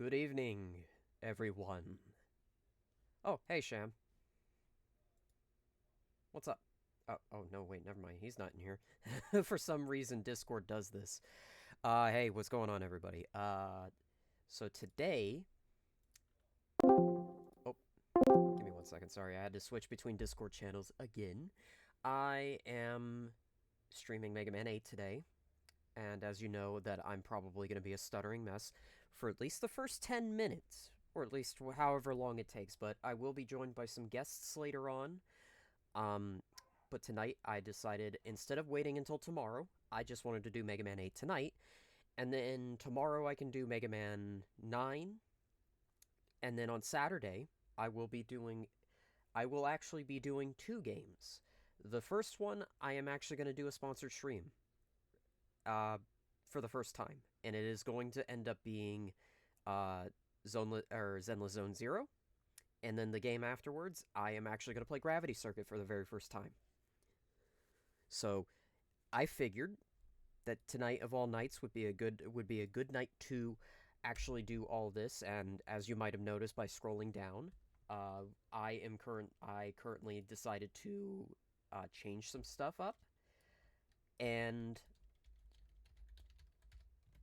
Good evening, everyone. Oh, hey, Sham. What's up? Oh, no, wait, never mind. He's not in here. For some reason, Discord does this. Hey, what's going on, everybody? So today... Oh, give me 1 second. Sorry, I had to switch between Discord channels again. I am streaming Mega Man 8 today. And as you know, that I'm probably going to be a stuttering mess for at least the first 10 minutes, or at least however long it takes, but I will be joined by some guests later on. Um, but tonight I decided, instead of waiting until tomorrow, I just wanted to do Mega Man 8 tonight, and then tomorrow I can do Mega Man 9, and then on Saturday I will actually be doing two games. The first one, I am actually going to do a sponsored stream. For the first time, and it is going to end up being Zenless Zone Zero, and then the game afterwards, I am actually going to play Gravity Circuit for the very first time. So I figured that tonight of all nights would be a good night to actually do all this. And as you might have noticed by scrolling down, I currently decided to change some stuff up, and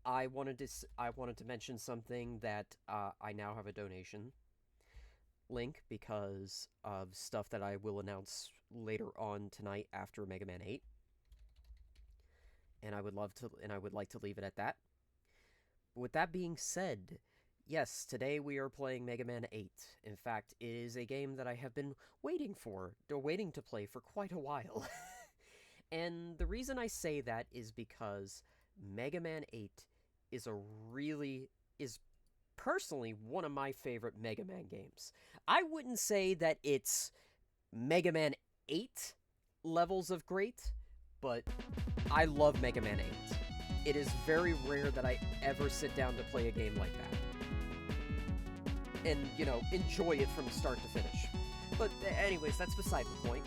I wanted to mention something that I now have a donation link because of stuff that I will announce later on tonight after Mega Man 8. And I would like to leave it at that. But with that being said, yes, today we are playing Mega Man 8. In fact, it is a game that I have been waiting to play for quite a while. And the reason I say that is because Mega Man 8 is personally one of my favorite Mega Man games. I wouldn't say that it's Mega Man 8 levels of great, but I love Mega Man 8. It is very rare that I ever sit down to play a game like that and, enjoy it from start to finish. But anyways, that's beside the point.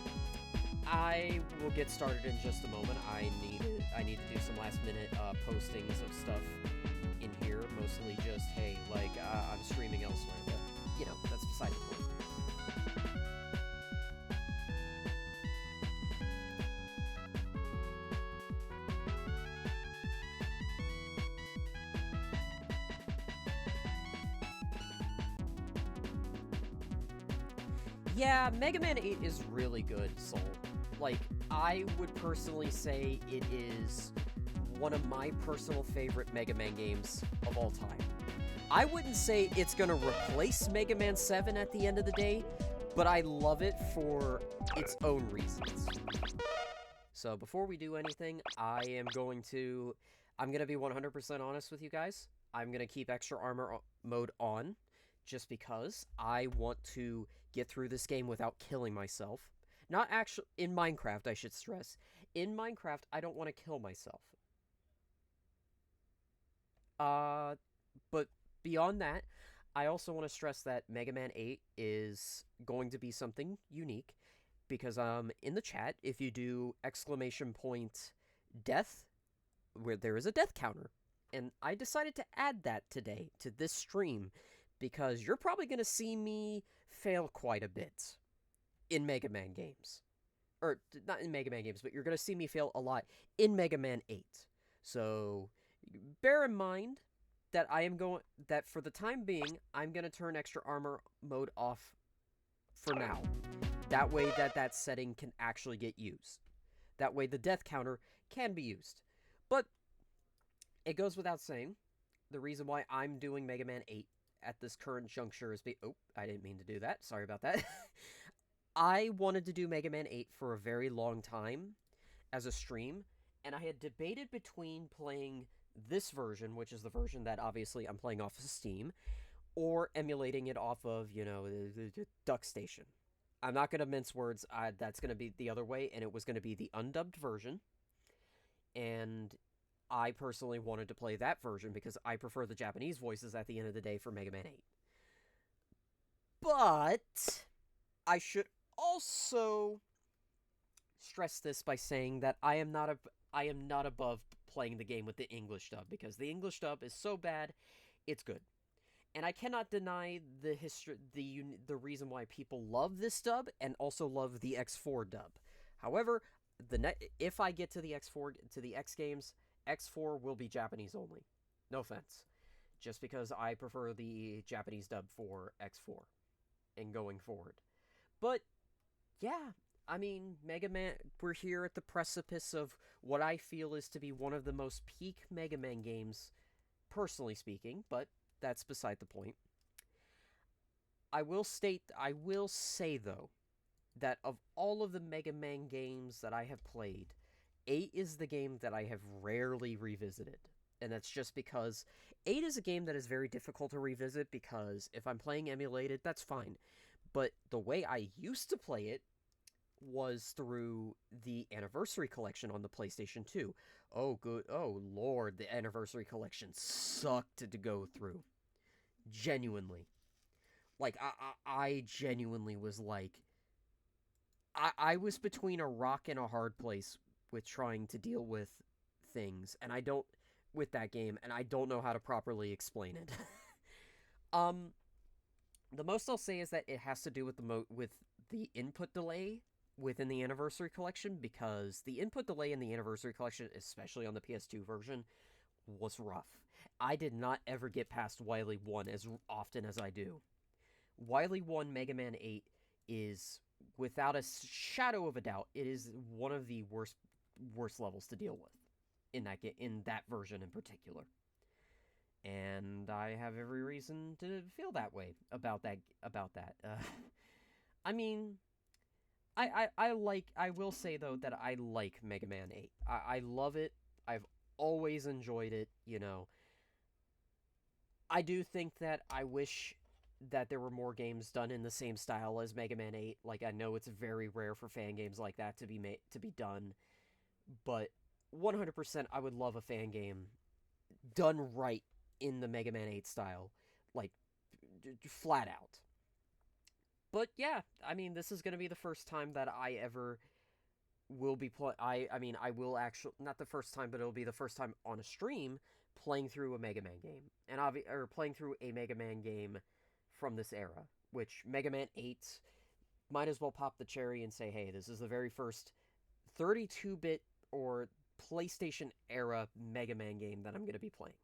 I will get started in just a moment. I need to do some last minute postings of stuff in here, mostly just, hey, I'm streaming elsewhere, but, that's beside the point. Yeah, Mega Man 8 is really good, Soul. I would personally say it is one of my personal favorite Mega Man games of all time. I wouldn't say it's gonna replace Mega Man 7 at the end of the day, but I love it for its own reasons. So before we do anything, I'm gonna be 100% honest with you guys. I'm gonna keep extra armor mode on, just because I want to get through this game without killing myself. Not actually in Minecraft, I should stress. In Minecraft, I don't want to kill myself. But beyond that, I also want to stress that Mega Man 8 is going to be something unique because in the chat, if you do !death, where there is a death counter, and I decided to add that today to this stream because you're probably going to see me fail quite a bit in Mega Man games. Or, not in Mega Man games, but you're going to see me fail a lot in Mega Man 8. So, bear in mind that that for the time being, I'm going to turn extra armor mode off for now. That way that setting can actually get used. That way the death counter can be used. But, it goes without saying, the reason why I'm doing Mega Man 8 at this current juncture is oh, I didn't mean to do that. Sorry about that. I wanted to do Mega Man 8 for a very long time as a stream, and I had debated between playing this version, which is the version that obviously I'm playing off of Steam, or emulating it off of, the Duck Station. I'm not going to mince words. That's going to be the other way, and it was going to be the undubbed version. And I personally wanted to play that version because I prefer the Japanese voices at the end of the day for Mega Man 8. But I should also stress this by saying that I am not above playing the game with the English dub, because the English dub is so bad, it's good. And I cannot deny the history, the reason why people love this dub and also love the X4 dub. However, if I get to the X4 to the X games, X4 will be Japanese only. No offense, just because I prefer the Japanese dub for X4 and going forward. But yeah, I mean, Mega Man, we're here at the precipice of what I feel is to be one of the most peak Mega Man games, personally speaking, but that's beside the point. I will say though, that of all of the Mega Man games that I have played, 8 is the game that I have rarely revisited. And that's just because 8 is a game that is very difficult to revisit because if I'm playing emulated, that's fine. But the way I used to play it was through the Anniversary Collection on the PlayStation 2. Oh, good. Oh, Lord, the Anniversary Collection sucked to go through. Genuinely. Like, I genuinely was like, I was between a rock and a hard place with trying to deal with things, and I don't with that game, and I don't know how to properly explain it. um, the most I'll say is that it has to do with with the input delay within the Anniversary Collection, because the input delay in the Anniversary Collection, especially on the PS2 version, was rough. I did not ever get past Wily 1 as often as I do. Wily 1 Mega Man 8 is, without a shadow of a doubt, it is one of the worst levels to deal with in that version in particular. And I have every reason to feel that way about that. I mean, I will say though that I like Mega Man 8. I love it. I've always enjoyed it, you know. I do think that I wish that there were more games done in the same style as Mega Man 8. Like, I know it's very rare for fan games like that to be done, but 100% I would love a fan game done right in the Mega Man 8 style, like flat out. But yeah, I mean, this is going to be the first time that I ever will be I mean, I will actually, not the first time, but it'll be the first time on a stream playing through a Mega Man game. And or playing through a Mega Man game from this era, which Mega Man 8 might as well pop the cherry and say, "Hey, this is the very first 32-bit or PlayStation era Mega Man game that I'm going to be playing."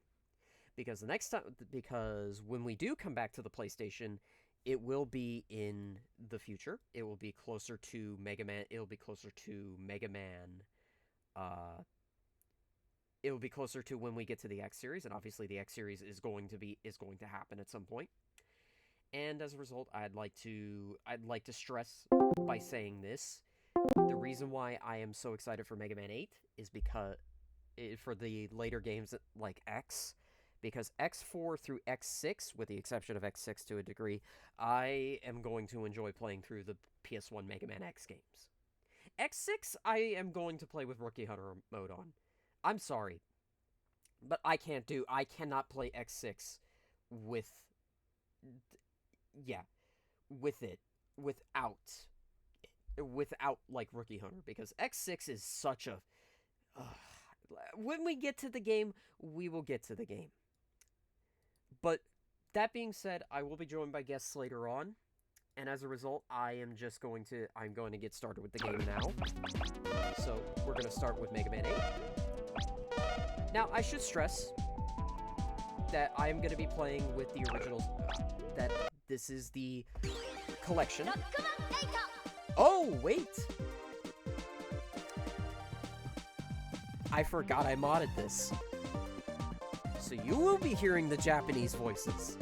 Because the next time, because when we do come back to the PlayStation, it will be in the future. It will be closer to Mega Man. It'll be closer to Mega Man. It will be closer to when we get to the X series, and obviously the X series is going to happen at some point. And as a result, I'd like to stress by saying this: the reason why I am so excited for Mega Man 8 is because for the later games like X, because X4 through X6, with the exception of X6 to a degree, I am going to enjoy playing through the PS1 Mega Man X games. X6, I am going to play with Rookie Hunter mode on. I'm sorry, but I cannot play X6 with, yeah, with it, without like Rookie Hunter, because X6 is such a, when we get to the game, we will get to the game. But that being said, I will be joined by guests later on, and as a result, I'm going to get started with the game now. So we're going to start with Mega Man 8. Now, I should stress that I am going to be playing with the originals, that this is the collection. Oh, wait! I forgot I modded this. So you will be hearing the Japanese voices.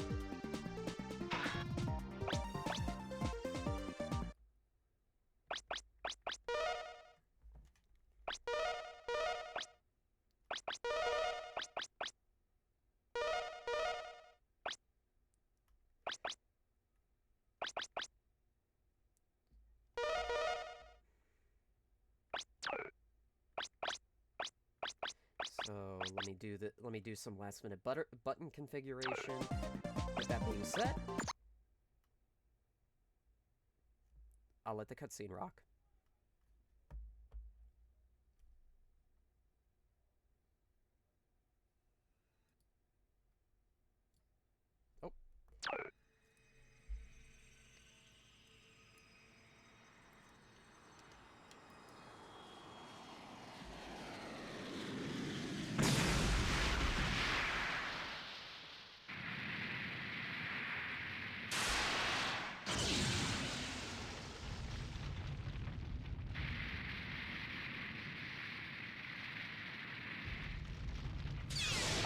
So let me do some last minute button configuration. With that being said, I'll let the cutscene rock. Oh,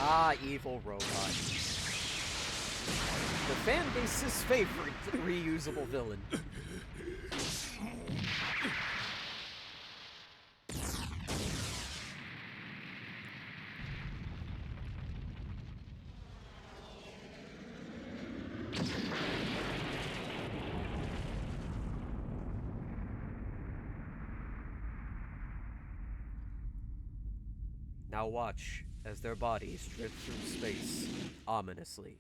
Ah, evil robot. The fanbase's favorite reusable villain. Now watch as their bodies drift through space, ominously.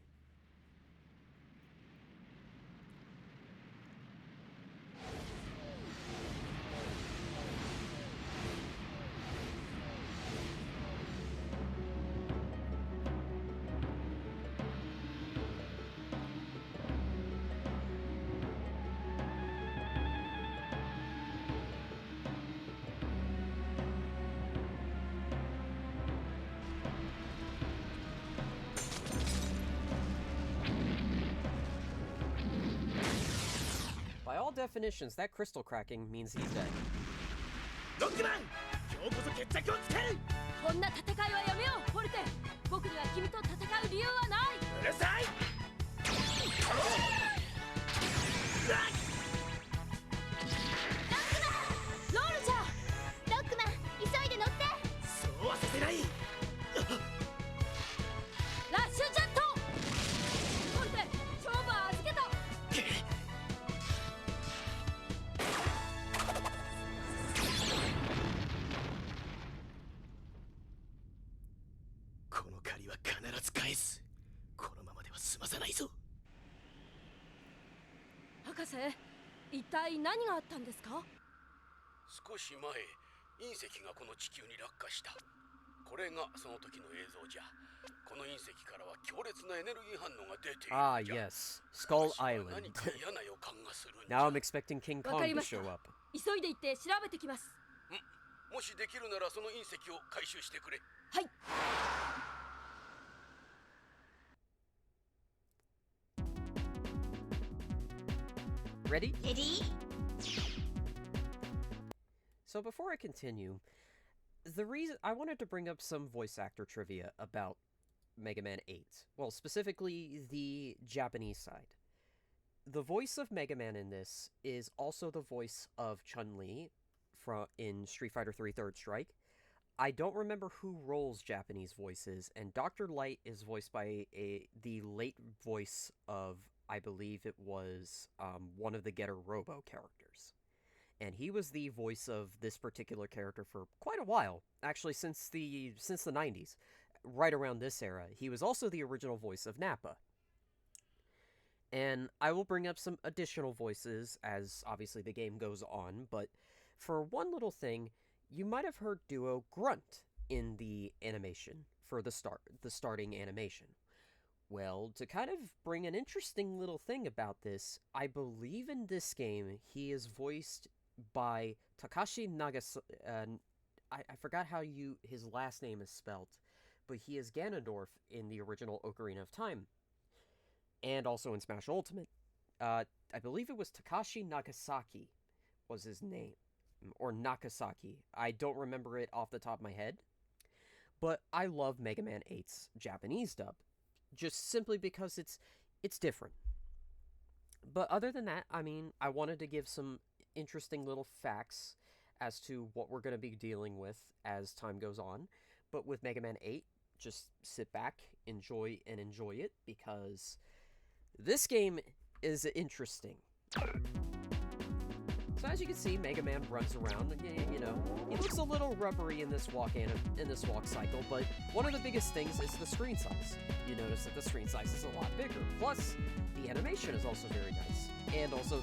By all definitions, that crystal cracking means he's dead. Rockman! 今日こそ決着をつける! こんな戦いはやめよう、フォルテ。僕には君と戦う理由はない。うるさい! ロールじゃ。ロックマン、急いで乗って。そうはさせない! ラッシュジェット。フォルテ、勝負は預けた。この借りは必ず返す。このままでは済まさないぞ。博士、一体何があったんですか？少し前、隕石がこの地球に落下した。これがその時の映像じゃ。この隕石からは強烈なエネルギー反応が出ているんじゃ。Ah, yes. Skull Island. 何か嫌な予感がするんじゃ。 Now I'm expecting King わか Kong り to ました。 show up. 急いで行って調べてきます。もしできるならその隕石を回収してくれ。はい。Ready? Ready? So before I continue, the reason I wanted to bring up some voice actor trivia about Mega Man 8. Well, specifically the Japanese side. The voice of Mega Man in this is also the voice of Chun-Li in Street Fighter III Third Strike. I don't remember who Roll's Japanese voice is, and Dr. Light is voiced by the late voice of, I believe it was one of the Getter Robo characters. And he was the voice of this particular character for quite a while, actually since the 90s, right around this era. He was also the original voice of Nappa. And I will bring up some additional voices as obviously the game goes on, but for one little thing, you might have heard Duo grunt in the animation for the starting animation. Well, to kind of bring an interesting little thing about this, I believe in this game he is voiced by Takashi Nagasaki. I forgot how his last name is spelled, but he is Ganondorf in the original Ocarina of Time, and also in Smash Ultimate. I believe it was Takashi Nagasaki was his name, or Nakasaki. I don't remember it off the top of my head, but I love Mega Man 8's Japanese dub, just simply because it's different. But other than that, I mean, I wanted to give some interesting little facts as to what we're going to be dealing with as time goes on. But with Mega Man 8, just sit back, enjoy it, because this game is interesting. So as you can see, Mega Man runs around, you know, he looks a little rubbery in this walk cycle, but one of the biggest things is the screen size. You notice that the screen size is a lot bigger. Plus, the animation is also very nice. And also,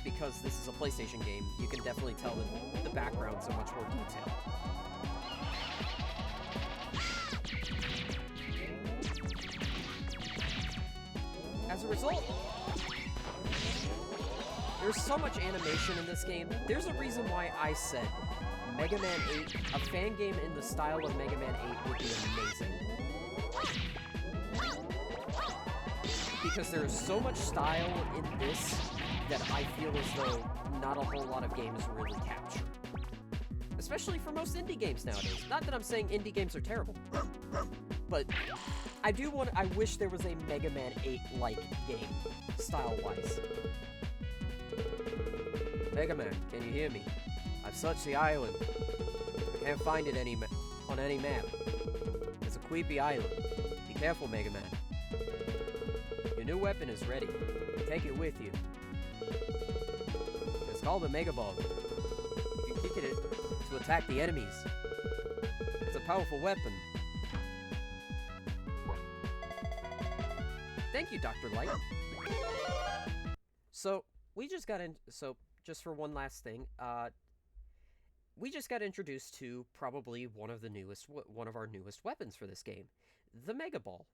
because this is a PlayStation game, you can definitely tell that the backgrounds are much more detailed. As a result, there's so much animation in this game. There's a reason why I said Mega Man 8, a fan game in the style of Mega Man 8 would be amazing. Because there is so much style in this that I feel as though not a whole lot of games really capture. Especially for most indie games nowadays. Not that I'm saying indie games are terrible, but I wish there was a Mega Man 8-like game, style-wise. Mega Man, can you hear me? I've searched the island. I can't find it on any map. It's a creepy island. Be careful, Mega Man. Your new weapon is ready. Take it with you. It's called a Mega Ball. You can kick it to attack the enemies. It's a powerful weapon. Thank you, Dr. Light. So, just for one last thing, we just got introduced to probably one of our newest weapons for this game, the Mega Ball.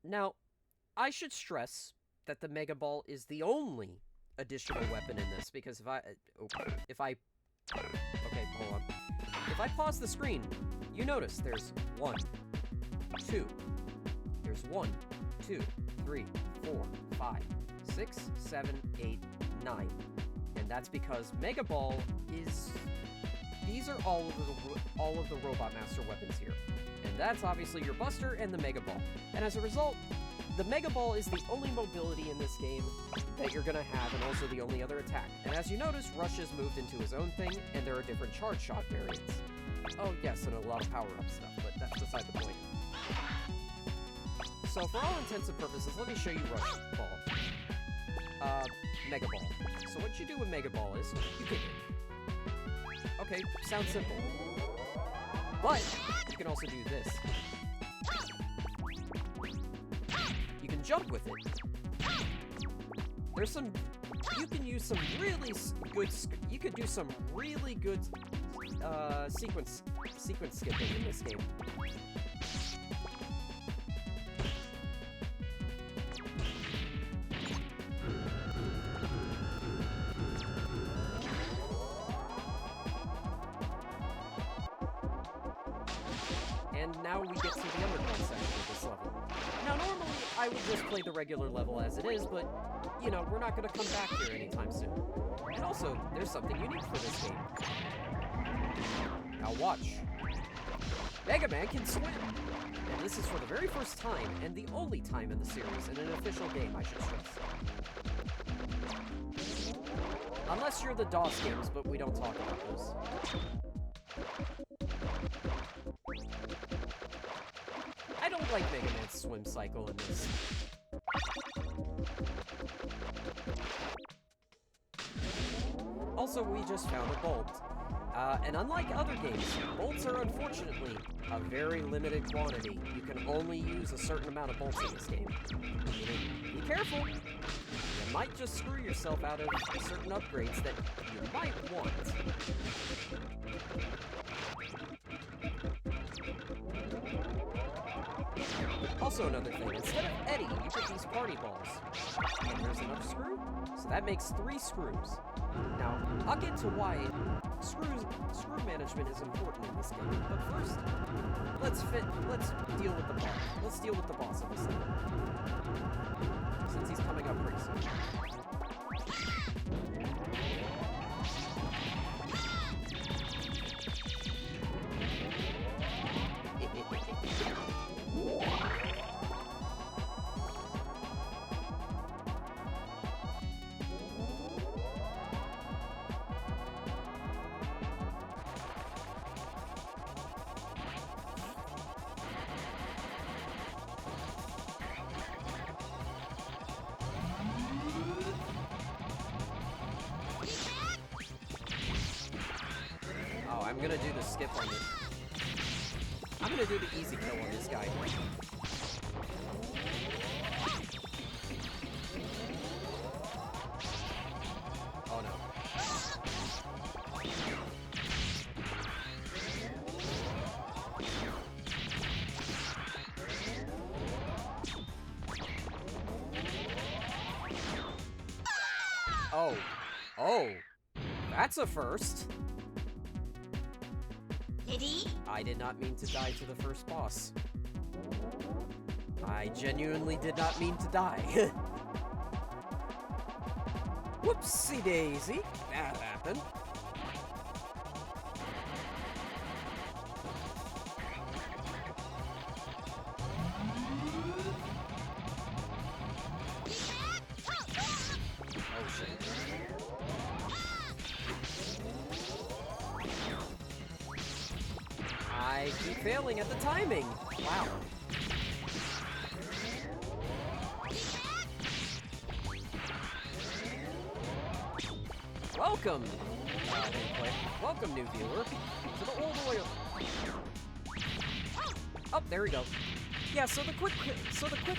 Now, I should stress that the Mega Ball is the only additional weapon in this, because if I pause the screen, you notice there's 1, 2, there's 1, 2, 3, 4, 5, 6, 7, 8, 9. And that's because Mega Ball is... These are all of the Robot Master weapons here. And that's obviously your Buster and the Mega Ball. And as a result, the Mega Ball is the only mobility in this game that you're gonna have, and also the only other attack. And as you notice, Rush has moved into his own thing, and there are different charge shot variants. Oh yes, and a lot of power-up stuff, but that's beside the point. So for all intents and purposes, let me show you Rush Ball. Mega Ball. So what you do with Mega Ball is, you kick it. Okay, sounds simple. But, you can also do this. You can jump with it. There's some... You can use some really good... You could do some really good sequence skipping in this game. And now we get to the underground section of this level. Now, normally, I would just play the regular level as it is, but, you know, we're not going to come back here anytime soon. And also, there's something unique for this game. Now watch. Mega Man can swim! And this is for the very first time, and the only time in the series, in an official game, I should stress. Unless you're the DOS games, but we don't talk about those. I don't like Mega Man's swim cycle in this. Also, we just found a bolt. And unlike other games, bolts are unfortunately a very limited quantity. You can only use a certain amount of bolts in this game. Be careful! You might just screw yourself out of certain upgrades that you might want. Also another thing, instead of Eddie, you get these party balls. And there's another screw, so that makes 3 screws. Now, I'll get to why screw management is important in this game, but first, let's deal with the boss. Let's deal with the boss of this level. Since he's coming up pretty soon. I'm gonna do the skip on this. I'm gonna do the easy kill on this guy. Oh no. Oh. Oh. That's a first. I did not mean to die to the first boss. I genuinely did not mean to die. Whoopsie daisy. That happened. keep failing at the timing. Wow. Welcome, welcome, new viewer, to the old oil. Oh, there we go. Yeah, so the quick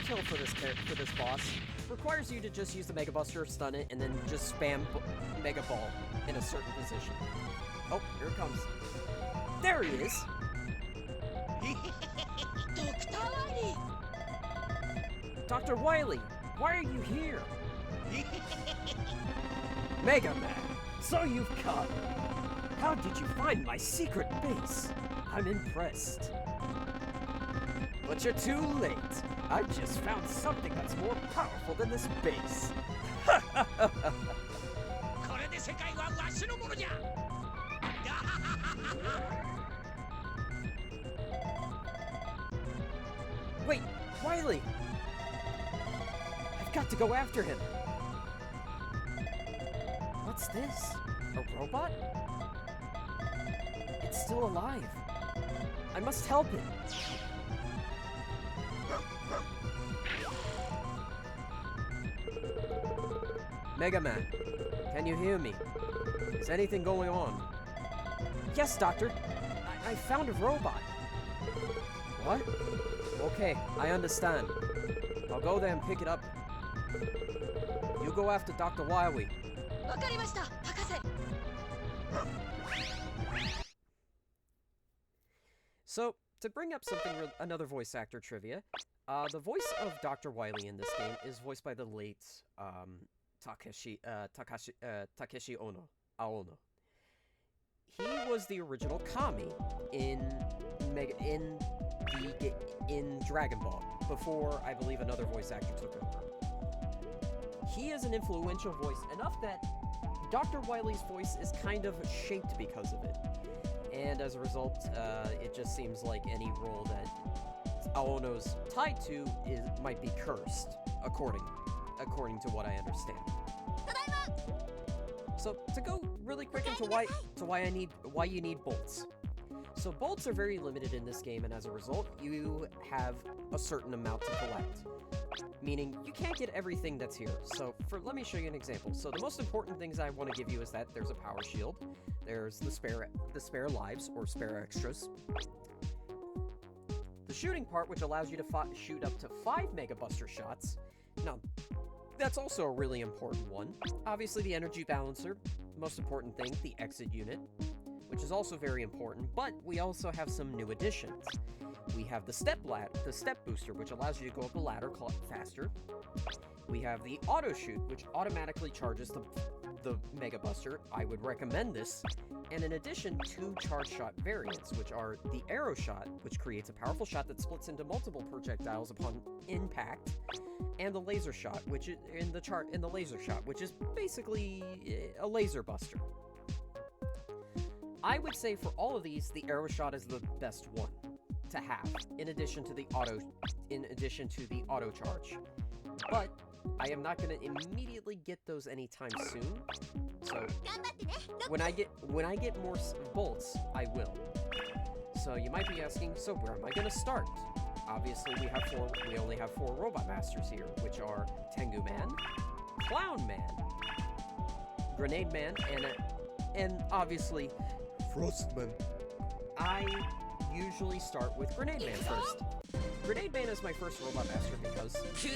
kill for this boss requires you to just use the Mega Buster, stun it, and then just spam Mega Ball in a certain position. Oh, here it comes. There he is. Dr. Wily, why are you here? Mega Man, so you've come. How did you find my secret base? I'm impressed. But you're too late. I just found something that's more powerful than this base. Wait, Wily! I've got to go after him. What's this? A robot? It's still alive. I must help it. Mega Man, can you hear me? Is anything going on? Yes, Doctor. I found a robot. What? Okay, I understand. I'll go there and pick it up. You go after Dr. Wily. So, to bring up another voice actor trivia, the voice of Dr. Wily in this game is voiced by the late Takeshi Aono. He was the original Kami in Dragon Ball before I believe another voice actor took over. He is an influential voice enough that Dr. Wily's voice is kind of shaped because of it. And as a result, it just seems like any role that Aono's tied to might be cursed, according to what I understand. So to go really quick into why you need bolts. So bolts are very limited in this game, and as a result, you have a certain amount to collect. Meaning, you can't get everything that's here. So, let me show you an example. So, the most important things I want to give you is that there's a power shield, there's the spare lives, or spare extras, the shooting part, which allows you to shoot up to 5 Mega Buster shots. Now, that's also a really important one. Obviously, the energy balancer, most important thing, the exit unit, which is also very important, but we also have some new additions. We have the step booster, which allows you to go up a ladder faster. We have the auto shoot, which automatically charges the Mega Buster. I would recommend this. And in addition, 2 charge shot variants, which are the arrow shot, which creates a powerful shot that splits into multiple projectiles upon impact, and the laser shot, which is in the laser shot, which is basically a laser buster. I would say for all of these, the arrow shot is the best one to have, in addition to the auto charge. But I am not going to immediately get those anytime soon. So when I get more bolts, I will. So you might be asking, so where am I going to start? Obviously, we only have 4 Robot Masters here, which are Tengu Man, Clown Man, Grenade Man, and obviously Frostman. I usually start with Grenade Man first. Grenade Man is my first Robot Master because you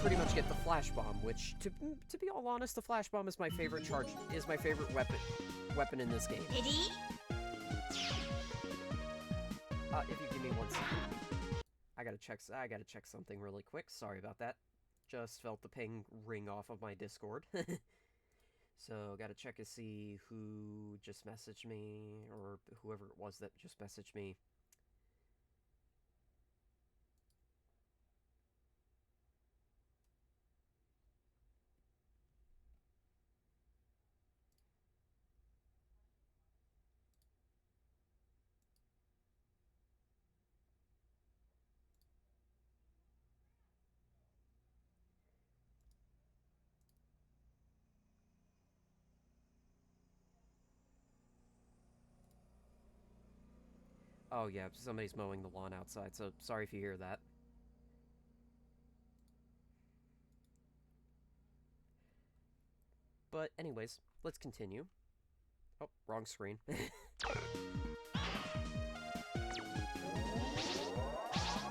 pretty much get the Flash Bomb, which to be all honest, the Flash Bomb is my favorite weapon in this game. If you give me 1 second, I gotta check something really quick. Sorry about that. Just felt the ping ring off of my Discord. So, gotta check to see who just messaged me, or whoever it was that just messaged me. Oh yeah, somebody's mowing the lawn outside, so sorry if you hear that. But anyways, let's continue. Oh, wrong screen.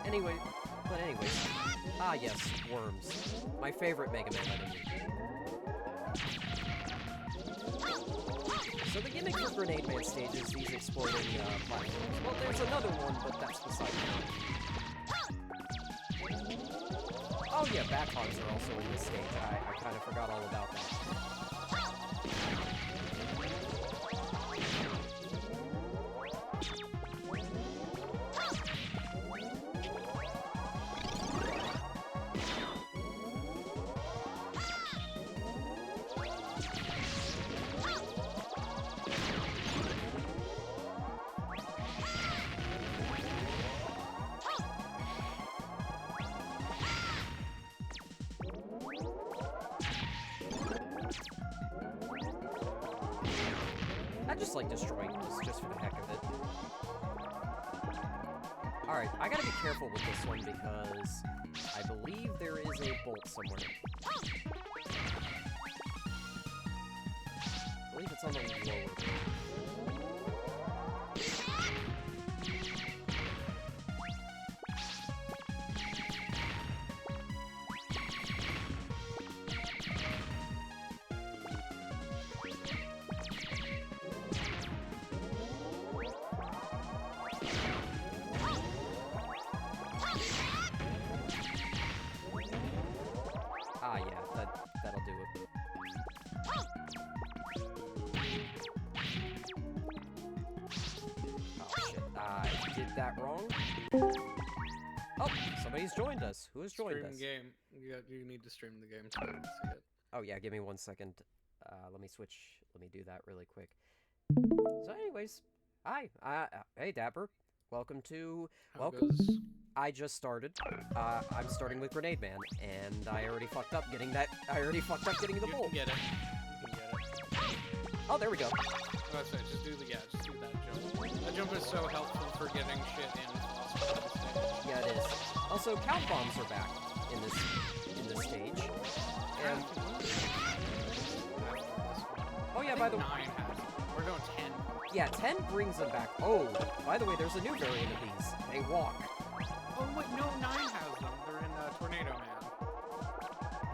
Anyways. Ah yes, worms. My favorite Mega Man enemy. So the gimmick for Grenade Man stage is these exploding platforms. Well, there's another one, but that's beside the point. Oh yeah, Batons are also in this stage. I kind of forgot all about that. I just like destroying this, just for the heck of it. Alright, I gotta be careful with this one because I believe there is a bolt somewhere. I believe it's on the lower. Ah, yeah, that'll do it. Oh, shit. I did that wrong. Oh, somebody's joined us. Who has joined us? Stream game. You need to stream the game so I can see it. Oh, yeah, give me 1 second. Let me switch. Let me do that really quick. So anyways, hi. Hey, Dapper. Welcome to... How goes... I just started. I'm starting with Grenade Man, and I already fucked up getting that. I already fucked up getting the bolt. You can get it. You can get it. Oh, there we go. Oh, that's right. Just do that jump. That jump is so helpful for getting shit in. Yeah, it is. Also, count bombs are back in this stage. And oh yeah, by the way, 9 has them. We're going 10. Yeah, 10 brings them back. Oh, by the way, there's a new variant of these. They walk. Oh wait, no, 9 has them. They're in Tornado Man.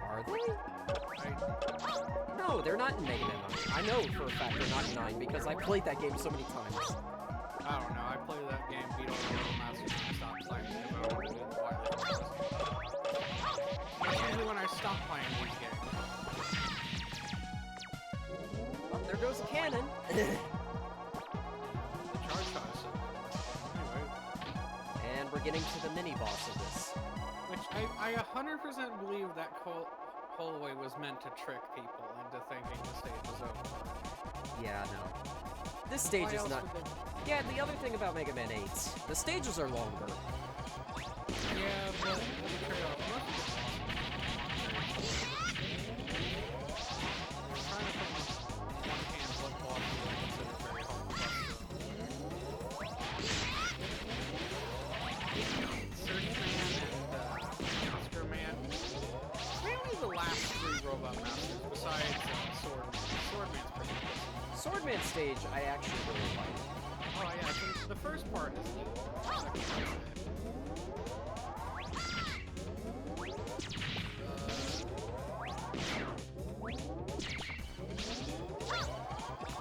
Are they? No, they're not in Mega Man 9. I know for a fact they're not in 9 because I played that game so many times. I don't know. I played that game, beat all the little masters, and stopped playing it. I don't know why that's usually when I stop playing these games. Oh, there goes a cannon. The charge shot is so good. Anyway. And we're getting to the mini-boss of this. Which I 100% believe that hallway was meant to trick people into thinking the stage was over. Yeah, no. This stage Why is else not... would they... Yeah, the other thing about Mega Man 8, the stages are longer. Yeah, but there's a trade-off. Trying to put one hand one block I consider very hard to bust Search Man and Monster Man. Mainly the last 3 robot masters, besides Swordman's pretty good. Swordman stage, I actually really like. Oh yeah, so the first part is the second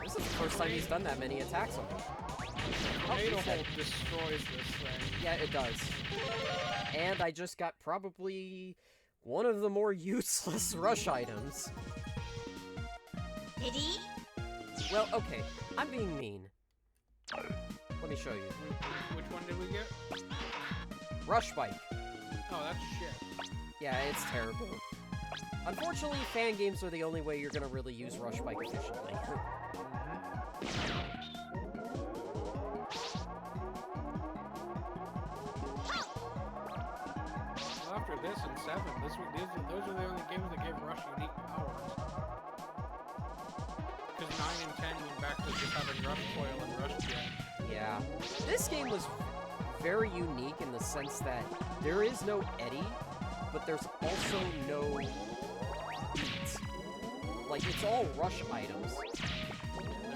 This is the first time he's done that many attacks on me. Oh, Tornado he's dead. Hole destroys this thing. Yeah, it does. And I just got probably one of the more useless rush items. Ready? Well, okay, I'm being mean. Let me show you. Which one did we get? Rush Bike. Oh, that's shit. Yeah, it's terrible. Unfortunately, fan games are the only way you're gonna really use Rush Bike efficiently. Well, after this and 7, those are the only games that gave Rush unique powers. Because 9 and 10 went back to just having Rush Coil and Rush Jet. Yeah. This game was very unique in the sense that there is no Eddie, but there's also no beat. Like, it's all rush items.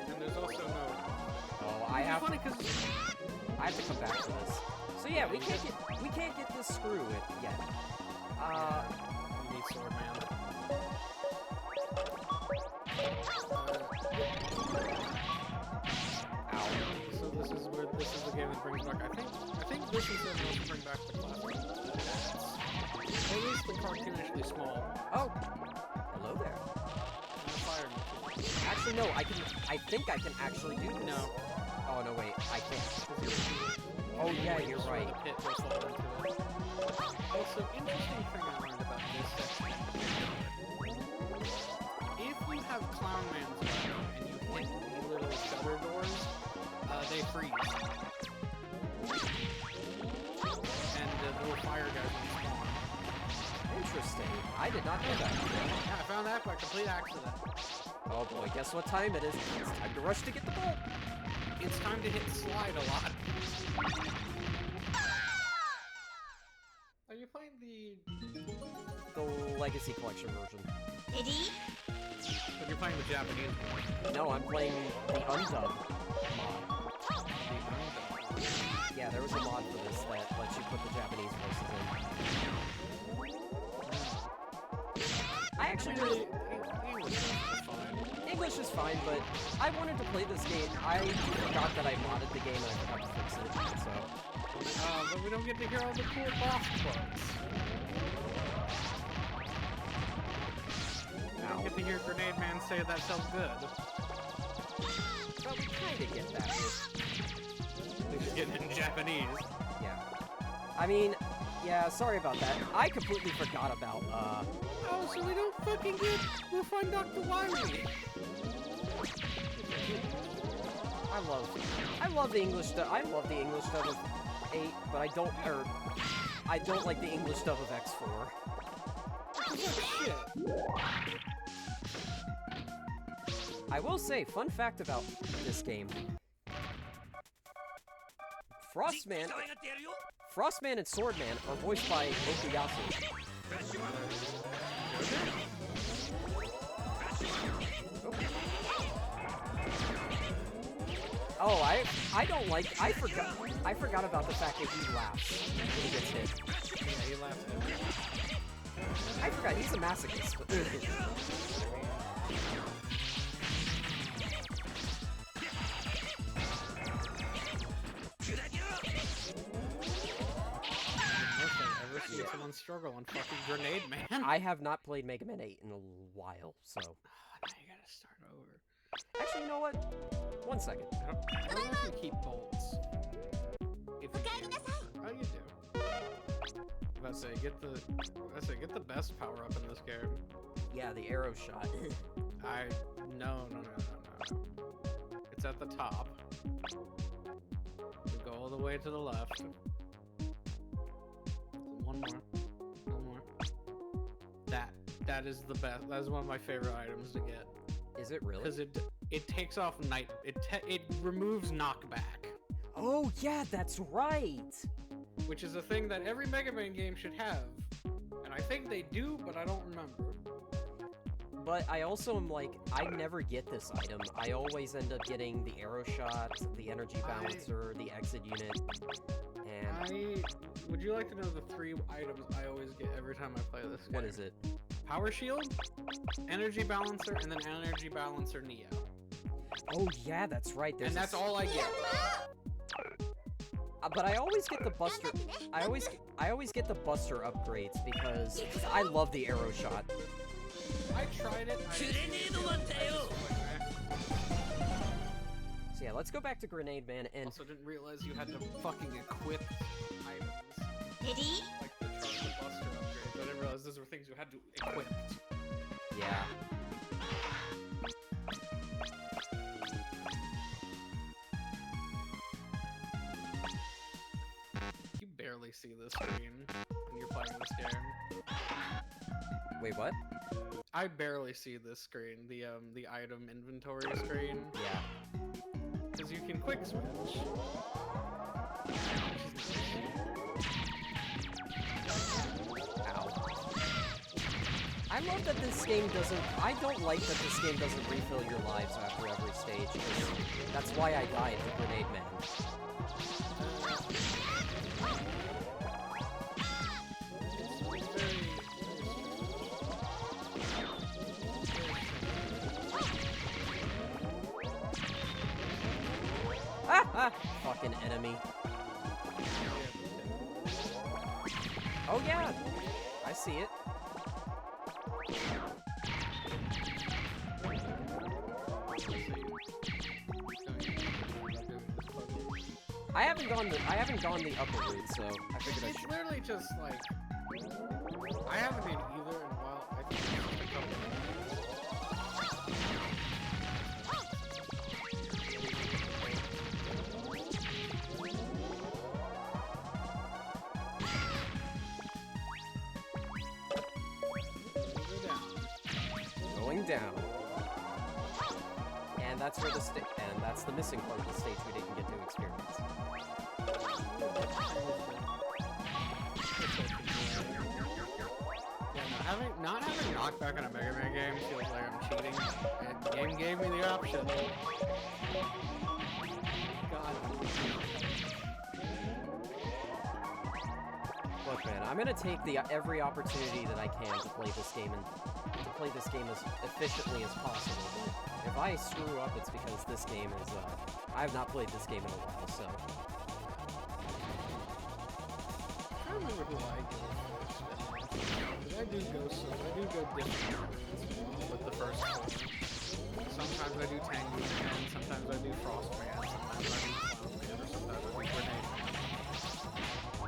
And there's also no... Oh, I have funny because I have to come back to this. So yeah, we can't get this screw yet. you need Sword Man. Ow. So this is the game that brings back. I think this is the one to bring back the classic. At least the cartoonishly small. Oh, hello there. Fire. Actually, no. I think I can actually do this. No. Oh no, wait. I can't. Oh yeah, you're right. The pit will fall into it. Also, interesting thing I learned about this section. If you have Clown Man's weapon and you hit the little shutter doors, they freeze. And the little fire guys will spawn. Interesting. I did not know that. Yeah, I found that by complete accident. Oh boy, guess what time it is? It's time to rush to get the bolt. It's time to hit slide a lot. Are you playing the Legacy Collection version. Ready? But you're playing the Japanese one? No, I'm playing the undub mod. Yeah, there was a mod for this that lets you put the Japanese voices in. I actually really... English is fine, but I wanted to play this game. I forgot that I modded the game and I forgot to fix it, so... But we don't get to hear all the cool boss quotes. We don't get to hear Grenade Man say that sounds good. Well, we kinda get that. They just get it in Japanese. Yeah. I mean, yeah, sorry about that. I completely forgot about, Oh, so we don't fucking get... We'll find Dr. Wily. I love the English dub. I love the English dub of 8, but I don't like the English dub of X4. Shit. I will say, fun fact about this game. Frostman and Swordman are voiced by Okuyasu. Oh, I don't like... I forgot about the fact that he laughs when he gets hit. Yeah, he laughs at me. I forgot, he's a masochist. But Ever seen someone struggle on fucking Grenade Man? I have not played Mega Man 8 in a while, so... Now you gotta start over. Actually, you know what? 1 second. I don't know if you keep bolts. If you do. Oh, you do. Let's say get the best power up in this game. Yeah, the arrow shot. No. It's at the top. You go all the way to the left. One more. That is the best. That is one of my favorite items to get. Is it really? Because it takes off night. It removes knockback. Oh yeah, that's right. Which is a thing that every Mega Man game should have. And I think they do, but I don't remember. But I also am like, I never get this item. I always end up getting the arrow shot, the energy balancer, the exit unit, and... Would you like to know the 3 items I always get every time I play this game? What is it? Power Shield, Energy Balancer, and then Energy Balancer Neo. Oh yeah, that's right. And that's all I get. But I always get the Buster. I always get the Buster upgrades because I love the arrow shot. I tried it. So yeah, let's go back to Grenade Man and... Also didn't realize you had to fucking equip items. Ready? Like the Charger Buster upgrades. I didn't realize those were things you had to equip. Yeah. You barely see the screen when you're playing this game. Wait, what? I barely see this screen, the item inventory screen, Yeah. because you can quick switch. Ow. I love that this game doesn't... I don't like that this game doesn't refill your lives after every stage. 'Cause that's why I died to Grenade Man. Ah! Fucking enemy. Oh yeah! I see it. I haven't gone the upper route, so I figured I It's should. literally just like I haven't been either in a while. I think it's just a couple Going down. And that's where that's the missing part of the stage we didn't get to experience. Yeah, no, not having knockback on a Mega Man game feels like I'm cheating. And the game gave me the option. God. Look, man, I'm gonna take every opportunity that I can to play this game as efficiently as possible. But if I screw up, it's because this game is. I have not played this game in a while, so. I don't remember who I go first. I do go different with the first one. Sometimes I do Tango Man, sometimes I do Frost Man, sometimes I do Clown Man, or sometimes I do Grenade Man.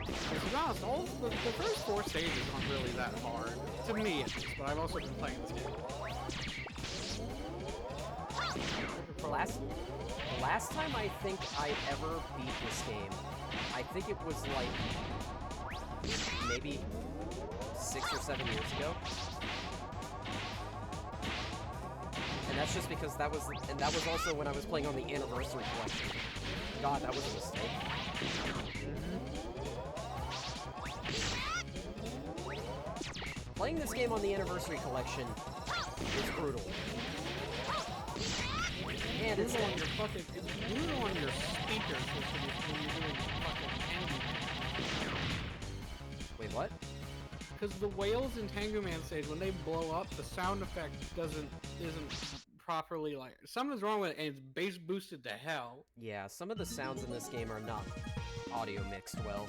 To be honest, the first 4 stages aren't really that hard. To me, at least, but I've also been playing this game. The last time I think I ever beat this game, I think it was like maybe 6 or 7 years ago. And that's just because that was also when I was playing on the Anniversary Collection. God, that was a mistake. Playing this game on the Anniversary Collection is brutal. And it's brutal on your fucking, it's brutal on your speakers when you're doing fucking Tango. Wait, what? Because the whales in Tango Man stage, when they blow up, the sound effect isn't properly like something's wrong with it, and it's bass boosted to hell. Yeah, some of the sounds in this game are not audio mixed well.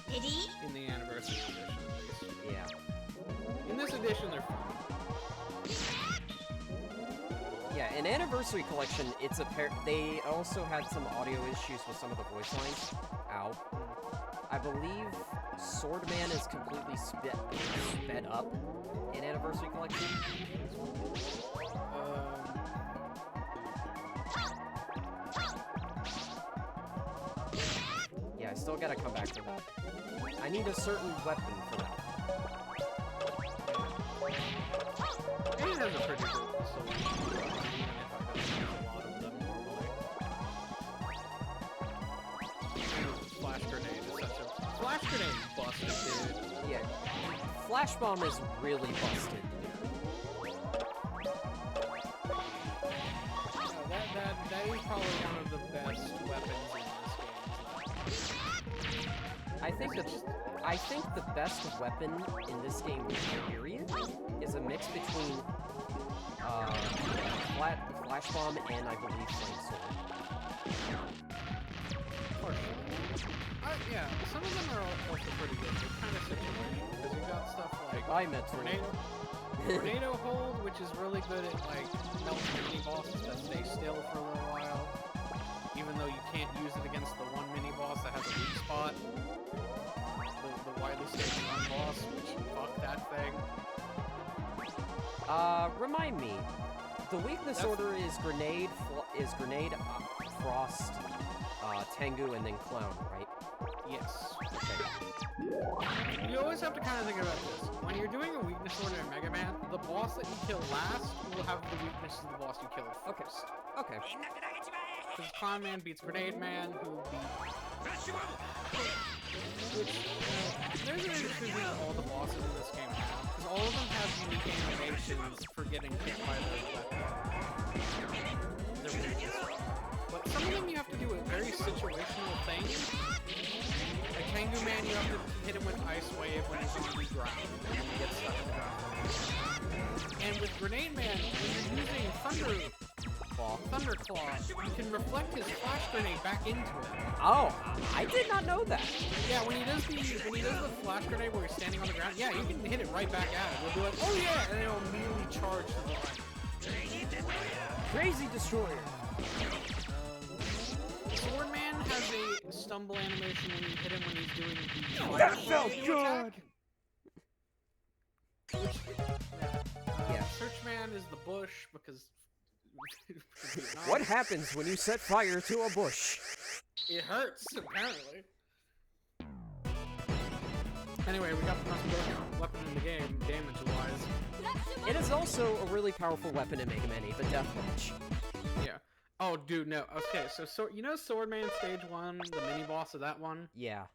In the Anniversary edition, at least. Yeah. In this edition, they're fine. Yeah, in Anniversary Collection, it's they also had some audio issues with some of the voice lines. Ow. I believe Swordman is completely sped up in Anniversary Collection. Yeah, I still gotta come back to that. I need a certain weapon for that. It has a pretty good solution. A lot of them normally. Flash grenade is such a flash grenade busted, dude. Yeah, Flash Bomb is really busted. No, that is probably one of the best weapons in this game. I think the best weapon in this game, period, is a mix between Flash Bomb and I believe Flame Sword. Yeah, some of them are also pretty good. They're kind of situational because you got stuff like I meant Tornado Hold, which is really good at like melting mini bosses that stay still for a little while, even though you can't use it against the one mini boss that has a weak spot. The widely stage one boss, which fuck that thing. Remind me. The weakness order is Grenade, Frost, Tengu, and then Clown, right? Yes. Okay. You always have to kind of think about this. When you're doing a weakness order in Mega Man, the boss that you kill last will have the weaknesses of the boss you killed Okay. first. Okay. Because Clown Man beats Grenade Man, who beats... Which, there's an interesting thing that all the bosses in this game have. Because all of them have unique animations for getting hit by their weakness. But some of them you have to do a very situational thing. Like Tengu Man, you have to hit him with Ice Wave when he's on the ground. And he gets stuck in the ground. And with Grenade Man, when you're using Thunder Claw, you can reflect his flash grenade back into it. Oh, I did not know that. Yeah, when he does the flash grenade where he's standing on the ground, yeah, you can hit it right back at him. He'll be like, oh yeah, and it'll immediately charge the line. Crazy Destroyer. Sword Man has a stumble animation when you hit him when he's doing the That felt good! Yeah. Search Man is the bush because... What happens when you set fire to a bush? It hurts, apparently. Anyway, we got the most broken weapon in the game, damage-wise. It is also a really powerful weapon in Mega Man 8, but Deathmatch. Yeah. Oh, dude, no. Okay, so you know Sword Man Stage 1, the mini-boss of that one? Yeah.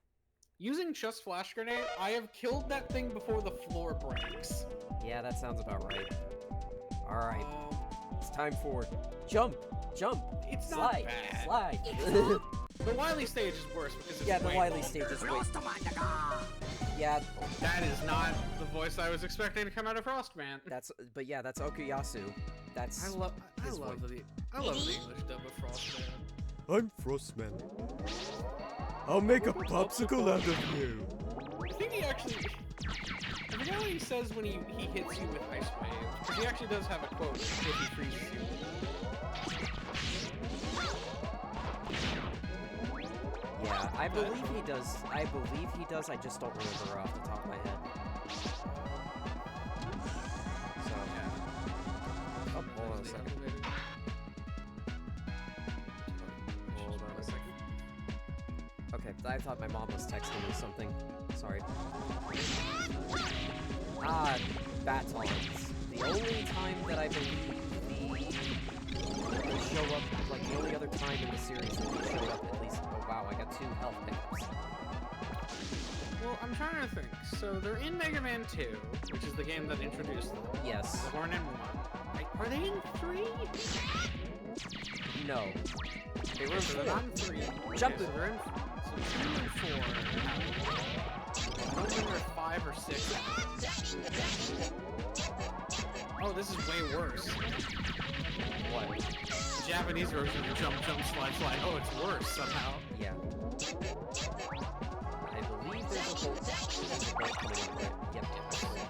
Using just Flash Grenade, I have killed that thing before the floor breaks. Yeah, that sounds about right. Alright. It's time for jump, It's slide, not bad. slide. The Wily stage is worse because it's Yeah, the way Wily longer. stage is way... Yeah, That is not the voice I was expecting to come out of Frostman. but yeah, that's Okuyasu. That's... I love his the voice. English dub of Frostman. I'm Frostman. I'll make a popsicle out of you. I think he actually... I forget what he says when he hits you with Ice Wave. Because he actually does have a quote if he freezes you. Yeah, I believe he does. I just don't remember off the top of my head. So, yeah. Oh, hold on a second. Hold on a second. Okay, I thought my mom was texting me something. Sorry. Ah, batons. The only time that I believe they show up, like the only other time in the series that they show up at least. Oh wow, I got 2 health pickups. Well, I'm trying to think. So they're in Mega Man 2, which is the game that introduced them. Yes. The Horn and 1. Are they in 3? No. They were in So 4. they're on 3. Jump okay, so they're in... So 2 and 4. I don't remember 5 or 6. Oh, this is way worse. What? The Japanese version of jump, jump, slide, slide. Oh, it's worse somehow. Yeah. I believe there's a bolt coming up there. Yep.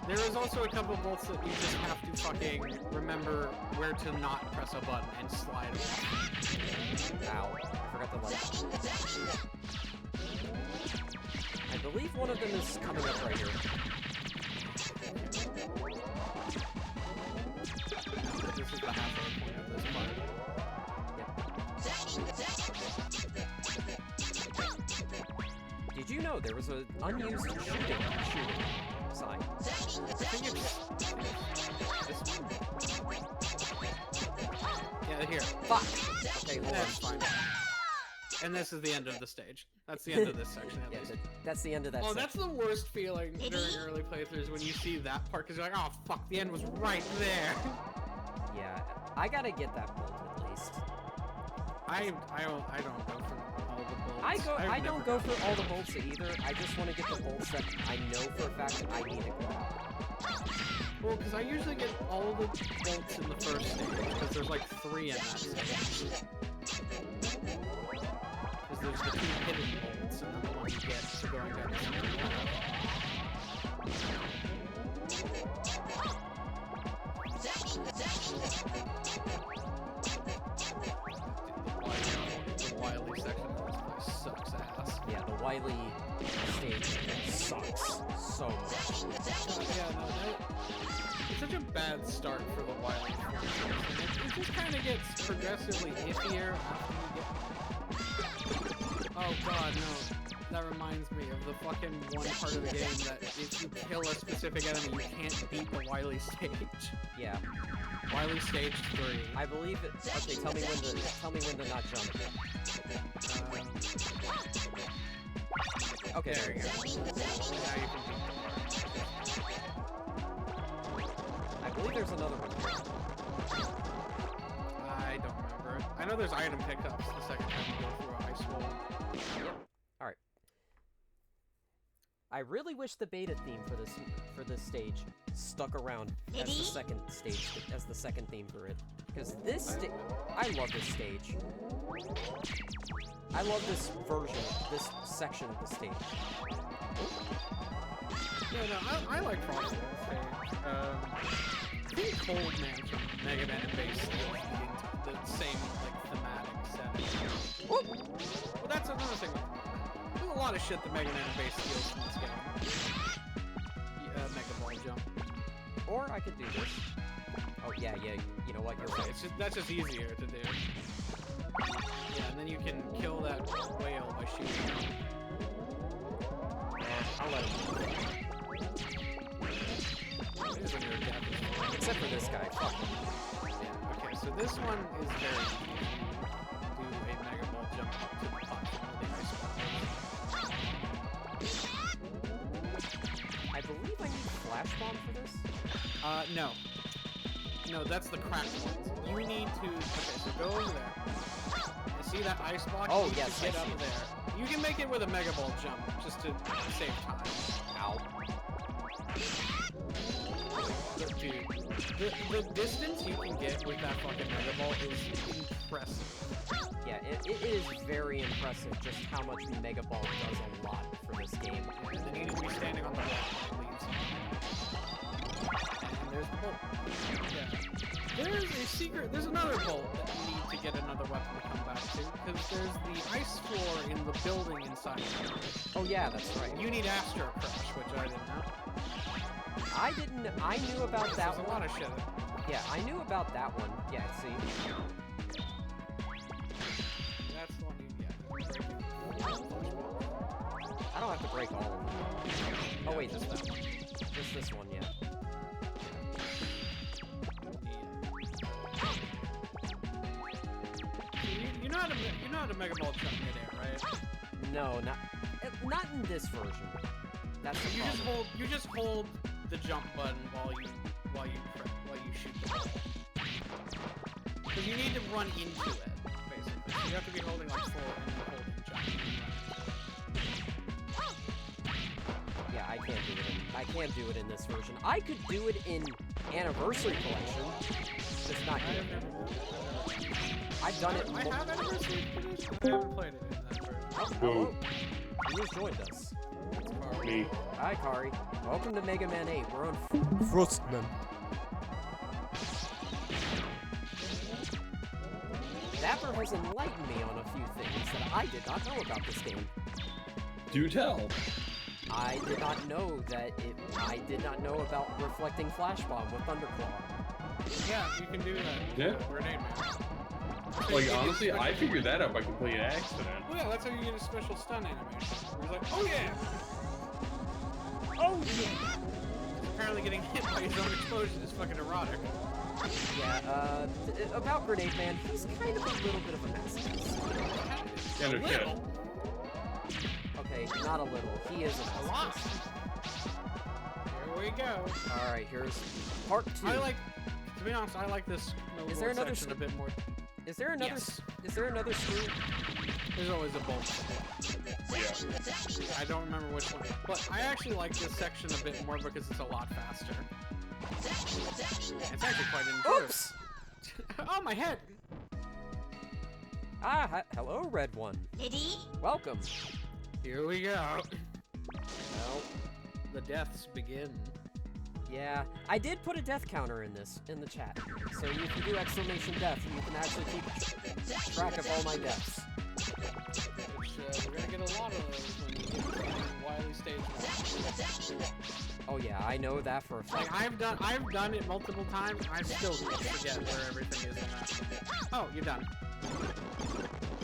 There is also a couple bolts that you just have to fucking remember where to not press a button and slide away. Ow. I forgot the light. I believe one of them is coming up right here. This is the halfway point of this part. Yep. Did you know there was an unused shooting sign? I think it's this one. Yeah, here. Fuck! Okay, hold That's on. fine. And this is the end of the stage. That's the end of this section, at Yeah, least. that's the end of that Oh, section. that's the worst feeling during early playthroughs when you see that part, because you're like, oh fuck, the end was right there. Yeah, I gotta get that bolt at least. I don't go for all the bolts. I don't go for all the bolts either. I just want to get the bolts that I know for a fact that I need to grab. Well, because I usually get all the bolts in the first stage, because there's like 3 in that stage. Because there's the 2 hidden bolts, and then the one you get for going down the second The Wily section of this place sucks ass. Yeah, the Wily stage sucks so much. Yeah, no, it's such a bad start for the Wily. It just kind of gets progressively iffier after you get... Oh god, no. That reminds me of the fucking one part of the game that if you kill a specific enemy, you can't beat the Wily stage. Yeah. Wily stage 3. I believe it. Okay, tell me when to not jump. Okay, There you go. Now you can beat I believe there's another one. I don't remember. I know there's item pickups the second time you go through an ice wall. Yep. All right. I really wish the beta theme for this stage stuck around as the second theme for it, because I love this stage. I love this this section of the stage. Yeah, no, I like Frosty stage. I think Cold Man from Mega Man and Bass steals the same like thematic setting. Well, that's another thing. There's a lot of shit that Mega Man and Bass steals from this game. Mega Ball Jump. Or I could do this. Oh yeah, you know what? You're right. That's just easier to do. Yeah, and then you can kill that whale by shooting him. I'll let him. Except for this guy. Fuck him. Yeah, okay, so this one is very easy. Do a Mega Ball jump up to the platform with the ice I believe I need Flash Bomb for this. No. No, that's the cracked ones. You need to... Okay, so go over there. You see that ice block? Oh, You need yes, to get I up see. there. You can make it with a Mega Ball jump, just to save time. Ow. Dude, the distance you can get with that fucking Mega Ball is impressive. Yeah, it is very impressive just how much Mega Ball does a lot for this game. And then you need to be standing on the wall when it leaves. And there's the bolt. Yeah. There's a secret, there's another bolt that you need to get another weapon to come back to, because there's the ice floor in the building inside. Oh yeah, that's right. You need Astro Crush, which I didn't know. I knew about that There's a one. lot of shit. Yeah, I knew about that one. Yeah, see? That's the one you get. I don't have to break all of them. Oh wait, this one. Just this one, yeah. You know how to Mega Ball jump midair, right? No, not in this version. That's the problem. You just hold the jump button while you shoot the ball. Because you need to run into it, basically. So you have to be holding like forward and then holding jump. Yeah, I can't do it in this version. I could do it in Anniversary Collection. Just not here. I've done it. I have Anniversary Collection. I haven't played it in that version. Oh, hello. Who just joined us? Me. Hi, Kari. Welcome to Mega Man 8. We're on. Frostman. Dapper has enlightened me on a few things that I did not know about this game. Do tell. I did not know I did not know about reflecting Flash Bomb with Thunderclaw. Yeah, you can do that. Yeah. Grenade Man. Like, honestly, I figured that out by complete accident. Well, yeah, that's how you get a special stun animation. Where he's like, oh yeah! Oh yeah! Apparently getting hit by his own explosion is fucking erotic. Yeah, about Grenade Man, he's kind of a little bit of a mess. Yeah, no shit. Okay, not a little. He is a lot. mess. Here we go. Alright, here's part 2. To be honest, I like this Is there another section a bit more. Is there another Yes. Is there another screen? There's always a bolt. Yeah. I don't remember which one. But I actually like this section a bit more because it's a lot faster. It's actually quite enjoyable. Oops! Oh, my head! Hello, Red One. Ready? Welcome. Here we go. Well, The deaths begin. yeah, I did put a death counter in the chat. So if you do exclamation death, you can actually keep track of all my deaths. Which, we're gonna get a lot of those when you get to Wily Stage 1. Oh yeah, I know that for a fact. Like, I've done it multiple times, I still forget where everything is in that. Oh, you're done.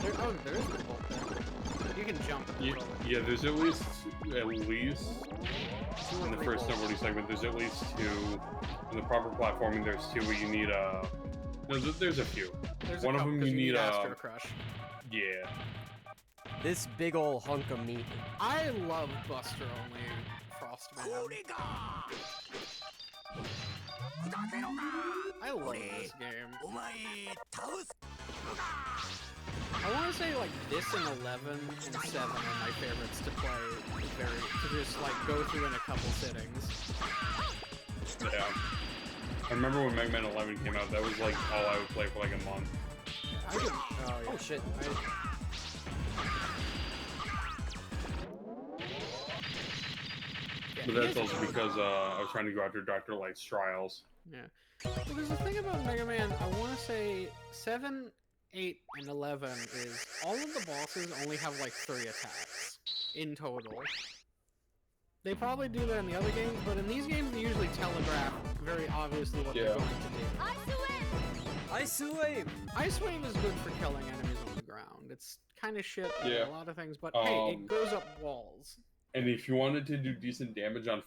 There is a bolt there. You can jump in the Yeah, middle. yeah, there's at least in the first balls. snowboarding segment, there's at least 2. In the proper platforming, there's 2 where you need there's a few. There's One a of couple, them 'cause you need Astro Crush. yeah. This big ol' hunk of meat. I love Buster only Frostman. I love this game. I want to say like this and 11 and 7 are my favorites to play. To just like go through in a couple sittings. Yeah. I remember when Mega Man 11 came out, that was like all I would play for like a month. I could, oh, yeah. Oh shit. Yeah, But he that's has- also because I was trying to go after Dr. Light's trials. Yeah. But there's a thing about Mega Man, I want to say 7, 8, and 11 is all of the bosses only have like 3 attacks in total. They probably do that in the other games, but in these games they usually telegraph very obviously what they're Yeah. going to do. アイスウェイ Ice Wave! Ice Wave is good for killing enemies on the ground. It's kind of shit in Yeah. a lot of things, but hey, it Um, goes up walls. And if you wanted to do decent damage on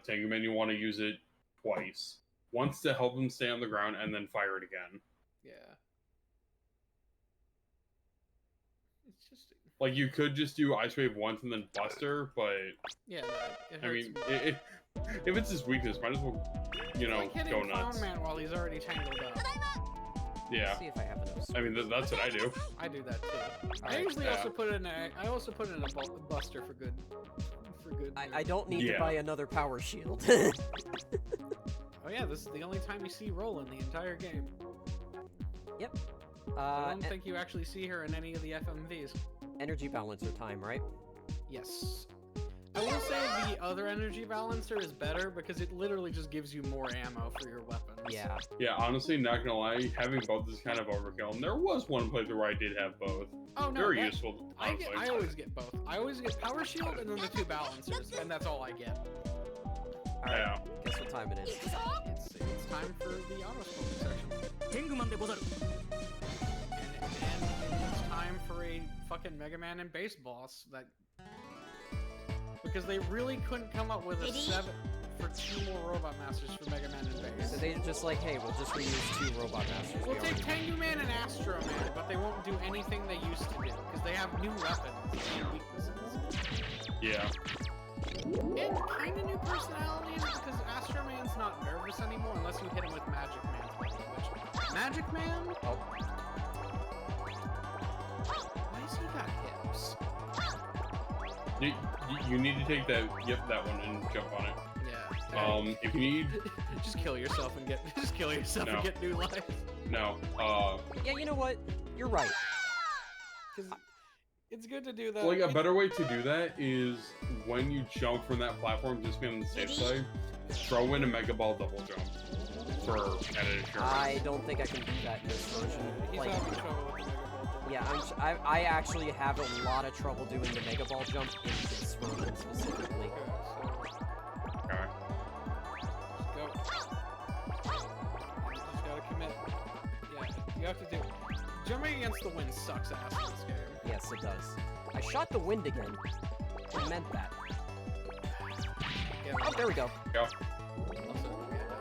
Tengu Man, you want to use it twice. Once to help him stay on the ground, and then fire it again. Yeah. It's just, Like, you could just do Ice Wave once and then Buster, but, yeah, no, it hurts. I mean, if it's his weakness, might as well, you know, like hitting go nuts. Clown Man while he's already tangled up. Yeah. See if I have enough. I mean, that's what I do. I do that too. I Alright, usually yeah. also put in a Buster for good. I don't need to Yeah. buy another power shield. Oh yeah, this is the only time you see Roland the entire game. Yep. I don't think you actually see her in any of the FMVs. Energy balancer time, right? Yes. I will say the other energy balancer is better because it literally just gives you more ammo for your weapons. Yeah. Yeah, honestly, not gonna lie, having both is kind of overkill. And there was one playthrough where I did have both. Oh no, Very that- useful, I honestly. always get both. I always get power shield and then the 2 balancers, and that's all I get. Alright, Yeah. guess what time it is. It's time for the auto smoking section. 天狗マンでござる And it's time for a fucking Mega Man and Bass boss that... Because they really couldn't come up with a 7 for 2 more Robot Masters for Mega Man and Bass. So they just like, hey, we'll just reuse 2 robot masters. We'll We take already- Tengu Man and Astro Man, but they won't do anything they used to do, because they have new weapons and weaknesses. Yeah. And kinda new personalities, because Astro Man's not nervous anymore unless you hit him with Magic Man's button, which... Magic Man? Oh, Why has he got hips? You need to take that one and jump on it. Yeah. If you need, Just kill yourself and get No. and get new life. no, yeah, you know what? You're right. Because it's good to do that. like a better way to do that is when you jump from that platform, just be on the safe side, throw in a Mega Ball double jump for added assurance. I don't think I can do that in this version. He's Like, having trouble with the Mega Ball. yeah, I actually have a lot of trouble doing the Mega Ball jump in this version specifically. Okay. Go. You just gotta commit. Yeah, you have to do. Jumping against the wind sucks ass in this game. Yes, it does. I shot the wind again. It meant that. Yeah, Oh, there we go. Yeah. Also,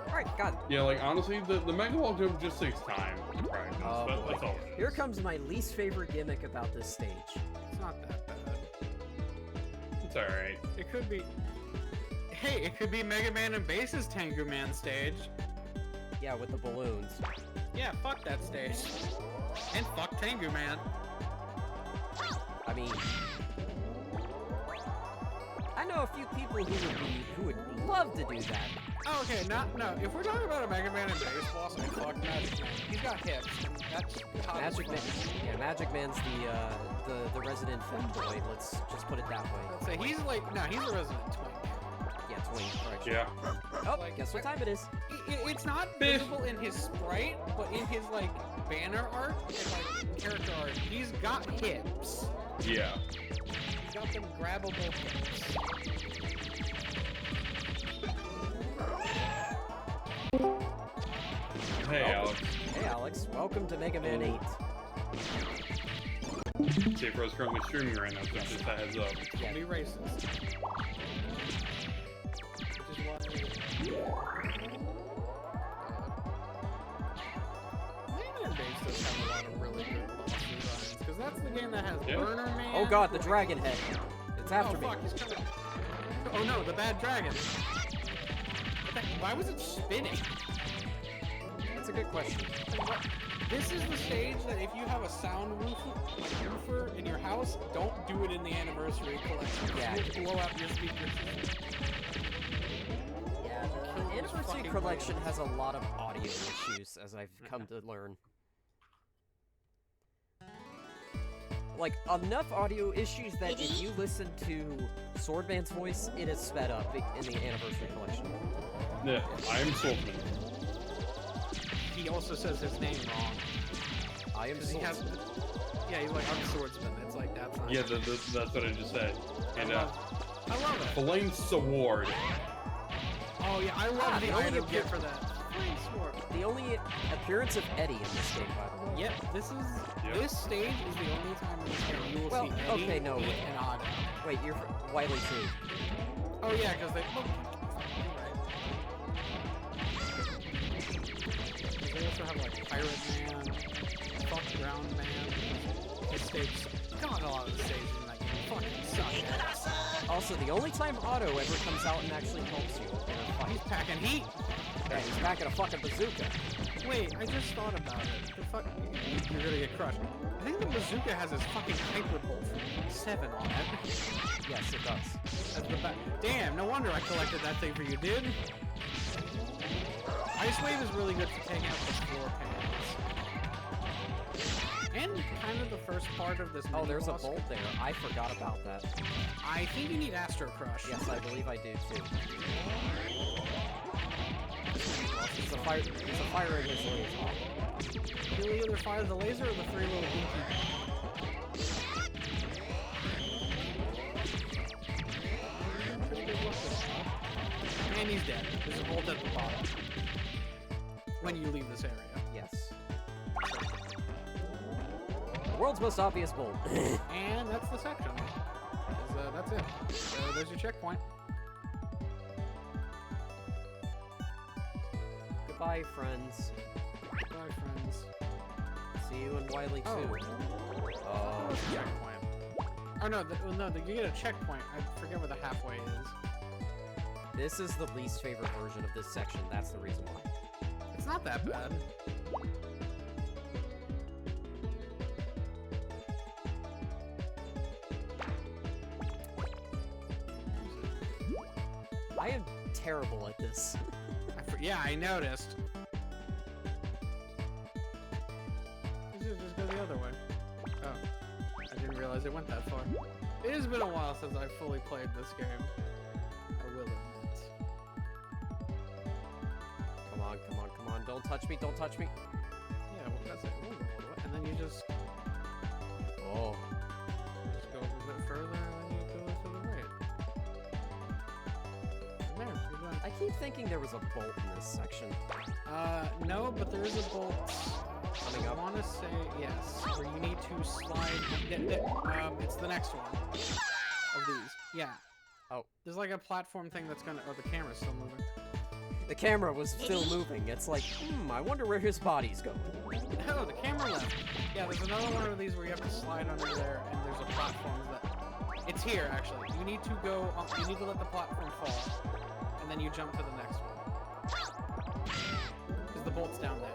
Alright, got it. Yeah, like honestly, the Mega Ball jump just takes time to practice. Oh, That's all it is. Here comes my least favorite gimmick about this stage. it's not that bad. It's alright. It could be. Hey, it could be Mega Man and Bass's Tengu Man stage. Yeah, with the balloons. Yeah, fuck that stage. And fuck Tengu Man. I mean, I know a few people who would love to do that. Oh, okay, no. If we're talking about a Mega Man and Bass boss, I fuck Magic Man. He's got hips, and that's hot as Magic Man, fuck. yeah, Magic Man's the resident femboy. Let's just put it that way. Let's say he's like, no, he's a resident twink. Yeah, twink, correction. Yeah. Oh, Like- guess what time it is? It's not visible in his sprite, but in his like banner art and like character art, he's got hips. Yeah. He's got them grabbable hips. Hey, Oh. Alex. Hey, Alex. Welcome to Mega Man 8. Séafra is currently streaming right now, so just a heads up. Don't be racist. Which is why... Mega Man Base does have a lot of really good boss designs, because that's the game that has Yeah. Burner Man... Oh god, the dragon head. It's after oh, me. fuck, he's coming. Oh no, the bad dragon. Why was it spinning? That's a good question. This is the stage that if you have a sound woofer in your house, don't do it in the anniversary collection. Yeah. You'll blow out your speakers. Yeah, the Anniversary Collection has a lot of audio issues, as I've come to learn. Like, enough audio issues that if you listen to Swordman's voice, it is sped up in the Anniversary Collection. Yeah, I am Swordsman. He also says his name wrong. I am Because he has... Yeah, he's like, I'm Swordsman. It's like, that's not... Yeah, that's what I just said. And, I love it. Flame Sword. Oh yeah, I love the only item get for that. Flame Sword. The only appearance of Eddie in this game, by the way. Yep, this stage is the only time in this game you will Well, see Eddie okay, no, Pete, wait. and Otto. Wait, you're Wily too. Oh yeah, because they... Oh, they also have like Pirate Man, Fuck Ground Man. The stage... God, a lot of the stages in that game fucking suck. Also, the only time Otto ever comes out and actually helps you in a He's fight. packing heat! Yeah, he's packing a fucking bazooka. Wait, I just thought about it. The fuck... You're gonna get crushed. I think the bazooka has his fucking Hyper Bolt 7 on it. Yes, it does. That's the back. Damn, no wonder I collected that thing for you, dude. Ice Wave is really good for taking out the floor panels. And kind of the first part of this Oh, there's a mini-boss. bolt there. I forgot about that. I think you need Astro Crush. Yes, I believe I do too. There's a fire in his laser. You'll either fire the laser or the three little dinky. Pretty good weapon. And he's dead. There's a bolt at the bottom. When you leave this area. Yes. The world's most obvious bolt. And that's the section. That's it. So there's your checkpoint. Goodbye, friends. Bye, friends. See you in Wily too. Oh, checkpoint. Oh no, you get a checkpoint. I forget where the halfway is. This is the least favorite version of this section. That's the reason why. It's not that bad. I am terrible at this. Yeah, I noticed. Just go the other way. Oh, I didn't realize it went that far. It has been a while since I've fully played this game. I will admit. Come on, come on, come on. Don't touch me, don't touch me. Yeah, well, that's it. And then you just Oh. go a bit further, and then you go to the right. And there, you're done. I keep thinking there was a bolt in this section. No, but there is a bolt. Coming I up. want to say yes, where you need to slide. It's the next one of these. Yeah. Oh. There's like a platform thing that's gonna. Oh, the camera's still moving. The camera was still moving. It's like, I wonder where his body's going. Oh, the camera left. Yeah, there's another one of these where you have to slide under there, and there's a platform that. It's here actually. You need to go. You need to let the platform fall, and then you jump to the next one. Because the bolt's down there.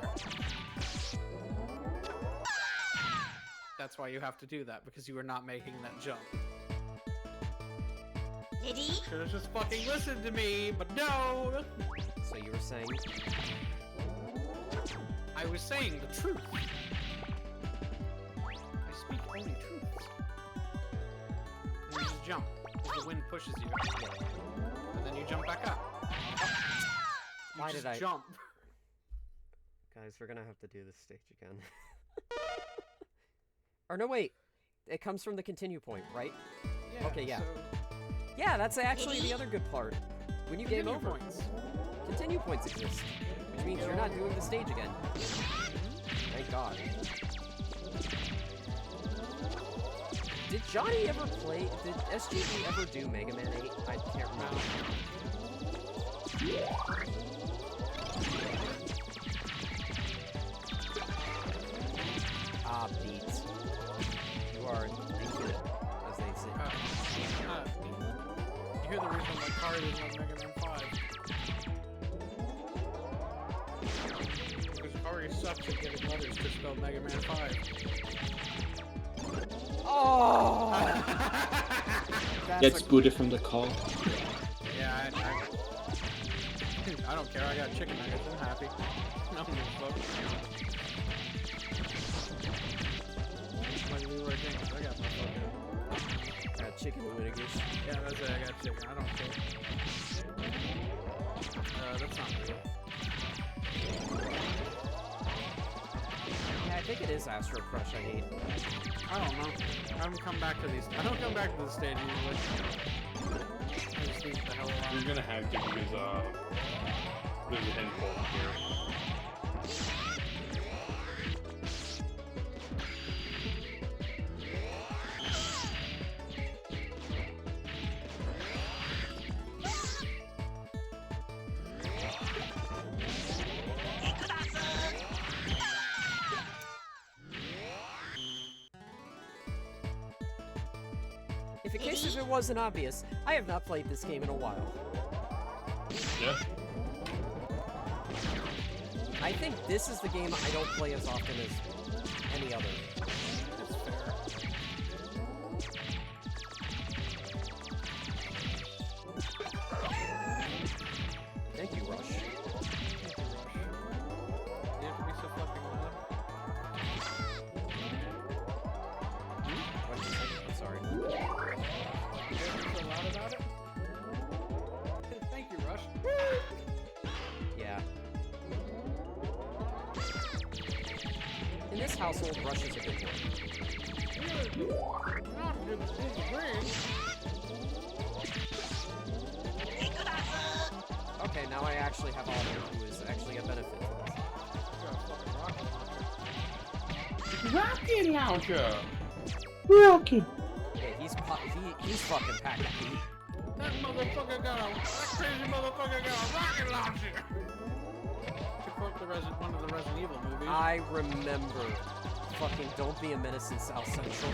That's why you have to do that, because you are not making that jump. Should've just fucking listened to me, but no! So you were saying? I was saying the truth. I speak only truths. And you just jump, because the wind pushes you. And then you jump back up. You Why just did I jump? Guys, we're gonna have to do this stage again. Or no, wait. It comes from the continue point, right? Yeah, Okay, yeah. so Yeah, that's actually the other good part. When you game continue over, points. continue points exist, which means you're not doing the stage again. Thank God. Johnny ever play? Did SGB ever do Mega Man 8? I can't remember. Ah, beats. You are naked, as they say. You hear the reason why Kari didn't love Mega Man 5? Because Kari sucks at getting letters to spell Mega Man 5. Oh! Gets booted from the call. Yeah, I don't care. I got chicken nuggets. I'm happy. I don't give a fuck. Like Leroy Jenkins. I got my fucking... Got chicken and winnigers. Yeah, that's it. I got chicken. I don't care. That's not real. Yeah, I think it is Astro Crush I need. I don't know. I haven't come back to these. I don't come back to the stage usually. I just leave it the hell alone. You're gonna have to because there's a handful here. In case if it wasn't obvious, I have not played this game in a while. Yeah. I think this is the game I don't play as often as any other. That's fair. Thank you, Rush. You have to be so fucking loud. What did you say? I'm sorry. You have to be so loud about it? Thank you, Rush. Yeah. In this household, Rush is a good one. Not good to disagree. Okay, now I actually have Autumn, who is actually a benefit to this. You got a fucking rocket launcher. Rocket launcher! Rocket! Yeah, he's fucking packing heat. That crazy motherfucker got a rocket launcher! To quote one of the Resident Evil movies. I remember fucking Don't Be a Menace in South Central.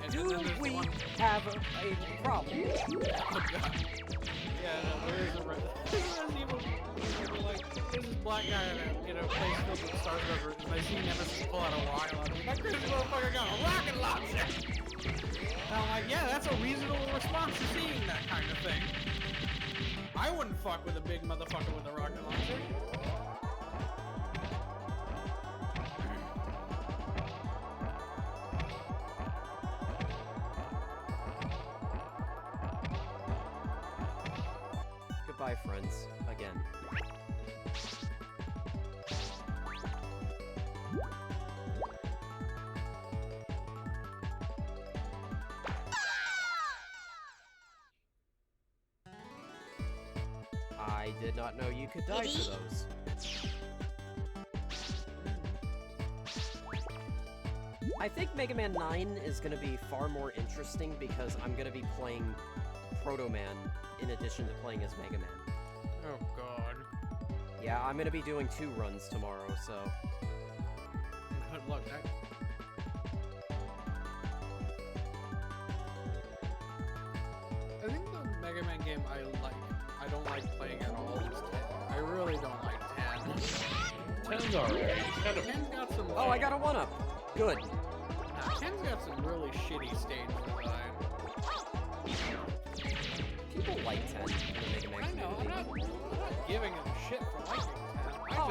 And Do then there's the we one- have a problem? Oh, God. Yeah, no, there is a Resident Evil movie where, like, there's this black guy in a place filled with stars over, and I see Nemesis pull out a rocket launcher. That crazy motherfucker got a rocket launcher! And I'm like, yeah, that's a reasonable response to seeing that kind of thing. I wouldn't fuck with a big motherfucker with a rocket launcher. Goodbye, friends. Again. I did not know you could die to those. I think Mega Man 9 is going to be far more interesting because I'm going to be playing Proto Man in addition to playing as Mega Man. Oh, God. Yeah, I'm going to be doing 2 runs tomorrow, so... Good luck. I think the Mega Man game I don't like playing at all is 10. I really don't like 10. 10's alright. It's kind of 10's got some... Oh, I got a 1-up! Good. Nah, 10's got some really shitty stage design. People like 10 in the Mega Man I know, community. I'm not giving them shit for liking 10. Oh,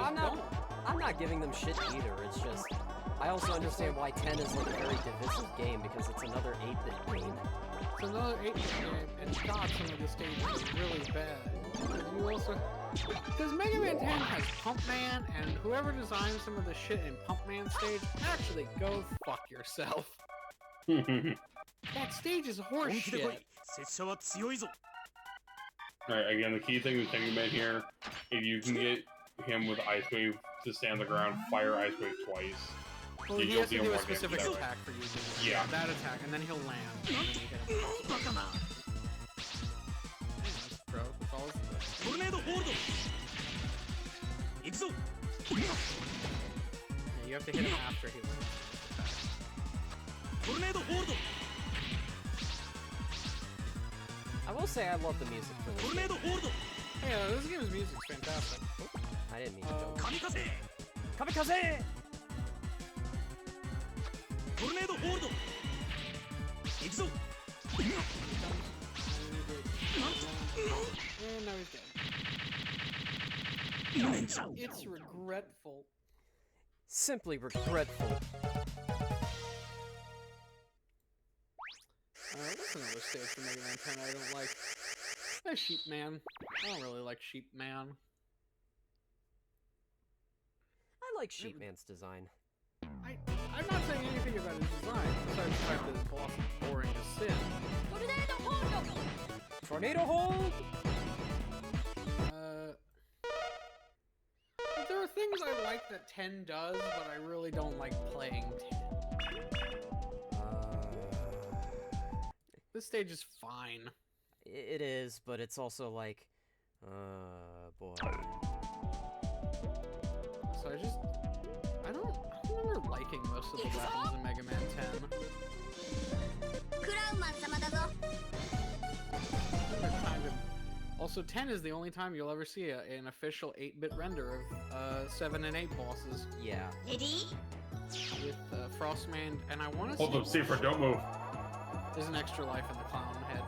I'm not giving them shit either, it's just... I also understand why 10 is like a very divisive game because it's another 8-bit game. It's another 8-bit game, and God, some of the stages are really bad. You also... Because Mega Man 10 has Pump Man, and whoever designed some of the shit in Pump Man stage, actually go fuck yourself. That stage is horseshit. Alright, again, the key thing with Mega Man here, if you can get him with Ice Wave to stay on the ground, fire Ice Wave twice. Well, he You'll has to deal do a more damage specific that way. attack for using it. Yeah. That attack, and then he'll land. And then you hit him. That's bro. That's all it's- Yeah, you have to hit him after he lands. I will say I love the music for this game. Hey, this game's music's fantastic. I didn't mean to jump. Kamikaze! Kamikaze! And now he's dead. It's regretful. Simply regretful. That's another stage for Mega Man 10 I don't like. Sheep Man. I don't really like Sheep Man. I like Sheepman's design. I'm not saying anything about his design, besides the fact that his boss is boring as sin. Tornado hold! But there are things I like that 10 does, but I really don't like playing 10. This stage is fine. It is, but it's also like, boy. So I don't remember liking most of the weapons in Mega Man 10. They're kind of... Also, 10 is the only time you'll ever see an official 8-bit render of 7 and 8 bosses. Yeah. With Frostman, and I want to Hold up, Séafra, don't move. There's an extra life in the clown head.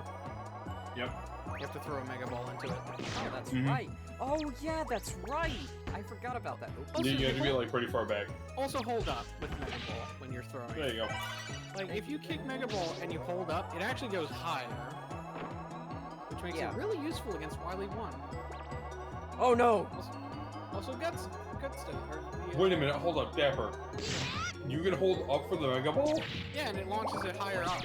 Yep. You have to throw a Mega Ball into it. Oh, that's right. Oh, yeah, that's right. I forgot about that. Also, You have to be like pretty far back. Also hold up with Mega Ball when you're throwing. There you go. Like, if you kick Mega Ball and you hold up, it actually goes higher. Which makes it really useful against Wily 1. Oh, no! Also Guts Wait a minute, hold up, Dapper. You can hold up for the Mega Ball? Yeah, and it launches it higher up.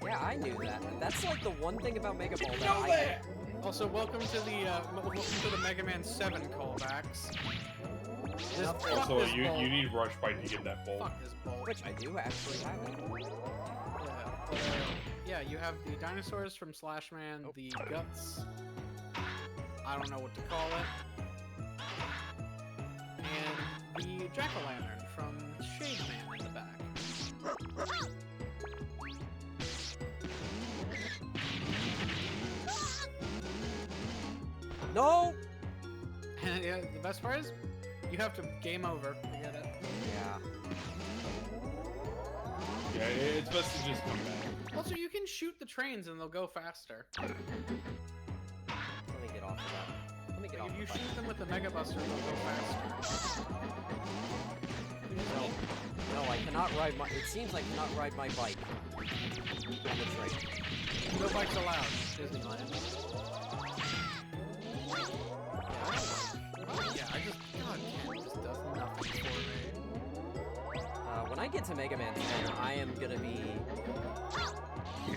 Yeah, I knew that. That's like the one thing about Mega Ball that I... Also, welcome to the Mega Man 7 callbacks. Also, you need Rush Bite to get that ball. Fuck this ball. Which I do actually have it. Yeah, you have the dinosaurs from Slash Man, the Guts. I don't know what to call it. And the Jack-o'-lantern from Shade Man in the back. No! And yeah, the best part is, you have to game over to get it. Yeah. Yeah, it's best to just come back. Also, you can shoot the trains and they'll go faster. Let me get off of that. Let me get off If you of that. shoot them with the Mega Buster, they'll go faster. No, I cannot ride my... It seems I cannot ride my bike on the train. No bikes allowed. Disneyland. Yeah, I just... God damn, it just does nothing for me. When I get to Mega Man 10, I am gonna be...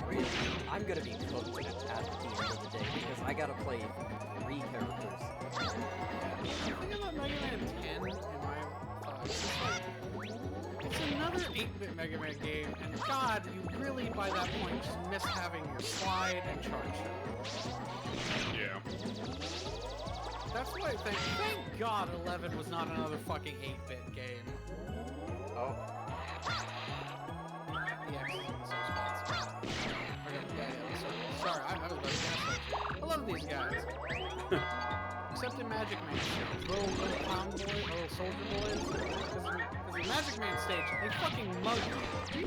Really, I'm gonna be cooked at the end of the day, because I gotta play 3 characters. The thing about Mega Man 10, in my thoughts, it's another 8-bit Mega Man game, and God, you really, by that point, just miss having your slide and charge. Yeah. That's why thank God 11 was not another fucking 8-bit game. Oh. The X is in the same spots. Sorry, I was about to gaslight you. I love these guys. Except in Magic Man. Little clown boy, little soldier boys. Because in Magic Man stage, they fucking mug you.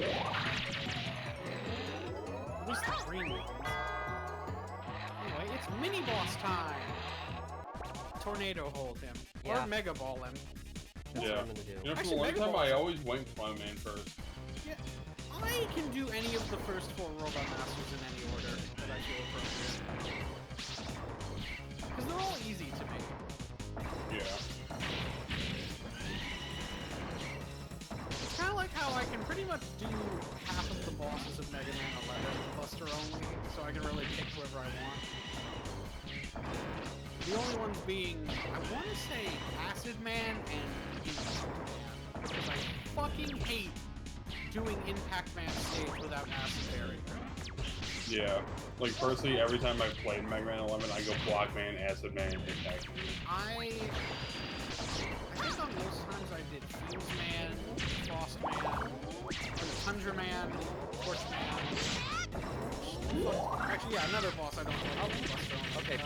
At least the green ones. Anyway, it's mini-boss time! Tornado hold him. Yeah. Or Mega Ball him. That's Yeah. what I'm gonna do. You know, for Actually, a long Mega time, Ball's- I always went Clown Man first. Yeah, I can do any of the first 4 Robot Masters in any order that I feel appropriate. Because they're all easy to me. Yeah. It's kind of like how I can pretty much do half of the bosses of Mega Man 11 Buster only, so I can really pick whoever I want. The only ones being, I want to say Acid Man and Beast Man, because I fucking hate doing Impact Man stage without acid barrier. Yeah. Like, personally, every time I played Mega Man 11, I go Block Man, Acid Man, Impact Man. I think on most times I did Fuse Man, Frost Man, Tundra Man, Torch Man. Actually, yeah, another boss I don't know. Okay.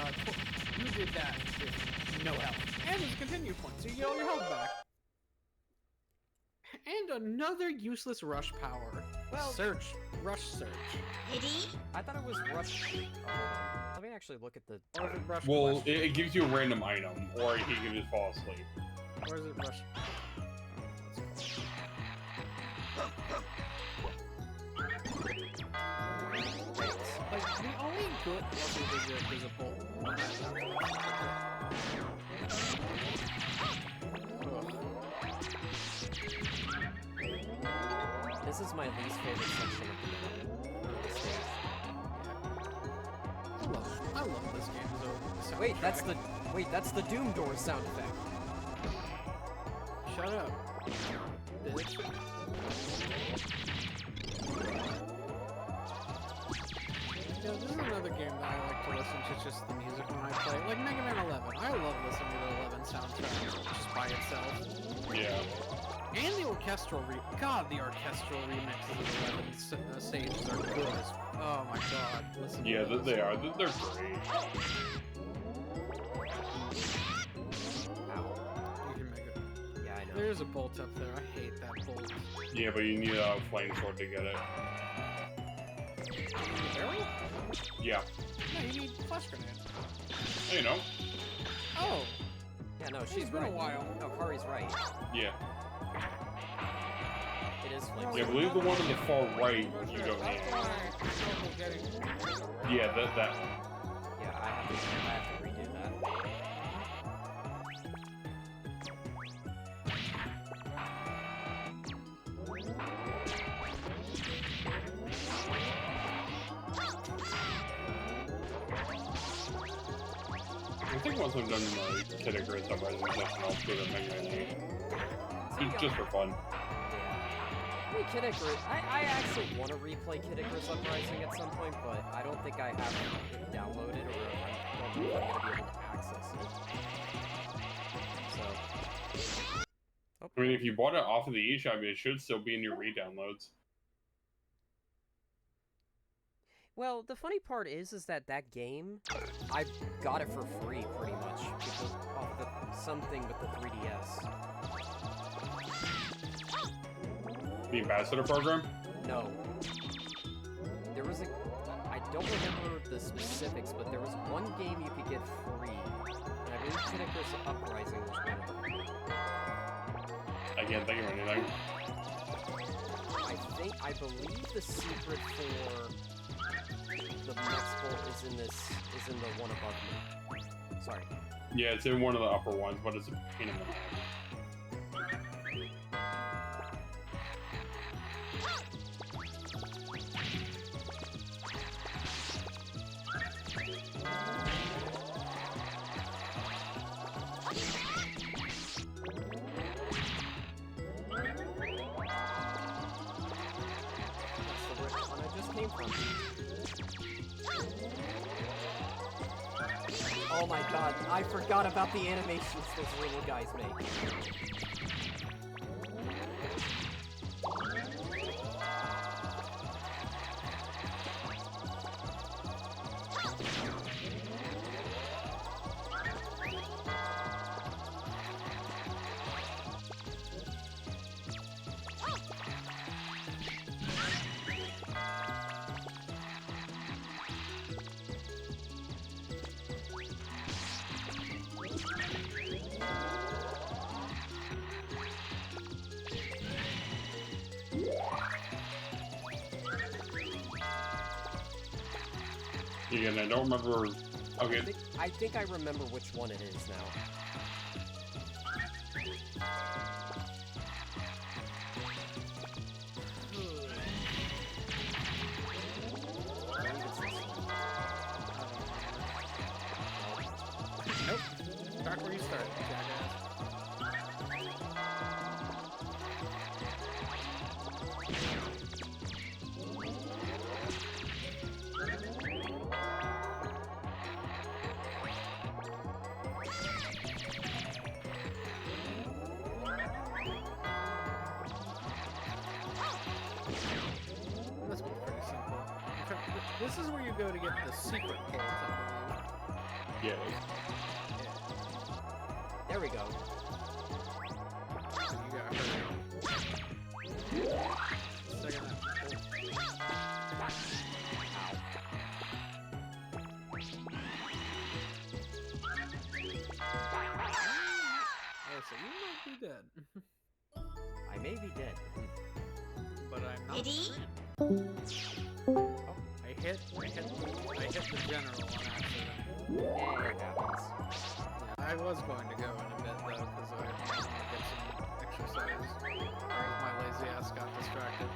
You did that with no health. And there's a continue point, so you get all your health back. And another useless rush power. Well- Surge. Rush Surge. I thought it was rush. Oh, hold on. Let me actually look at the. Or is it rush Well, question? it gives you a random item, or he can just fall asleep. Or is it rush? Like, the only good is a bolt. This is my least favorite section of the stage. I love this game. Wait, that's the Doom Door sound effect. Shut up, bitch. Yeah, this is another game that I like to listen to just the music when I play. Like Mega Man 11. I love listening to the 11 soundtrack just by itself. Yeah. And the orchestral God, the orchestral remixes of 11 stages are good as... Oh my god. Listen to Yeah, those. they are. They're great. You can make it. Yeah, I know. There's a bolt up there. I hate that bolt. Yeah, but you need a flame sword to get it. Barrel? Yeah. No, you need flash grenade. You know. Oh! Yeah, no, It's she's been right. a while. No, Kari's right. Yeah. It is flame. Yeah, I believe the one on the far right you don't That's need. why I struggle getting... Yeah, that one. Yeah, I have to redo that. I think once I'm done the Kid Icarus Uprising session, I'll do the Mega Man 8. Just for fun. I mean, Kid Icarus, I actually want to replay Kid Icarus Uprising at some point, but I don't think I have it downloaded, or I don't know if I'm going to be able to access it. So... Oh. I mean, if you bought it off of the eShop, it should still be in your re-downloads. Well, the funny part is that game, I got it for free, pretty much, because of something with the 3DS. The Ambassador Program? No. There was a... I don't remember the specifics, but there was one game you could get free, and I believe Kid Icarus Uprising was one of them. I can't think of anything. I believe the secret for the next bolt is in the one above me. Sorry. Yeah, it's in one of the upper ones, but it's a pain in the neck. That's the one I just came from. Oh my god, I forgot about the animations those little guys make. Again, I don't remember. Okay. I think I remember which one it is now. Nope. Back where you started, jackass. This one's pretty simple. This is where you go to get the secret pulls, I Yeah. believe. There we go. You got her. Second that pull. Oh, so you might be dead. I may be dead. But I'm not. Ready? I hit the general on accident. Yeah, it happens. Yeah, I was going to go in a bit though, because I wanted to get some exercise. My lazy ass got distracted.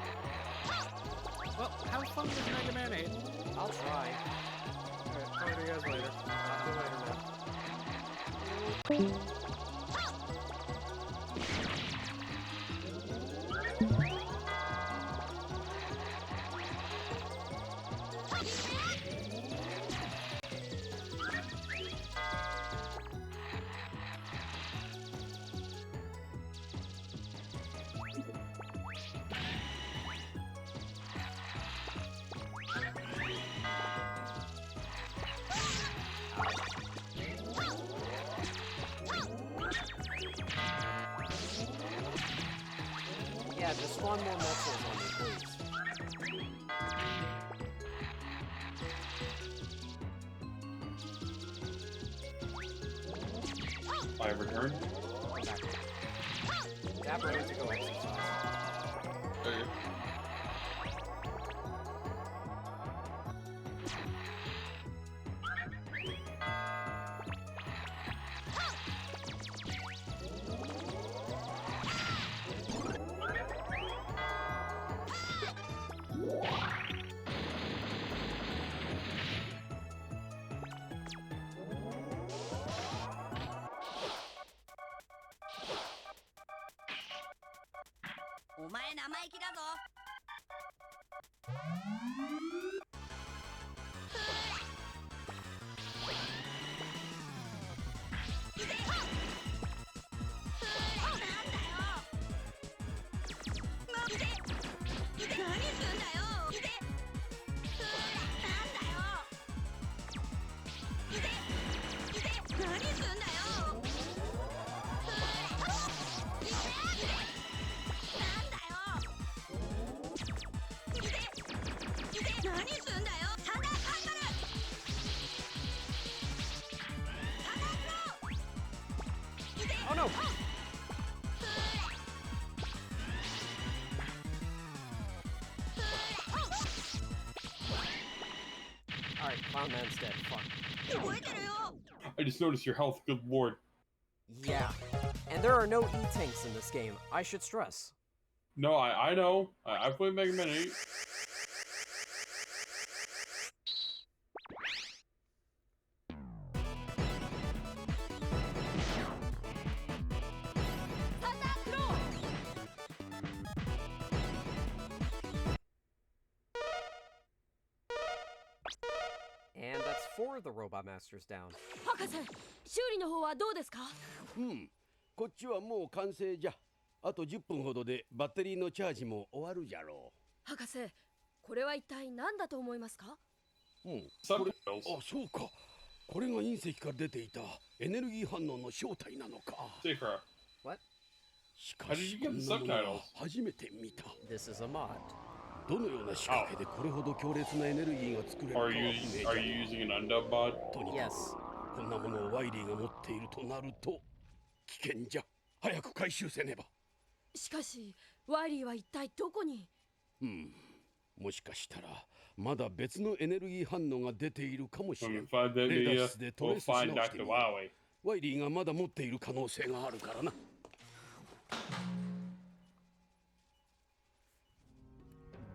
Well, have fun with Mega Man 8. I'll try. Alright, talk to you guys later. See you later, man. 'Ed, just spawn more missiles on me, please. I return. Dapper went to go exercise. Okay. Oh no! Alright, Clown Man's dead. Fuck. I just noticed your health. Good lord. Yeah. And there are no E-tanks in this game, I should stress. No, I know. I played Mega Man 8. And that's 4 of the Robot Masters down. 博士、修理の方はどうですか？こっちはもう完成じゃ。あと10分ほどでバッテリーのチャージも終わるじゃろ博士、これは一体何だと思いますか？う。これ、 Subtitles. あ、そうか。これが隕石から出ていたエネルギー反応の正体なのか。 Séafra. しか How did し you こ get ん the なものは subtitles? 初めて見た。 This is a mod. どのような仕掛けでこれほど強烈なエネルギーが作れるかは Are 不 you 明じゃ。 are you using an undub mod? とにか Yes. くこんなものをワイリーが持っているとなると危険じゃ。早く回収せねば。しかし、ワイリーは一体どこに？もしかしたらまだ別のエネルギー反応が出ているかもし When れ we ん。 find that レーダー video, 室でト we'll レースし find 直して Dr. みよう。 Wowie. ワイリーがまだ持っている可能性があるからな。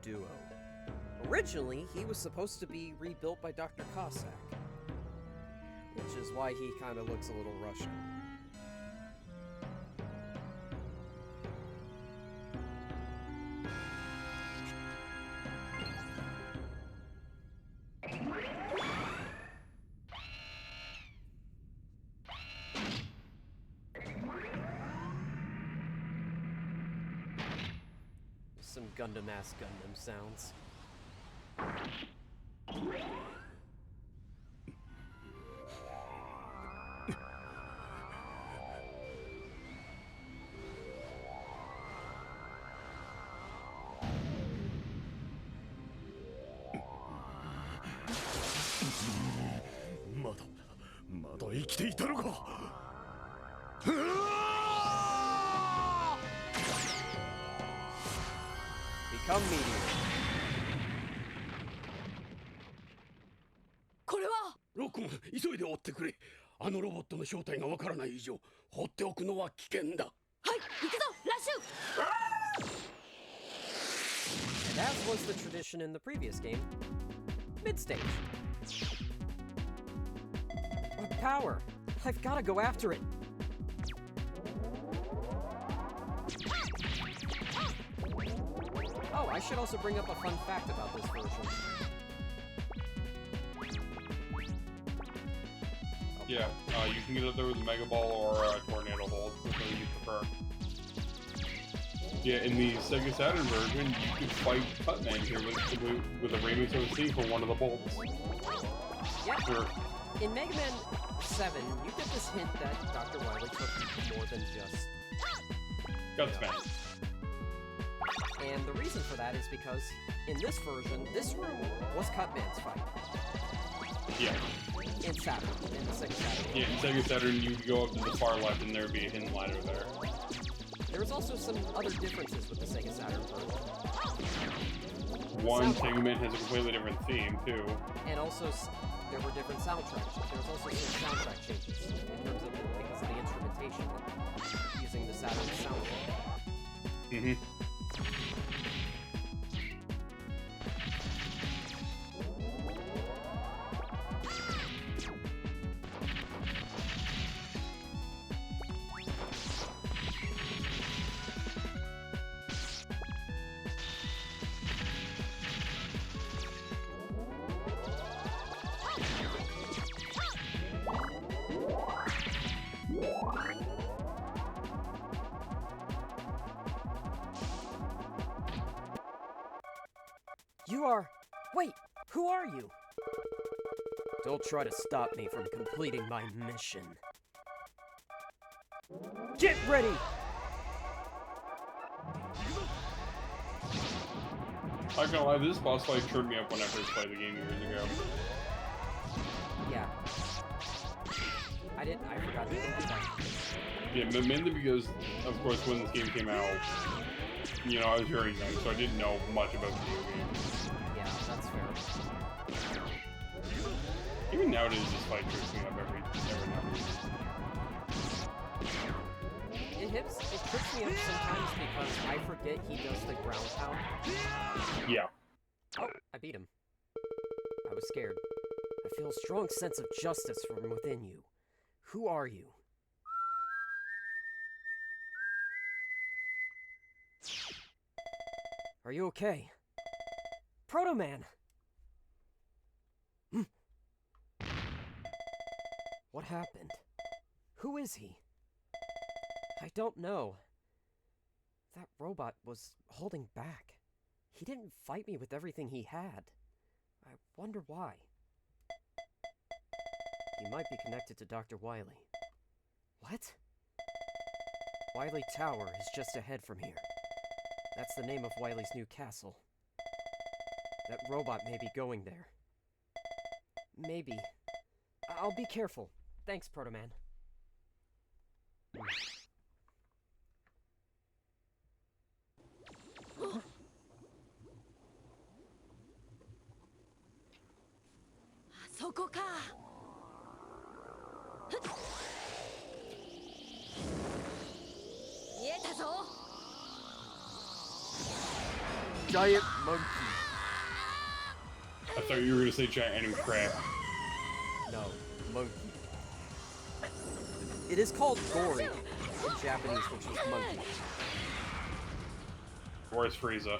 Duo. Originally, he was supposed to be rebuilt by Dr. Cossack, which is why he kind of looks a little Russian. some Gundam-ass Gundam sounds. Become meteor. これはロックマン、急いで追ってくれ。あのロボットの正体がわからない以上、放っておくのは危険だ。はい行くぞラッシュ And as was the tradition in the previous game, mid-stage. Oh, power! I've gotta go after it! Oh, I should also bring up a fun fact about this version. Yeah, you can get up there with a Mega Ball or a Tornado Hold, whichever you prefer. Yeah, in the Sega Saturn version, you could fight Cutman here with a remix OC for one of the bolts. Yep. Sure. In Mega Man 7, you get this hint that Dr. Wily took more than just... Gutsman. And the reason for that is because, in this version, this room was Cutman's fight. Yeah. In Saturn, in the Sega Saturn. Yeah, in Sega Saturn, you'd go up to the far left and there'd be a hidden ladder there. There was also some other differences with the Sega Saturn version. One, Segment has a completely different theme, too. And also, there were different soundtracks. There was also some soundtrack changes in terms of because of the instrumentation using the Saturn soundtrack. Mm-hmm. You are... Wait, who are you? Don't try to stop me from completing my mission. Get ready! I can't lie, this boss fight turned me up when I first played the game years ago. Yeah. I forgot to think of that. Yeah, but mainly because, of course, when this game came out, you know, I was very young, so I didn't know much about video games. Yeah, that's fair. Even nowadays, this fight trips me up every now and then. It trips me up sometimes because I forget he does the ground pound. Yeah. Oh, I beat him. I was scared. I feel a strong sense of justice from within you. Who are you? Are you okay? Proto Man! What happened? Who is he? I don't know. That robot was holding back. He didn't fight me with everything he had. I wonder why. He might be connected to Dr. Wily. What? Wily Tower is just ahead from here. That's the name of Wily's new castle. That robot may be going there. Maybe. I'll be careful. Thanks, Proto Man. Giant monkey. I thought you were gonna say giant enemy crab. No, monkey. It is called Gory in Japanese, which is monkey. Where's Frieza?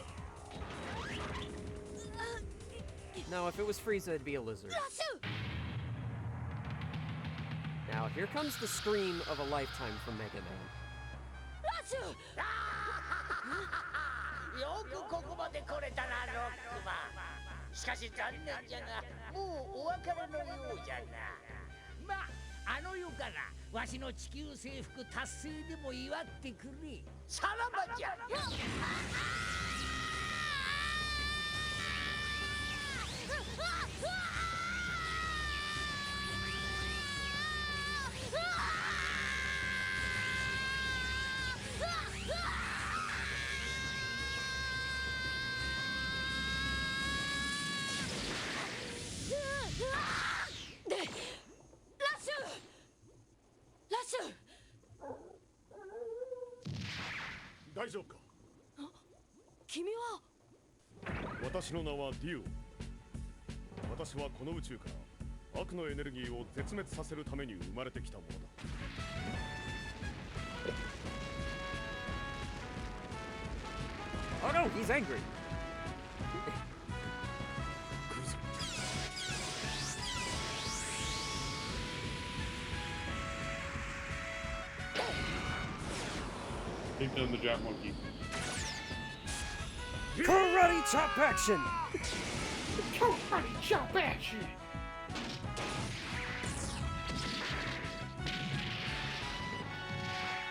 No, if it was Frieza, it'd be a lizard. Now, here comes the scream of a lifetime from Mega Man. ここまで来れたな、ロックマン。しかし残念じゃが、もうお別れのようじゃな。まあ、あの世からわしの地球征服達成でも祝ってくれ。さらばじゃ。大丈夫か？君は私の名はデュオ。私はこの宇宙から悪のエネルギーを絶滅させるために生まれてきたものだ。Oh no, he's angry. Take down the giant monkey. Karate chop action! Karate chop action!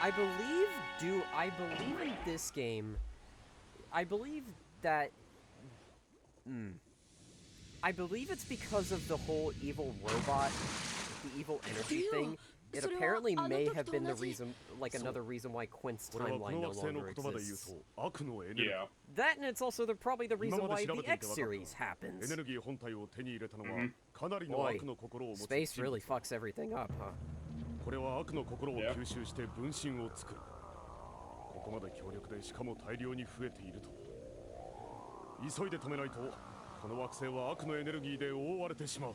I believe in this game, I believe that, I believe it's because of the whole evil robot, the evil energy thing. It apparently may have been the reason, like another reason why Quint's timeline no longer exists. Yeah. That, and it's also probably the reason why the X series happens. Boy, space really fucks everything up, huh? これは悪の心を吸収して分身を作る。ここまで強力でしかも大量に増えていると。急いで止めないと、この惑星は悪のエネルギーで覆われてしまう。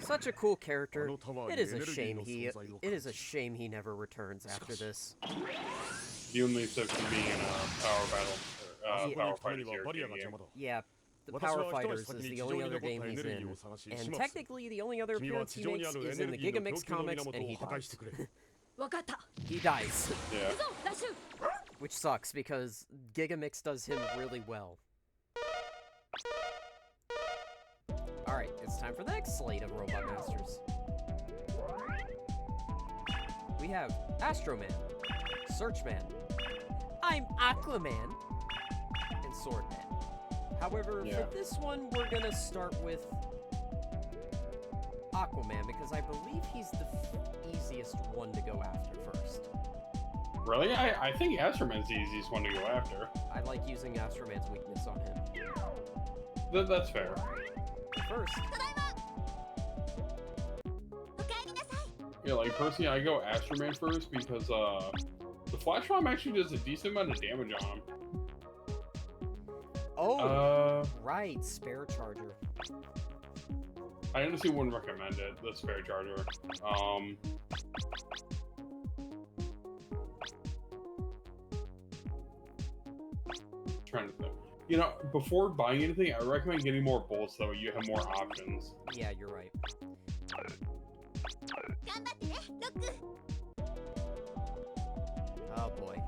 Such a cool character. It is a shame he never returns after this. The only exception being in a power battle, power fighters here. Yeah, the Power Fighters is the only other game he's in, and technically the only other appearance he makes is in the Gigamix comics, and he dies. He dies. Yeah. Which sucks because Gigamix does him really well. Alright, it's time for the next slate of Robot Masters. We have Astroman, Searchman, I'm Aquaman, and Swordman. However, for this one, we're gonna start with Aquaman because I believe he's the easiest one to go after first. Really? I think Astroman's the easiest one to go after. I like using Astroman's weakness on him. That's fair. First. Yeah, like personally, I go Astroman first because the Flash Bomb actually does a decent amount of damage on him. Oh, right, Spare Charger. I honestly wouldn't recommend it, the Spare Charger. Trying to think. You know, before buying anything, I recommend getting more bolts so you have more options. Yeah, you're right. Oh boy.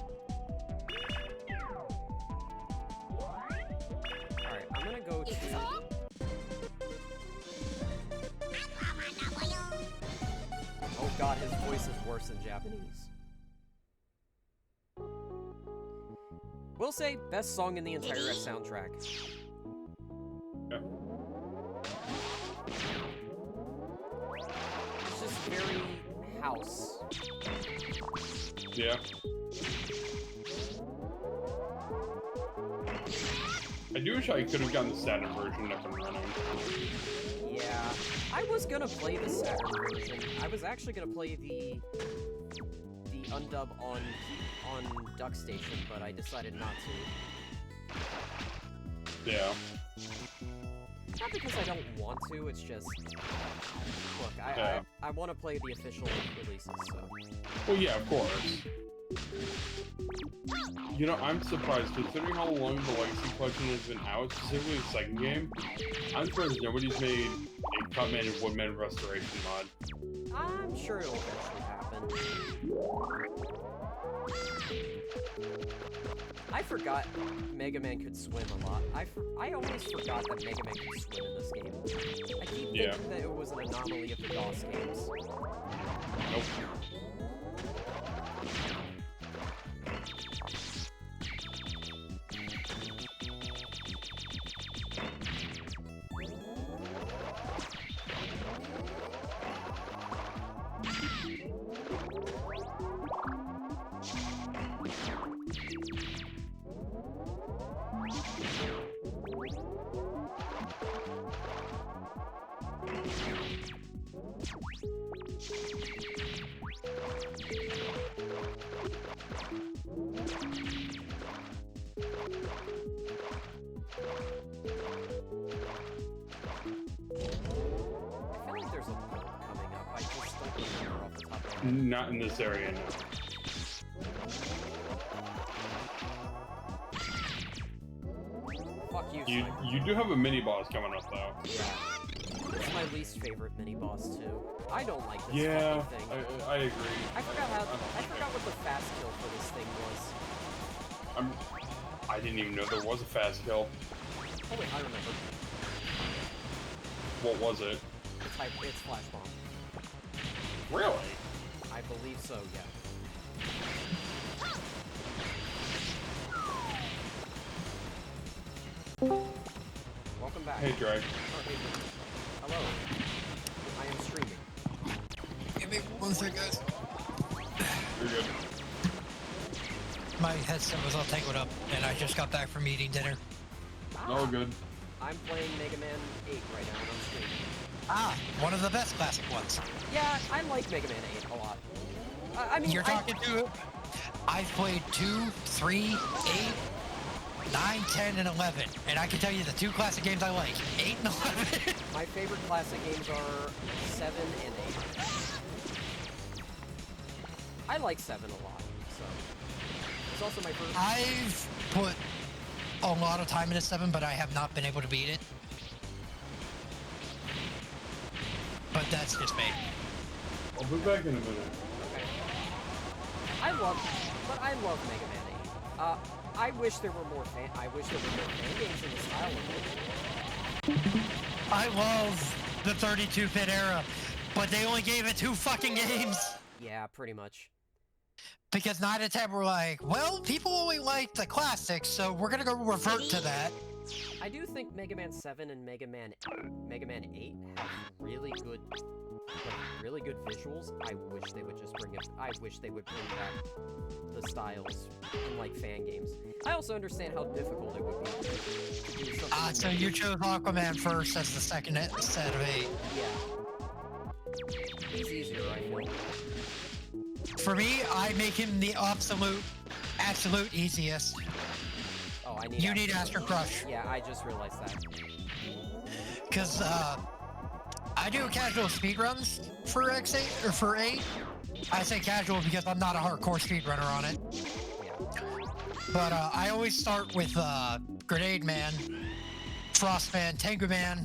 Alright, I'm gonna go to... Oh god, his voice is worse in Japanese. We'll say, best song in the entire soundtrack. Yeah. It's just very house. Yeah. I do wish I could have gotten the Saturn version up and running. Yeah, I was gonna play the Saturn version. I was actually gonna play the undub on Duck Station, but I decided not to. Yeah. Not because I don't want to, it's just... Look, I want to play the official releases, so... Well, yeah, of course. You know, I'm surprised, considering how long the Legacy Collection has been out, specifically the second game, I'm surprised nobody's made a Cutman and Woodman restoration mod. I'm sure it'll eventually happen. I forgot Mega Man could swim a lot. I always forgot that Mega Man could swim in this game. I keep thinking that it was an anomaly of the DOS games. Nope. I feel like there's a boat coming up. I just don't remember off the top of my head. Not in this area, no. Fuck you, You Sniper. you do have a mini boss coming up though. Yeah. It's my least favorite mini boss too. I don't like this Yeah, fucking thing. I agree. I forgot what the fast kill for this thing was. I didn't even know there was a fast kill. Oh wait, I remember. What was it? It's Flash Bomb. Really? I believe so, yeah. Welcome back. Hey, Drake. Oh, hey. Hello. I am streaming. Give me 1 sec, guys. You're good. My headset was all tangled up, and I just got back from eating dinner. All good. I'm playing Mega Man 8 right now, and I'm streaming. Ah, one of the best classic ones. Yeah, I like Mega Man 8 a lot. I mean, You're talking to... I've played 2, 3, 8, 9, 10, and 11. And I can tell you the 2 classic games I like, 8 and 11. My favorite classic games are 7 and 8. I like 7 a lot, so... It's also my first... I've put a lot of time into 7, but I have not been able to beat it. But that's just me. I'll be back in a minute. Okay. I love Mega Man 8. I wish there were more fan games in the style of it. I love the 32-bit era, but they only gave it 2 fucking games. Yeah, pretty much. Because 9 and 10 were like, well, people only like the classics, so we're gonna go revert to that. I do think Mega Man 7 and Mega Man 8 have really good visuals. I wish they would bring back the styles in like fan games. I also understand how difficult it would be to do something. So you chose Rockman first as the second set of 8. Yeah. He's easier, I feel. For me, I make him the absolute easiest. Oh, I need. You need Astro Crush. Yeah, I just realized that. Cause I do casual speedruns for X8 or for 8. I say casual because I'm not a hardcore speedrunner on it. Yeah. But I always start with Grenade Man, Frost Man, Tengu Man,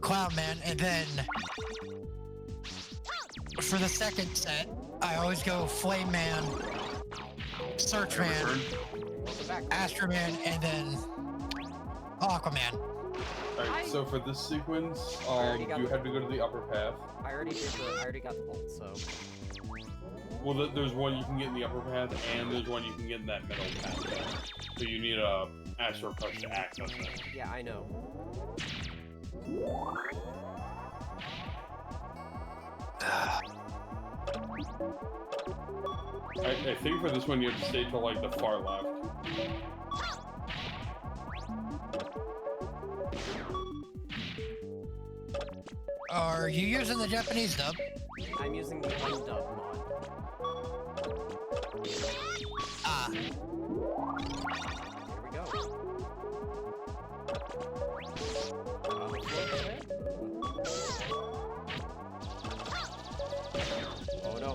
Cloud Man, and then for the second set, I always go Flame Man, Search Man, Astro Man, and then Aquaman. Alright, so for this sequence, you have to go to the upper path. I already got the bolt, so. Well, there's one you can get in the upper path, and there's one you can get in that middle path. So you need a Astro Crush to access it. Yeah, I know. I think for this one you have to stay till like the far left. Are you using the Japanese dub? I'm using the undub mod. Ah. Here we go. Oh no.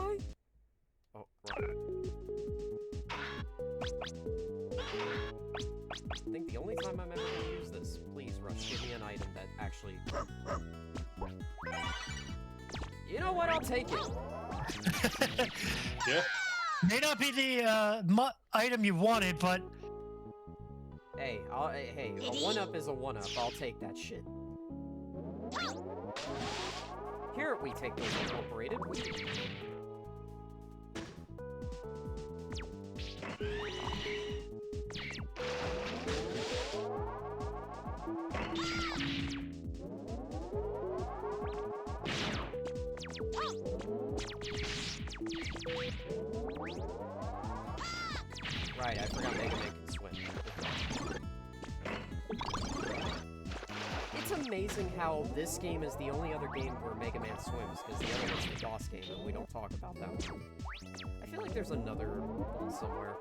die. Oh, right. I think the only time I'm ever going to use this. Please, Rush, give me an item that actually... You know what? I'll take it. Yeah. May not be the item you wanted, but Hey, hey, a 1-up is a 1-up. I'll take that shit. Here we take those incorporated. Right, I forgot Mega Man can swim. It's amazing how this game is the only other game where Mega Man swims, because the other one's the DOS game, and we don't talk about that one. I feel like there's another one somewhere.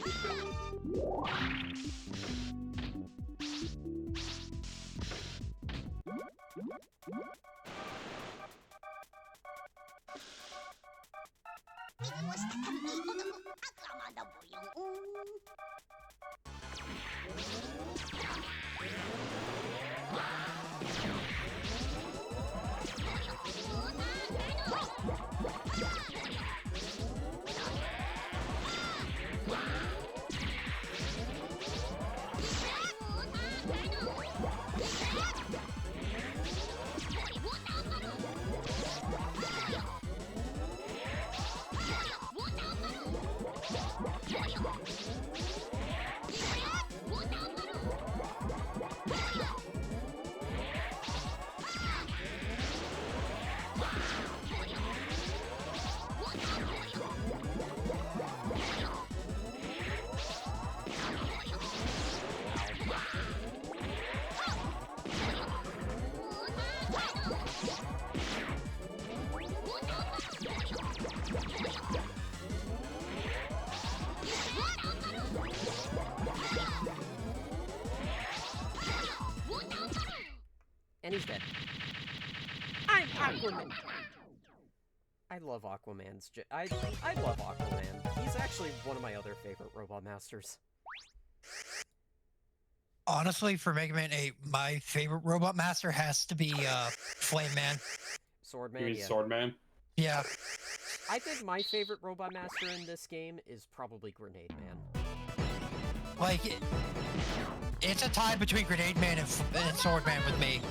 And he's dead. I'm Aquaman! I love Aquaman's... I love Aquaman. He's actually one of my other favorite Robot Masters. honestly, for Mega Man 8, my favorite Robot Master has to be Flame Man. Swordman, You mean yeah. Swordman? Yeah. I think my favorite Robot Master in this game is probably Grenade Man. Like, it's a tie between Grenade Man and Sword Man with me.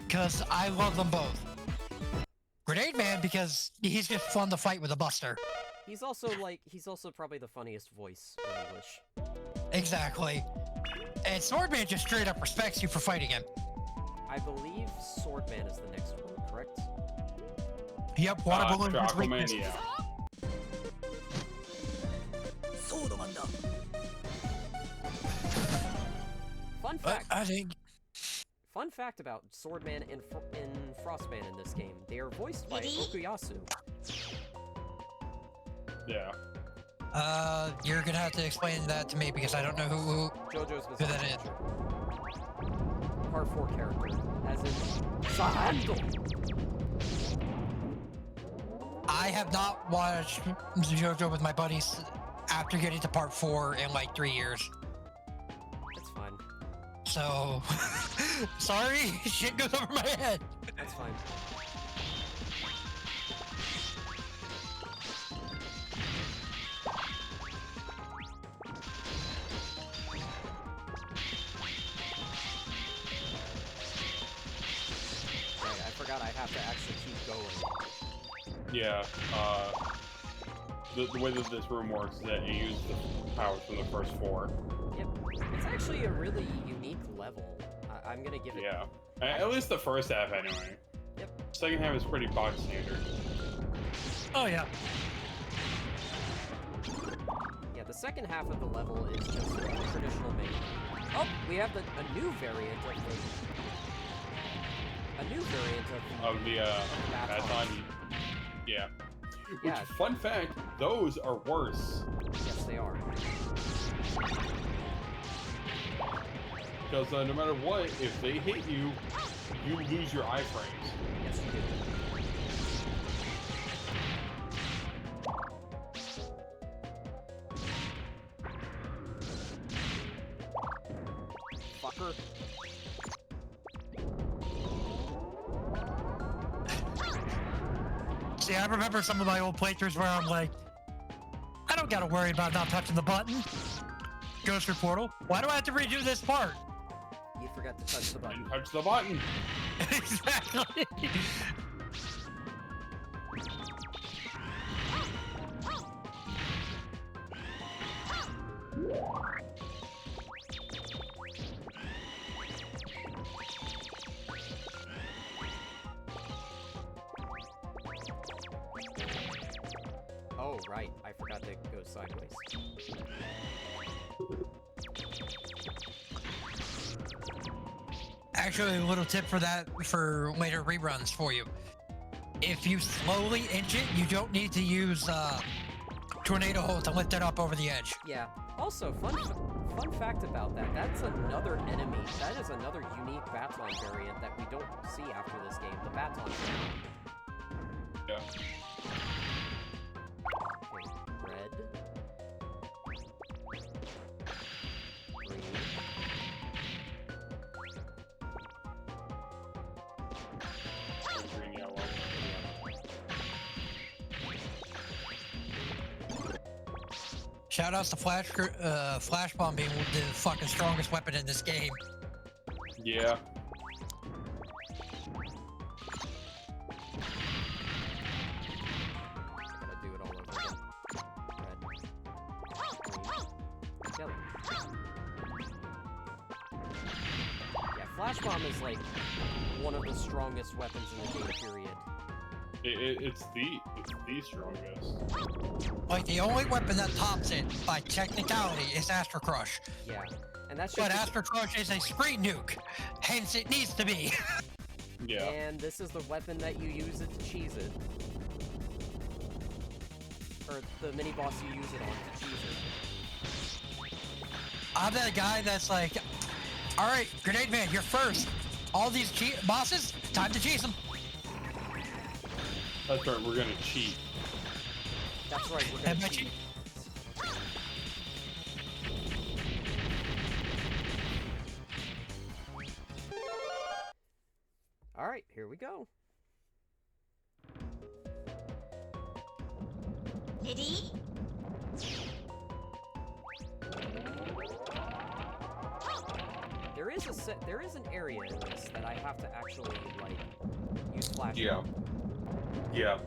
Because I love them both. Grenade Man, because he's just fun to fight with a buster. He's also probably the funniest voice in English. Exactly. And Sword Man just straight up respects you for fighting him. I believe Swordman is the next one, correct? Yep, water balloon is weakness. Yeah. Fun fact. I think... Fun fact about Swordman and Frostman in this game. They are voiced by Okuyasu. Yeah. You're gonna have to explain that to me because I don't know who JoJo's that Bizarre is. Adventure. Part 4 character, as in Sahando. I have not watched JoJo with my buddies after getting to part 4 in like 3 years. That's fine. So, sorry, shit goes over my head. That's fine. I forgot I have to actually keep going. Yeah. The way that this room works is that you use the powers from the first 4. Yep. It's actually a really unique level. I'm gonna give it... Yeah. At least the first half, anyway. Yep. Second half is pretty box standard. Oh, yeah. Yeah, the second half of the level is just traditional Mega Man. Oh, we have a new variant of the Baton. Yeah. Which, Yeah. fun fact, those are worse. Yes, they are. Because no matter what, if they hit you, you lose your iframes. Yes, you do. sucker. See, I remember some of my old playthroughs where I'm like, I don't gotta worry about not touching the button. Goes through portal. Why do I have to redo this part? You forgot to touch the button. And touch the button. Exactly. Oh, right. I forgot to go sideways. Actually, a little tip for that for later reruns for you. If you slowly inch it, you don't need to use tornado hold to lift it up over the edge. Yeah. Also, fun fact about that. That's another enemy. That is another unique Baton variant that we don't see after this game. The Baton variant. Yeah. Okay, red. Green. Green, yellow. Shout outs to Flash Bomb being the fucking strongest weapon in this game. Yeah. Gotta do it all over again. Red. Green. Yellow. Yeah, Flash Bomb is like one of the strongest weapons in the game, period. It's the strongest. Like, the only weapon that tops it, by technicality, is Astro Crush. Yeah, and that's just But Astro Crush is a screen nuke, hence it needs to be. Yeah. And this is the weapon that you use it to cheese it. Or the mini boss you use it on to cheese it. I'm that guy that's like, alright, Grenade Man, you're first. All these bosses, time to cheese them. That's right, we're gonna cheat. That's right, we're And gonna by cheat. Alright, here we go. Ready? There is an area in this that I have to actually like use flash. Yeah. Yeah.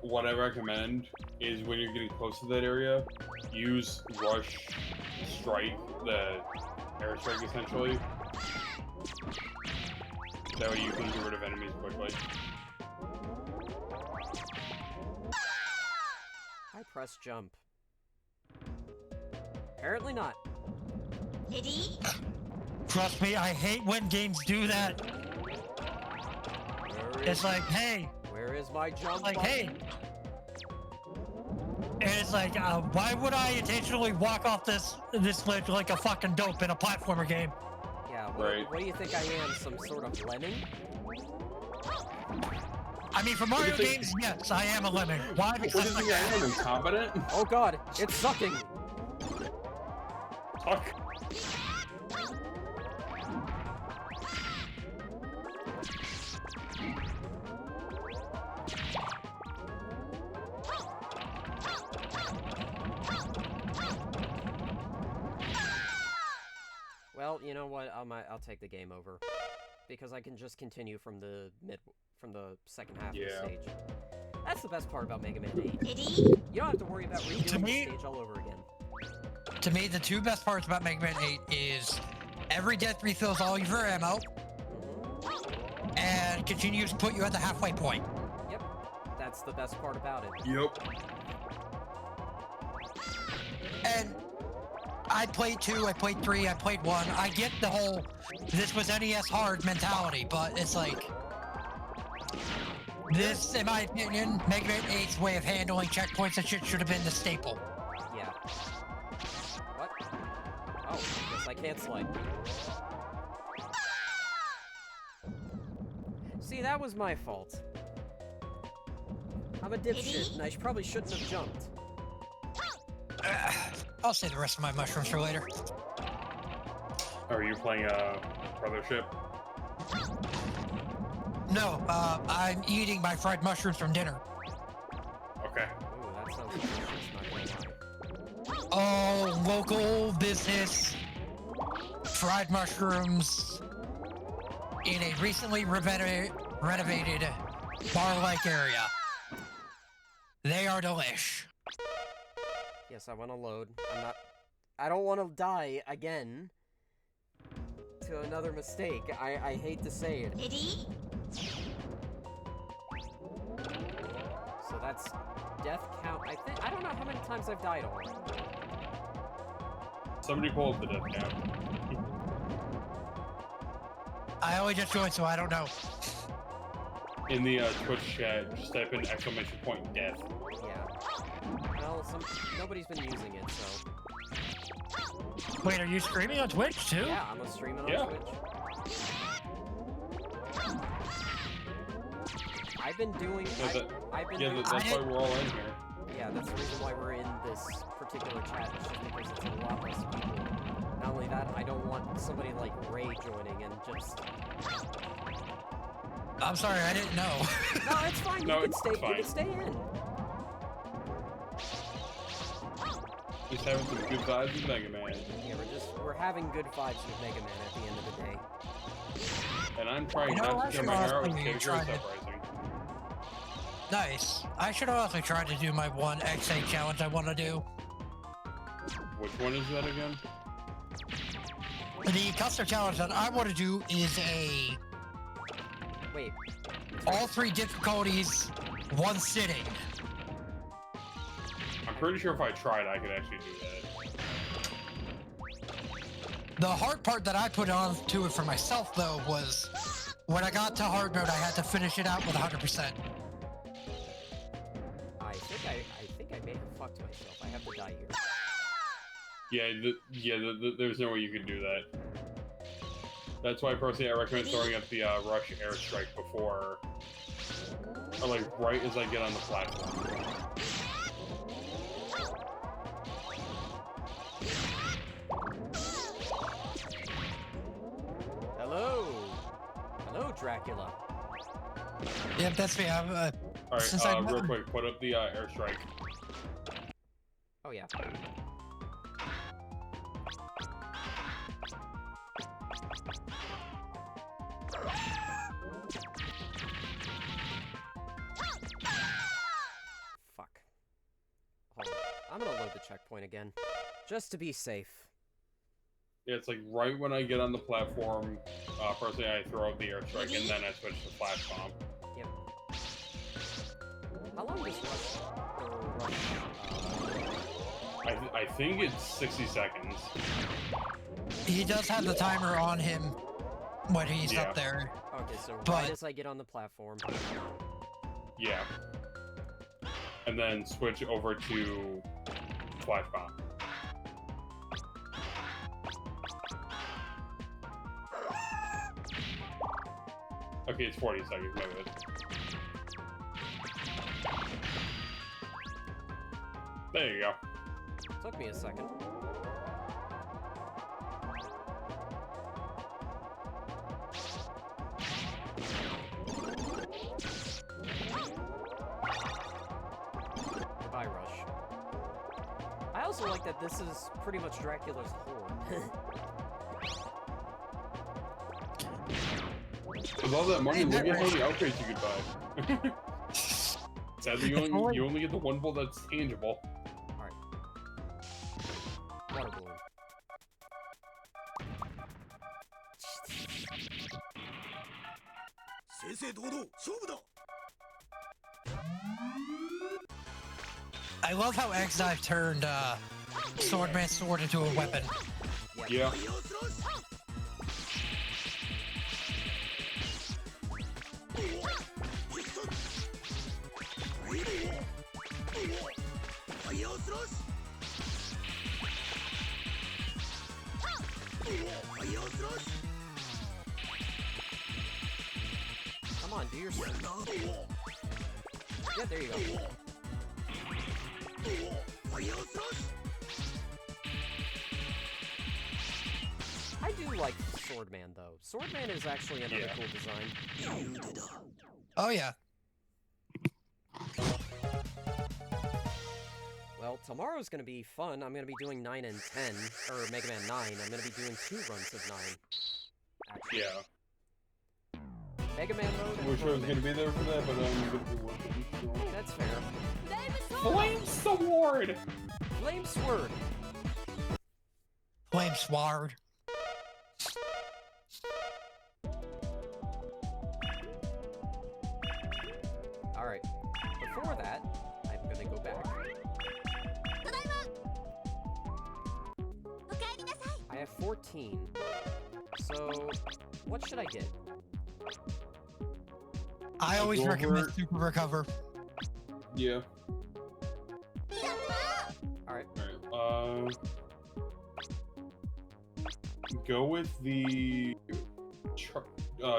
What I recommend is when you're getting close to that area, use Rush Strike, the airstrike essentially. That way you can get rid of enemies quickly. I press jump. Apparently not. Ready? Trust me, I hate when games do that. It's like, hey, Where is my jump? like, button? hey. And it's like, why would I intentionally walk off this ledge like a fucking dope in a platformer game? Yeah, Right. what do you think I am? Some sort of lemming? I mean, for Mario games, yes, I am a lemming. Why? What do Because you think I am, incompetent? Oh god, it's sucking! Fuck. Well, you know what? I'll take the game over. Because I can just continue from the second half of the Yeah. stage. That's the best part about Mega Man 8. Ready? You don't have to worry about redoing To me- the stage all over again. to me, the two best parts about Mega Man 8 is every death refills all of your ammo and continues to put you at the halfway point. Yep, that's the best part about it. Yep. And I played 2, I played 3, I played 1. I get the whole this was NES hard mentality, but it's like this, in my opinion, Mega Man 8's way of handling checkpoints and shit should have been the staple. Yeah. What? Oh, guess I can't slide. See, that was my fault. I'm a dipshit, and I probably shouldn't have jumped. I'll save the rest of my mushrooms for later. Are you playing Brothership? No, I'm eating my fried mushrooms from dinner. Okay. Ooh, that sounds delicious, not gonna lie. Oh, local business fried mushrooms in a recently renovated bar-like area. They are delish. Yes, I want to load. I don't want to die again to another mistake. I hate to say it. So that's death count. I don't know how many times I've died already. Somebody pull up the death count. I only just joined, so I don't know. In the Twitch chat, just type in !death. Yeah. Well, nobody's been using it, so. Wait, are you streaming on Twitch too? Yeah, I'm streaming on Twitch. I've been doing. That's why we're all in here. Yeah, that's the reason why we're in this particular chat. It's just because it's a lot less people. Not only that, I don't want somebody like Ray joining and just. I'm sorry, I didn't know. No, it's fine. No, You it's can fine. stay in. Just having some good vibes with Mega Man. Yeah, we're having good vibes with Mega Man at the end of the day. And I'm trying You know, not I to get should my hair out also with be Yeager trying to- Uprising. Nice. I should also try to do my one XA challenge I want to do. Which one is that again? The custom challenge that I want to do is a Wait. all 3 difficulties, 1 sitting. I'm pretty sure if I tried, I could actually do that. The hard part that I put on to it for myself, though, was when I got to hard mode, I had to finish it out with 100%. I think I may have fucked myself. I have to die here. Yeah, there's no way you could do that. That's why personally I recommend throwing up the rush airstrike before, or like right as I get on the platform. Hello, Dracula. Yep, that's me. Alright, real quick, put up the airstrike. Oh yeah. Fuck. Hold on. I'm gonna load the checkpoint again, just to be safe. Yeah, it's like right when I get on the platform, personally I throw up the airstrike and then I switch to flash bomb. Yep. How long does rush? I think it's 60 seconds. He does have the timer on him when he's Yeah. up there. Okay, so But- right as I get on the platform. Yeah. And then switch over to flash bomb. Okay, it's 40 seconds, my bad. There you go. Took me a second. Goodbye, Rush. I also like that this is pretty much Dracula's horde. With all that money, look at how many outfits you could buy. Sadly, you only get the one bull that's tangible. Alright. Water balloon. I love how X-Dive turned Swordman's sword into a weapon. Yeah. Come on, do your Yeah, there you go. I do like Swordman, though. Swordman is actually another cool design. Oh yeah. Well, tomorrow's gonna be fun. I'm gonna be doing 9 and 10, or Mega Man 9. I'm gonna be doing 2 runs of 9. Actually. Yeah. Mega Man mode and Wish I was Rockman. gonna be there for that, but I'm gonna be working. So. Hey, that's fair. Flame Sword! Flame Sword! Flame Sword. Alright. Before that, I'm gonna go back. I have 14. So, what should I get? I always Go over recommend it. Super Recover. Yeah. Alright. Alright, go with the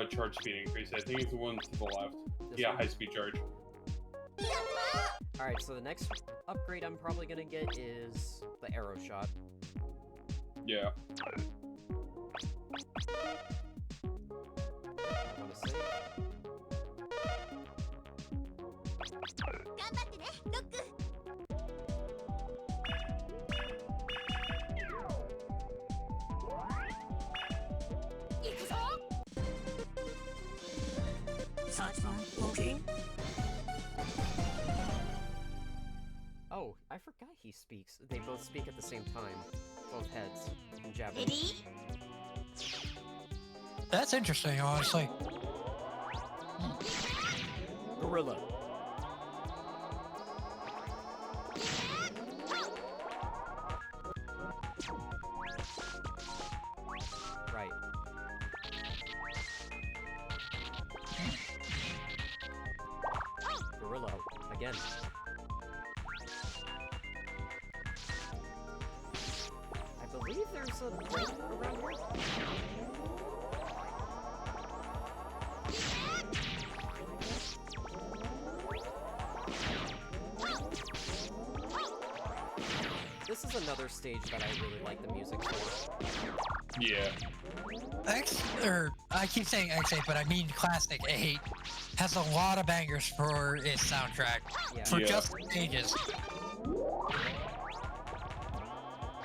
charge speed increase. I think it's the one to the left. This Yeah, one? high speed charge. Alright, so the next upgrade I'm probably gonna get is the arrow shot. Yeah. I wanna save. Oh, I forgot he speaks. They both speak at the same time. Both heads in Japanese. That's interesting, honestly. Gorilla. Right. Gorilla. Again. I believe there's a break around here. This is another stage that I really like the music for. Yeah. I keep saying X8, but I mean Classic 8 has a lot of bangers for its soundtrack. Yeah. For Yeah. just ages.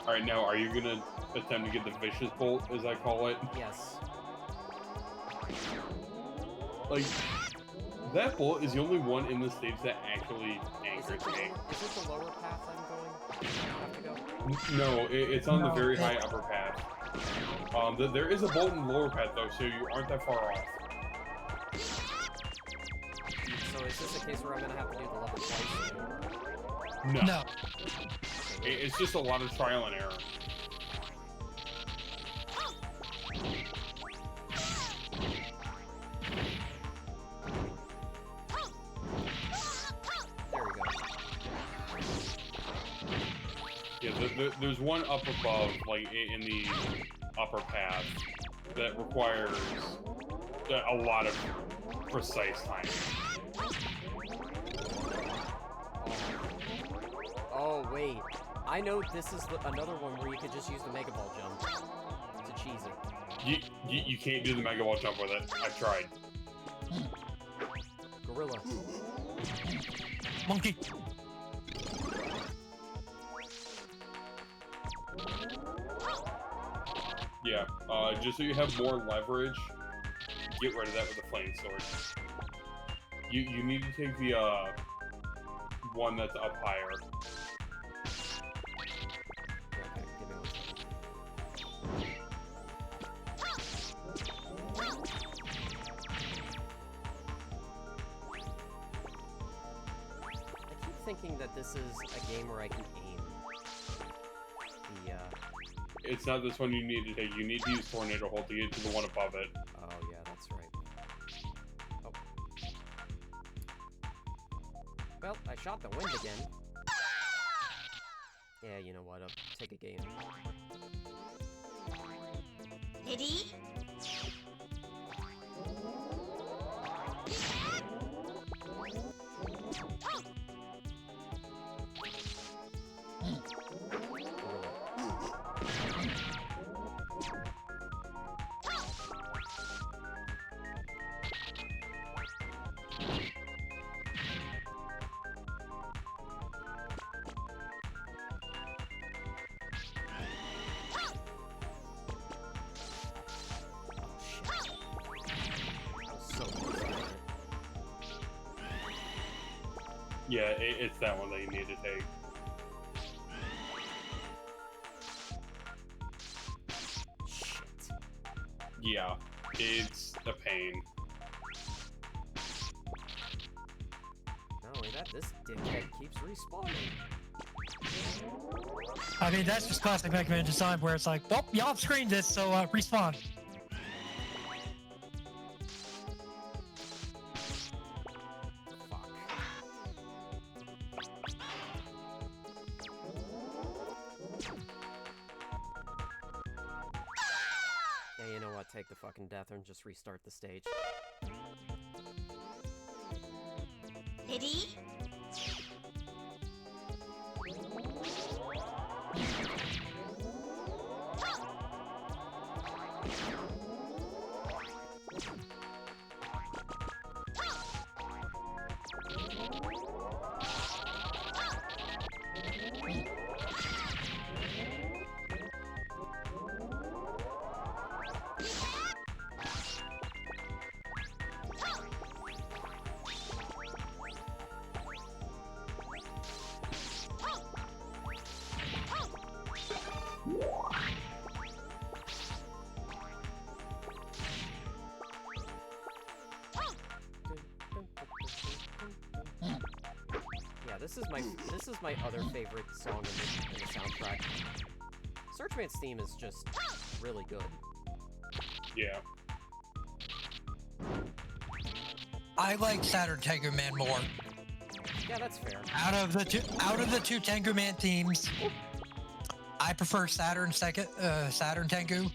Alright, now are you gonna attempt to get the Vicious Bolt, as I call it? Yes. Like, that bolt is the only one in the stage that actually Is it, angers me. is it the lower path I'm going? Have to go? No, it's on the No, very high upper path. There is a bolt in the lower path, though, so you aren't that far off. So is this a case where I'm gonna have to do the level twice? Or... No. No. It's just a lot of trial and error. There we go. Yeah, there's one up above, like, in the upper path, that requires a lot of precise timing. Oh, wait. I know this is another one where you could just use the Mega Ball jump to cheese it. You can't do the Mega Ball jump with it. I've tried. Gorilla. Monkey. Yeah, just so you have more leverage, get rid of that with the flame sword. You need to take the one that's up higher. Okay, give me 1 second. I keep thinking that this is a game where I can aim. It's not this one you need to take. You need to use Tornado Hold to get to the one above it. Oh yeah, that's right. Oh. Well, I shot the wind again. Yeah, you know what, I'll take a game. Ready? Yeah, it's that one that you need to take. Shit. Yeah, it's a pain. Not only that, this dickhead keeps respawning. I mean, that's just classic Mega Man design where it's like, well, y'all have screened this, so respawn. Fuck. Yeah, you know what? Take the fucking death and just restart the stage. Ready? Yeah, this is my other favorite song in the soundtrack. Searchman's theme is just really good. Yeah. I like Saturn Tengu Man more. Yeah, that's fair. Out of the two Tengu Man themes, I prefer Saturn Tengu.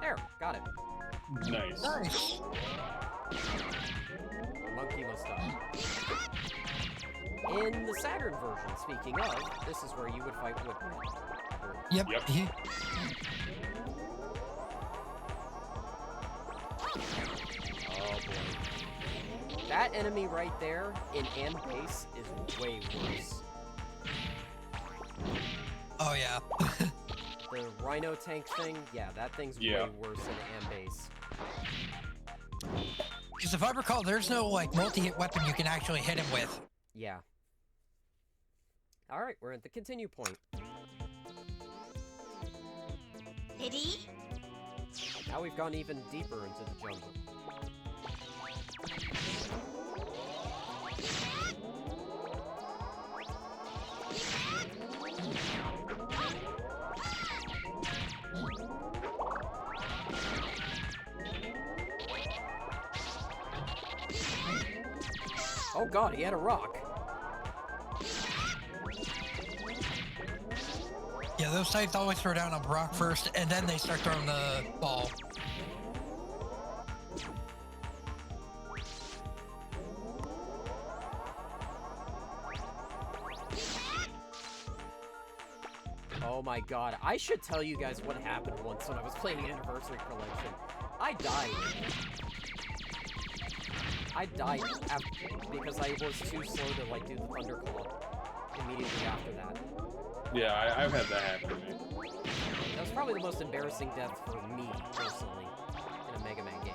There, got it. Nice. Nice. Monkey must die. In the Saturn version, speaking of, this is where you would fight Whitman. Yep. Yep. Oh boy. That enemy right there in Am Base is way worse. Oh yeah. The Rhino tank thing, yeah, that thing's Yeah. way worse than Am Base. Because if I recall, there's no like multi-hit weapon you can actually hit him with. Yeah. Alright, we're at the continue point. Ready? Now we've gone even deeper into the jungle. Oh god, he had a rock. Yeah, those types always throw down a rock first, and then they start throwing the ball. Oh my god, I should tell you guys what happened once when I was playing Anniversary Collection. I died. I died because I was too slow to like do the Thunder Claw immediately after that. Yeah, I've had that happen to me. That was probably the most embarrassing death for me, personally, in a Mega Man game.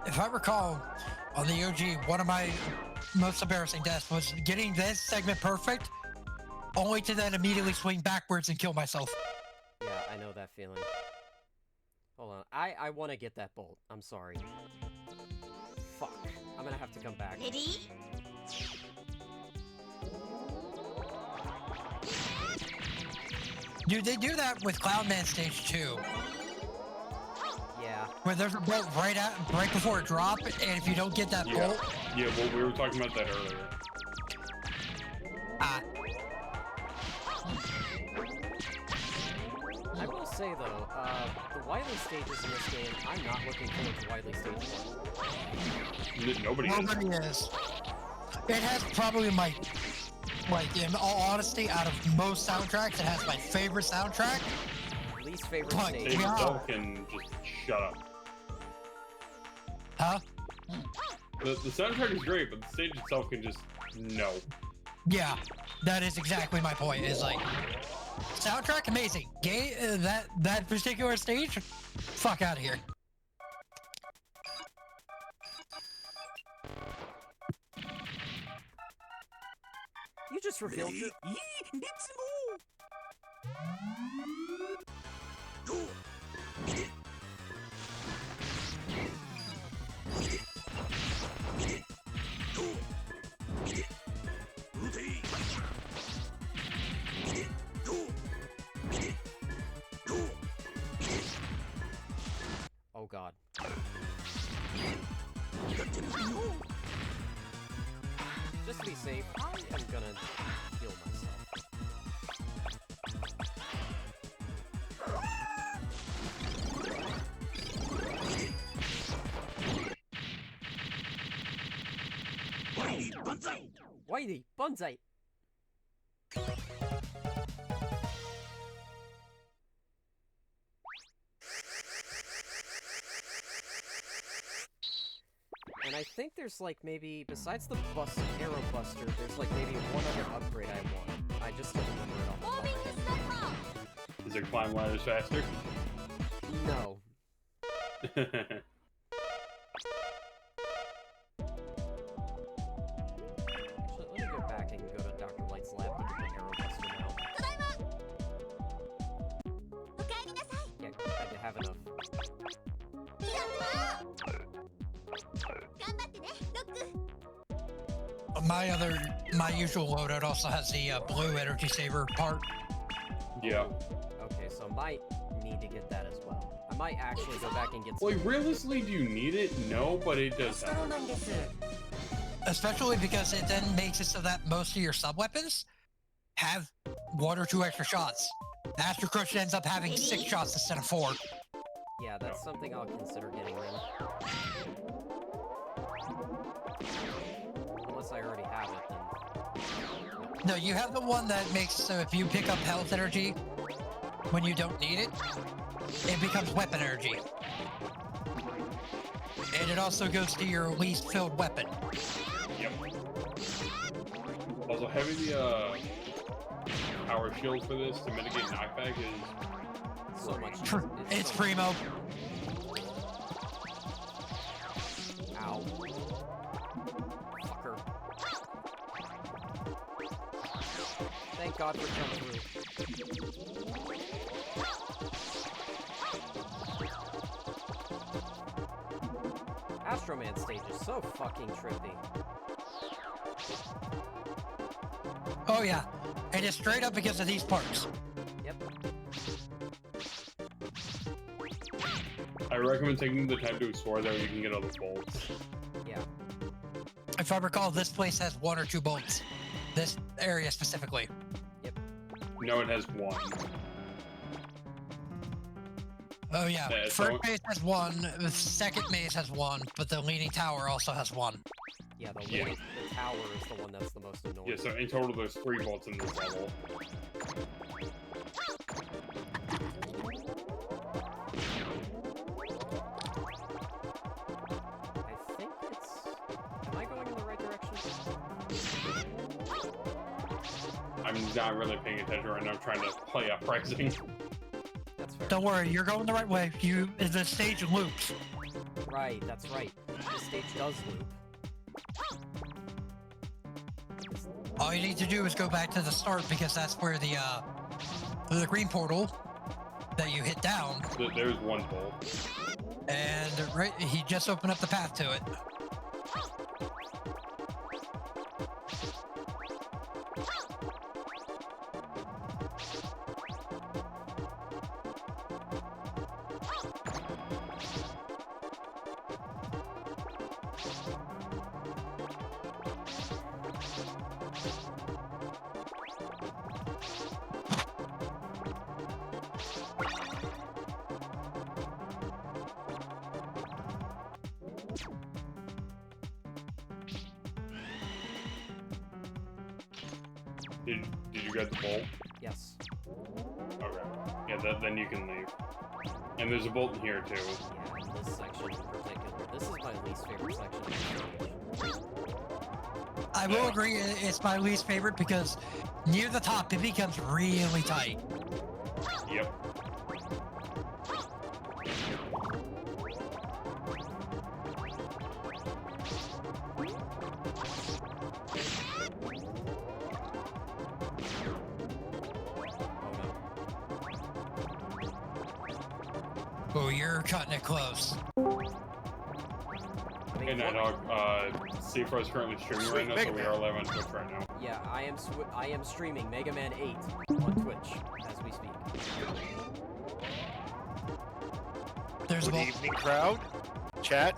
If I recall, on the OG, one of my most embarrassing deaths was getting this segment perfect, only to then immediately swing backwards and kill myself. Yeah, I know that feeling. Hold on, I want to get that bolt. I'm sorry. Fuck. I'm gonna have to come back. Ready? Dude, they do that with Cloudman Stage 2, Yeah. where there's a bolt right before it drops, and if you don't get that Yeah. bolt, Yeah, well, we were talking about that earlier. I will say though, the Wily stages in this game, I'm not looking forward to Wily Stage 1. Nobody is. nobody is. It has probably my, like, in all honesty, out of most soundtracks, it has my favorite soundtrack. Least favorite Fuck, stage. David Yeah. Bell can just shut up. Huh? The soundtrack is great, but the stage itself can just no. Yeah, that is exactly my point. Is like soundtrack amazing. That particular stage, fuck out of here. You just revealed your... Oh god. Just to be safe, I am gonna heal myself. Whitey, Banzai! And I think there's like maybe, besides the Arrow Buster, there's like maybe one other upgrade I want. I just don't remember it off the top of my head. Is it climb ladders faster? No. Actually, let me go back and go to Dr. Light's lab to get the Arrow Buster now. Yeah, I had to have enough. My usual loadout also has the blue energy saver part. Yeah. Okay, so I might need to get that as well. I might actually go back and get some... Like, realistically, do you need it? No, but it does help. Especially because it then makes it so that most of your sub-weapons have 1 or 2 extra shots. Astro Crush ends up having 6 shots instead of 4. Yeah, that's something I'll consider getting then. Unless I already have it, then... No, you have the one that makes so if you pick up health energy when you don't need it, it becomes weapon energy. And it also goes to your least filled weapon. Yep. Also, having the power shield for this to mitigate knockback is so much. It's so primo. Ow. Fucker. Thank God for coming through. Astro Man stage is so fucking trippy. Oh yeah, and it's straight up because of these parts. Yep. I recommend taking the time to explore there. You can get all the bolts. Yeah. If I recall, this place has 1 or 2 bolts. This area specifically. Yep. No, it has 1. Oh yeah, Yeah, first so- maze has 1, the second maze has 1, but the leaning tower also has 1. Yeah, the Yeah. tower is the one that's the most annoying. Yeah, so in total there's 3 bolts in this level. I think it's... Am I going in the right direction? I'm not really paying attention right now. I'm trying to play uprising. That's fair. Don't worry, you're going the right way. The stage loops. Right, that's right. The stage does loop. All you need to do is go back to the start because that's where the green portal that you hit down. There's 1 bolt. And right, he just opened up the path to it. Did you get the bolt? Yes. Okay. Yeah, then you can leave. And there's a bolt in here too. Yeah, in this section in particular. This is my least favorite section. I will agree, it's my least favorite because near the top it becomes really tight. Yep. Oh, you're cutting it close. Hey, Night Dog, Séafra is currently streaming right now, so we are live on Twitch right now. Yeah, I am streaming Mega Man 8 on Twitch as we speak. There's Good evening, crowd. Chat.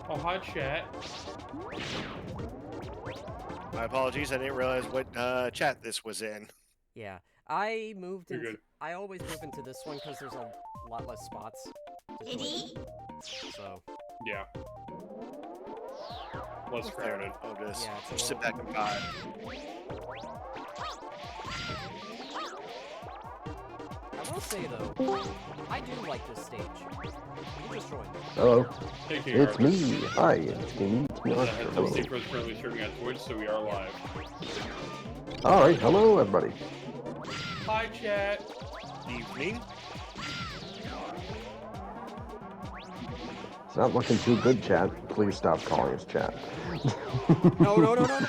Oh, hi, chat. My apologies, I didn't realize what chat this was in. Yeah, I moved You're into. good. I always move into this one because there's a lot less spots. So. Yeah. Less crowded. I'll just Yeah, it's a sit little- back and vibe. I will say though, I do like this stage. You just joined. Hello, Hey, KR. it's me. Hi, it's me. It's me, As a Arthur. heads up, Hello. Séafra is currently streaming on Twitch, so we are live. All right, hello everybody. Hi, chat. Evening. It's not looking too good, chat. Please stop calling us chat. No, no, no, no, no.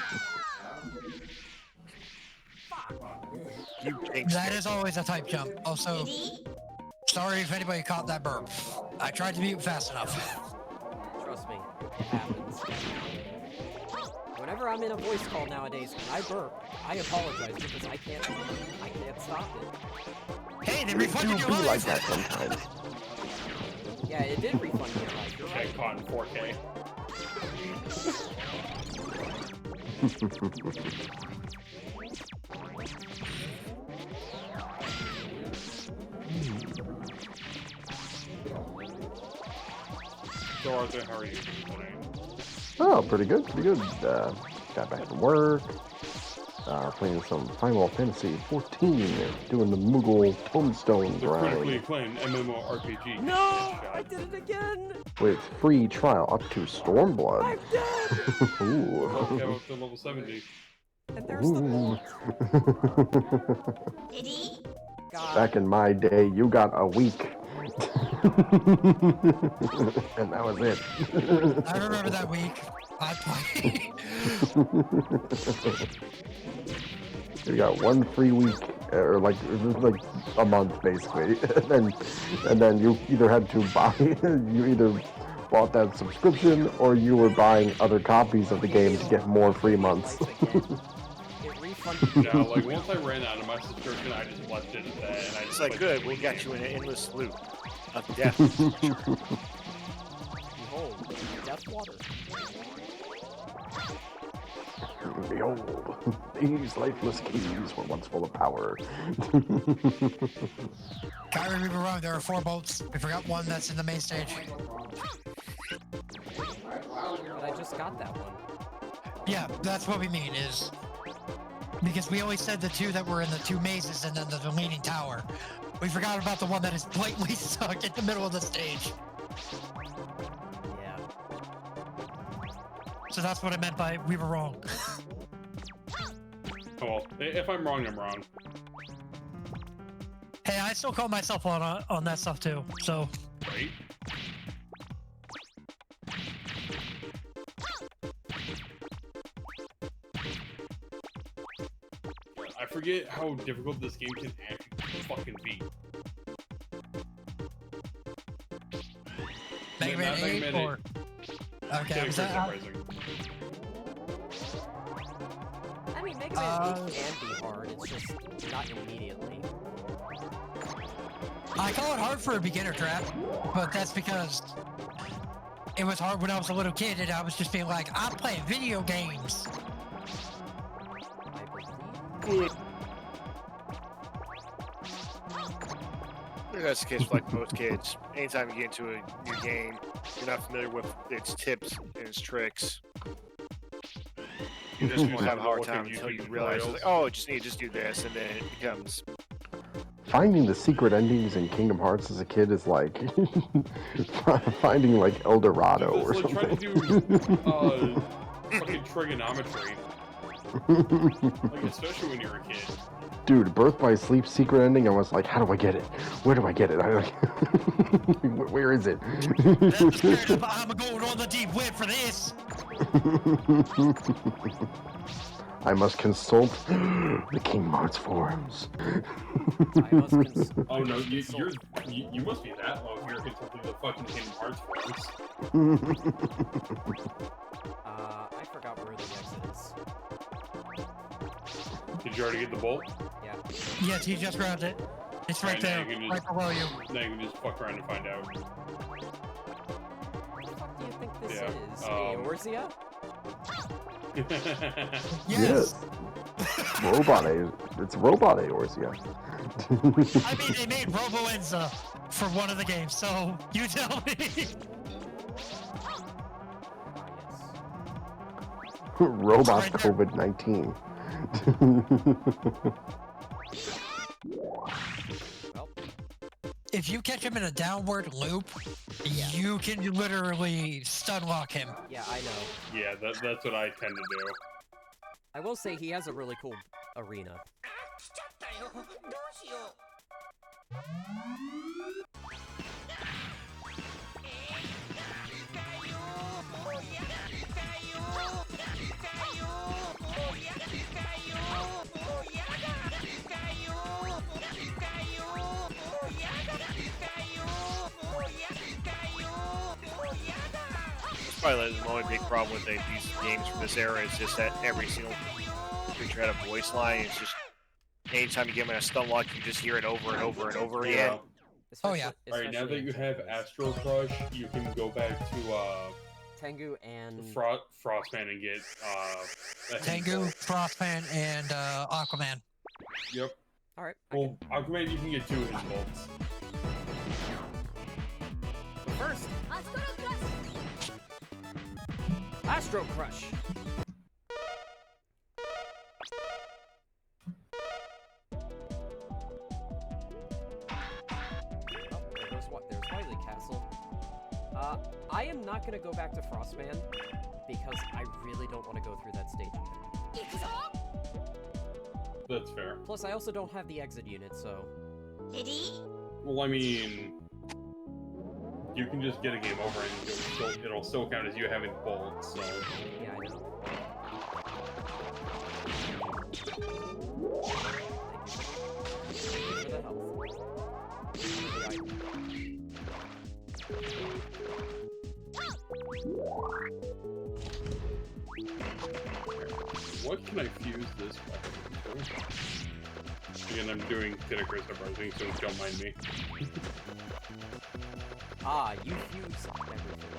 You jinxed That it. is always a type jump. Also, sorry if anybody caught that burp. I tried to mute fast enough. Trust me, it happens. Whenever I'm in a voice call nowadays, when I burp, I apologize because I can't stop it. Hey, they It refunded do your be life. like that sometimes. Yeah, it did refund me a life. You're Chat right. caught in 4K. So, Arthur, how are you today? Oh, pretty good, pretty good. Got back from work. Playing some Final Fantasy 14, doing the Moogle Tombstone The critically grind acclaimed MMORPG. No, Headshot. I did it again. with free trial up to Stormblood. I'm dead. Well, Ooh. we have up to level 70. And there's the Ooh. vault. God. Back in my day, you got a week. And that was it. I remember that week. I played. You got one free week, or like a month basically, and then you either had to buy, you either bought that subscription, or you were buying other copies of the game to get more free months. It refunded. No, like, once I ran out of my subscription, I just left it at that, and I It's just like, played good, the we game got you in an again. endless loop of death. Behold, death water. Behold, these lifeless keys were once full of power. Kyrie, we were wrong. There are 4 bolts. We forgot one that's in the main stage. But I just got that one. Yeah, that's what we mean is because we always said the 2 that were in the 2 mazes and then the leaning tower. We forgot about the one that is blatantly stuck in the middle of the stage. Yeah. So that's what I meant by we were wrong. Oh, well, if I'm wrong, I'm wrong. Hey, I still call myself on that stuff too. So Right? I forget how difficult this game can actually fucking be. Mega Man Mega 8 Man or okay, Getting was Crimson that? Rising. I mean, Mega Man 8 can be hard. It's just not immediately. I call it hard for a beginner trap, but that's because it was hard when I was a little kid and I was just being like, I'm playing video games. I believe. Good. I think that's the case for like most kids. Anytime you get into a new game, you're not familiar with its tips and its tricks. You just won't have a hard time until you realize, like, oh, just need to just do this, and then it becomes finding the secret endings in Kingdom Hearts as a kid is like finding like El Dorado Dude, or that's like something. trying to do fucking trigonometry. Like, especially when you're a kid. Dude, Birth by Sleep secret ending, I was like, how do I get it? Where do I get it? I like, where is it? I'm going on the deep web for this. I must consult the Kingdom Hearts forums. Oh no, you must be that low if you're consulting the fucking Kingdom Hearts forums. I forgot where the exit is. Did you already get the bolt? Yeah. Yes, he just grabbed it. It's right there, right below you. Now you can just fuck around and find out. What the fuck do you think this is? Eorzea? Yes. It's robot Eorzea. I mean, they made Robo-Enza for one of the games, so you tell me. Robot COVID-19. If you catch him in a downward loop, you can literally stun lock him. Yeah, I know. Yeah, that's what I tend to do. I will say he has a really cool arena. Probably the only big problem with these games from this era is just that every single creature had a voice line. It's just anytime you get them in a stun lock, you just hear it over and over and over again. Oh yeah. Alright, now that you have Astro Crush, you can go back to Tengu and Frostman and get Tengu, Frostman, and Aquaman. Yep. Alright. Well, Aquaman, you can get 2 of his bolts. But first, Astro Crush. There's Wily Castle. I am not gonna go back to Frostman because I really don't want to go through that stage again. That's fair. Plus, I also don't have the exit unit, so. Well, I mean, you can just get a game over and it'll still count as you having bolts. So. Yeah, I know. Thank you for the health. What can I fuse this weapon to? Again, I'm doing Tinnicker Uprising, so don't mind me. You fuse everything.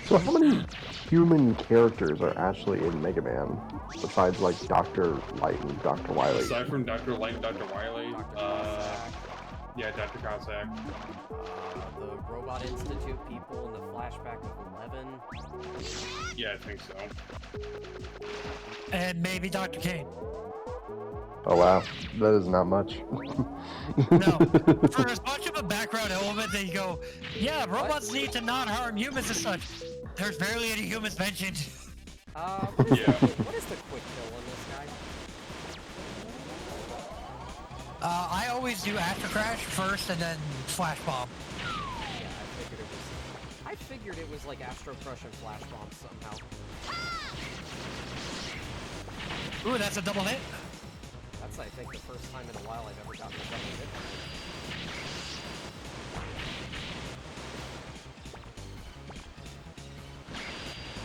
So how many human characters are actually in Mega Man besides like Dr. Light and Dr. Wily? Aside from Dr. Light and Dr. Wily, yeah, Dr. Cossack. The Robot Institute people in the flashback of 11. Yeah, I think so. And maybe Dr. Kane. Oh wow, that is not much. No, for as much of a background element that you go, yeah, robots need to not harm humans as such. There's barely any humans mentioned. What is the quick kill on this guy? I always do After Crash first and then Flash Bomb. Yeah, I figured it was like Astro Crush and Flash Bomb somehow. Ooh, that's a double hit. That's, I think, the first time in a while I've ever gotten a double hit.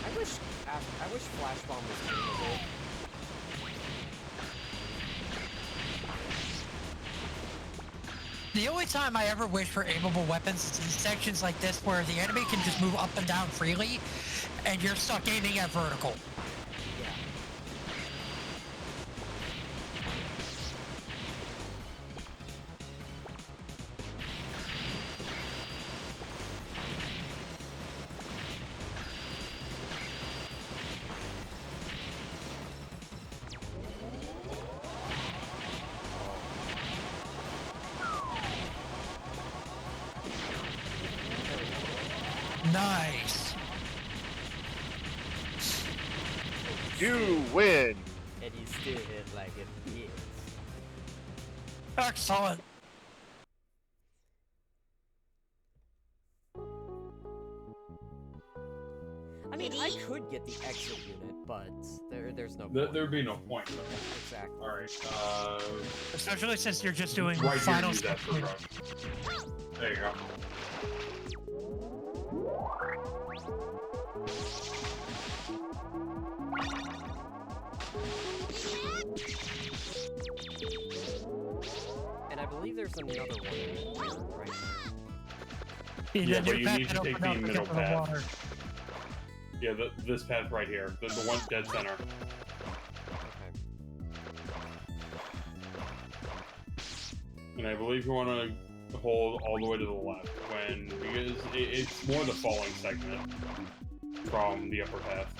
I wish Flash Bomb was capable. The only time I ever wish for aimable weapons is in sections like this where the enemy can just move up and down freely, and you're stuck aiming at vertical. Nice. You win. And you still hit like a bitch. Excellent. I mean, I could get the exit unit, but there's no There'd point. be no point. Exactly. Alright, Especially since you're just doing right here, final use that step. for rush. There you go. And I believe there's another one here, right? Yeah, but Your you path need to that take opened the up middle to the path. water. Yeah, this path right here. The one dead center. Okay. And I believe you want to hold all the way to the left because it's more the falling segment from the upper path.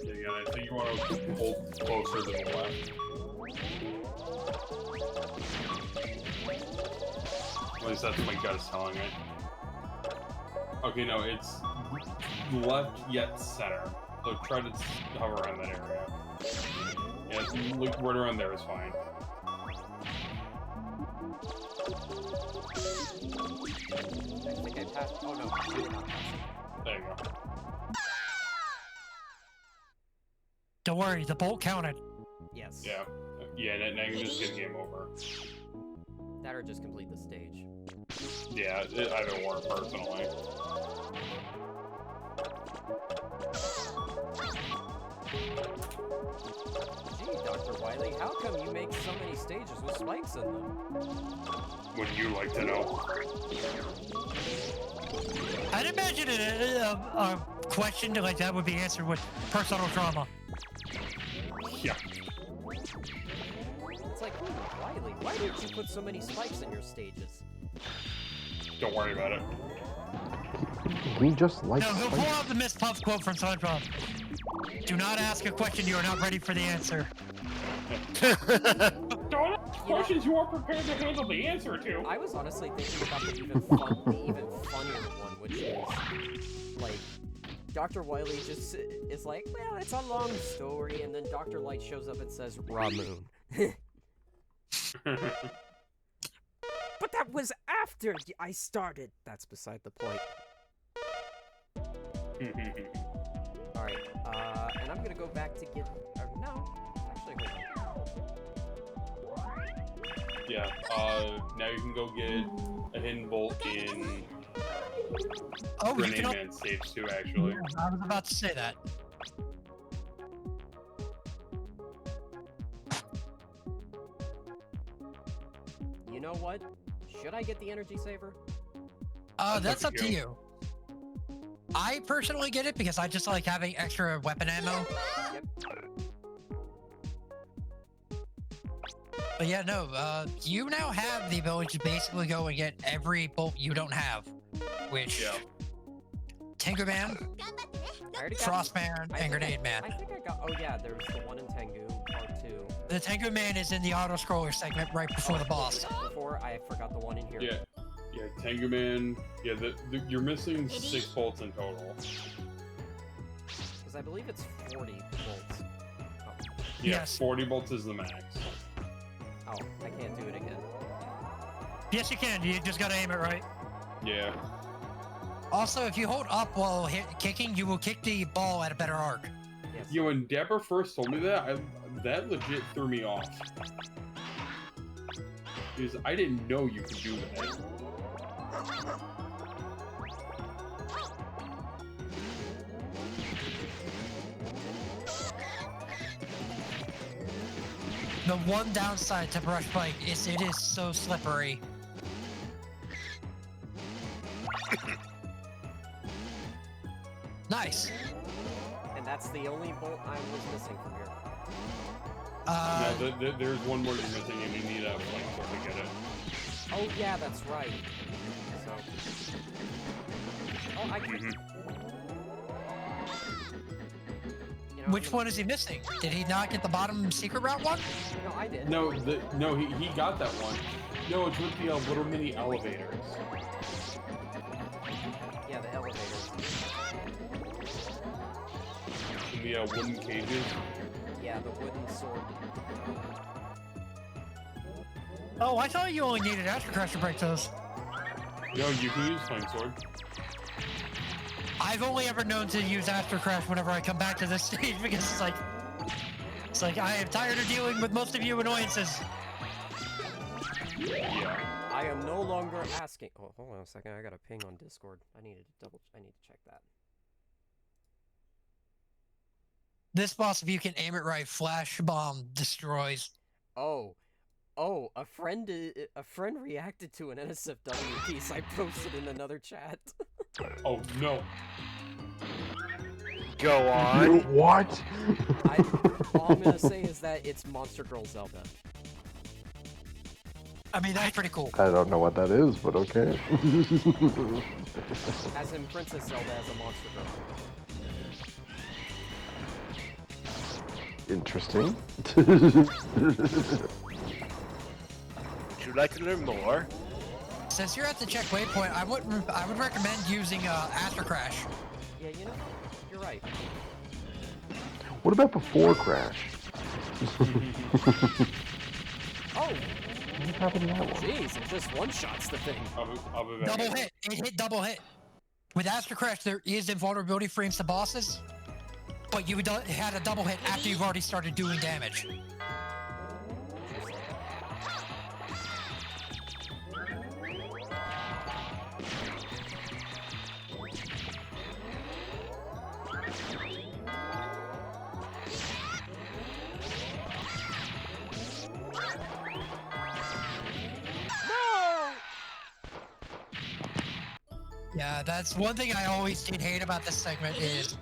Yeah, I think you want to hold closer to the left. At least that's what my gut is telling me. Okay, no, it's left yet center. So try to hover around that area. Yeah, like right around there is fine. I think I passed. Oh no, I did not pass it. There you go. Don't worry, the bolt counted. Yes. Yeah. Yeah, now you can just get game over. That or just complete the stage. Yeah, either or, personally. Gee, Dr. Wily, how come you make so many stages with spikes in them? Would you like to know? I'd imagine a question like that would be answered with personal trauma. Yeah. It's like, Wily, why did you put so many spikes in your stages? Don't worry about it. We just like No, he'll pull spikes. out the Miss Puff quote from SpongeBob. Do not ask a question you are not ready for the answer. Don't ask questions you aren't prepared to handle the answer to. I was honestly thinking about the even funnier one, which is, like, Dr. Wily just is like, well, it's a long story, and then Dr. Light shows up and says, Ramoon. But that was after I started. That's beside the point. Alright, and I'm gonna go back to get... no, actually, hold on. Yeah, now you can go get a hidden bolt in Oh, you Grenade can... Man saves too, actually. Yeah, I was about to say that. You know what? Should I get the energy saver? That's up to you. I personally get it because I just like having extra weapon ammo. Yep. But yeah, no, you now have the ability to basically go and get every bolt you don't have. Which... Yeah. Tinker Man, I already got... Frost Man, and Grenade Man. I think I got... Oh yeah, there's the one in Tengu, part 2. The Tinker Man is in the auto-scroller segment right before the boss. Before, I forgot the one in here. Yeah. Yeah, Tengu Man. Yeah, you're missing 6 bolts in total. Because I believe it's 40 volts. Oh. Yeah, Yes. 40 bolts is the max. Oh, I can't do it again. Yes, you can. You just gotta aim it right. Yeah. Also, if you hold up while kicking, you will kick the ball at a better arc. Yes. You know, when Deborah first told me that, that legit threw me off. Because I didn't know you could do that. The one downside to Brush Bike is it is so slippery. Nice. And that's the only bolt I was missing from here. No, there's one more you're missing and you need a flamethrower to get it. Oh yeah, that's right. So... Oh, I can. Which one is he missing? Did he not get the bottom secret route one? No, I did. No, he got that one. No, it's with the little mini elevators. Yeah, the elevators. And the wooden cages. Yeah, the wooden sword. Oh, I thought you only needed Astro Crash to break those. No, you can use Flame Sword. I've only ever known to use Astro Crash whenever I come back to this stage because it's like I am tired of dealing with most of you annoyances. Yeah. I am no longer asking. Oh, hold on a second. I got a ping on Discord. I need to check that. This boss, if you can aim it right, flash bomb destroys. Oh, a friend reacted to an NSFW piece I posted in another chat. Oh no. Go on. What? All I'm gonna say is that it's Monster Girl Zelda. I mean, that's pretty cool. I don't know what that is, but okay. As in Princess Zelda as a Monster Girl. Interesting. Would you like to learn more? Since you're at the check waypoint, I would recommend using Astro Crash. Yeah, you know, you're right. What about before Crash? Oh! What happened to that one? Jeez, it just one-shots the thing. Double hit. It hit double hit. With Astro Crash, there is invulnerability frames to bosses, but you had a double hit after you've already started doing damage. Yeah, that's one thing I always did hate about this segment is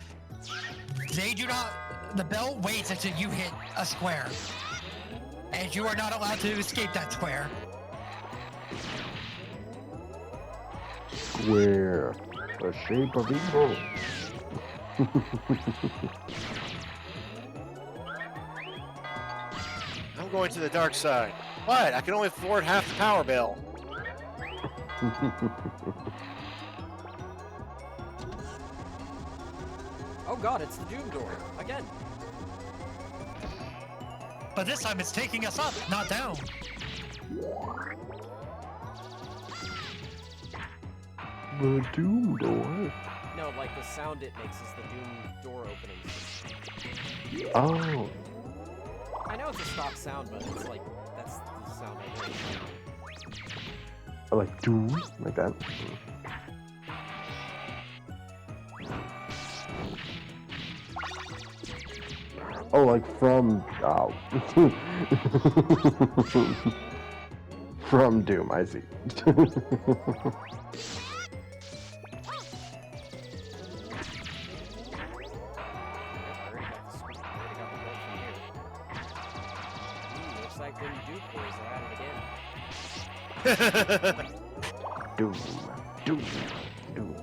the bell waits until you hit a square, and you are not allowed to escape that square. Square. The shape of evil. I'm going to the dark side. What? I can only afford half the power bill. Oh god, it's the Doom Door. Again. But this time it's taking us up, not down. The Doom Door? No, like the sound it makes is the Doom Door opening. Oh. I know it's a stock sound, but it's like, that's the sound I hear. Like Doom? Like that? Oh, like from, from Doom, I see. Looks like them Duke boys are at it again. Doom, Doom, Doom.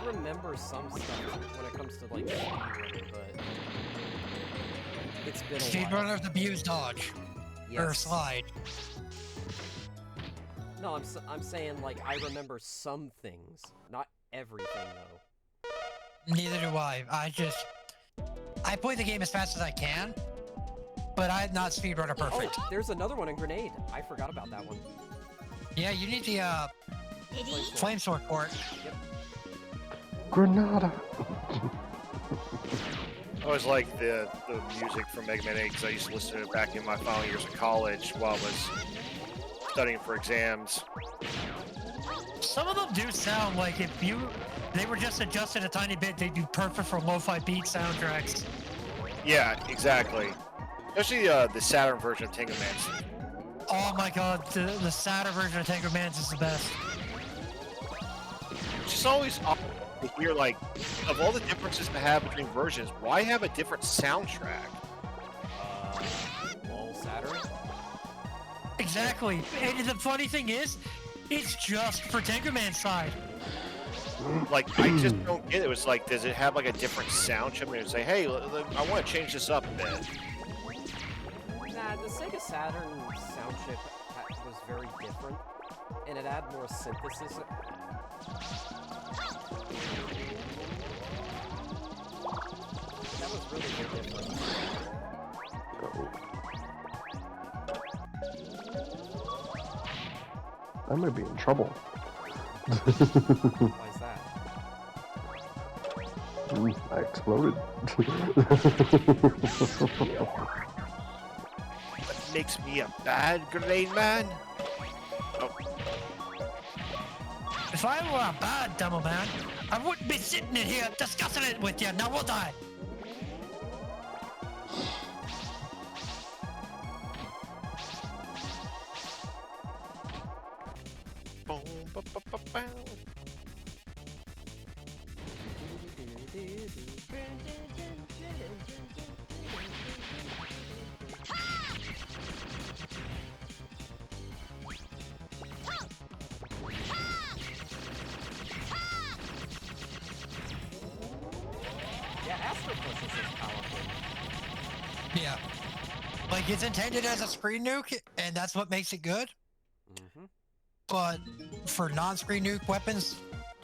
Remember some stuff when it comes to like speedrunning, but it's been a while. Speedrunner of the Buse dodge. Or Yes. slide. No, I'm saying like I remember some things, not everything though. Neither do I. I I play the game as fast as I can, but I'm not speedrunner perfect. Oh, there's another one in Grenade. I forgot about that one. Yeah, you need the flame sword port. Yep. Granada. I always like the music from Mega Man 8 because I used to listen to it back in my final years of college while I was studying for exams. Some of them do sound like if they were just adjusted a tiny bit, they'd be perfect for lo-fi beat soundtracks. Yeah, exactly. Especially the Saturn version of Tango Man. Oh my god, the Saturn version of Tango Man's is the best. It's just always awesome to hear, like, of all the differences to have between versions, why have a different soundtrack? Lol Saturn? Exactly. And the funny thing is, it's just for Tango Man's side. Like, I just don't get it. It was like, does it have, like, a different sound chip? And say, hey, I want to change this up a bit. Nah, the Sega Saturn sound chip was very different, and it had more synthesis. That was really different. I might be in trouble. Why is that? I exploded. What makes me a bad Grenade Man? Oh. If I were a bad demo man, I wouldn't be sitting in here discussing it with you, now would I? Yeah, Astro Push is just powerful. Yeah. Like, it's intended as a screen nuke, and that's what makes it good. Mm-hmm. But for non-screen nuke weapons,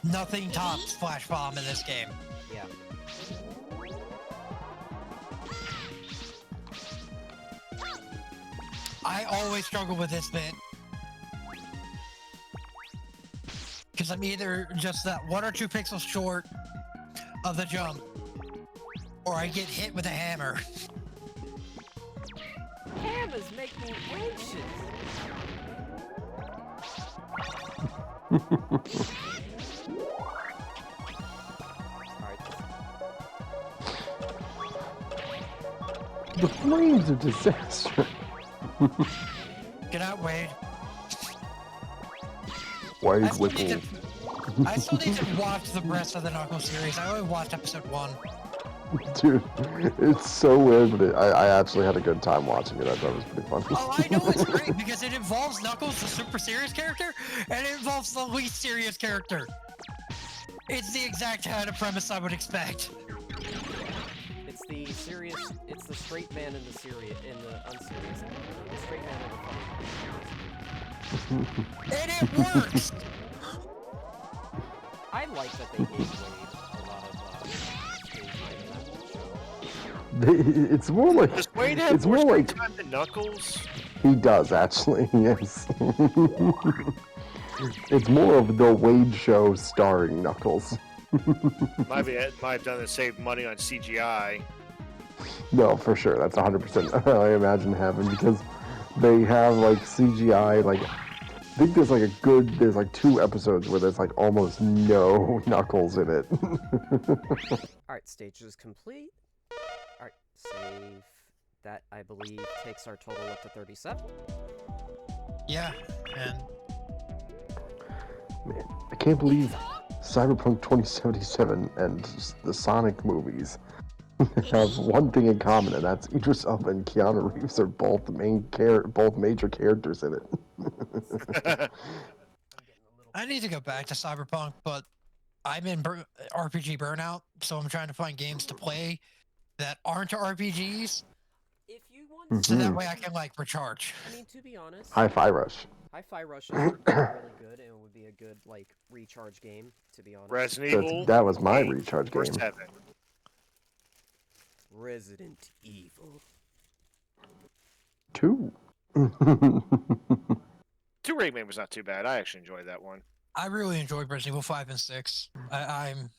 nothing tops Flash Bomb in this game. Yeah. I always struggle with this bit. Because I'm either just that 1 or 2 pixels short of the jump, or I get hit with a hammer. Hammers make me anxious. The flames are disaster. Get out, Wade. Wade I still, need Whipple. to, I still need to watch the rest of the Knuckles series. I only watched episode 1. Dude, it's so weird, but I actually had a good time watching it. I thought it was pretty fun. Oh, I know it's great because it involves Knuckles, the super serious character, and it involves the least serious character. It's the exact kind of premise I would expect. It's the serious. It's the straight man in the serious, in the unserious. The straight man in the funny. And it works. I like that they gave Wade a lot of screen time in that show. It's more like Does Wade have it's more more screen like time than Knuckles? he does actually. Yes. It's more of the Wade show starring Knuckles. Might have done it to save money on CGI. No, for sure. That's 100%. I imagine happened because they have like CGI. Like I think there's like there's like 2 episodes where there's like almost no Knuckles in it. Alright, stage is complete. Alright, save. That, I believe, takes our total up to 37. Yeah, and Man, I can't believe Cyberpunk 2077 and the Sonic movies have one thing in common, and that's Idris Elba and Keanu Reeves are both both major characters in it. I need to go back to Cyberpunk, but I'm in RPG burnout, so I'm trying to find games to play that aren't RPGs, If you want so that way I can like recharge. I mean, to be honest, Hi-Fi Rush. Hi-Fi Rush is really good, and it would be a good, like, recharge game, to be honest. Resident Evil. That was my 8 recharge or game. 7. Resident Evil. 2. 2 Rayman was not too bad. I actually enjoyed that one. I really enjoyed Resident Evil 5 and 6. I'm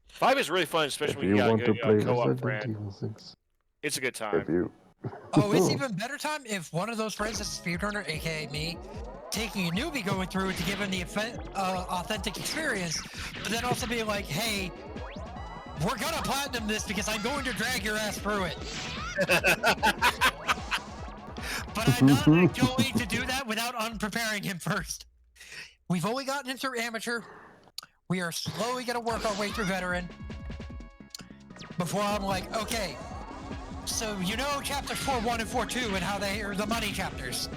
5 is really fun, especially If when you you got want a to good play co-op Resident friend. Evil 6, It's a good time. if you... Oh, it's even better time if one of those friends is a speedrunner, aka me, taking a newbie going through it to give him the authentic experience, but then also being like, hey, we're gonna platinum this because I'm going to drag your ass through it. But I'm not going to do that without unpreparing him first. We've only gotten him through amateur. We are slowly gonna work our way through veteran. Before I'm like, okay, so you know chapters 4.1 and 4.2 and how they are the money chapters.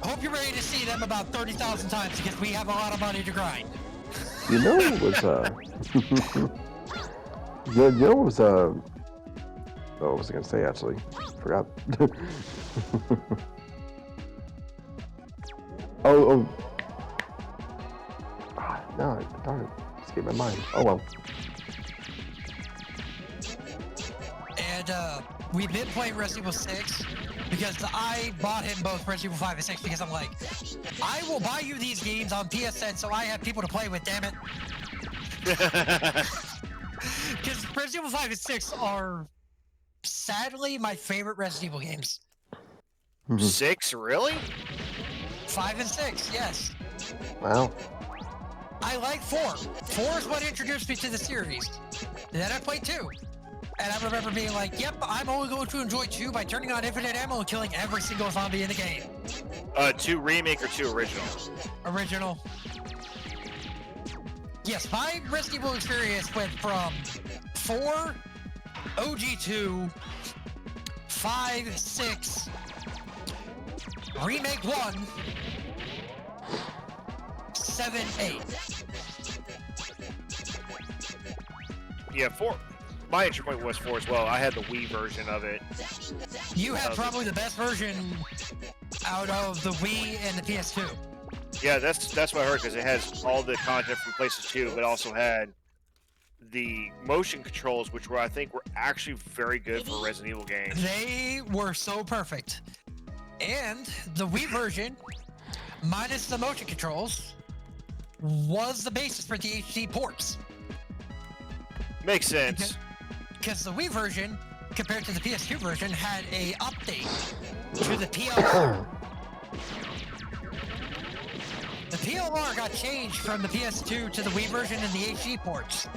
Hope you're ready to see them about 30,000 times because we have a lot of money to grind. You know it was, you know it was, oh, what was I gonna say, actually? Forgot. oh. No, darn it. Escaped my mind. Oh, well. And, we've been playing Resident Evil 6 because I bought him both Resident Evil 5 and 6 because I'm like, I will buy you these games on PSN so I have people to play with, damn it. Because Resident Evil 5 and 6 are, sadly, my favorite Resident Evil games. 6? Really? 5 and 6, yes. Wow. I like 4. 4 is what introduced me to the series. Then I played 2. And I remember being like, yep, I'm only going to enjoy 2 by turning on infinite ammo and killing every single zombie in the game. 2 remake or 2 original? Original. Yes, my Resident Evil experience went from 4, OG2, 5, 6, Remake 1, 7, 8. Yeah, 4. My entry point was 4 as well. I had the Wii version of it. You had probably the best version out of the Wii and the PS2. Yeah, that's what I heard, because it has all the content from PlayStation 2, but also had the motion controls, which I think were actually very good for a Resident Evil game. They were so perfect. And the Wii version, minus the motion controls, was the basis for the HD ports. Makes sense. Because the Wii version, compared to the PS2 version, had a update to the PLR. The PLR got changed from the PS2 to the Wii version in the HD ports.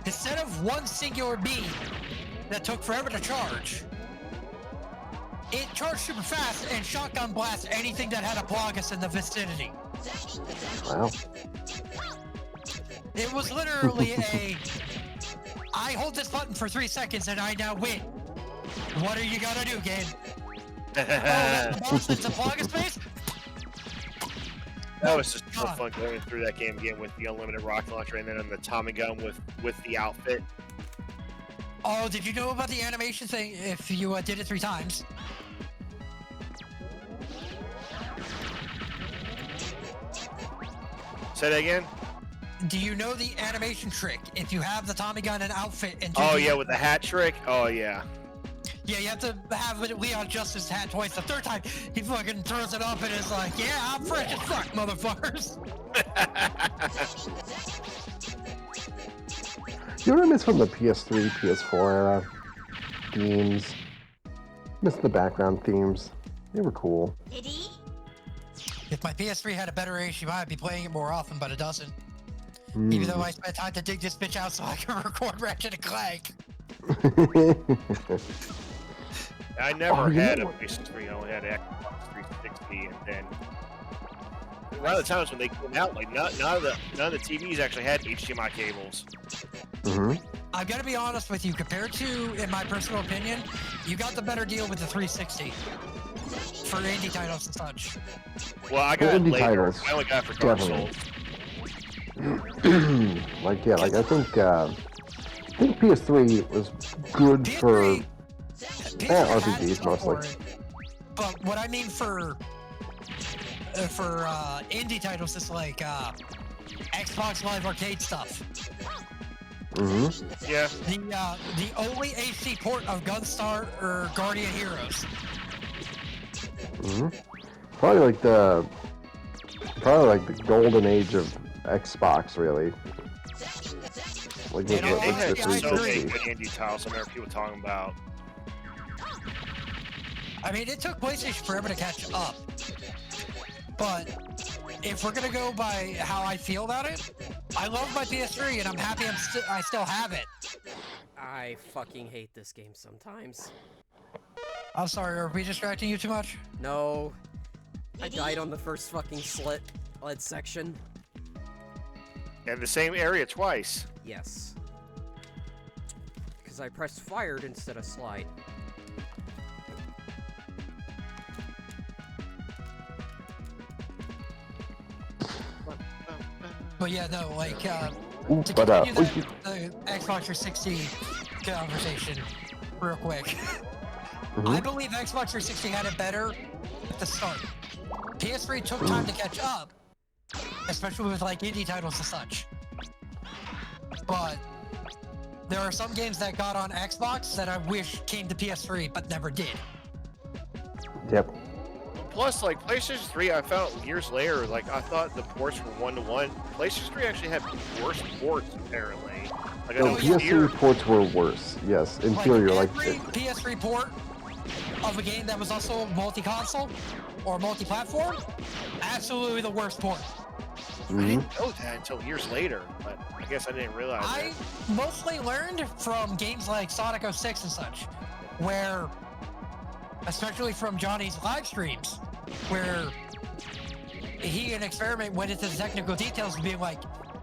Instead of one singular beam that took forever to charge, it charged super fast and shotgun blast anything that had a Plagas in the vicinity. Wow. It was literally a, I hold this button for 3 seconds and I now win. What are you gonna do, game? Oh, that's the boss that's a Plagas space? That was just so fun going through that game again with the unlimited rocket launcher and then on the Tommy gun with the outfit. Oh, did you know about the animation thing if you did it 3 times? Say that again? Do you know the animation trick if you have the Tommy gun and outfit and Oh yeah, with the hat trick? Oh yeah. Yeah, you have to have Leon adjust his hat twice. The 3rd time, he fucking throws it up and is like, yeah, I'm fresh as fuck, motherfuckers. You know what I miss from the PS3, PS4 era? Themes. Miss the background themes. They were cool. If my PS3 had a better HDMI, I'd be playing it more often, but it doesn't. Even though I spent time to dig this bitch out so I can record Ratchet and Clank. I never had a PlayStation 3. I only had an Xbox 360, and then around the times when they came out, like none of the TVs actually had HDMI cables. I've got to be honest with you. Compared to, in my personal opinion, you got the better deal with the 360 for indie titles and such. Well, I got it indie later. titles, I only got it for Dark Souls. Like yeah, like I think PS3 was good for RPGs mostly. But what I mean for indie titles is like Xbox Live Arcade stuff. Yeah. The only HD port of Gunstar or Guardian Heroes. Probably like the golden age of Xbox, really. Like They with had the so many 360. good indie titles. I remember people talking about. I mean, it took PlayStation forever to catch up. But if we're gonna go by how I feel about it, I love my PS3 and I'm happy I still have it. I fucking hate this game sometimes. I'm sorry, are we distracting you too much? No. I died on the first fucking lead section. And the same area twice. Yes. Because I pressed fired instead of slide. But yeah, no, like, to But, continue the Xbox 360 conversation real quick. I believe Xbox 360 had it better at the start. PS3 took time to catch up, especially with like indie titles and such. But there are some games that got on Xbox that I wish came to PS3 but never did. Yep. Plus, like PlayStation 3, I found out years later. Like I thought the ports were 1-to-1. PlayStation 3 actually had worse ports apparently. Like I No, know PS3 ports were worse. Yes, inferior. Like every PS3 port of a game that was also multi-console or multi-platform, absolutely the worst port. I didn't know that until years later, but I guess I didn't realize I that. mostly learned from games like Sonic 06 and such, where, especially from Johnny's live streams, where he and Experiment went into the technical details of being like,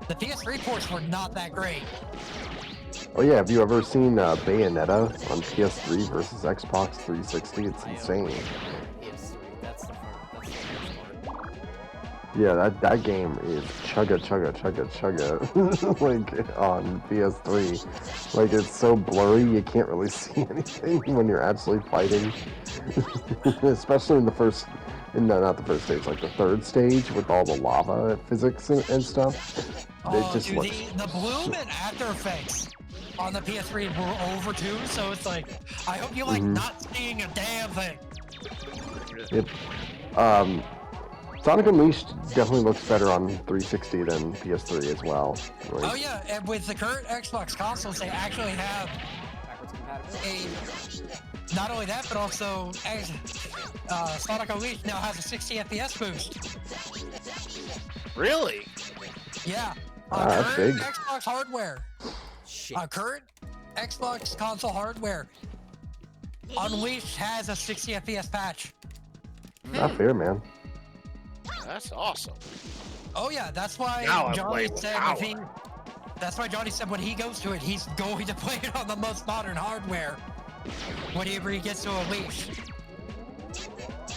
the PS3 ports were not that great. Oh yeah, have you ever seen Bayonetta on PS3 versus Xbox 360? It's insane. PS3, that's the worst part. Yeah, that game is chugga like on PS3. Like it's so blurry you can't really see anything when you're actually fighting. Especially in not the first stage, like the third stage with all the lava physics and stuff. It just dude, looks the bloom and After Effects on the PS3 were over too, so it's like, I hope you like not seeing a damn thing. Yep. Sonic Unleashed definitely looks better on 360 than PS3 as well. Like, Oh yeah, and with the current Xbox consoles, they actually have not only that, but also Sonic Unleashed now has a 60 FPS boost. Really? Yeah. that's current big. Xbox hardware. Current Xbox console hardware. Unleashed has a 60 FPS patch. Not fair, man. That's awesome. Oh yeah, that's why Now I'm Johnny playing with said that's why Johnny said when he goes to it, he's going to play it on the most modern hardware whenever he gets to Unleashed.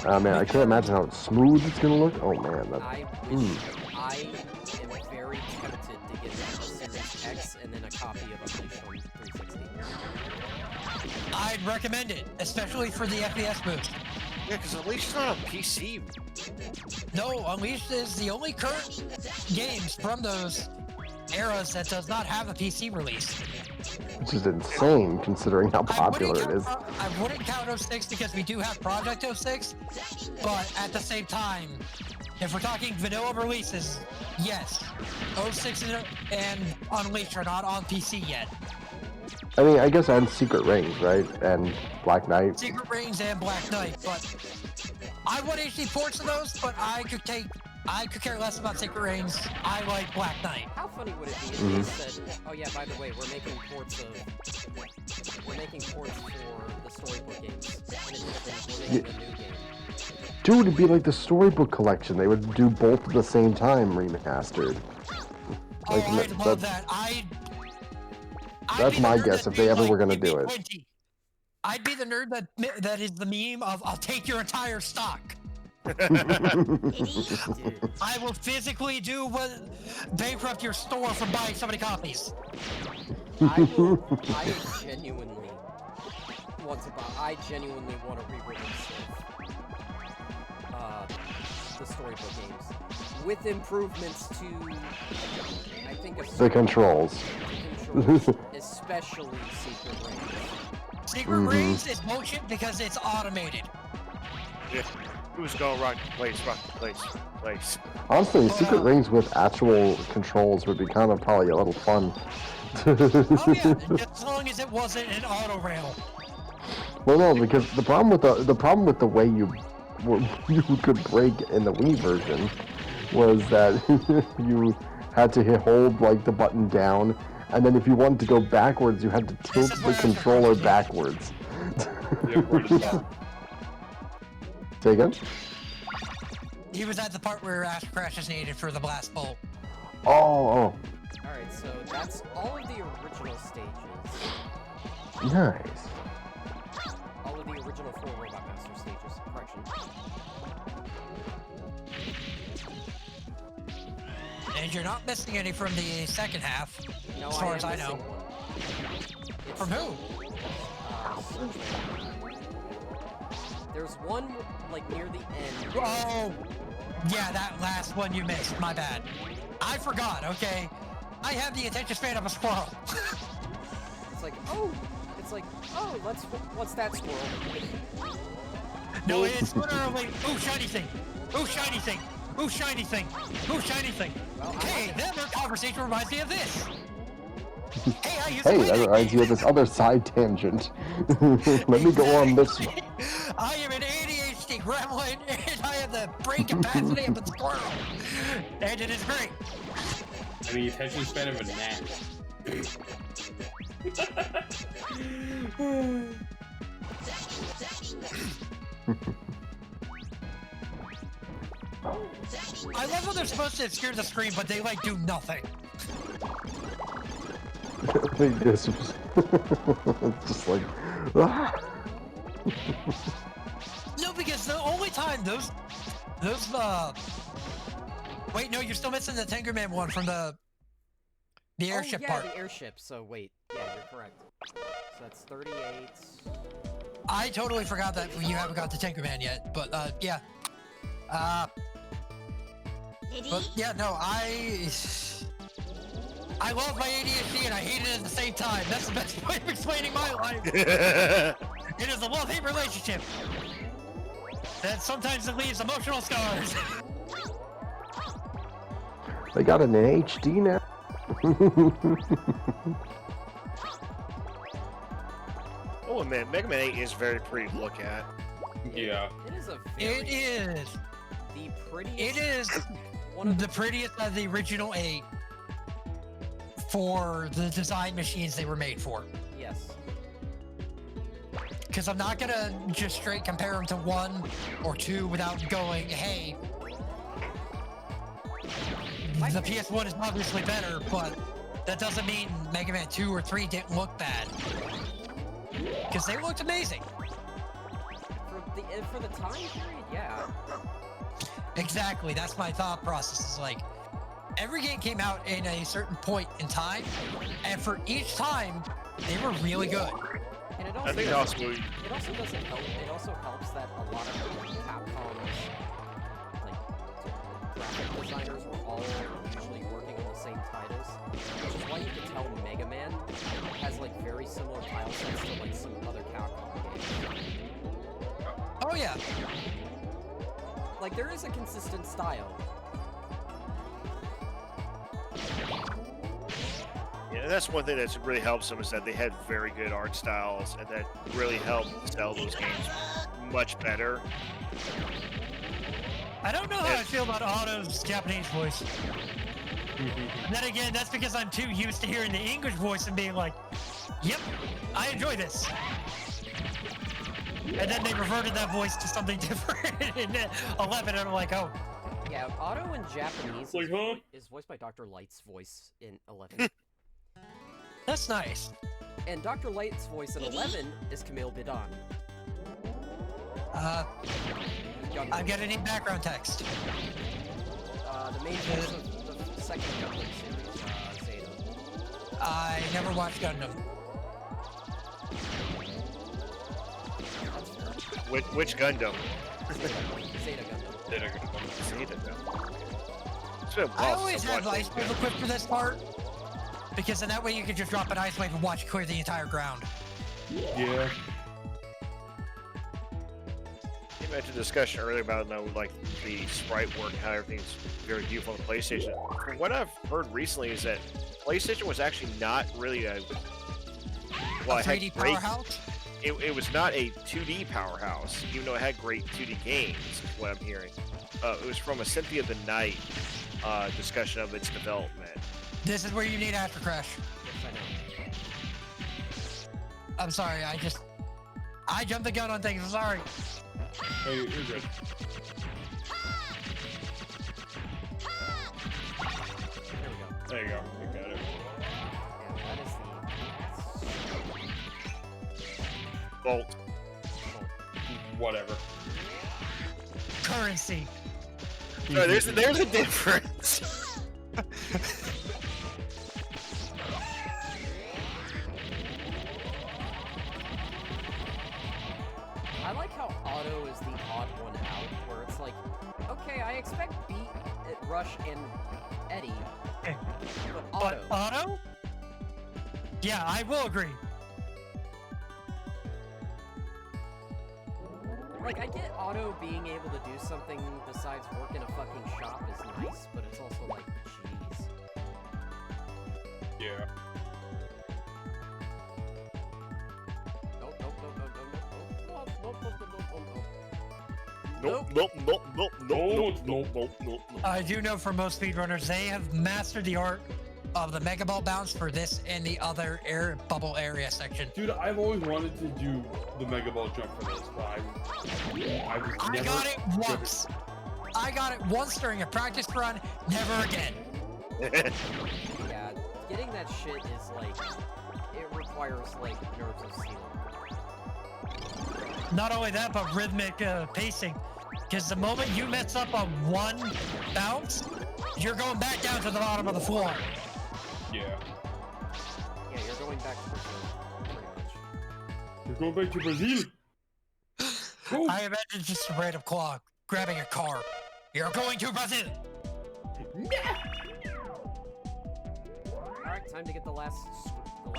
Man, I can't imagine how smooth it's gonna look. Oh man, that. I am very tempted to get a Series X and then a copy of Unleashed on 360. I'd recommend it, especially for the FPS boost. Yeah, because Unleashed is not on PC. No, Unleashed is the only current games from those eras that does not have a PC release. Which is insane considering how popular it is. I wouldn't count 06 because we do have Project 06, but at the same time, if we're talking vanilla releases, yes, 06 and Unleashed are not on PC yet. I mean, I guess and Secret Rings, right? And Black Knight. Secret Rings and Black Knight, but I want HD ports of those, but I could care less about Secret Rings. I like Black Knight. How funny would it be if they said, "Oh yeah, by the way, we're making ports for the storybook games. In addition, we're making a new game." Dude, it'd be like the Storybook Collection. They would do both at the same time, remastered. Like, I'd love that. That's my guess if they ever were gonna do it. I'd be the nerd that is the meme of "I'll take your entire stock." I will physically bankrupt your store from buying so many copies. I genuinely want to re-release the storybook games with improvements to, I think, The controls. especially Secret Rings. Secret Rings is bullshit because it's automated. Yeah. Who's going rock place? Honestly, Secret Rings with actual controls would be kind of probably a little fun. Oh yeah, just as long as it wasn't an auto rail. Well, no, because the problem with the way you could break in the Wii version was that you had to hold like the button down, and then if you wanted to go backwards, you had to tilt the controller backwards. Say again? He was at the part where Astro Crash is needed for the blast bolt. Oh. Alright, so that's all of the original stages. Nice. All of the original 4 Robot Master stages. Correction. And you're not missing any from the second half, No, as far as I missing know. one. From who? There's one, like, near the end. Oh! Yeah, that last one you missed. My bad. I forgot, okay? I have the attention span of a squirrel. It's like, oh, what's that squirrel? No, it's literally, ooh, shiny thing. Ooh, shiny thing. Ooh, shiny thing. Ooh, shiny thing. Hey, that conversation reminds me of this. Hey, I used to play That reminds you of this other side tangent. Let me go on this one. I am an ADHD gremlin, and I have the brain capacity of a squirrel. And it is great. I mean, attention span of a gnat. I love how they're supposed to obscure the screen, but they, like, do nothing. They just like, ah. No, because the only time those, wait, no, you're still missing the Tengerman one from the airship part. The airship, so wait, yeah, you're correct. So that's 38. I totally forgot that you haven't got the Tinkerman yet, but, yeah. But, yeah, no, I love my ADHD and I hate it at the same time. That's the best way of explaining my life. It is a love-hate relationship. That sometimes it leaves emotional scars. They got an HD now. Oh man, Mega Man 8 is very pretty to look at. Yeah. It is a It is. The prettiest. It is one of the prettiest of the original 8 for the design machines they were made for. Yes. Because I'm not gonna just straight compare them to 1 or 2 without going, hey, the PS1 is obviously better, but that doesn't mean Mega Man 2 or 3 didn't look bad. Because they looked amazing. For the time period, yeah. Exactly, that's my thought process. Is like, every game came out in a certain point in time, and for each time, they were really good. And it I also think doesn't help. It also helps that a lot of Capcom's graphic designers were all usually working on the same titles, which is why you can tell Mega Man has very similar tile sets to some other Capcom games. Oh yeah. There is a consistent style. Yeah, and that's one thing that really helps them is that they had very good art styles, and that really helped sell those games much better. I don't know how I feel about Otto's Japanese voice. And then again, that's because I'm too used to hearing the English voice and being like, yep, I enjoy this. And then they reverted that voice to something different in 11, and I'm like, oh. Yeah, Otto in Japanese is voiced by Dr. Light's voice in 11. That's nice. And Dr. Light's voice in 11 is Camille Bidan. I'm gonna need background text. The main voice of the second Gundam series, Zeta. I never watched Gundam. Which Gundam? Zeta Gundam. Zeta Gundam. It's been a while I always since have watched ice cream equipped for this part, because in that way you can just drop an ice wave and watch it clear the entire ground. Yeah. You mentioned discussion earlier about like the sprite work and how everything's very beautiful on the PlayStation. From what I've heard recently is that PlayStation was actually not really a 3D powerhouse? It was not a 2D powerhouse, even though it had great 2D games, is what I'm hearing. It was from a Symphony of the Night discussion of its development. This is where you need After Crash. Yes, I know. I'm sorry, I jumped the gun on things, I'm sorry. Hey, you're good. There you go. You got it. Yeah, that is the... Bolt. Whatever. Currency. No, there's a difference. I like how Auto is the odd one out, where it's like, okay, I expect Beat, Rush, and Eddie, but Auto. But Auto? Yeah, I will agree. Like, I get Auto being able to do something besides work in a fucking shop is nice, but it's also like, jeez. Yeah. Nope. I do know for most speedrunners, they have mastered the art of the Mega Ball bounce for this and the other air bubble area section. Dude, I've always wanted to do the Mega Ball jump for this, but I got it once. I got it once during a practice run, never again. Yeah, getting that shit is like, it requires like nerves of steel. Not only that, but rhythmic pacing. Because the moment you mess up on one bounce, you're going back down to the bottom of the floor. Yeah. Yeah, you're going back to Brazil, pretty much. You're going back to Brazil. I imagine just a random claw grabbing a car. You're going to Brazil. All right, time to get the last bolt.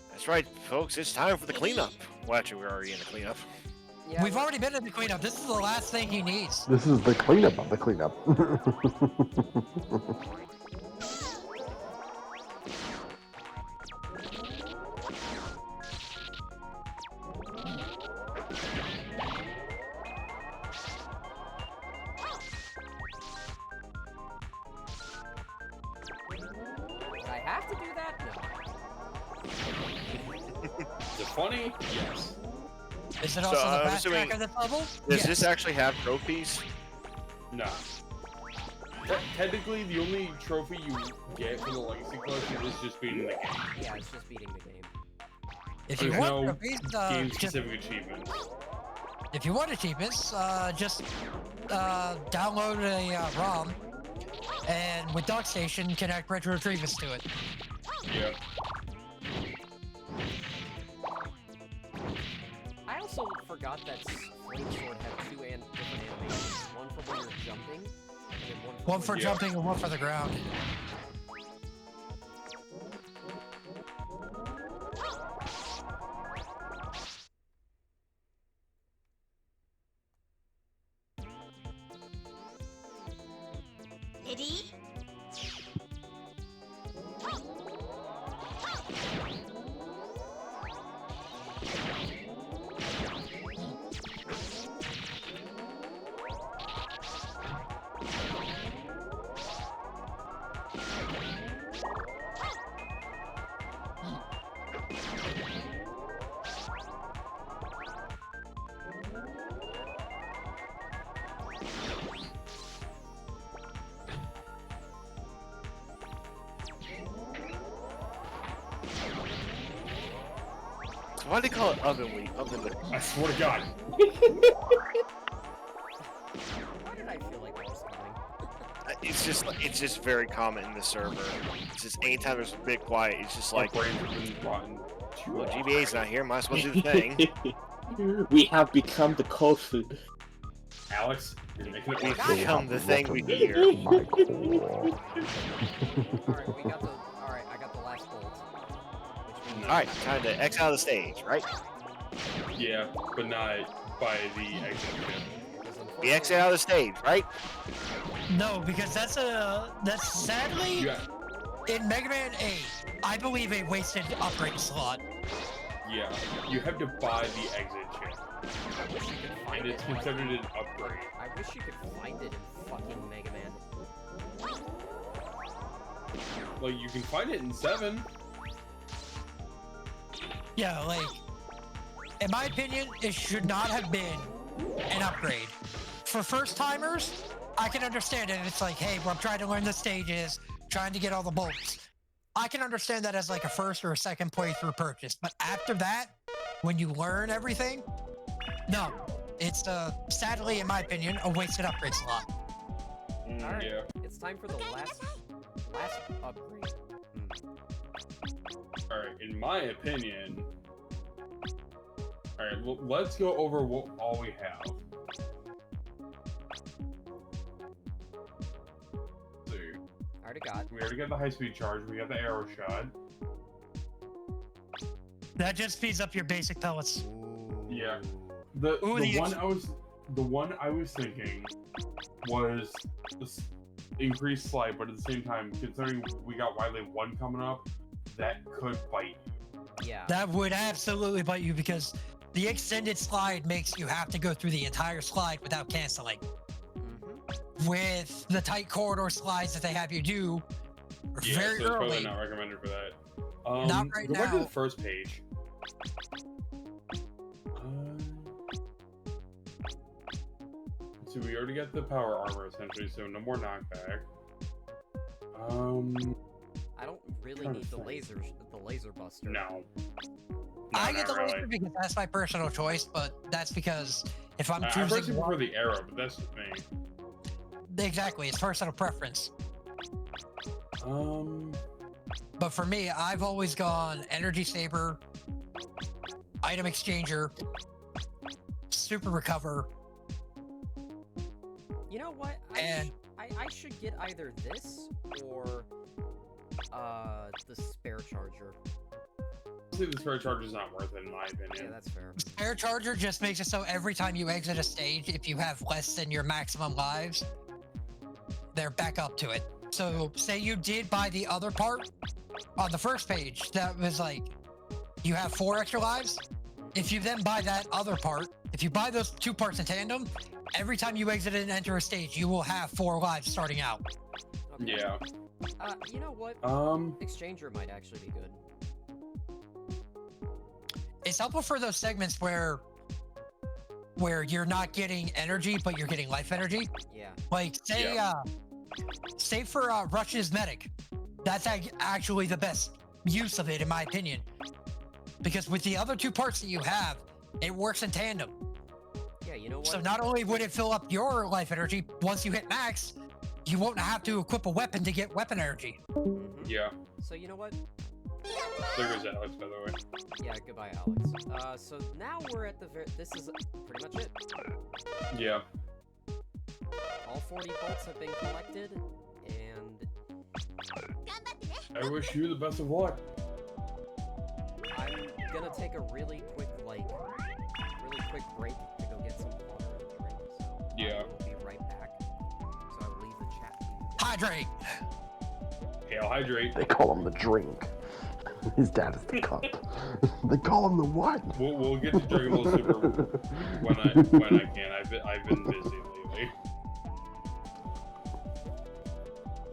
That's right, folks. It's time for the cleanup. Well, actually, we're already in the cleanup. Yeah, We've already been in the cleanup. This is the last thing he needs. This is the cleanup of the cleanup. Did I have to do that? No. Is it funny? Yes. Is it also the I'm backtrack assuming- of this level? Does this actually have trophies? No. Technically, the only trophy you get from the Legacy Collection is just beating the game. Yeah, it's just beating the game. If you There's want no trophies, game-specific achievements. if you want achievements, just download a ROM and with DockStation connect Retro Retrievers to it. Yeah. I also forgot that Flame Sword had two different animations. One for when you're jumping, and then One for when jumping and one for the ground. Ready? Why do they call it oven week? I swear to God. Why did I feel like that was coming? It's just very common in the server. It's just anytime there's a big quiet, it's just like, brains have been rotten. well, GBA's not here, might as well do the thing. We have become the cold food. Alex, you're making it We've worse. become the thing we fear. My core. Alright, we got the. Alright, I got the last bolt. Which means Alright, time to X out of the stage, right? Yeah, but not by the exit chip. We exit out of the stage, right? No, because that's sadly Yeah, in Mega Man 8, I believe a wasted upgrade slot. yeah. You have to buy the exit chip, I wish you could find and it's it. Like, considered an upgrade. I wish you could find it in fucking Mega Man. Like, you can find it in 7. Yeah, like, in my opinion, it should not have been an upgrade. For first timers, I can understand it. It's like, hey, well, I'm trying to learn the stages, trying to get all the bolts. I can understand that as like a first or a second playthrough purchase. But after that, when you learn everything, no. It's, sadly, in my opinion, a wasted upgrade slot. Alright, Yeah. it's time for the last upgrade. Alright, in my opinion... Alright, well, let's go over what all we have. So, we already got the high-speed charge, we got the arrow shot. That just speeds up your basic pellets. Yeah. The one I was thinking was this increased slide, but at the same time, considering we got Wily 1 coming up, that could bite you. Yeah. That would absolutely bite you because the extended slide makes you have to go through the entire slide without canceling. With the tight corridor slides that they have you do Yeah, very so it's early. probably not recommended for that. Not right go back to now. the first page. So we already got the power armor essentially, so no more knockback. I don't really need the laser buster. No. I get not the laser really. because that's my personal choice, but that's because if I'm I choosing personally prefer the arrow, but that's just me. exactly, it's personal preference. But for me, I've always gone energy saber, item exchanger, super recover. You know what? I should get either this or the spare charger. See, the spare charge is not worth it in my opinion. Yeah, that's fair. Spare charger just makes it so every time you exit a stage, if you have less than your maximum lives, they're back up to it. So say you did buy the other part on the first page that was like, you have 4 extra lives. If you then buy that other part, if you buy those 2 parts in tandem, every time you exit and enter a stage, you will have 4 lives starting out. Okay. Yeah. You know what? Exchanger might actually be good. It's helpful for those segments where you're not getting energy, but you're getting life energy. Yeah. Like say for Rush's medic, that's actually the best use of it in my opinion. Because with the other 2 parts that you have, it works in tandem. Yeah, you know what? So not only would it fill up your life energy, once you hit max, you won't have to equip a weapon to get weapon energy. Yeah. So you know what? There goes Alex, by the way. Yeah, goodbye, Alex. So now we're at the this is pretty much it. Yeah. All 40 bolts have been collected, and I wish you the best of luck. I'm gonna take a really quick break to go get some water and drink. So Yeah. I'll be right back. So I'll leave the chat to you. Hydrate. Hail hydrate. They call him the drink. His dad is the cup. They call him the what? We'll get to Dragon Ball Super when I can. I've been busy lately.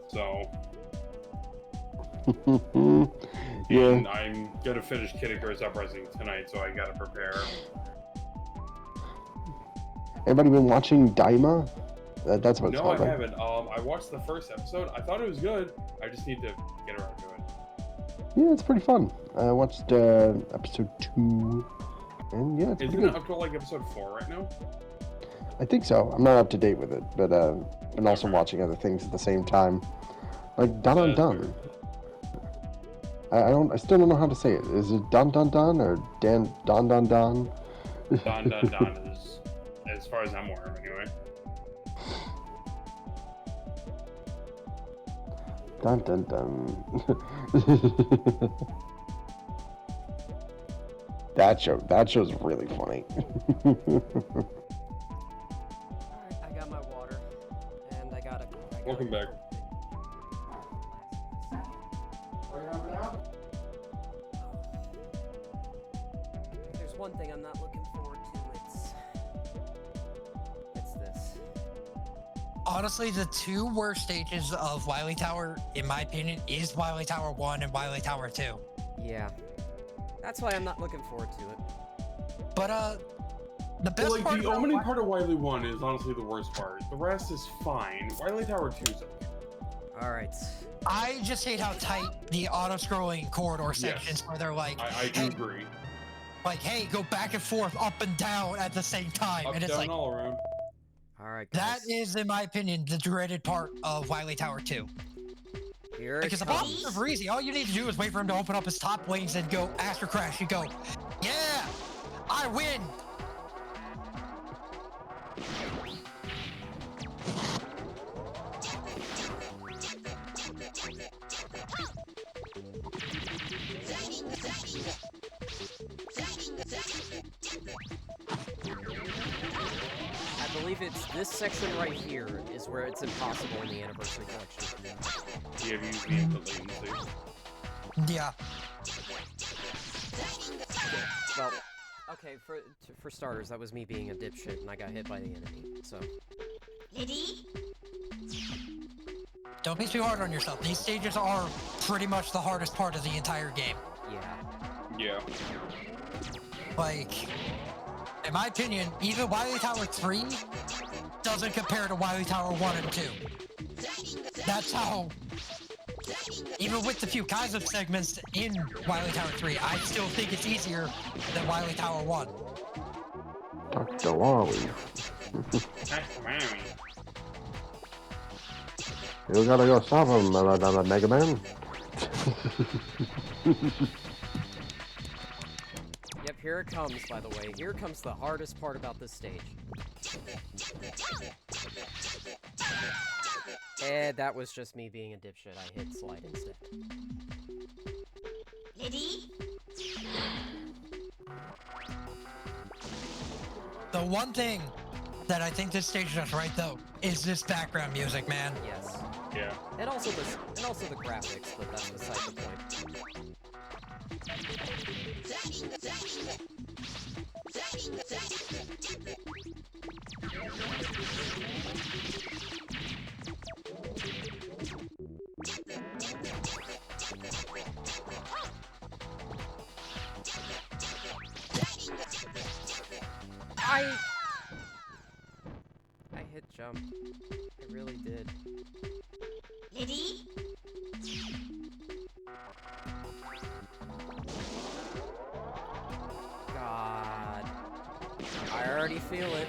So Yeah. and I'm gonna finish Kid Icarus Uprising tonight, so I gotta prepare. Anybody been watching Daima? That's what it's No, called, I right? haven't. I watched the first episode. I thought it was good. I just need to get around to it. Yeah, it's pretty fun. I watched episode 2, and yeah, it's pretty Isn't good. it up to like episode 4 right now? I think so. I'm not up to date with it, but been also watching other things at the same time, like Dun Dun Dun. I still don't know how to say it. Is it Dun Dun Dun or Don Dun Dun? Don Don Don is as far as I'm aware, anyway. Dun dun dun. That show's really funny. Alright, I got my water. And I got Welcome back. There's one thing I'm not looking forward to. It's this. Honestly, the two worst stages of Wily Tower, in my opinion, is Wily Tower 1 and Wily Tower 2. Yeah. That's why I'm not looking forward to it. But, the best Like, part the about opening part of Wily 1 is honestly the worst part. The rest is fine. Wily Tower 2 is okay. Alright. I just hate how tight the auto-scrolling corridor sections where they're like, I do agree. Like, hey, go back and forth, up and down at the same time. Up, and it's down, like, all around. Alright, that is, in my opinion, the dreaded part of Wily Tower 2. Here Because the bosses are super easy. All you need to do is wait for him to open up his top wings and go Astro Crash. You go, yeah, I win. I believe it's this section right here is where it's impossible in the Anniversary Collection. Yeah, you use the input latency. Yeah. Well, okay, for starters, that was me being a dipshit and I got hit by the enemy, so... Ready? Don't be too hard on yourself. These stages are pretty much the hardest part of the entire game. Yeah. Yeah. Like, in my opinion, even Wily Tower 3 doesn't compare to Wily Tower 1 and 2. That's how, even with the few kinds of segments in Wily Tower 3, I still think it's easier than Wily Tower 1. Dr. Wally. You gotta go stop him, Mega Man. Yep, here it comes, by the way. Here comes the hardest part about this stage. And that was just me being a dipshit. I hit slide instead. Ready? The one thing that I think this stage does right, though, is this background music, man. Yes. Yeah. And also the graphics, but that's beside the point. I hit jump. I really did. Ready? God. I already feel it.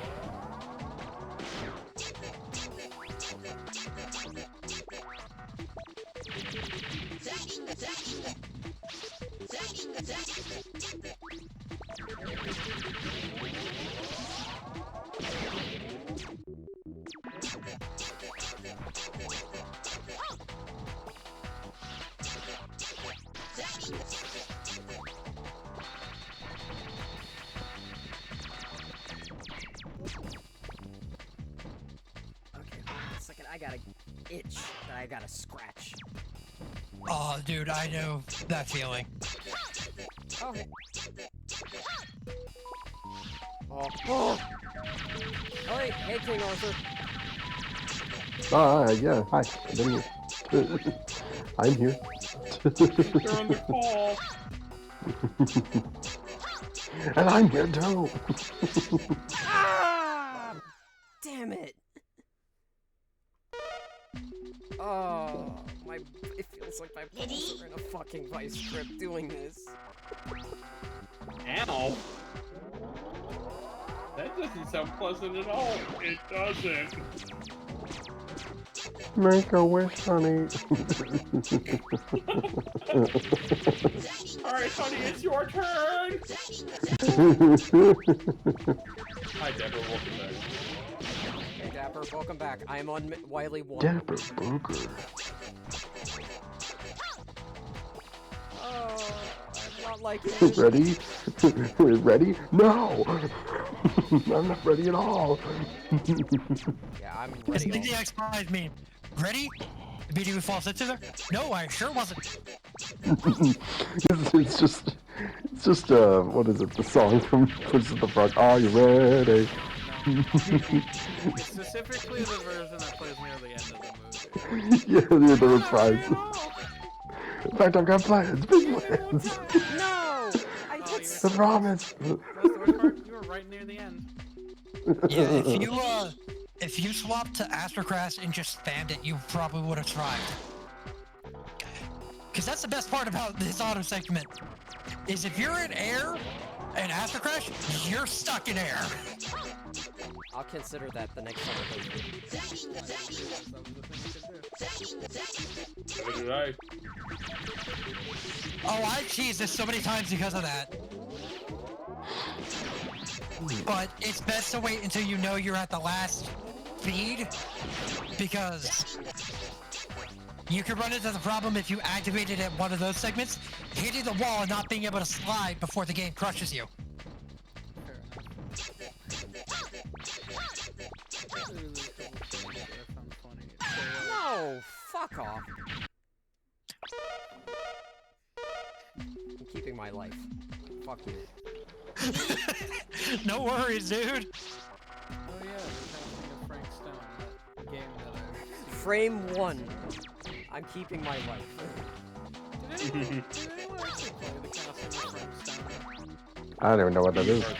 Okay, hold on a second. I got an itch that I gotta scratch. Oh, dude, I know that feeling. Oh, hey. Oh. Oh, hey, King Arthur. Yeah, hi. I've been here. I'm here. You're on the call. And I'm here too. Ah! Damn it. Oh, it feels like my balls are in a fucking vice grip doing this. Ow. That doesn't sound pleasant at all. It doesn't. Make a wish, honey. Alright, honey, it's your turn! Hi, Deborah, welcome back. Welcome back. I am on Wily 1. Dapper Booger. I'm not liking it. Ready? Ready? No! I'm not ready at all. Yeah, I'm It's ready. like the X-Files meme. Ready? The beating would fall into there? No, I sure wasn't. It's just what is it? The song from Prince of the Frog. Are you ready? Specifically the version that plays near the end of the movie. Yeah, the reprise. In fact, I've got plans. Big plans. No! I hit I promise. That's the worst part. You were right near the end. Yeah, if you swapped to Astrocrash and just spammed it, you probably would have thrived. Because that's the best part about this auto segment, is if you're in air and Astrocrash, you're stuck in air. I'll consider that the next time I play. So did I. Oh, I've cheesed this so many times because of that. But it's best to wait until you know you're at the last feed, because you can run into the problem if you activate it at one of those segments, hitting the wall and not being able to slide before the game crushes you. No! Fuck off. I'm keeping my life. Fuck you. No worries, dude. Oh yeah, there's happening a Frank Stone, that game that I've seen. Frame 1. I'm keeping my life. Did anyone actually play the castle of Frank Stone? I don't even know what that is. Was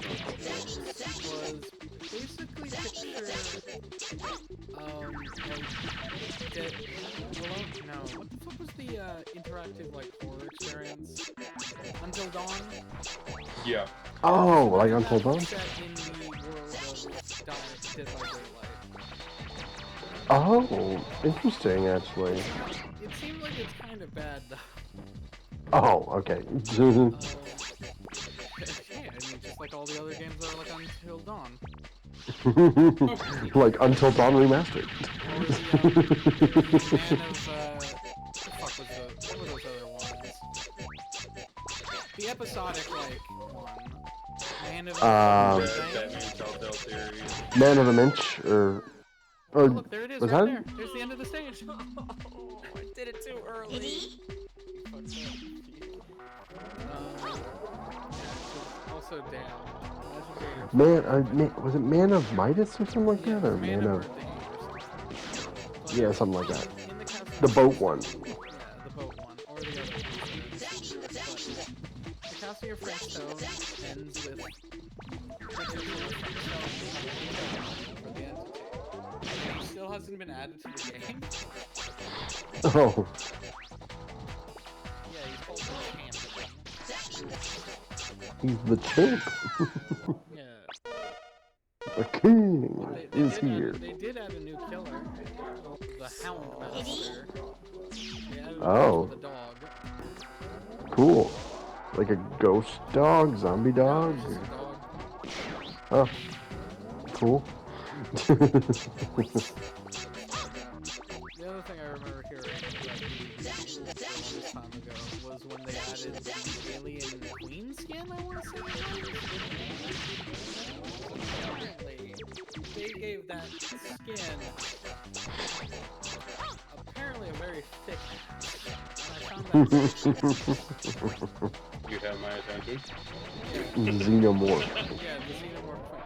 basically picture, Dead... No, what the fuck was the, interactive, like, horror experience? Until Dawn? Yeah. Oh, like Until Dawn? Set in the world of Dead by Daylight. Oh, interesting, actually. It seems like it's kind of bad, though. Oh, okay. Yeah, I mean, just like all the other games that are like Until Dawn. Like Until Dawn Remastered. Or the, what were those other ones? The episodic, like, one. Man of the Telltale series. Man of the Minch, or Oh, look, there it is, was right that? there. There's the end of the stage. Oh, I did it too early. Also, damn. Was it Man of Midas or something like that, or Man of? Yeah, something like that. The boat one. Yeah, the boat one, or the other one. The Castle of Frank Stone ends with the entity. It still hasn't been added to the game. Oh. Yeah, he's called the Champion. He's the champ. Yeah. The king They is did here. they did add a new killer. The Hound Master. They added a Oh. with a dog. Cool. Like a ghost dog, zombie dog. No, it's just a dog. Oh. Cool. The other thing I remember hearing about this time ago was when they added the alien queen skin, I want to say. Apparently, they gave that skin apparently a very thick mask. And I found that You have my attention. Xenomorph. yeah, the xenomorph queen.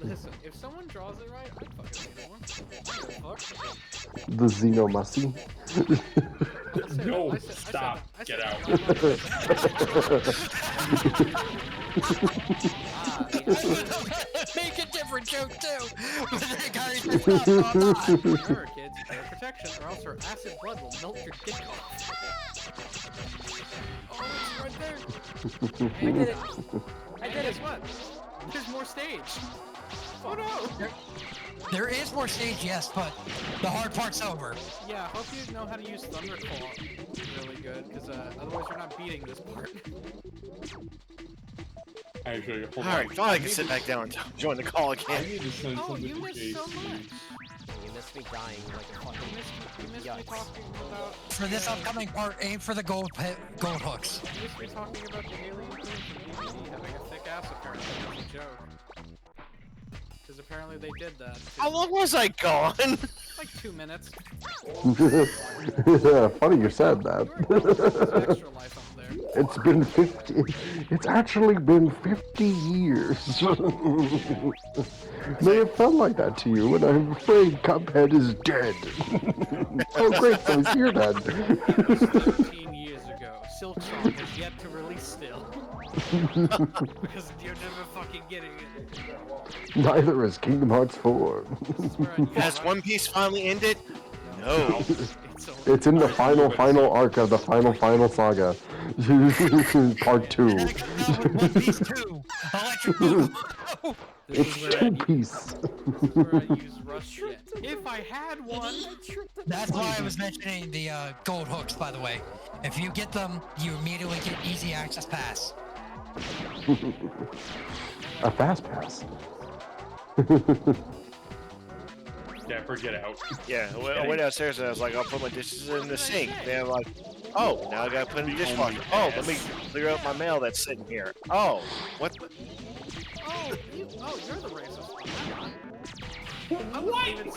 Listen, if someone draws it right, I'd fucking xenomorph. What the fuck? The Xenomussie. No, stop. Get out. Make a different joke too. But the guy Remember, kids, bear protection, or else her acid blood will melt your dick off. Oh, it's right there. I did it. I did it. Guess what? There's more stage. Oh no! There is more stage, yes, but the hard part's over. Yeah, I hope you know how to use Thunderclaw really good, because otherwise you're not beating this part. Actually, hold on. Alright, fine, I can sit back down and join the call I again. need to send Oh, something you to missed so JC. much. You missed me dying like a fucking. You missed me Yikes. talking about. For this upcoming part, aim for the gold hooks. You missed me talking about the alien queen from DVD having a thick ass apparently as a joke. Because apparently they did that. How long was I gone? Like 2 minutes. Funny you said that. Extra life up there. It's been 50. It's actually been 50 years. May have felt like that to you, and I'm afraid Cuphead is dead. Oh great, so he's here then. 13 years ago. Silksong is yet to release still. Because you're never fucking getting it. Neither is Kingdom Hearts 4. Has One Piece finally ended? No. It's in the final arc of the final saga. Part 2. One Piece 2. Electric Boogaloo. It's two piece. This is where I use Rust shit. If I had one. That's why I was mentioning the gold hooks, by the way. If you get them, you immediately get easy access pass. A fast pass. Dapper, get out. Yeah, I went downstairs and I was like, I'll put my dishes in the sink. Then I'm like, oh, now I gotta put in the dishwasher. Oh, let me clear out my mail that's sitting here. Oh, what the? Oh, you're the racist. I'm not even.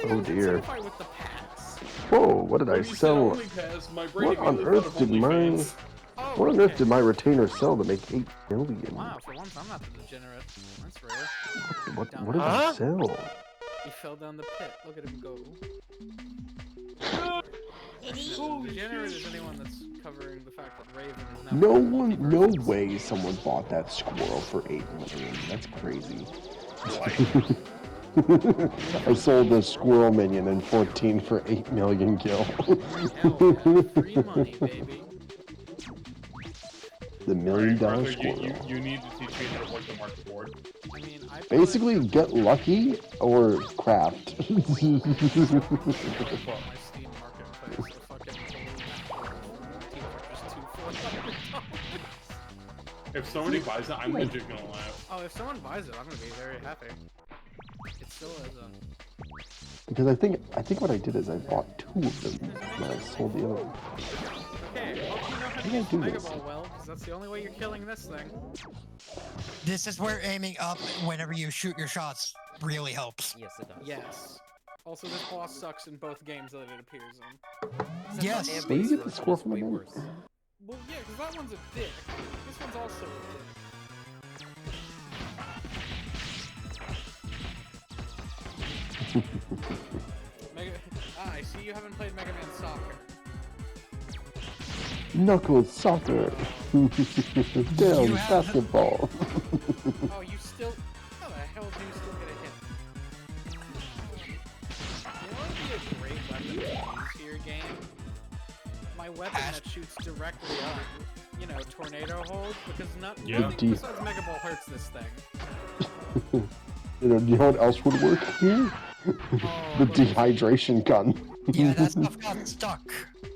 Oh dear. With the pass. Whoa, what did I sell? What on earth did my... What on earth did my retainer sell to make 8 million? Wow, for once I'm not the degenerate. That's rare. What did I sell? He fell down the pit. Look at him go. Degenerate is anyone that's covering the fact that Raven is now. No way someone bought that squirrel for 8 million. That's crazy. I sold the squirrel minion in 14 for 8 million gil. Free money, baby. The $1 million Arthur, squirrel. you need to teach me how to work the market board. I mean, Basically, get lucky or craft. my Steam marketplace, the fucking If somebody buys it, I'm legit gonna laugh. Oh, if someone buys it, I'm gonna be very happy. It still is a. Because I think what I did is I bought 2 of them and I sold the other one. Okay, hope you know how to I use do Mega this. Ball well, because that's the only way you're killing this thing. This is where aiming up whenever you shoot your shots really helps. Yes, it does. Yes. Also, this boss sucks in both games that it appears in. Yes. But you get the score from the worse. Well, yeah, because that one's a dick. This one's also a dick. I see you haven't played Mega Man Soccer. Knuckles soccer. Down basketball. Oh, you still. How the hell do you still get a hit? You know what would be a great weapon to use to your game? My weapon that shoots directly up. You know, tornado hold, because nothing besides Mega Ball hurts this thing. You know what else would work here? The dehydration gun. Yeah, that stuff got stuck.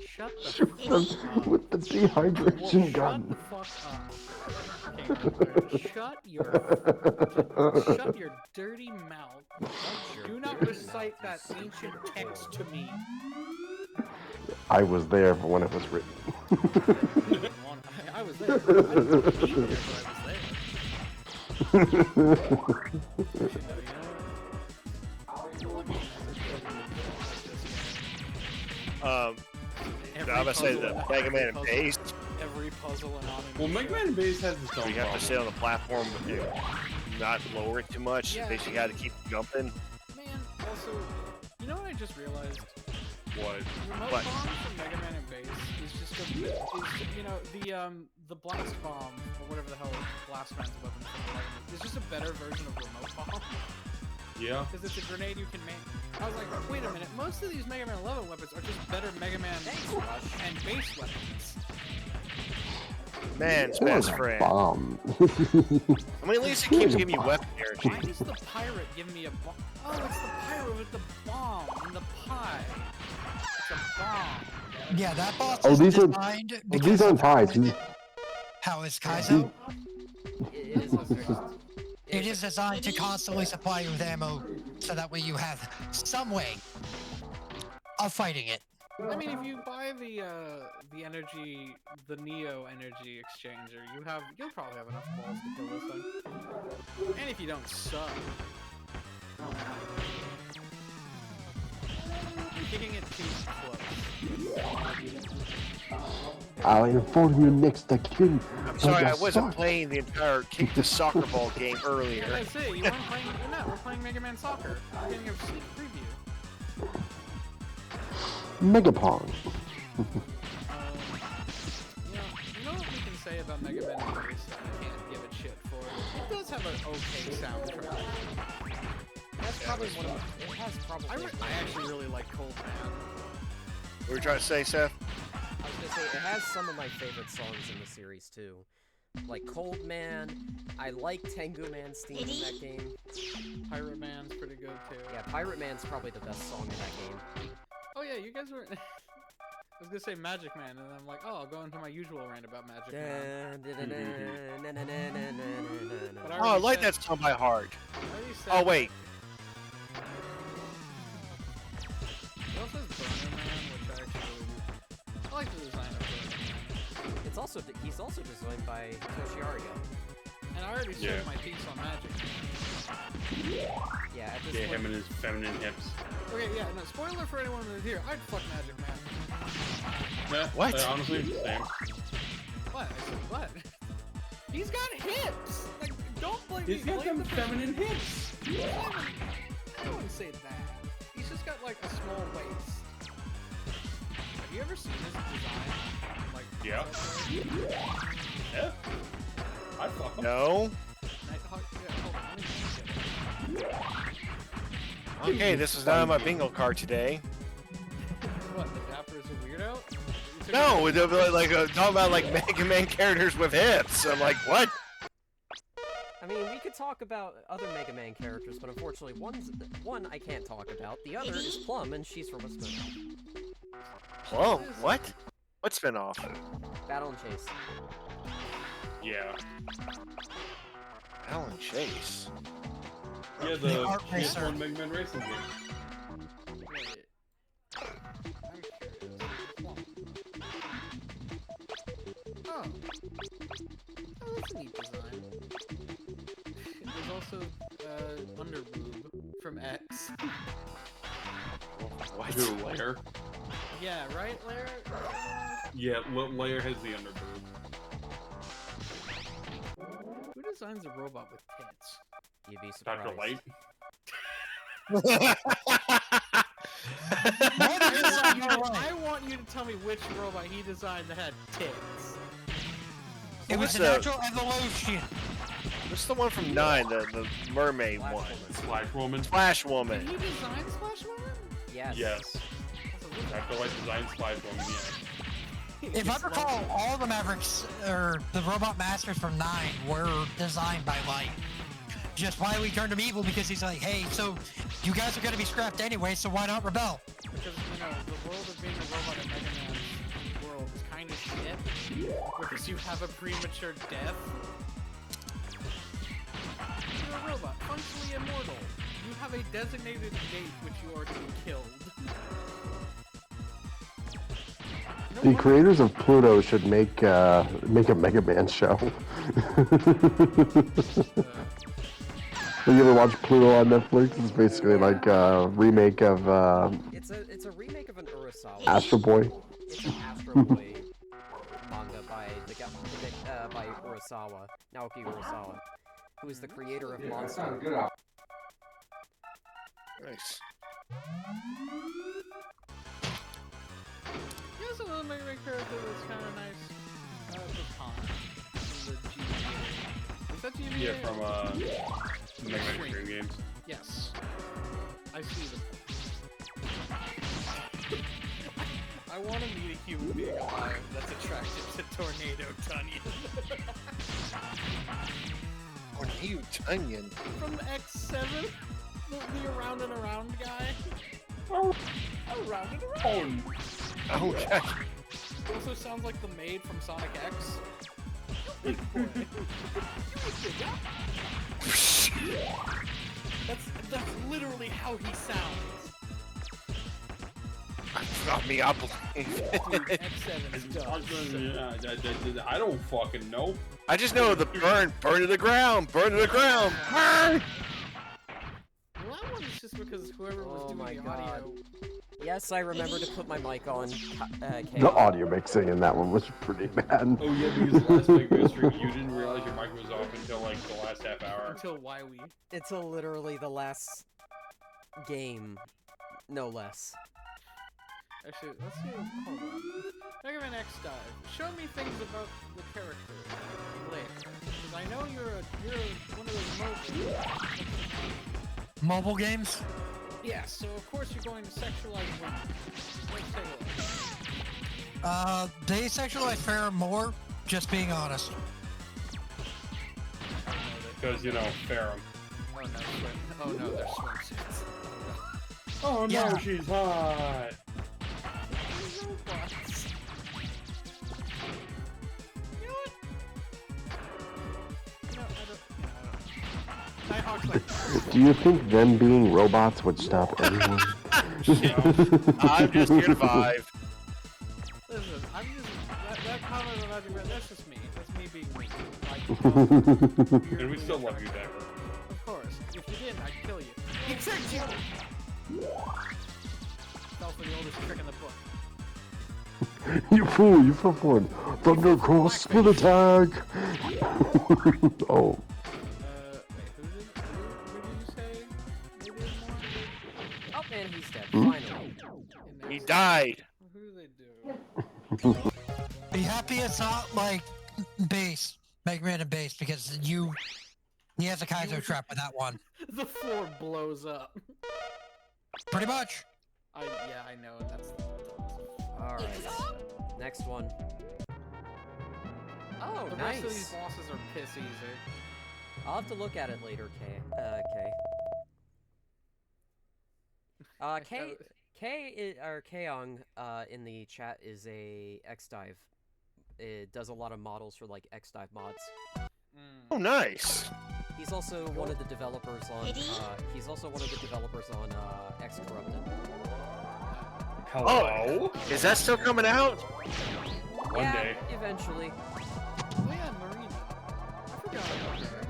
Shut the fuck up. With the dehydration gun. Shut the fuck up. Shut your dirty mouth. Do not recite that ancient text to me. I was there for when it was written. I was there. I didn't be there, but I was there. I'm gonna say that Mega Man and Base. Every puzzle and on. Well, Mega Man and Base has its own You have to sit on the platform and not lower it too much. Yeah. Basically, got to keep jumping. Man, also, you know what I just realized? What? Remote What? bomb from Mega Man and Base is just a bit, you know, the blast bomb or whatever the hell blast man's weapon from the Mega Man is just a better version of remote bomb. Yeah. Because it's a grenade you can make. I was like, wait a minute, most of these Mega Man 11 weapons are just better Mega Man and base weapons. Man's That was best a friend. bomb. I mean, at least it keeps giving you weapon Why energy. is the pirate giving me a bomb? Oh, it's the pirate with the bomb and the pie. It's a bomb. Yeah, that boss Oh, is these are designed these aren't pies. how is Kaizo? It is a very... It is designed to constantly supply you with ammo, so that way you have some way of fighting it. I mean, if you buy the energy, the Neo energy exchanger, you'll probably have enough balls to kill this thing. And if you don't suck, you're kicking it too close. I'll inform you next again. I'm sorry, I wasn't playing the entire kick the soccer ball game earlier. Yeah, that's it. You weren't playing. No, we're playing Mega Man Soccer. We're getting a sneak preview. Megapong. You know what we can say about Mega Man Race that I can't give it shit for? It does have an okay soundtrack. That's probably one of the... It has probably... I actually really like Cold Man. What were you trying to say, Seth? I was gonna say, it has some of my favorite songs in the series, too. Like Cold Man, I like Tengu Man's theme in that game. Pirate Man's pretty good, too. Yeah, Pirate Man's probably the best song in that game. Oh yeah, you guys were... I was gonna say Magic Man, and I'm like, oh, I'll go into my usual rant about Magic Man. But Oh, I like that song by heart. Oh, wait. It also has Burner Man, which I actually... I like the design of Burner Man. It's also... He's also designed by Toshiario. And I already said my piece on Magic Man. Yeah, at this Yeah, point... him and his feminine hips. Okay, yeah, no, spoiler for anyone who's here, I'd fuck Magic Man. Yeah, What? Honestly, same. What? I said what? He's got hips! Like, don't blame He's me, got blame them feminine hips. I wouldn't say that. He's just got, like, a small waist. Have you ever seen his design? Like, Yeah. Yeah. I'd fuck him. No? Okay, this is not on my bingo card today. What, the Dapper is a weirdo? No, talking about like Mega Man characters with hips. I'm like, what? I mean, we could talk about other Mega Man characters, but unfortunately, one I can't talk about. The other is Plum, and she's from a spin-off. Plum? What? What spinoff? Battle and Chase. Yeah. Alan Chase. Yeah, the PS1 Mega Man Racing game. Wait. I'm curious. Oh. Oh, that's a neat design. There's also, Underboob from X. What? Lair? Yeah, right, Lair? Yeah, Lair has the underboob. Who designs a robot with tits? You'd be surprised. Dr. Light? I want you to tell me which robot he designed that had tits. It was a natural evolution. What's the one from 9, the mermaid one? Splash Woman? Splash Woman. Did he design Splash Woman? Yes. Yes. Dr. Light designed Splash Woman, yeah. If I recall, all the Mavericks, or the Robot Masters from 9 were designed by Light. Just why we turned him evil, because he's like, hey, so you guys are going to be scrapped anyway, so why not rebel? Because, you know, the world of being a robot in Mega Man's world is kind of shit. Because you have a premature death. You're a robot, functionally immortal. You have a designated date which you are to be killed. The creators of Pluto should make a Mega Man show. Have you ever watched Pluto on Netflix? It's basically like a remake of It's a remake of an Urasawa. Astro Boy. It's an Astro Boy manga by by Urasawa, Naoki Urasawa, who is the creator of Monster. Nice. Here's another Mega Man character that's kind of nice. Baton. From the GBA. Is that GBA? Yeah, from Mega Man Extreme games. Yes. I see the I want to meet a human being alive that's attracted to Tornado Tunyon. Tornado Tunyon? From X7? The around and around guy? Oh, around and around! Oh, yeah. It also sounds like the maid from Sonic X. Big boy. how he sounds. Not me, I Dude, X7 is dumb. I don't fucking know. I just know the burn to the ground, burn to the ground, burn! Well, that one's just because whoever was Oh doing my the God. audio. Yes, I remember to put my mic on. The audio mixing in that one was pretty bad. Oh yeah, because last Vegas stream you didn't realize your mic was off until like the last half hour. Until WiiWii. Until literally the last game, no less. Actually, let's see. Hold on. Mega Man X Dive. Show me things about the character later, because I know you're one of those Mobile games? Yeah, so of course you're going to sexualize women. Let's take a look. They sexualize Farrah more, just being honest. Because, you know, Ferrum. Oh no, they're swimsuits. Oh no, Yeah. she's hot! Do you think them being robots would stop anyone? I'm just here to vibe. Listen, I'm just that comment about the that's just me. That's me being me. Like, And we still love you, Denver. of course. If you didn't, I'd kill you. Except you. Fell for the oldest trick in the book. You fool, you fell for it. Thunder Cross split attack! Oh. Oh man, he's dead. Finally. He died. Who do they do? Be happy it's not like base, Mega Man and base, because he has a Kaizo trap with that one. The floor blows up. Pretty much. Yeah, I know, and that's. Alright. Next one. Oh, The nice. rest of these bosses are piss easy. I'll have to look at it later, Kay. Kaong in the chat is a X-Dive. It does a lot of models for like X-Dive mods. Oh, nice. He's also one of the developers on. X Corrupted. Hello? Oh, is that still coming out? One yeah, day. eventually. Oh yeah, Marina. I forgot about her.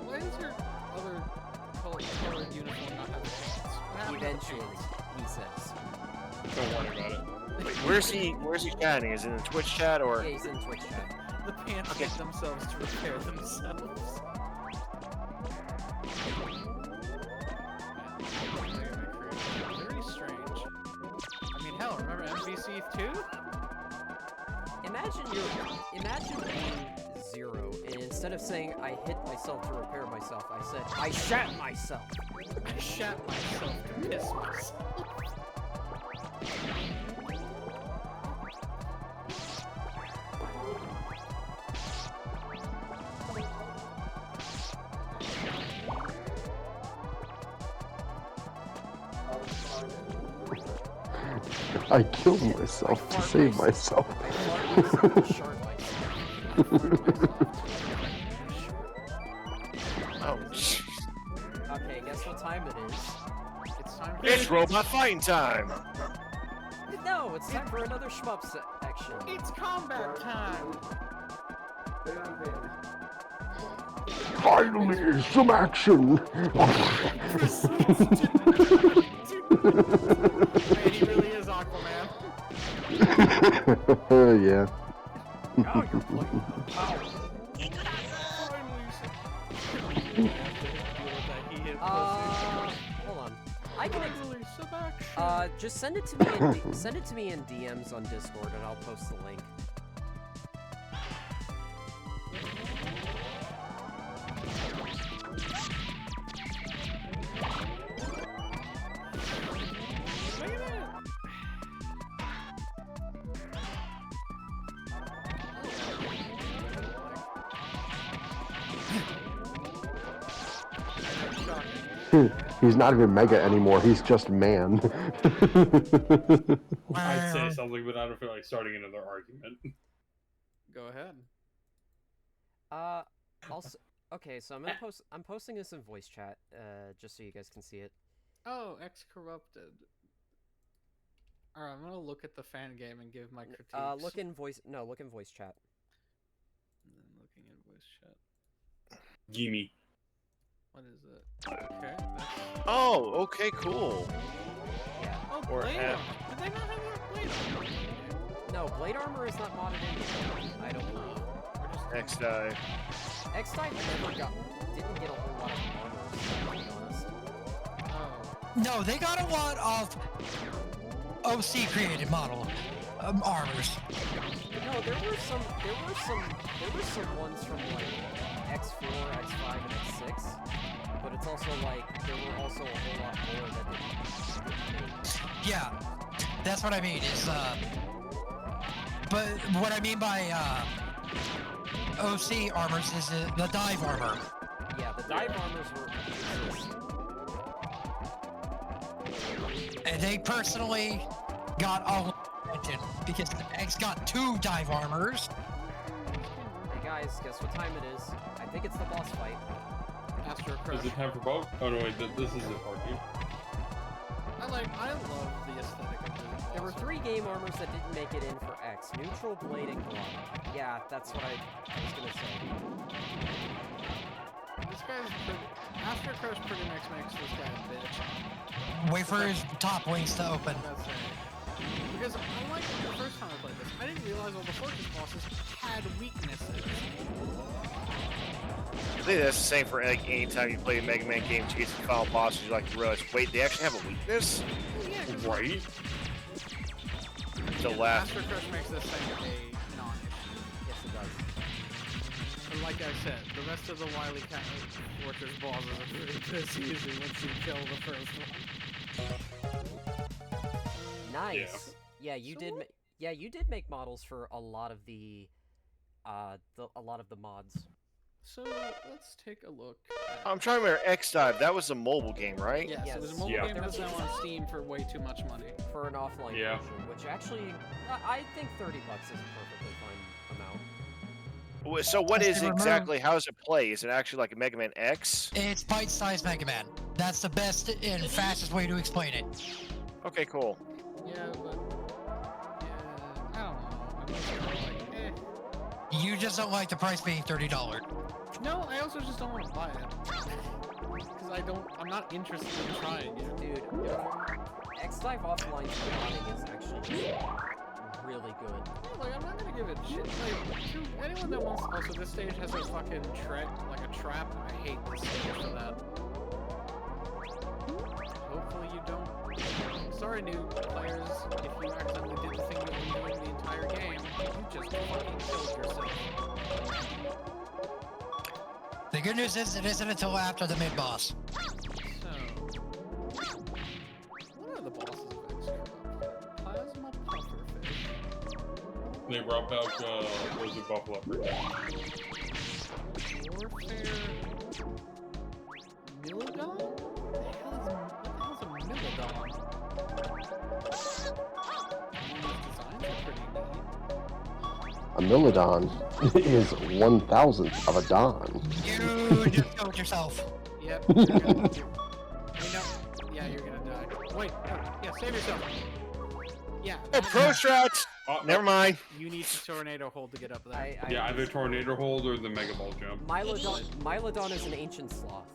Why is your other colored uniform not having pants? What happened to the Eventually, pants? he says. Don't worry about it. Wait, where's he chatting? Is it in the Twitch chat or? Yeah, he's in Twitch chat. The pants Okay. get themselves to repair themselves. Very strange. I mean, hell, remember MVC 2? Imagine being 0, and instead of saying I hit myself to repair myself, I said I shat myself. I shat myself to piss myself. I killed myself to save myself. Oh, jeez. Okay, guess what time it is? It's time It's robot fighting time. No, it's time for another shmup action. It's combat time! Finally, some action! Man, he really is Aquaman. Yeah. Now you're playing the power. Hold on. I can. Just send it to me. Send it to me in DMs on Discord, and I'll post the link. He's not even Mega anymore, he's just man. I'd say something, but I don't feel like starting another argument. Go ahead. Okay, so I'm posting this in voice chat, just so you guys can see it. Oh, X corrupted. Alright, I'm gonna look at the fan game and give my critiques. Look in voice chat. And then looking at voice chat. Gimme. What is it? Okay. Oh, okay, cool. Yeah. Oh, Or blade have- armor. Did they not have that blade armor? No, blade armor is not modded in. I don't believe. Next dive. X-Dive didn't get a whole lot of armor, to be honest. Oh. No, they got a lot of OC created model armors. No, there were some ones from like X4, X5, and X6, but it's also like there were also a whole lot more that didn't. Yeah, that's what I mean. Is but what I mean by OC armors is the dive armor. Yeah, the dive armors were. And they personally got all attention because X got 2 dive armors. Hey guys, guess what time it is? I think it's the boss fight. Astro Crush. Is it time for both? Oh no, wait, this is the part game. I love the aesthetic of this. There were 3 game armors that didn't make it in for X. Neutral, Blade, and Glove. Yeah, that's what I was gonna say. This guy's pretty... Astro Crush pretty much makes this guy a bitch. Wait for his top wings to open. That's it. Because unlike the first time I played this, I didn't realize all the Fortress bosses had weaknesses. I think that's the same for like any time you play a Mega Man game to get to the final boss, you like to realize, wait, they actually have a weakness? Well, yeah, 'cause Right? So yeah, last. Astro Crush makes this thing a non-issue. Yes, it does. And like I said, the rest of the Wily Cat Fortress bosses are pretty piss easy once you kill the first one. Nice. Yeah, you So did. what- Yeah, you did make models for a lot of the mods. So let's take a look. I'm trying to remember X Dive. That was a mobile game, right? Yes, it was a Yes. mobile Yeah. game that's now on Steam for way too much money. For an offline Yeah. version, which actually, I think $30 is a perfectly fine amount. So what Has is been exactly? How does it play? Is it actually like a Mega Man X? It's bite-sized Mega Man. That's the best and fastest way to explain it. Okay, cool. Yeah, but yeah, I don't know. I'm just like, eh. You just don't like the price being $30. No, I also just don't want to buy it. Because I'm not interested in trying it. Dude, X-Dive Offline modding is actually really good. Yeah, like, I'm not gonna give it shit. Like, to anyone that wants. Also, this stage has a fucking like a trap. I hate this stage for that. Hopefully you don't. Sorry, new players. If you accidentally did the thing you've been doing the entire game, you just fucking killed yourself. The good news is it isn't until after the mid-boss. So, what are the bosses of X-Corrupt? Plasma Pufferfish. They brought back, what was it, Buffalo? Warfare... Milodon? What the hell is a Milodon? These designs are pretty neat. A millidon is 1,000th of a don. You just killed yourself. Yep, you're gonna... Wait, no. Yeah, you're gonna die. Wait, no. Yeah, save yourself. Yeah. Oh, Pro Strats! Never mind. You need the tornado hold to get up there. Yeah, either Tornado Hold or the Mega Ball Jump. Mylodon is an ancient sloth.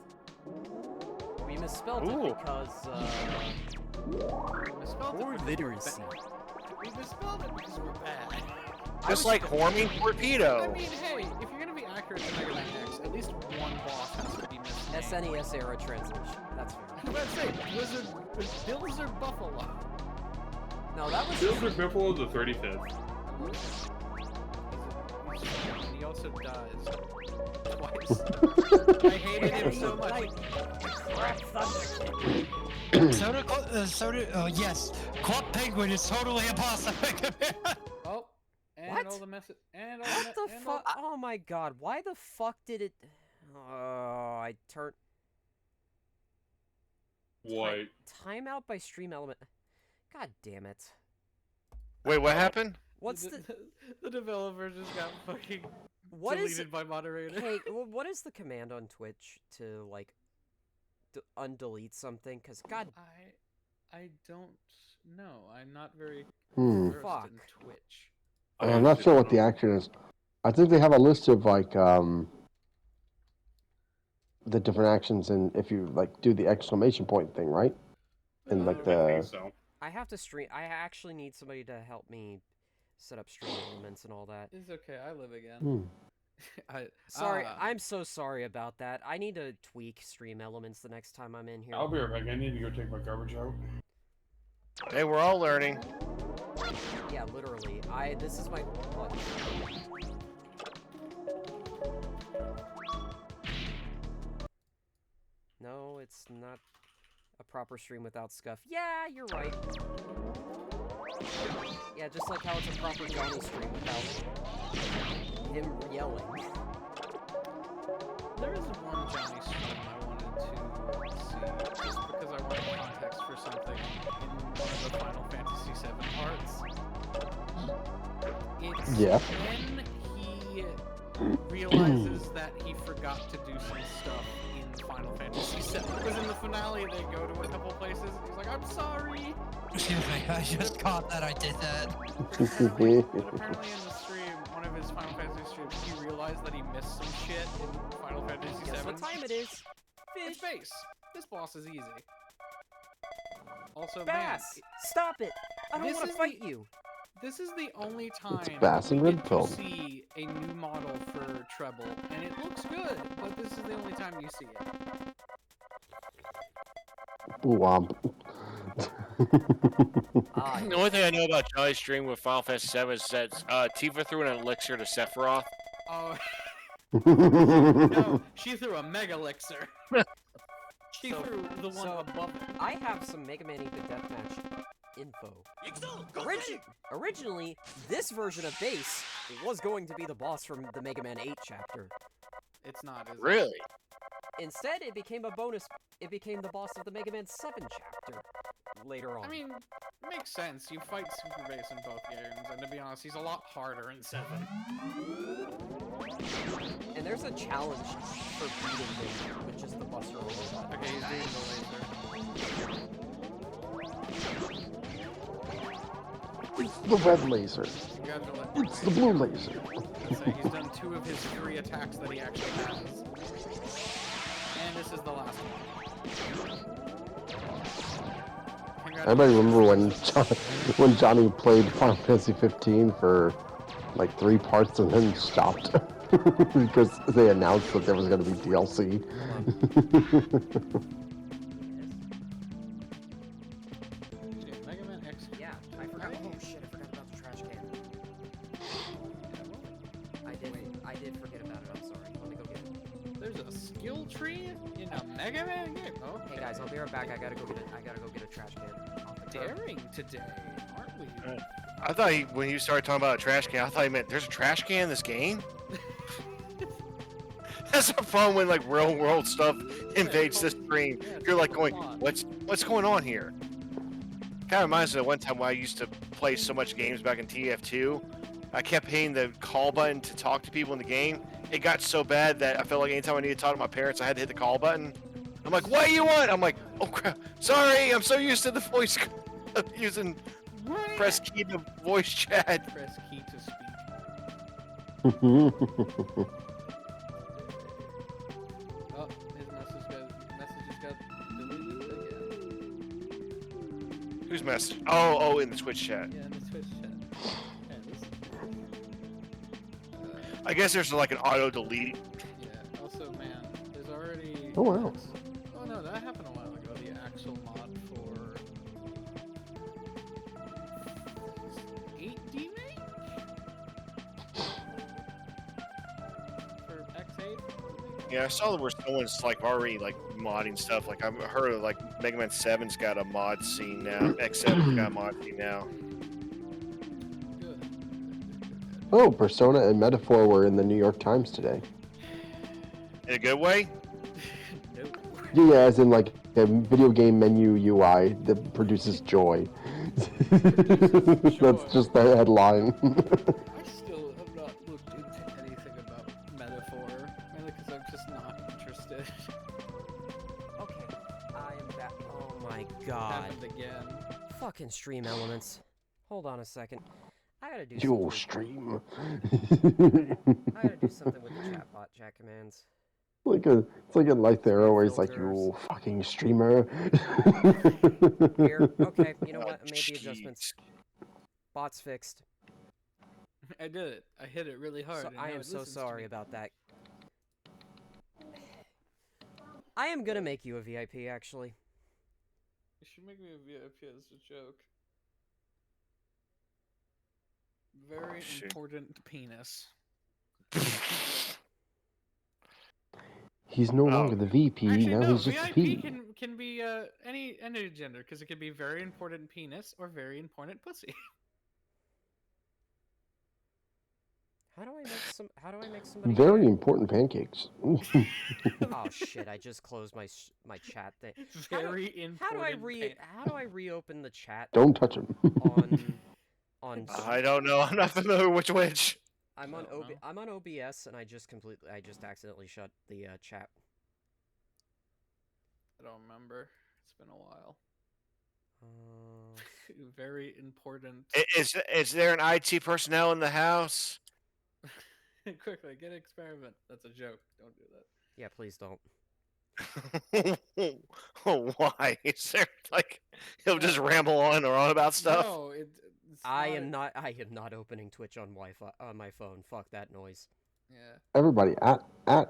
We misspelled Ooh. it because, Misspelled it poor because literacy. we misspelled it because we're bad. Just like Horming I Torpedo. mean, hey, if you're gonna be accurate to Mega Man X, at least one boss has to be misnamed. SNES era translation. That's fair. I was about to say, Blizzard Buffalo. No, that was Silver Buffalo the 35th. He also dies twice. I hated him so much. Yes, Club Penguin is totally a boss of Mega Man. Oh, and What? all the message. And all What the and fuck? Oh my god, why the fuck did it... Oh, I turned... What? Timeout by Stream Element. God damn it. Wait, what happened? What's the... The developer just got fucking What is Deleted by moderator. Hey, what is the command on Twitch to like undelete something? Because God, I don't know. I'm not very Hmm. versed in Twitch. I'm not sure what the action is. I think they have a list of like the different actions, and if you like do the exclamation point thing, right? And like the. I have to stream. I actually need somebody to help me set up stream elements and all that. It's okay. I live again. Hmm. Sorry, I'm so sorry about that. I need to tweak stream elements the next time I'm in here. I'll be right back. I need to go take my garbage out. Hey, we're all learning. Yeah, literally. This is my what? No, it's not a proper stream without scuff. Yeah, you're right. Yeah, just like how it's a proper Johnny stream without him yelling. There is one Johnny stream I wanted to see, just because I wanted context for something in one of the Final Fantasy VII parts. It's when he realizes that he forgot to do some stuff in Final Fantasy VII. Because in the finale, they go to a couple places, and he's like, I'm sorry! Excuse me, I just caught that I did that. But apparently in the stream, one of his Final Fantasy streams, he realized that he missed some shit in Final Fantasy VII. Guess what time it is? It's base. This boss is easy. Also, Bass! Stop it! I don't want to fight you! This is the only time Bass and we Red get to Pill. see a new model for Treble, and it looks good, but this is the only time you see it. Womp. The only thing I know about Johnny's stream with Final Fantasy VII is that Tifa threw an elixir to Sephiroth. Oh. No, she threw a mega elixir. She threw the one above it. I have some Mega Man Epic Deathmatch info. Originally, this version of Base was going to be the boss from the Mega Man 8 chapter. It's not, is it? Really? Instead, it became a bonus. It became the boss of the Mega Man 7 chapter later on. I mean, it makes sense. You fight Super Base in both games, and to be honest, he's a lot harder in 7. And there's a challenge for beating him with just the Buster Roll. Okay, he's doing the laser. It's the red laser. It's the blue laser. So he's done 2 of his 3 attacks that he actually has. And this is the last one. Everybody remember when Johnny played Final Fantasy 15 for like 3 parts and then stopped because they announced that there was going to be DLC. Mega Man X. Yeah, I forgot. Oh shit, I forgot about the trash can. I did forget about it. I'm sorry. Let me go get it. There's a skill tree in a Mega Man game. Okay. Hey guys, I'll be right back. I gotta go get a trash can. Daring today, aren't we? I thought when you started talking about a trash can, I thought he meant there's a trash can in this game? That's the problem when like real world stuff invades this stream. You're like going, what's going on here? Kind of reminds me of one time when I used to play so much games back in TF2. I kept hitting the call button to talk to people in the game. It got so bad that I felt like anytime I needed to talk to my parents, I had to hit the call button. I'm like, what do you want? I'm like, oh crap, sorry, I'm so used to the voice of using press key to voice chat. Press key to speak. Oh, his message got deleted again. Whose message? Oh, in the Twitch chat. Yeah, in the Twitch chat. I guess there's like an auto delete. Yeah, also, man, there's already... Oh, wow. Oh no, that happened a while ago, the Axel mod for... 8D make? For X8? Yeah, I saw that where someone's like already like modding stuff. Like I've heard of like Mega Man 7's got a mod scene now. X7's got a mod scene now. Oh, Persona and Metaphor were in the New York Times today. In a good way? Yeah, as in like a video game menu UI that produces joy. That's just the headline. I still have not looked into anything about I'm just not interested. Okay, I am back. Oh my god. Happened again. Fucking stream elements. Hold on a second. I gotta do You something. stream. I gotta do something with the chat commands. Like they're always like, filters. you fucking streamer. Here, okay, you know what? I made the Jeez. adjustments. Bot's fixed. I did it. I hit it really hard. So and I now am it so listens to sorry me. about that. I am gonna make you a VIP, actually. You should make me a VIP as a joke. Very Shit. important penis. He's no longer the VP, Actually, now no. he's just VIP the P. can be any gender because it could be very important penis or very important pussy. How do I make somebody Very important pancakes. Oh shit, I just closed my chat thing. Very important. How do I reopen the chat Don't touch him. on I don't know. I'm not familiar with which. I'm on OBS and I just accidentally shut the chat. I don't remember. It's been a while. Very important. Is there an IT personnel in the house? Quickly, get an experiment. That's a joke. Don't do that. Yeah, please don't. Why? Is there like he'll just ramble on or on about stuff? No, I am not opening Twitch on Wi-Fi on my phone. Fuck that noise. Yeah. Everybody, at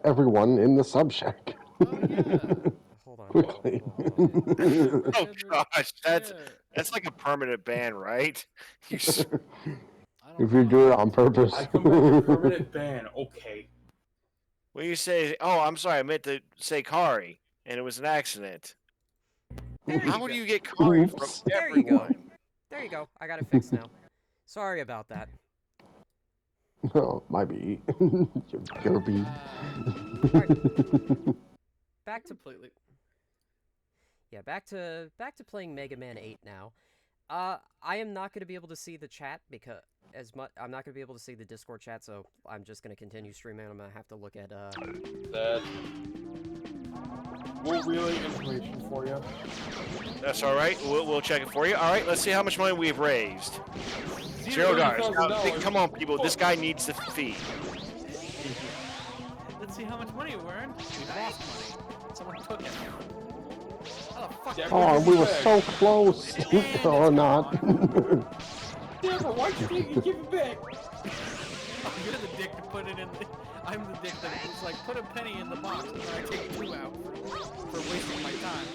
everyone in the sub shack. Oh yeah. Hold on. Quickly. Oh gosh, that's like a permanent ban, right? If you do it on purpose. I come back to permanent ban. Okay. When you say, "Oh, I'm sorry, I meant to say Kari," and it was an accident. How do you get Kari from Oops. There you go. everyone? There you go. I got it fixed now. Sorry about that. Oh, might be. Kirby. Back to Completely. Yeah, back to playing Mega Man 8 now. I am not going to be able to see the chat because I'm not going to be able to see the Discord chat, so I'm just going to continue streaming. I'm going to have to look at That. We'll relay information for you. That's all right. We'll check it for you. All right. Let's see how much money we've raised. $0. Now, come on, people. This guy needs the fee. Let's see how much money we earned. We lost money. Someone took it. Oh fuck. Oh, we were so close. Or not. Yeah, but why'd you give it back? Oh, you're the dick to put it in the... I'm the dick that is like, put a penny in the box and then I take 2 out for wasting my time.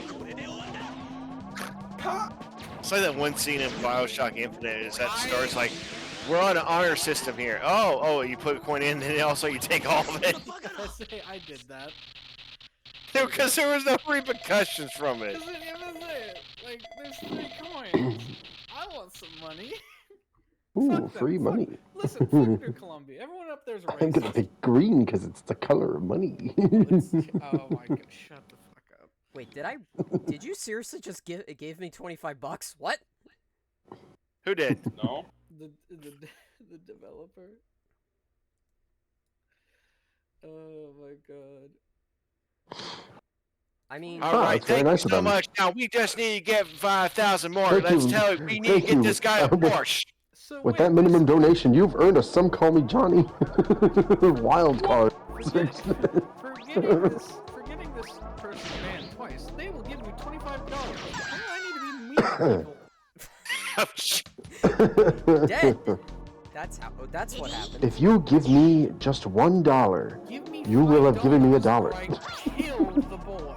It's like that one scene in Bioshock Infinite is that starts like, we're on an honor system here. Oh, you put a coin in and also you take all of it. I did that. Because there was no repercussions from it. Because like, there's 3 coins. I want some money. Ooh, free money. Listen, fuck your Columbia. Everyone up there's I'm gonna racist. pick green because it's the color of money. Oh my god, shut the fuck up. Wait, did you seriously just gave me $25? What? Who did? No. The developer. Oh my god. I mean, All right, very thank nice you of so them. much. Now we just need to get 5,000 more. Thank Let's you. tell you, we need Thank to get you. this guy a Porsche. So With wait, that minimum donation, you've earned a Some Call Me Johnny wild card. for getting this person banned twice, they will give you $25. Why do I need to be mean? dead. That's what happened. If you give me just $1, Give me you will have given me $5 $1. or I kill the boy.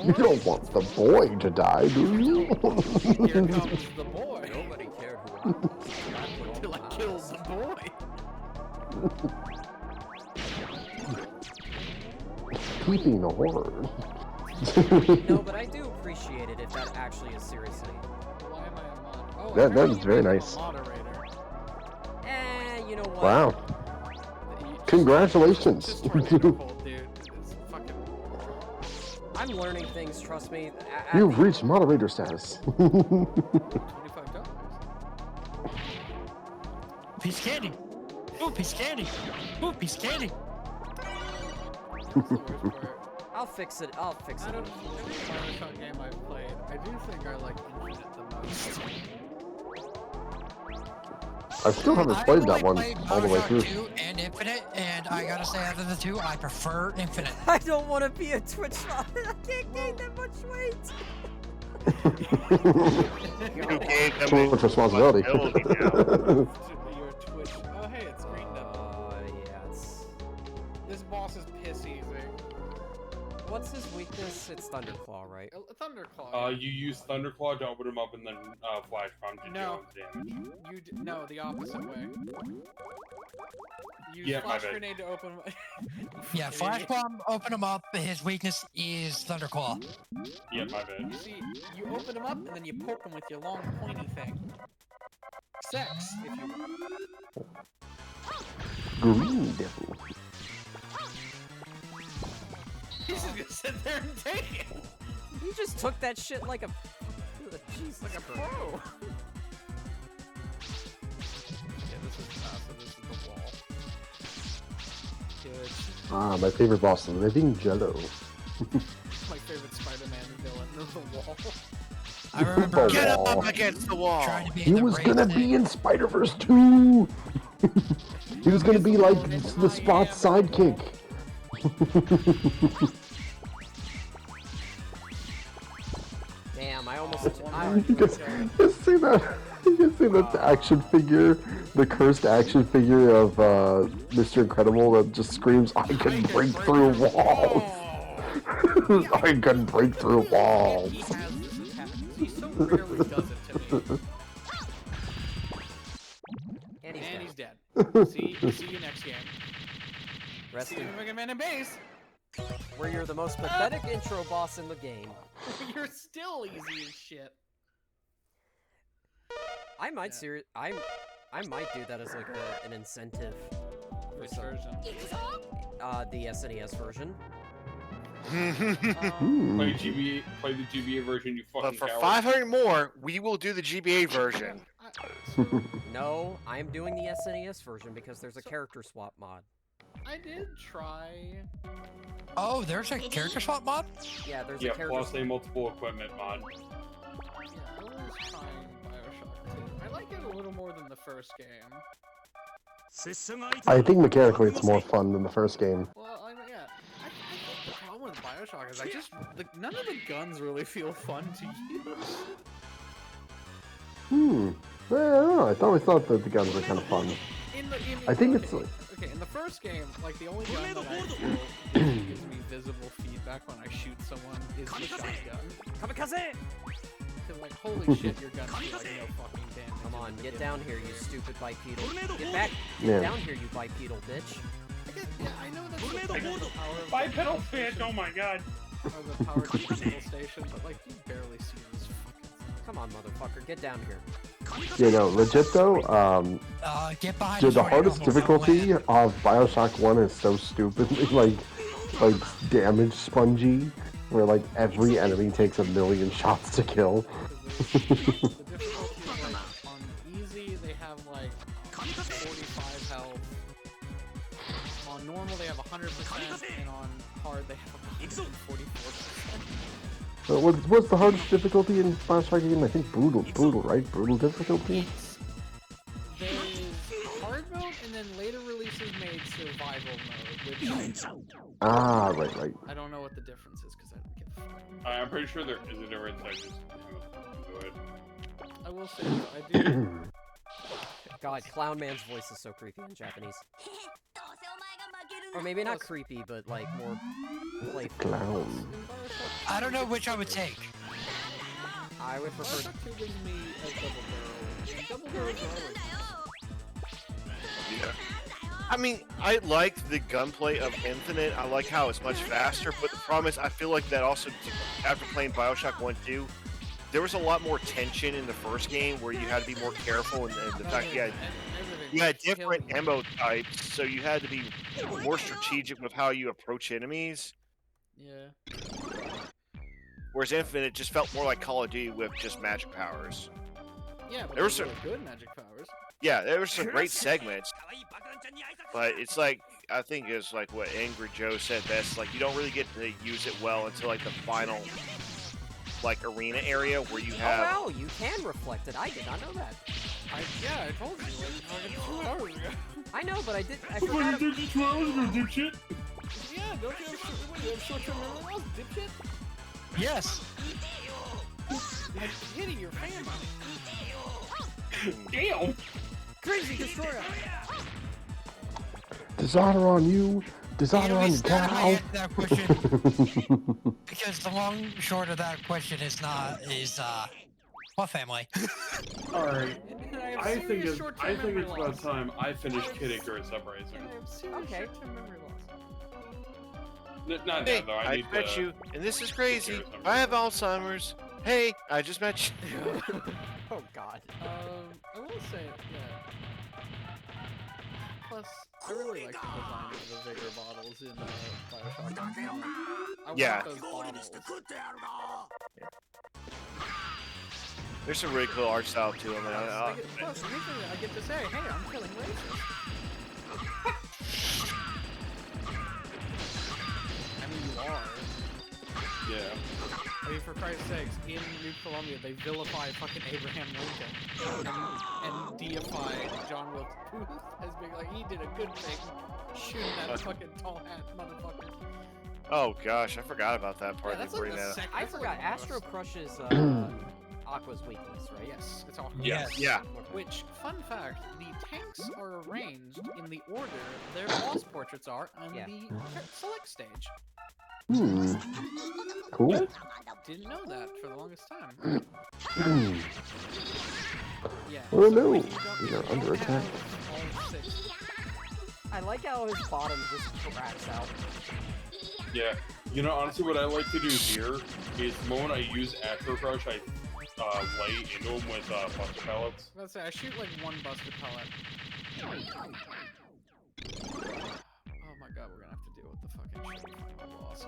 You don't want the boy to die, do you? Here comes the boy. Nobody cared who I was. Until I kill the boy. Keeping the horror. No, but I do appreciate it if that actually is seriously. Why am I a mod? Oh, That apparently is very I'm a nice. moderator. You know what? Wow. Congratulations. Just turn it cold, dude. It's fucking... I'm learning things, trust me. You've reached moderator status. $25. Piece of candy. Ooh, piece of candy. Ooh, piece of candy. That's the worst part. I'll fix it. I'll fix it. Out of every Bioshock game I've played, I do think I like Infinite the most. I still haven't I've played only that one played all the way Bioshock through. 2 and Infinite, and I gotta say, out of the two, I prefer Infinite. I don't want to be a Twitch mod. I can't gain that much weight. You gave them Too much responsibility. Your Twitch. Oh, hey, it's Green Devil. Yeah, it's... This boss is piss easy. What's his weakness? It's Thunderclaw, right? Thunderclaw. You use Thunderclaw to open him up and then Flash Bomb to No. deal damage. No, the opposite way. Use Yeah, my Flash bad. Grenade to open him. Yeah, Flash Bomb, open him up. His weakness is Thunderclaw. Yeah, my bad. You see, you open him up and then you poke him with your long pointy thing. Sex, if you will. Green Devil. He's just gonna sit there and take it. He just took that shit like a... Jesus Like a pro. Yeah, this is so this is the wall. Good. Ah, my favorite boss, Living Jello. My favorite Spider-Man villain, the wall. I remember Get Wall. up against the wall. trying to be He in the was Wraith gonna thing. be in Spider-Verse 2! He was gonna be like the Spot's sidekick. Damn, I almost... You can see that. You can see that action figure, the cursed action figure of Mr. Incredible that just screams, "I can break through walls! I can break through walls!" He has this attack. He so rarely does it to me. And And dead. he's dead. See you next game. Rest See you in... in Mega Man and Base. Where you're the most pathetic intro boss in the game. You're still easy as shit. I might I might do that as like an incentive. Which version? The SNES version. Play the GBA version, you fucking But for coward. 500 more, we will do the GBA version. No, I'm doing the SNES version because there's a character swap mod. I did try. Oh, there's a character swap mod? Yeah, there's Yeah, a character plus a multiple equipment mod. Yeah, I was trying Bioshock 2. I like it a little more than the first game. I think mechanically it's more fun than the first game. Well, yeah. I think the problem with Bioshock is none of the guns really feel fun to use. I don't know. I always thought that the guns were kind of fun. I think it's like... Okay, in the first game, like the only gun that I feel gives me visible feedback when I shoot someone is the shotgun. Kamikaze! Cause like, holy shit, your gun do like no fucking damage. Come on, get down here, you stupid bipedal. Get back! Get Yeah. down here, you bipedal bitch. Yeah, I know that's the power of Bipedal bitch, oh my god. or the power digital station, but like you barely see this fucking thing. Come on, motherfucker, get down here. Yeah, no, legit though, Get behind dude, us the when you hardest almost difficulty land. of Bioshock 1 is so stupidly, like damage spongy, where like every enemy takes 1,000,000 shots to kill. The difficulty is like on easy they have like 45 health. On normal they have 100%, and on hard they have 144%. What's the hardest difficulty in Bioshock game? I think brutal, right? Brutal difficulty? There's hard mode, and then later releases made survival mode, which Ah, right. I don't know what the difference is because I don't give a fuck. I'm pretty sure there is a difference. I just do it. I will say though, I do. God, Clown Man's voice is so creepy in Japanese. Or maybe not creepy, but like more playful. Clown. I don't know which I would take. I would prefer... Bioshock 2 gives me a double barrel. And double barrels are always Yeah. I mean, I like the gunplay of Infinite. I like how it's much faster, but the problem is I feel like that also, after playing Bioshock 1 2, there was a lot more tension in the first game where you had to be more careful, and the fact you had different ammo types, so you had to be more strategic with how you approach enemies. Yeah. Whereas Infinite just felt more like Call of Duty with just magic powers. Yeah, but There was really good magic powers. Yeah, there were some great segments, but it's like I think it's like what Angry Joe said best. Like you don't really get to use it well until like the final like arena area where you have. Oh wow, you can reflect it. I did not know that. Yeah, I told you like 2 hours ago. I know, but I did. I What forgot. did you 2 hours ago, dipshit? Yeah, don't you have short-term memory loss, dipshit? Yes. I'm hitting your family. Damn! Crazy destroyer. Dishonor on you. Dishonor on we your started cow. answer that question because the long short of that question is what family? Alright. I think it's short-term about memory loss. time I finish kidding during Uprising. I have serious Okay. short-term memory loss. Not Hey, now though. I I need met to. you, and this is crazy. Take care of I have Alzheimer's. Hey, I just met you. Oh god. I will say, yeah. Plus, I really like the design of the Vigor bottles in Bioshock Infinite. I Yeah. want those bottles. There's some really cool art style to them. Plus, usually I get to say, hey, I'm killing racist. I mean, you are. Yeah. I mean, for Christ's sakes, in New Columbia, they vilify fucking Abraham Lincoln and deify John Wilkes Booth as being like, he did a good thing shooting that fucking tall hat motherfucker. Oh gosh, I forgot about that part. Yeah, that's They like bring the that up. second. I forgot. Astro crushes Aqua's weakness, right? Yes, it's all Yes. Yeah. Which, fun fact, the tanks are arranged in the order their boss portraits are on Yeah. the select stage. Cool. Didn't know that for the longest time. Yeah. Oh so no, if you don't- we if are you under don't attack. have all 6 I like how his bottom just cracks out. Yeah. You know, honestly, what I like to do here is the moment I use Astro Crush, I lay into them with buster pellets. Let's say I shoot like one buster pellet. Oh my god, we're gonna have to deal with the fucking shit final boss.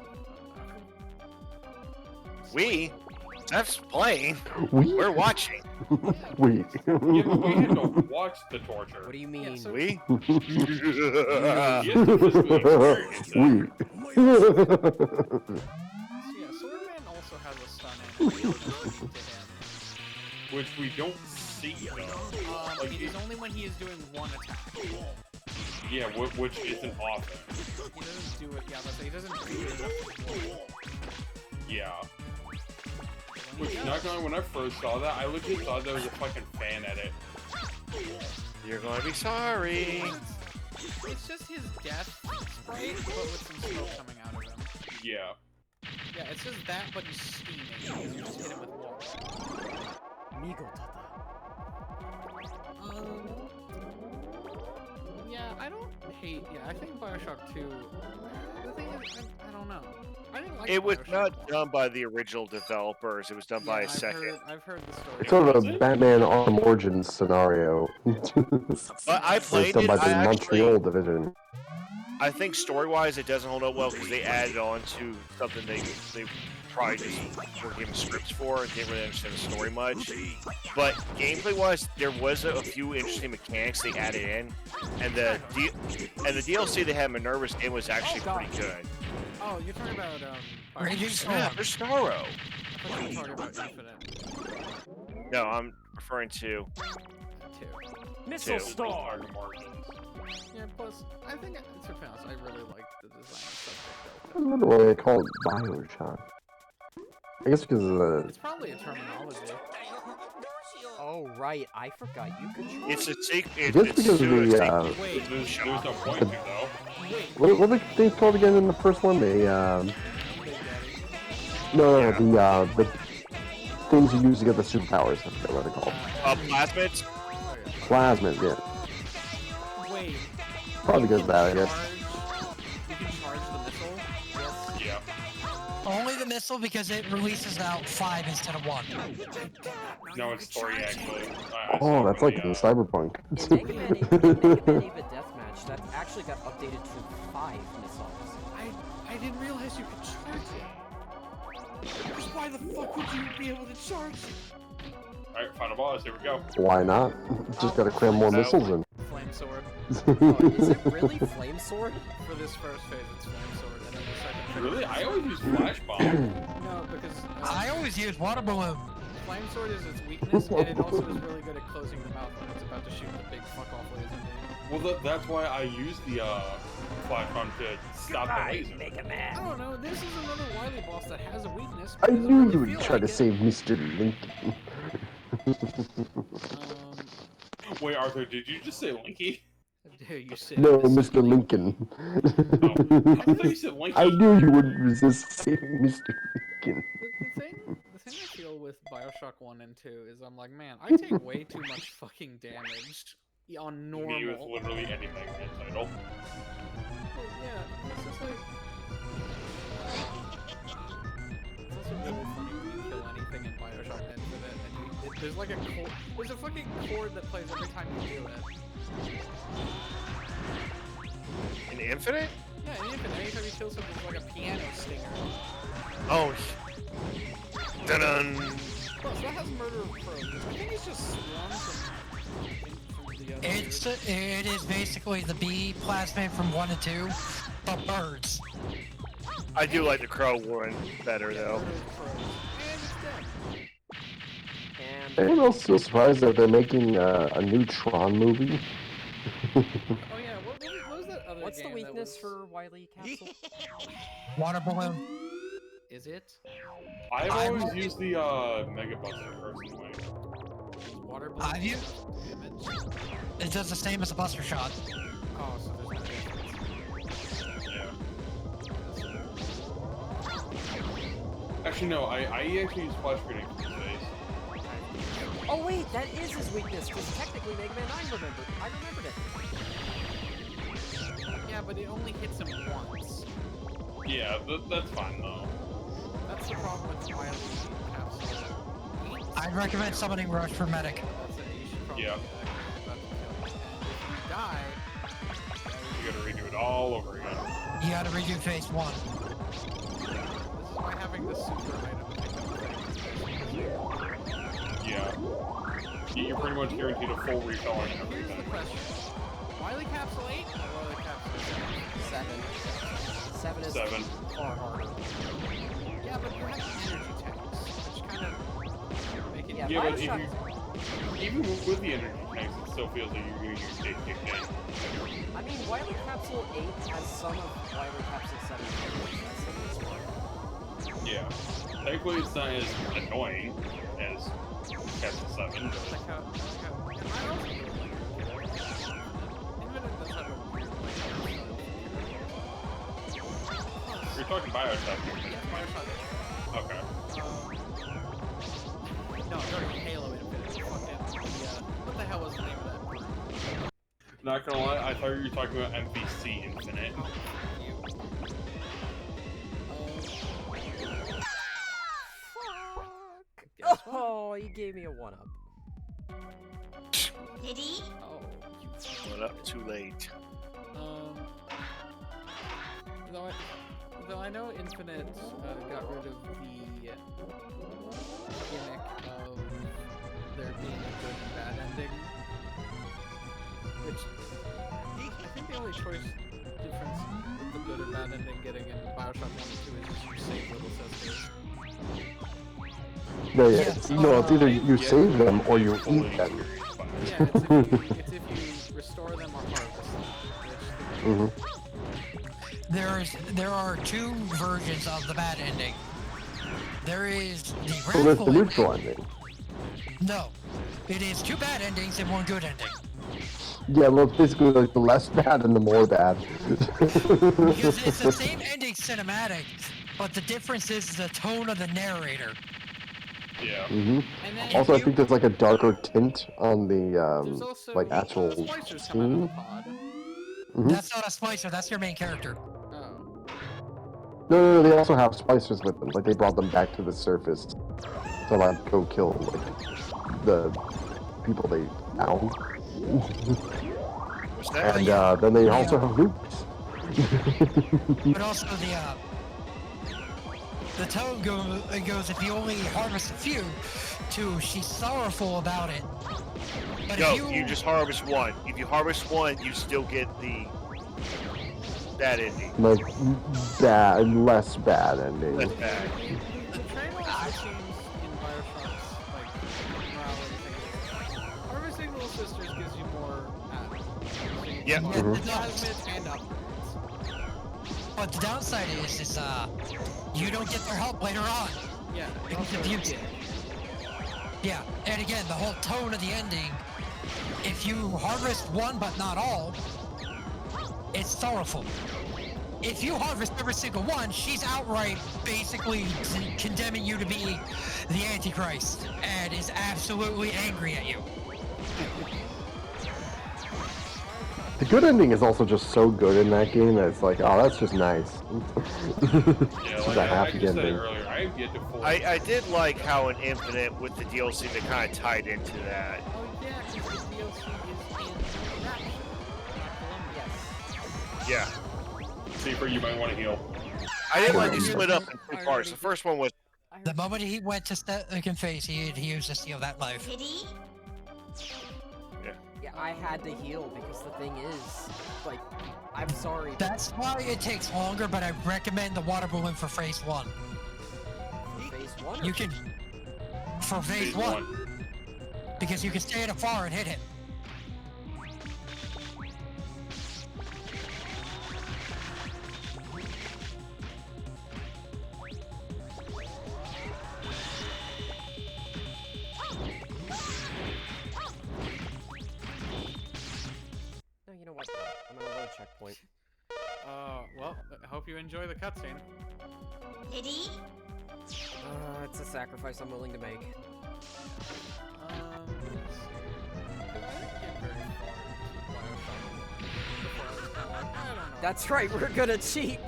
We? That's playing. We're watching. We. Yeah, we had to watch the torture. What do you mean? so- We? We. Yeah, Swordman also has a stun animation to him. Which we don't see, though. It is only when he is doing one attack. Yeah, which isn't often. He doesn't do it, yeah, let's say he doesn't do it enough. Yeah. Which, not gonna lie, when I first saw that, I legit thought there was a fucking fan edit. You're gonna be sorry. It's just his death sprite, but with some smoke coming out of him. Yeah. Yeah, it's just that, but he's steaming because you just hit him with water. Yeah, I don't hate. Yeah, I think Bioshock 2. The thing is, I don't know. I didn't like It was Bioshock not 1. done by the original developers. It was done by a I've second. I've heard the story. It's sort of a Batman Arkham Origins scenario. But I It's played done it. by the I Montreal division. I think story-wise, it doesn't hold up well because they added on to something they probably just were given scripts for and didn't really understand the story much. But gameplay-wise, there was a few interesting mechanics they added in, and the DLC they had in Minerva's game was actually pretty good. Oh, you're talking about Raging Yeah, Storm. there's Starro. I thought you were talking about Infinite No, I'm referring to 2. Missile Two. Star. Yeah, plus I think to be honest, I really like the design of stuff I wonder why they call it Bioshock. I guess because It's probably a terminology. Oh right, I forgot you could. it's a secret. Just It's because of pseudo- the, Wait, There's no point to, though. wait. what were they called again in the first one? No, the things you use to get the superpowers. I forget what they're called. plasmids. Plasmids, yeah. Wait. Probably because of that, I guess. You can charge the missile. Yeah. Only the missile because it releases out 5 instead of 1. No, it's story, actually. Oh, that's like in Cyberpunk. In Mega Man Eva Deathmatch, that actually got updated to 5 missiles. I didn't realize you could charge it. Why the fuck would you be able to charge it? Alright, final boss, here we go. Why not? Just gotta cram more missiles in. Flame sword. Oh, is it really Flame Sword? For this first phase, it's flame sword, and then the second phase. Really? I always use flash bomb. No, because I always use water balloon. flame sword is its weakness, and it also is really good at closing the mouth when it's about to shoot the big fuck off laser beam. Well, that's why I use the flash bomb to stop the laser. I don't know. This is another Wily boss that has a weakness. I but doesn't knew really you would feel try like to it. save Mr. Lincoln. Wait, Arthur, did you just say Linky? You said No, this is Mr. Lincoln. I thought you said Linky. I knew you wouldn't resist saving Mr. Lincoln. The thing I feel with Bioshock 1 and 2 is I'm like, man, I take way too much fucking damage on normal. Me with literally any Mega Man title. Well, yeah, it's just like... It's also really funny when you kill anything in Bioshock Infinite and there's like a chord, there's a fucking chord that plays every time you do it. In Infinite? Yeah, in Infinite, anytime you kill something, there's like a piano stinger. Oh. Dun-dun. Plus, that has Murder of Crows. I think it's just swung from the other. It is basically the bee plasmid from 1 and 2, but birds. I do like the Crow one better, though. Anyone else still surprised that they're making a new Tron movie? Oh yeah, what was that other What's the game weakness for Wily Capsule? Water balloon. Is it? I've always used the Mega Buster personally. Water balloon Have you? damage? It does the same as a buster shot. Oh, so there's no difference. Yeah. Actually, no, I actually use Flash Grenade for this phase. Oh wait, that is his weakness, because technically Mega Man 9 I remembered it. Yeah, but it only hits him once. Yeah, that's fine though. That's the problem with Wily Capsule. I'd recommend summoning Rush for medic. That's it, you should probably Yeah. do that 'cause you're about to kill him. And if you die, You gotta redo it all over again. You gotta redo phase 1. this is why having the super item Yeah. You're pretty much guaranteed a full refill on Here's the everything. question. Wily Capsule 8 or Wily Capsule 7? 7 is 7. far harder. Yeah, but you have energy tanks, which kind of make it... Yeah, but if you, even with the energy tanks, it still feels like you're gonna get kicked in. I mean, Wily Capsule 8 has some of Wily Capsule 7 as Yeah. Thankfully, it's not as annoying as Capsule 7. But... Like how I also really like Infinite does have a weird You're talking Bioshock. Yeah, Bioshock. Okay. No, I'm talking Halo Infinite. Fucking, what the hell was the name of that? Not gonna lie, I thought you were talking about MVC Infinite. Oh, you gave me a 1-up. Did he? Oh, Went up too late. Though I know Infinite got rid of the gimmick of there being a good and bad ending, which I think the only choice difference with the good and bad ending getting in Bioshock 1 and 2 is just you save little sisters. Yeah. No, it's either you save them or you eat them. Yeah, it's if you restore them or harvest them. There are 2 versions of the bad ending. There is the So there's the wrathful neutral ending. No, it is 2 bad endings and 1 good ending. Yeah, well, it's basically like the less bad and the more bad. Because it's the same ending cinematic, but the difference is the tone of the narrator. Yeah. Also, I think there's like a darker tint on the There's also like actual splicers come out of the scene. pod. That's not a splicer, that's your main character. Oh. No, they also have splicers with them. Like they brought them back to the surface to like go kill like the people they found. What's that? And then they also have nukes. But also the tone goes if you only harvest a few, to she's sorrowful about it. But No, if you just harvest one. If you harvest one, you still get that ending. Like bad, less bad ending. Less bad. The trade-offs it seems in Bioshock's like morality thing. Harvesting Little Sisters gives you more Yep. plasmids and upgrades. But the downside is you don't get their help later on. Yeah. Because of you. Yeah, and again, the whole tone of the ending, if you harvest one but not all, it's sorrowful. If you harvest every single one, she's outright basically condemning you to be the Antichrist and is absolutely angry at you. The good ending is also just so good in that game that it's like, oh, that's just nice. Yeah, It's like a I happy just said ending. earlier, I have yet to fully. I did like how in Infinite with the DLC that kind of tied into that. Oh yeah, because the DLC is in Rapture, not Columbia. Yeah. Safer, you might want to heal. I didn't like they split up in two parts. The first one was The moment he went to confess, he used to steal that life. Yeah, I had to heal because the thing is, like, I'm sorry. That's why it takes longer, but I recommend the water balloon for phase 1. Phase 1 or You can... For phase 1. Because you can stay at afar and hit him. No, you know what? I'm gonna load checkpoint. Well, I hope you enjoy the cutscene. It's a sacrifice I'm willing to make. That's right, we're gonna cheat!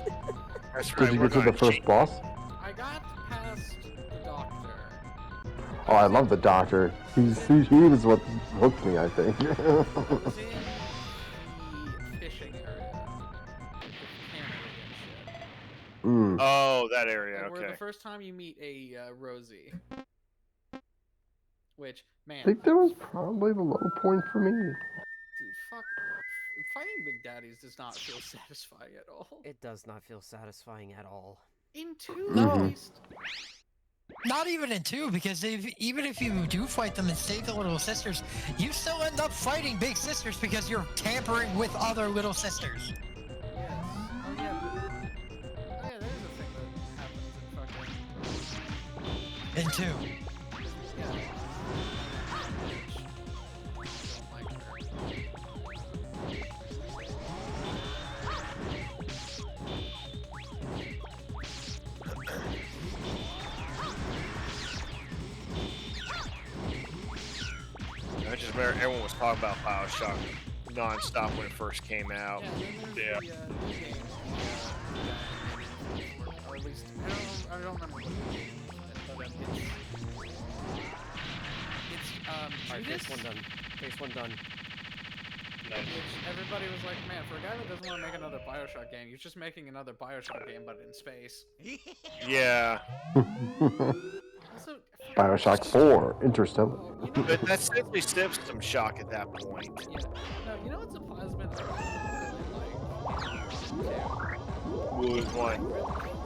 That's Did right. you we're get to the gonna first cheat. boss? I got past the doctor. Oh, I love the doctor. He was what hooked me, I think. I was in the fishing area. With Canada and shit. Mm. Oh, that area. And where Okay. the first time you meet a Rosie. Which, man, I think that was probably the low point for me. dude, fuck. Fighting Big Daddies does not feel satisfying at all. It does not feel satisfying at all. In 2, No. at least. Not even in 2, because even if you do fight them and save the little sisters, you still end up fighting big sisters because you're tampering with other little sisters. Yes. Oh yeah, that is a thing that happens in fucking... In 2. Yeah. Don't like her. I just remember everyone was talking about Bioshock non-stop when it first came out. Yeah. New game. Or at least I don't remember what it is, but it's Alright, Judas, phase 1 done. Phase 1 done. which everybody was like, man, for a guy that doesn't want to make another Bioshock game, he's just making another Bioshock game, but in space. Yeah. Also, Bioshock 4, Interstellar. you know, But that's simply System Shock at that point. yeah. No, you know what's a plasmid I really like? Which one? I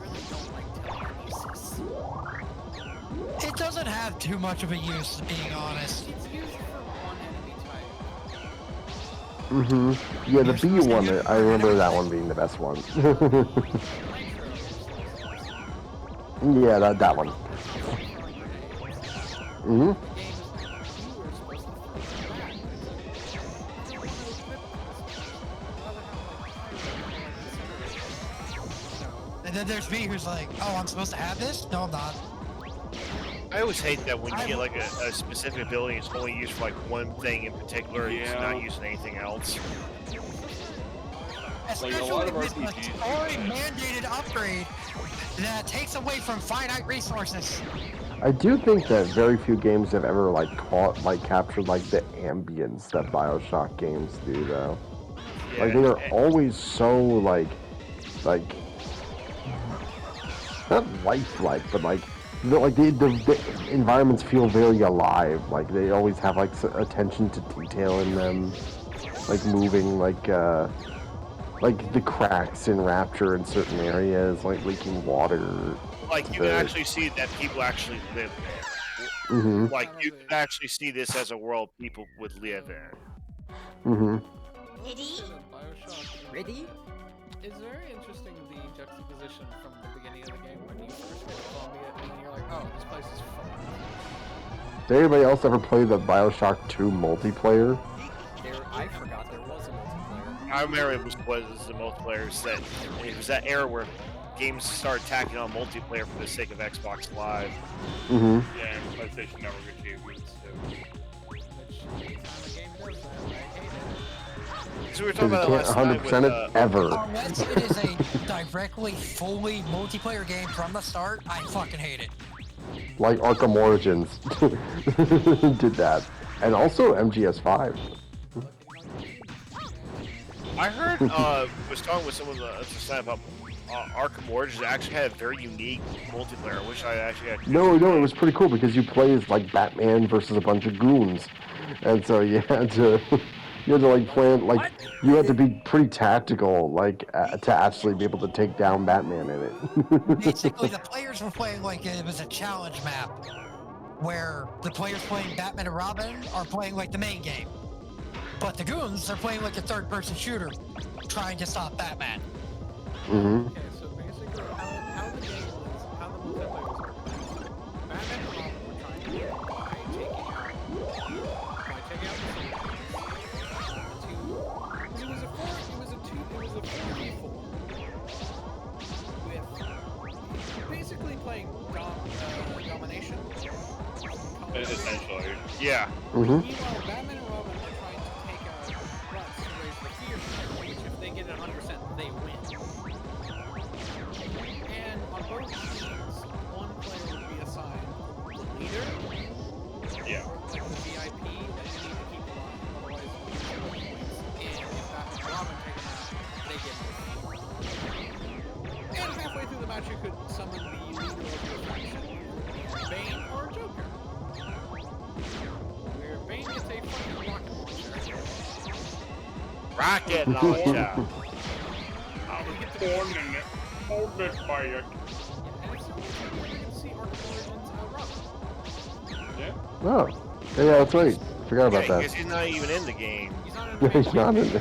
really don't like telekinesis. It doesn't have too much of a use, being honest. It's used for one enemy type. Mm-hmm. Yeah, the B one, I remember that one being the best one. Yeah, that one. Mm-hmm. And then there's me who's like, oh, I'm supposed to have this? No, I'm not. I always hate that when you get like a specific ability and it's only used for like one thing in particular, and it's not using anything else. Especially lot of with a RPGs story-mandated upgrade that takes away from finite resources. I do think that very few games have ever captured like the ambience that Bioshock games do, though. Yeah, Like they are always so like not lifelike, but like the environments feel very alive. Like they always have like attention to detail in them, like moving, like the cracks in Rapture in certain areas, like leaking water. Like you can actually see that people actually live there. Mm-hmm. Like you can actually see this as a world people would live in. Mm-hmm. Bioshock. Ready? It's very interesting the juxtaposition from the beginning of the game when you first get to Columbia and then you're like, oh, this place is fun. Did anybody else ever play the Bioshock 2 multiplayer? I forgot there was a multiplayer. I remember it was the multiplayer set. It was that era where games started tacking on multiplayer for the sake of Xbox Live. Mm-hmm. Yeah, and PlayStation Network achievements too. Which anytime a game does that, I hate it. So we were talking about Because that you last can't 100% night with, it ever. Unless it is a directly, fully multiplayer game from the start, I fucking hate it. Like Arkham Origins did that. And also MGS5. I heard, was talking with someone last night about Arkham Origins actually had a very unique multiplayer. I wish I actually had. No, it was pretty cool because you play as like Batman versus a bunch of goons. And so you had to like plan, like you had to be pretty tactical, like to actually be able to take down Batman in it. Basically, the players were playing like it was a challenge map, where the players playing Batman and Robin are playing like the main game, but the goons are playing like a third-person shooter, trying to stop Batman. Mm-hmm. Okay, so basically how the game was, how the multiplayer was organized. Batman and Robin were trying to get by taking out the it was a 4v4 with basically playing domination. Essentially. Yeah. Mm-hmm. Meanwhile, Batman and Robin are trying to take out threats to raise the fear, which if they get it 100%, they win. And on both teams, one player would be assigned the leader, Yeah. like the VIP that you need to keep alive, otherwise you lose points. And if Batman and Robin take them out, they get more. And halfway through the match, you could summon the leader of your faction, Bane or Joker. Where Bane gets a fucking rocket launcher. Rocket launcher. I'm born in it. Molded by it. And it's so interesting you can see Arkham Origins Robin. Yeah. Oh. Yeah, that's right. Forgot about Yeah, that. because he's not even in the game. He's not in Yeah, the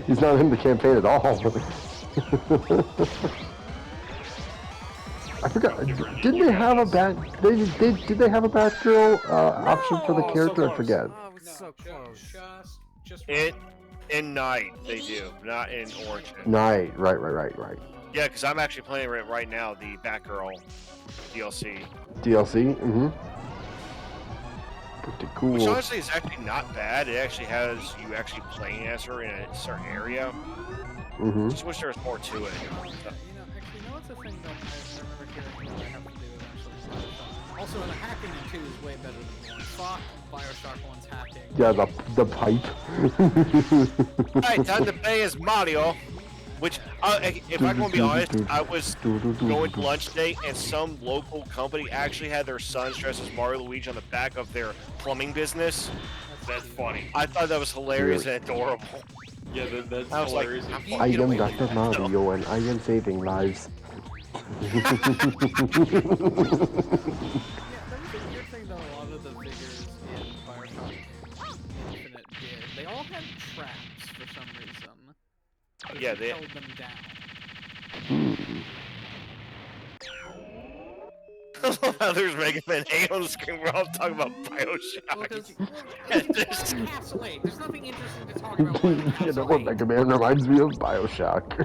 he's not in the campaign at all. I forgot. Didn't they have a did they have a Batgirl option for the character? I forget. Oh, it was so close. Just In Night, they do, not in Origin. Right. Yeah, because I'm actually playing it right now, the Batgirl DLC. DLC? Mm-hmm. Pretty cool. Which honestly is actually not bad. It actually has you actually playing as her in a certain area. Mm-hmm. Just wish there was more to it. you know what's a thing that I remember hearing that I have to do eventually is Bioshock. Also, the hacking in 2 is way better than 1. Fuck Bioshock 1's hacking. Yeah, the pipe. Alright, time to play as Mario. Which, if I'm going to be honest, I was going to lunch today, and some local company actually had their sons dressed as Mario Luigi on the back of their plumbing business. That's funny. I thought that was hilarious and adorable. Yeah, that's I was like, hilarious. how and do you I get am away with Dr. that? Mario and I am saving lives. Yeah, that was a weird thing that a lot of the figures in Bioshock Infinite did. They all had traps for some reason. Yeah, they held them down. There's Mega Man 8 on the screen. We're all talking about Bioshock. Encapsulate. There's nothing interesting to talk about. You know what Mega Man reminds me of? Bioshock.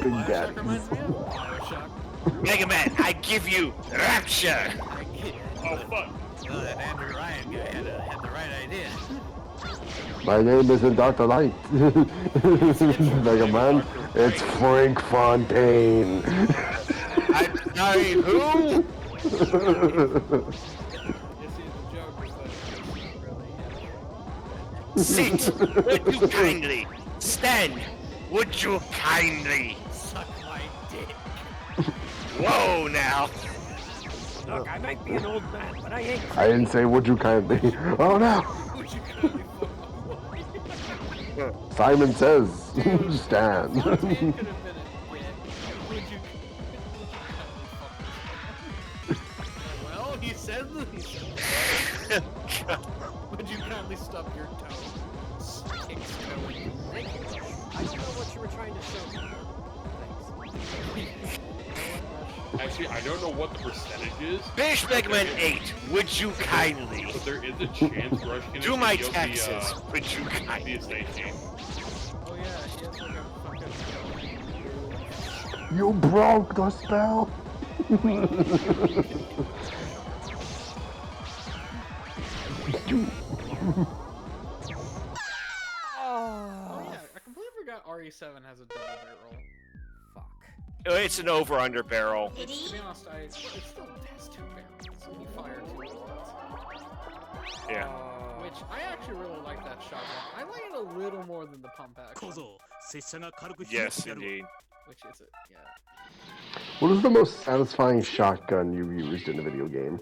Big Daddy. Reminds me of Bioshock. Mega Man, I give you Rapture! Oh, fuck. Oh, that Andrew Ryan guy had the right idea. My name isn't Dr. Light. Mega Man, it's Frank Fontaine. I'm sorry, who? Sit, would you kindly? Stand, would you kindly? Suck my dick. Whoa, now. Look, I might be an old man, but I ain't I didn't say would you kindly. Oh no! Would you kindly fuck my wife? Simon says, Dude, stand. Fontaine could have been a dick. Would you well, he said that he said that. Would you kindly stub your toe? Kicks toe. Thank you. I don't know what you were trying to show me. Thanks. Actually, I don't know what the percentage is. Finish Mega Man 8, would you kindly? But there is a chance Rush can Do my steal taxes, would you the kindly? estate chain. Oh yeah, he has like a fucking You broke the spell. Oh yeah, I completely forgot RE7 has a double barrel. Fuck. It's an over-under barrel. To be honest, it still has 2 barrels. So you fire 2 bullets. Yeah. Which I actually really like that shotgun. I like it a little more than the pump action. Yes, indeed. Which is it? Yeah. What is the most satisfying shotgun you've used in a video game?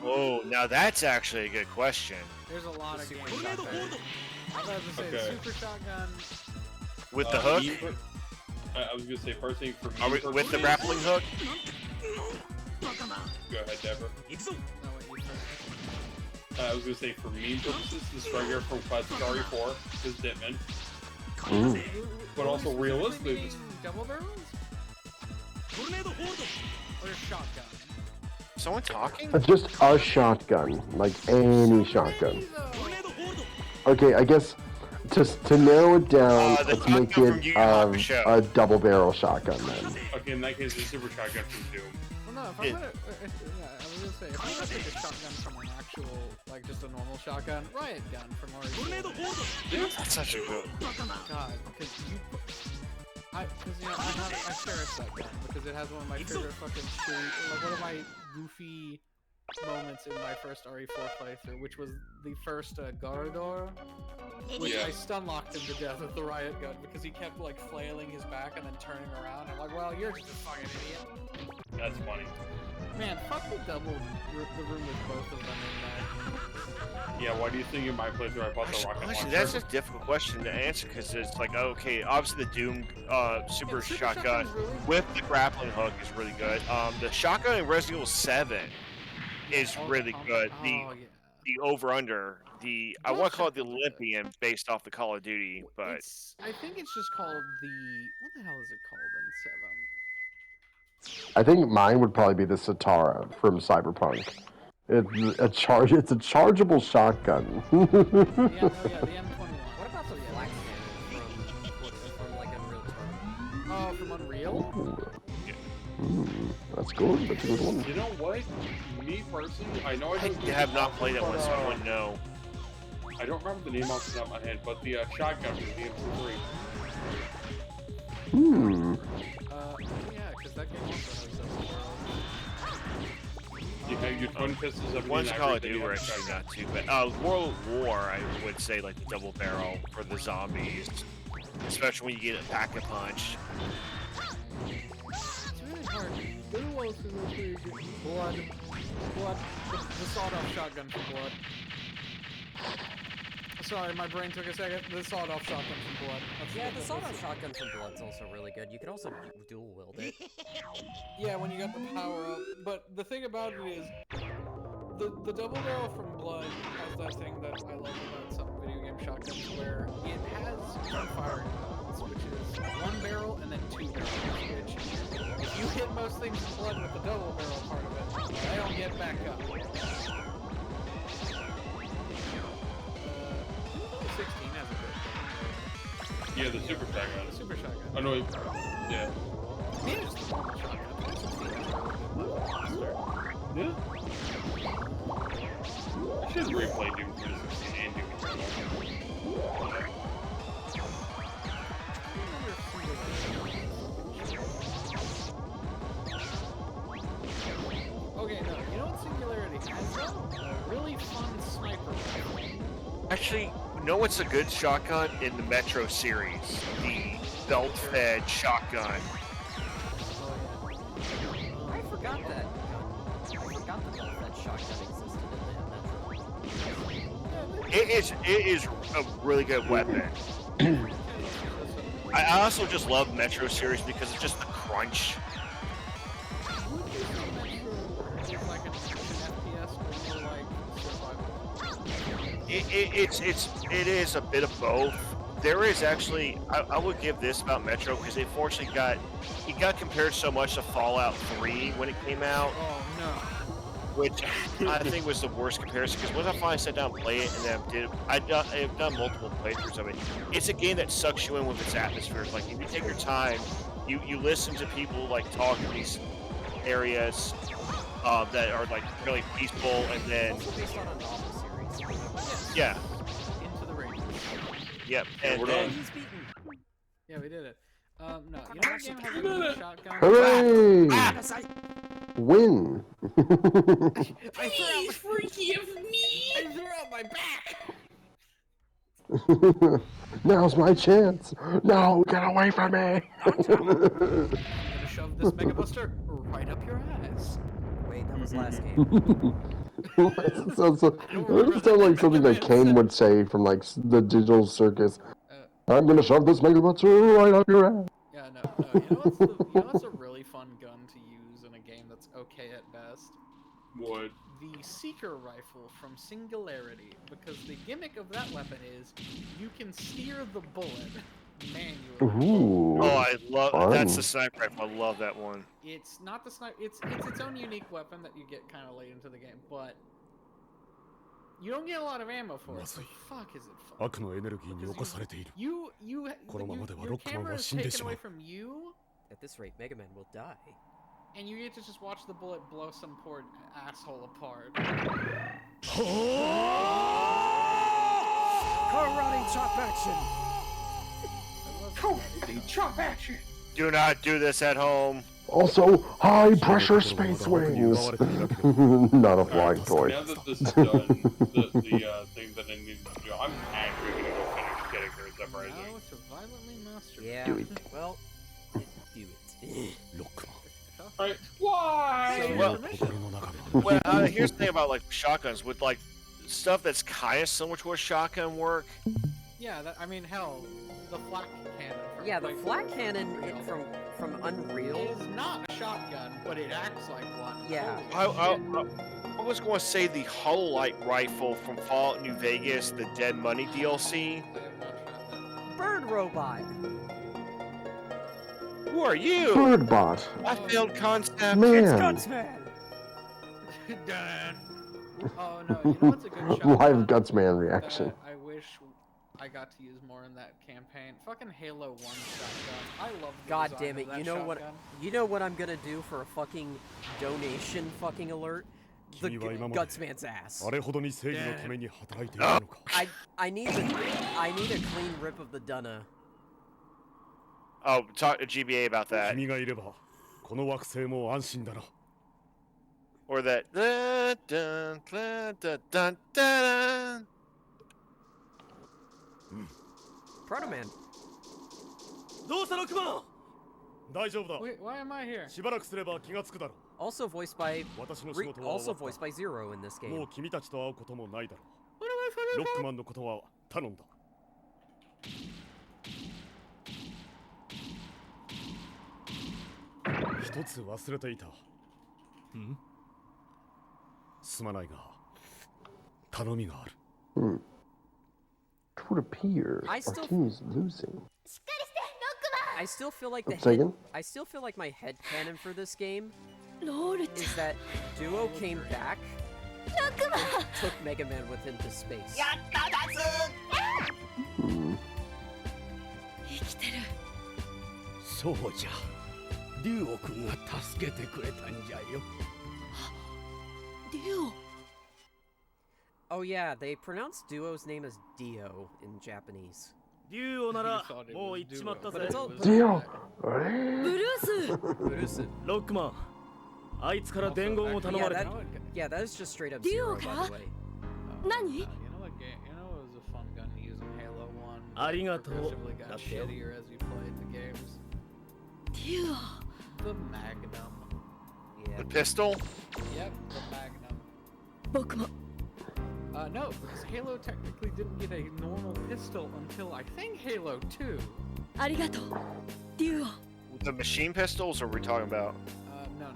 Oh, now that's actually a good question. There's a lot of games out there. I was about to say the Okay. super shotgun. With the hook? I was gonna say first thing for me. Are we with the grappling hook? Go ahead, Deborah. No, wait, you first. I was gonna say for me purposes, the striker from Classic RE4 is Ditman. But also realistically, Meaning double barrels? Or a shotgun? Someone talking? Just a shotgun, like any shotgun. Okay, I guess to narrow it down, The let's make shotgun from it Yu Yu Hakusho. a double barrel shotgun then. okay, in that case, the super shotgun from Doom. Well, no, if I'm gonna, yeah, I was gonna say, if I'm gonna take a shotgun from an actual, like just a normal shotgun, riot gun from RE4. That's such a good. God, because you, because you know, I cherish that gun because it has one of my favorite fucking like one of my goofy moments in my first RE4 playthrough, which was the first Garador, which I stun locked him to death with the riot gun because he kept like flailing his back and then turning around. I'm like, well, you're just a fucking idiot. That's funny. Man, fuck the room with both of them in there. Yeah, why do you think in my playthrough I bought the rocket Actually, launcher? that's a difficult question to answer because it's like, okay, obviously the Doom super shotgun with the grappling hook is really good. The shotgun in Resident Evil 7 is really good. The over-under, I want to call it the Olympian based off the Call of Duty, but I think it's just called the, what the hell is it called in 7? I think mine would probably be the Satara from Cyberpunk. It's a chargeable shotgun. The M21. What about the black from like Unreal Tournament? Oh, from Unreal? That's good. That's a good one. You know what? Me personally, I know I don't have not played that one, so I wouldn't know. I don't remember the name off the top of my head, but the shotgun from the M23. Yeah, because that game also has those You have your twin pistols. One's Call of Duty, actually not too bad. World War, I would say like the double barrel for the zombies, especially when you get a pack-a-punch. It's really hard. Blood. The sawed-off shotgun for Blood. Sorry, my brain took a second. The sawed-off shotgun from Blood. Yeah, the sawed-off shotgun from Blood's also really good. You can also dual wield it. Yeah, when you got the power up. But the thing about it is, the double barrel from Blood has that thing that I love about some video game shotguns, where it has two firing modes, which is one barrel and then 2 barrels. Which, if you hit most things in Blood with the double barrel part of it, they don't get back up. 16 has a good Yeah, the super shotgun. The super shotgun. Oh no, yeah. Maybe it's the normal shotgun. 16 has a Yeah. I should replay Doom 2016 and Doom Eternal. Okay, no, you know what Singularity has though? A really fun sniper rifle. Actually, you know what's a good shotgun in the Metro series? The belt-fed shotgun. I forgot that that shotgun existed in Metro. It is a really good weapon. I also just love Metro series because it's just the crunch. Would you say Metro is like an FPS or more like survival? It is a bit of both. There is actually I would give this about Metro because it fortunately got compared so much to Fallout 3 when it came out. Oh no. Which I think was the worst comparison because once I finally sat down and played it, and then I've done multiple playthroughs of it. It's a game that sucks you in with its atmosphere. Like if you take your time, you listen to people like talk in these areas that are like really peaceful, and then Also based on a novel series. yeah, Into the Range. yep, Yeah, and we're then done. He's beaten. Yeah, we did it. No, you know what game has a good shotgun? Hooray! Win! Please, Freaky of me! I threw out my back! Now's my chance! No, get away from me! I'm gonna shove this Mega Buster right up your ass. Wait, that was last game. It sounds like something that Kane would say from like the Digital Circus. I'm gonna shove this Mega Buster right up your ass. Yeah, no. You know what's a really fun gun to use in a game that's okay at best? What? The Seeker Rifle from Singularity, because the gimmick of that weapon is you can steer the bullet manually. Ooh. oh, I love fun. that's the sniper rifle. I love that one. It's not the sniper. It's its own unique weapon that you get kind of late into the game, but you don't get a lot of ammo for it. So fuck, is it fun? 悪のエネルギーに侵されている。 このままでは your camera is taken away from you, At this rate, Mega Man will die. and you get to just watch the bullet blow some poor asshole apart. Karate chop action! Karate chop action! Do not do this at home. Also, high pressure space wings! Not a flying toy. Now that this is done, the thing that I need to do, I'm actually gonna go finish getting Earth Uprising. Now to violently masturbate. Yeah, Do it. Well, do it. Alright, why? Well, here's the thing about like shotguns with like stuff that's kind of similar to a shotgun work. Yeah, I mean, hell, the flak cannon. From Yeah, the like, flak cannon from Unreal. is not a shotgun, but it acts like one. Yeah. I was going to say the Hololight rifle from Fallout New Vegas, the Dead Money DLC. I have not tried that. Bird robot. Who are you? Birdbot. I failed concept. Man. Gutsman. Dun. Oh no, you know what's a good shotgun? Live Gutsman reaction. that I wish I got to use more in that campaign. Fucking Halo 1 shotgun. I love the God design damn of it! that You know what I'm gonna do for a fucking donation fucking alert? The Gutsman's ass. あれほどに正義のために働いているのか。 I need a clean rip of the Dunna. Oh, talk to GBA about that. 君がいればこの惑星も安心だな。 Or that. Dun, dun, dun, dun, dun, dun. Proto Man. どうしたロックマン。大丈夫だ。 Wait, why am I here? しばらくすれば気がつくだろ Also voiced by う。私の仕事は also 終わっ voiced by Zero in this た。も game. う君たちと会うこともないだろ What am I う。ロック fucking マンのことは頼んだ。一つ忘れていた。ん？すまないが、頼みがある。Hmm. It would appear I our still- team is losing. I still feel like the Say again? I still feel like my head canon for this game ロールち is that Duo came back and took Mega Man with him to space. Hmm. 生きてるそうじゃ竜王くんが助けてくれたんじゃよデュオ Oh yeah, they pronounce Duo's name as Dio in Japanese. 竜王なら You thought it もう was 行っちまった duo, ぜ but it was Dio! alright. ブルース Bruce. ロックマン、あいつから伝言を頼まれ Yeah, た。 Yeah, that is just straight up Dio Zero, by the ka? way. Nani? You know what game? You know it was a fun gun to use in Halo 1. ありがとう。 Progressively だ got ってよ。 shittier as you played the games. デュオ The Magnum. Yeah. The pistol? Yep, the Magnum. 僕も No, because Halo technically didn't get a normal pistol until I think Halo 2. ありがとう竜王 The machine pistols, or are we talking about? No,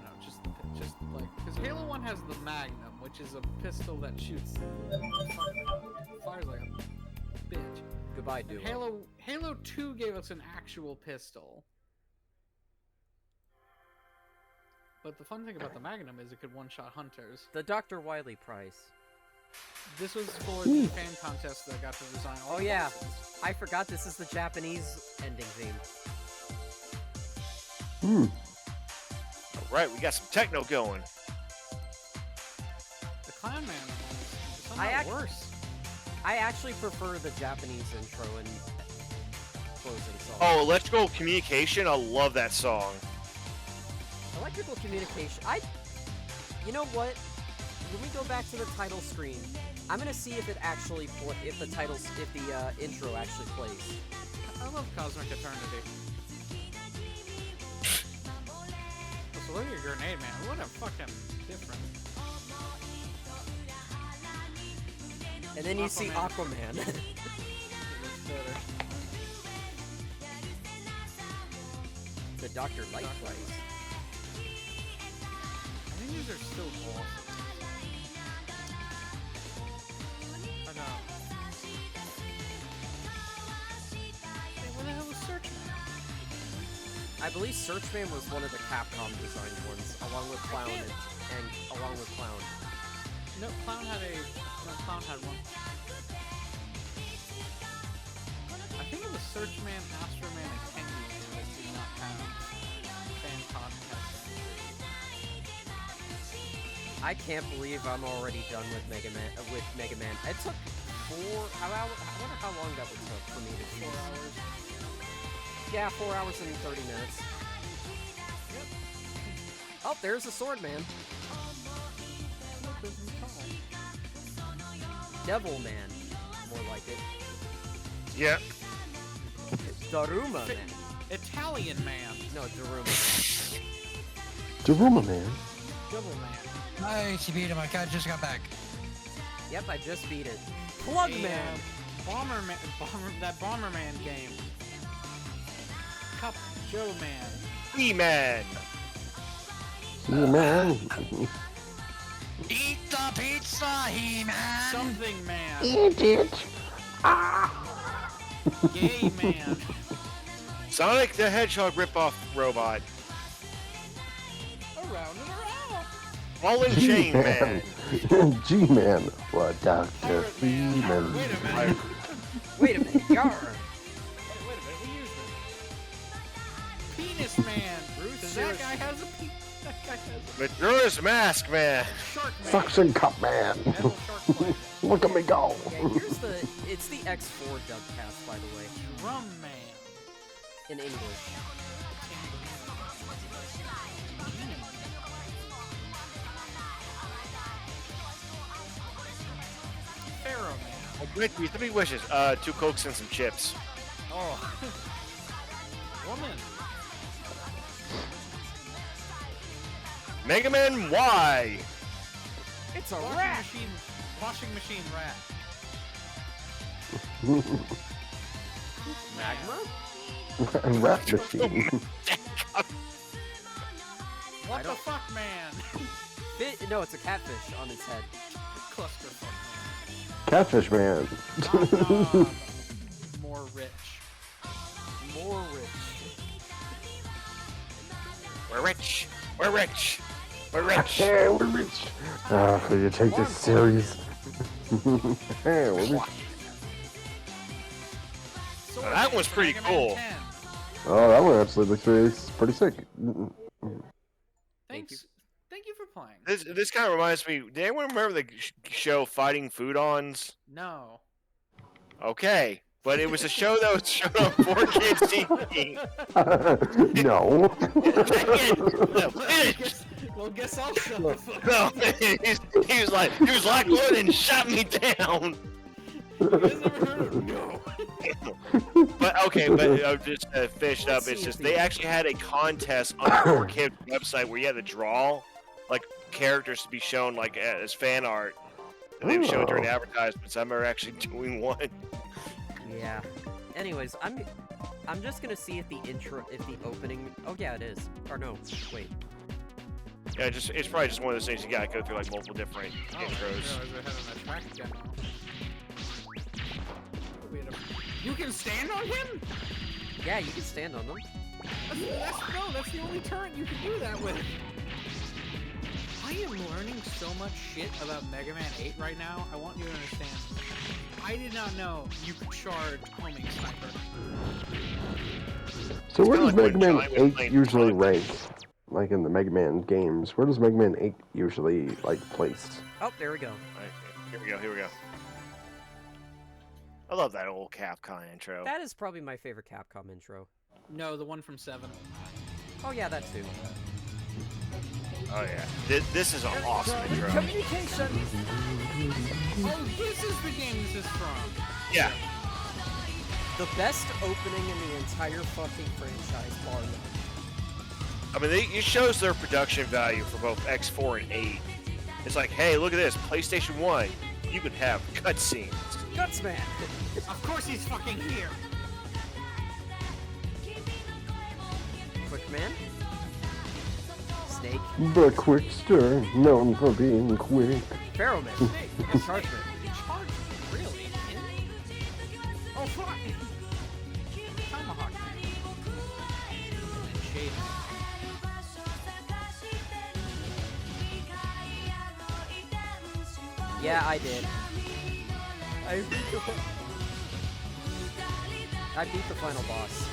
just like because Halo 1 has the Magnum, which is a pistol that shoots fires like a bitch. Goodbye, And duo. Halo 2 gave us an actual pistol. But the fun thing about the Magnum is it could one-shot hunters. The Dr. Wily Prize. This was for the fan contest that got to design all Oh the yeah, boxes. I forgot this is the Japanese ending theme. Alright, we got some techno going. The Clown Man is somehow worse. I actually prefer the Japanese intro and closing song. Oh, Electrical Communication? I love that song. Electrical Communication. You know what? When we go back to the title screen, I'm gonna see if it actually if the intro actually plays. I love Cosmic Eternity. So look at Grenade Man. What a fucking difference. And then you see Aquaman. It looks better. The Dr. Light Prize. I think these are still awesome. I know. Hey, what the hell is Searchman? I believe Searchman was one of the Capcom designed ones, along with Clown and along with Clown. No, Clown had one. I think it was Searchman, Astroman, and Tengu that did not have fan contest entries. I can't believe I'm already done with Mega Man. It took 4. I wonder how long that would took for me to do. 4 hours. Yeah, 4 hours and 30 minutes. Oh, there's the Sword Man. Look, there's Mikal. Devil Man, more like it. Yeah. Daruma Man. Italian Man. No, Daruma Man. Daruma Man. Devil Man. Nice, you beat him. I just got back. Yep, I just beat it. Plug Man. That Bomberman game. Cup Joe Man. E-Man. E-Man. Eat the pizza, He-Man! Something Man. Eat it. Gay Man. Sonic the Hedgehog ripoff robot. Around and around. Ball and Chain Man. G-Man. What, Dr. Pirate Man. Freeman? Wait a minute. Wait a minute, Yar. Wait a minute, we used it. Penis Man. Bruce, that guy has a penis. That guy has a Majora's Mask Man. Shark Man. Suction Cup Man. Metal Shark Man. Look at me go. Yeah, it's the X4 dubcast, by the way, Drum Man. in English. Pharaoh Man. Oh, great, 3 wishes. 2 Cokes and some chips. Oh. Woman. Mega Man Y. It's a Washing rat. machine. Washing machine rat. Magma? Rat machine. What the fuck, man? No, it's a catfish on its head. Clusterfuck Catfish Man. man. More rich. More rich. We're rich. We're rich. We're rich. Hey, we're rich. Will you take this serious? Hey, we're rich. Now, that was pretty Mega Man cool. 10. Oh, that one actually looks pretty sick. Thanks. Thank you for playing. This kind of reminds me. Did anyone remember the show Fighting Foodons? No. Okay, but it was a show that was shown on 4Kids TV. No. Well, guess I'll shut the fuck No, up. he was like one and shot me down. You guys never heard of No. But okay, but just to finish up, it's just they actually had a contest on the 4Kids website where you had to draw like characters to be shown like as fan art that they've shown during Oh. advertisements. I'm never actually doing one. Yeah. Anyways, I'm just gonna see if the opening. Oh yeah, it is. Or no, wait. Yeah, it's probably just one of those things you gotta go through like multiple different Oh, I didn't intros. realize they had an attack demo. You can stand on him? Yeah, you can stand on them. That's the only turret you can do that with. I am learning so much shit about Mega Man 8 right now. I want you to understand. I did not know you could charge homing sniper. So where does kinda like Mega when Man Johnny was 8 playing usually Sonic. rank? Like in the Mega Man games, where does Mega Man 8 usually like place? Oh, there we go. Right, here we go. I love that old Capcom intro. That is probably my favorite Capcom intro. No, the one from 7. Oh yeah, that too. Oh yeah, this is an awesome intro. Communication! Oh, this is the game this is from. Yeah, The best opening in the entire fucking franchise, bar none. I mean it shows their production value for both X4 and 8. It's like, hey, look at this, PlayStation 1, you can have cutscenes. Guts Man! Of course he's fucking here. Quick Man? Snake? The Quickster, known for being quick. Pharaoh Man? And Charge Man? Charge? Really? Oh, fuck! Tomahawk. And Shade. Yeah, I did. I beat the final boss.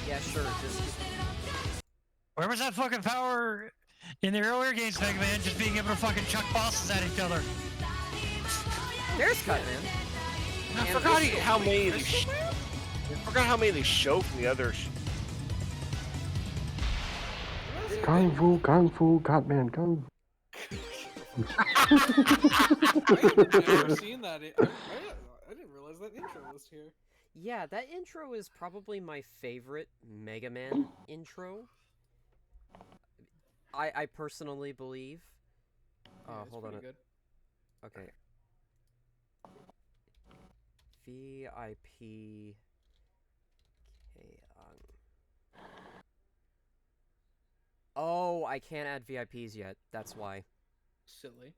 Yeah, sure, just... Where was that fucking power in the earlier games, Mega Man? Just being able to fucking chuck bosses at each other. There's Cut Man. I forgot how many they show from the others. Kung Fu, Catman, Kung. I've never seen that. I didn't realize that intro was here. Yeah, that intro is probably my favorite Mega Man intro. I personally believe. Hold on. Good. Okay. VIP. Oh, I can't add VIPs yet. That's why. Silly.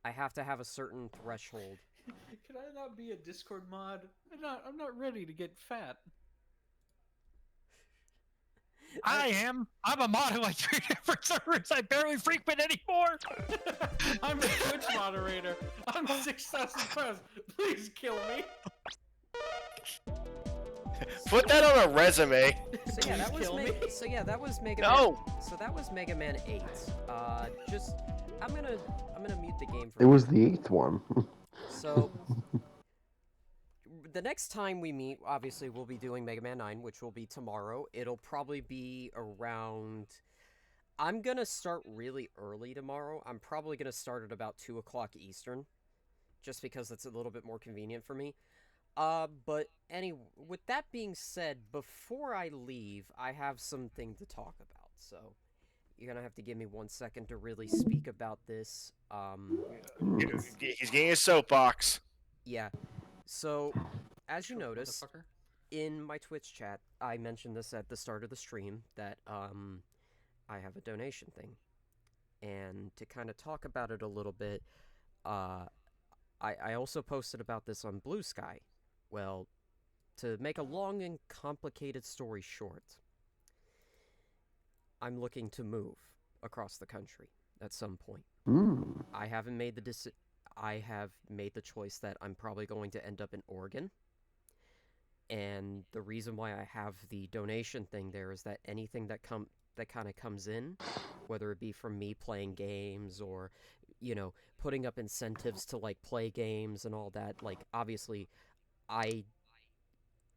I have to have a certain threshold. Can I not be a Discord mod? I'm not ready to get fat. I am. I'm a mod who like 3 different servers. I barely frequent anymore. I'm a Twitch moderator. I'm 6,000 pounds. Please kill me. Put that on a resume. So yeah, that was that was Mega No. Man. So that was Mega Man 8. Just I'm gonna mute the game for It was the 8th one. So the next time we meet, obviously we'll be doing Mega Man 9, which will be tomorrow. It'll probably be around... I'm gonna start really early tomorrow. I'm probably gonna start at about 2 o'clock Eastern, just because it's a little bit more convenient for me. But anyway, with that being said, before I leave, I have something to talk about, so you're gonna have to give me 1 second to really speak about this. He's getting his soapbox. Yeah. So, as you notice, in my Twitch chat, I mentioned this at the start of the stream, that, I have a donation thing. And to kind of talk about it a little bit, I also posted about this on Blue Sky. Well, to make a long and complicated story short, I'm looking to move across the country at some point. I haven't made the I have made the choice that I'm probably going to end up in Oregon. And the reason why I have the donation thing there is that anything that kind of comes in, whether it be from me playing games or, you know, putting up incentives to, like, play games and all that, like, obviously, I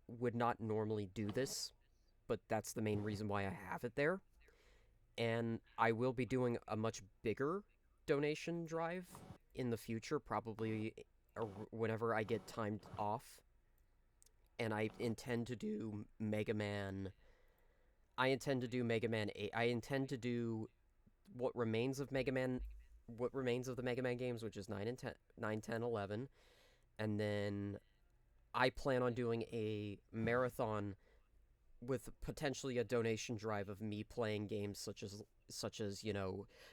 would not normally do this, but that's the main reason why I have it there. And I will be doing a much bigger donation drive in the future, probably whenever I get time off, and I intend to do Mega Man. I intend to do Mega Man 8. I intend to do what remains of Mega Man, what remains of the Mega Man games, which is 9 and 10, 9, 10, 11, and then I plan on doing a marathon with potentially a donation drive of me playing games such as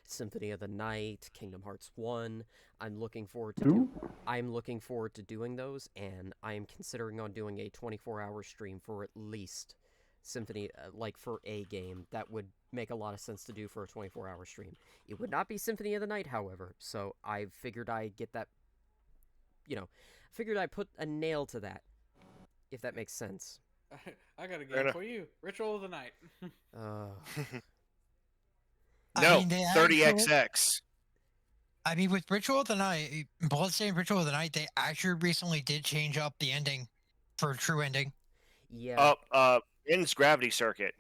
Symphony of the Night, Kingdom Hearts 1. I'm looking forward to doing those, and I am considering on doing a 24-hour stream for at least Symphony, like for a game. That would make a lot of sense to do for a 24-hour stream. It would not be Symphony of the Night, however, so I figured I'd get that, figured I'd put a nail to that, if that makes sense. I got a game for you. Ritual of the Night. No, mean, 30XX. I mean, with Ritual of the Night, Bloodstained Ritual of the Night, they actually recently did change up the ending for a true ending. Yeah. Ends Gravity Circuit.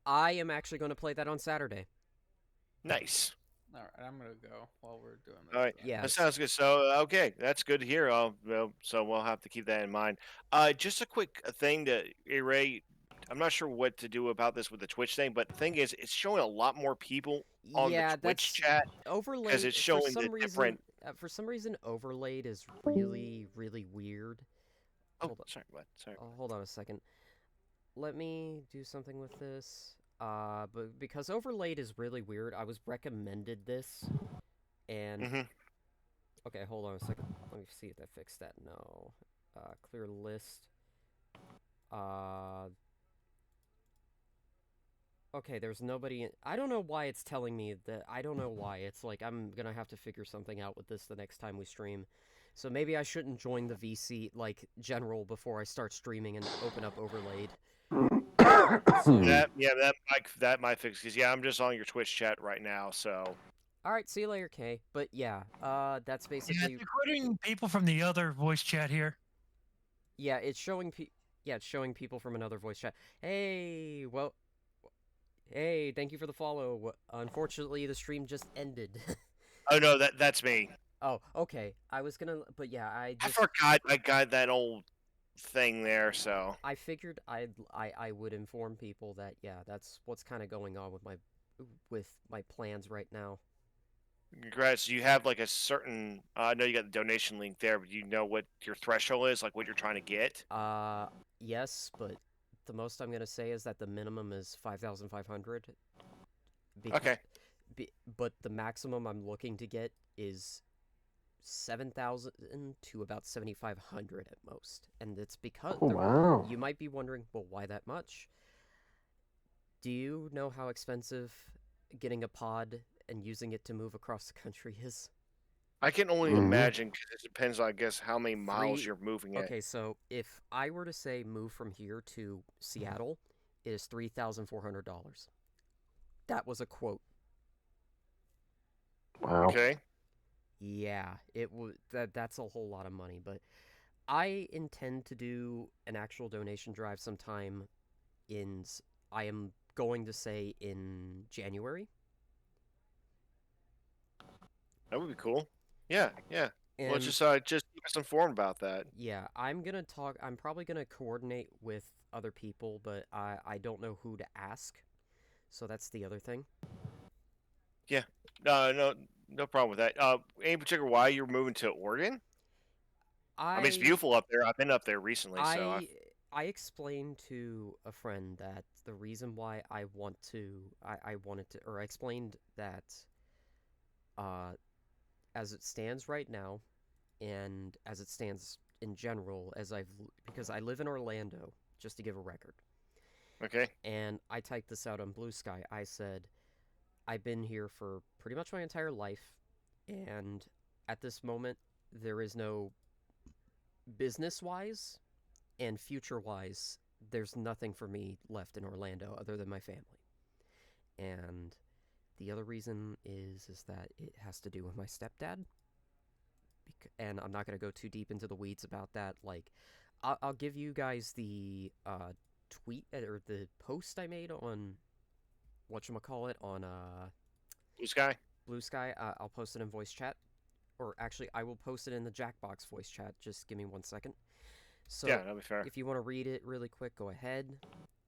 I am actually going to play that on Saturday. Nice. All right, I'm gonna go while we're doing this. All right, yeah, that sounds good. So, okay, that's good to hear. So we'll have to keep that in mind. Just a quick thing to Ray. I'm not sure what to do about this with the Twitch thing, but the thing is, it's showing a lot more people on the Twitch chat overlaid because it's showing the different. For some reason, overlaid is really, really weird. Oh, sorry, what? Sorry. Hold on a second. Let me do something with this. But because overlaid is really weird, I was recommended this, and okay, hold on a second. Let me see if that fixed that. No, clear list. Okay, there's nobody. I don't know why it's telling me that. I don't know why. It's like I'm gonna have to figure something out with this the next time we stream. So maybe I shouldn't join the VC like general before I start streaming and open up overlaid. That might fix because I'm just on your Twitch chat right now. So. All right, see you later, Kay. But yeah, that's basically. Yeah, including people from the other voice chat here. Yeah, it's showing it's showing people from another voice chat. Hey, hey, thank you for the follow. Unfortunately, the stream just ended. Oh no, that's me. Oh, okay. I was gonna, but yeah, I forgot I got that old thing there, so I figured I would inform people that that's what's kind of going on with my plans right now. Congrats. You have like a certain I know you got the donation link there, but you know what your threshold is, like what you're trying to get? Yes, but the most I'm gonna say is that the minimum is 5,500. Okay. But the maximum I'm looking to get is 7,000 to about 7,500 at most, and it's because wow. You might be wondering, well, why that much? Do you know how expensive getting a pod and using it to move across the country is? I can only imagine because it depends on, I guess, how many miles you're moving it. Okay, so if I were to say move from here to Seattle, it is $3,400. That was a quote. Wow. Okay. Yeah, it would. That's a whole lot of money, but I intend to do an actual donation drive sometime I am going to say in January. That would be cool. Yeah. And well, just keep us informed about that. Yeah, I'm probably gonna coordinate with other people, but I don't know who to ask. So that's the other thing. Yeah. No problem with that. Any particular why you're moving to Oregon? I mean, it's beautiful up there. I've been up there recently, so I explained to a friend that the reason why I explained that as it stands right now, and as it stands in general, because I live in Orlando, just to give a record. Okay. And I typed this out on Blue Sky. I said, I've been here for pretty much my entire life, and at this moment, there is no business-wise and future-wise, there's nothing for me left in Orlando other than my family. And the other reason is that it has to do with my stepdad. And I'm not going to go too deep into the weeds about that. Like, I'll give you guys the tweet or the post I made on whatchamacallit on Blue Sky. Blue Sky. I'll post it in voice chat. or actually, I will post it in the Jackbox voice chat. Just give me 1 second. So, Yeah, that'll be fair. if you want to read it really quick, go ahead.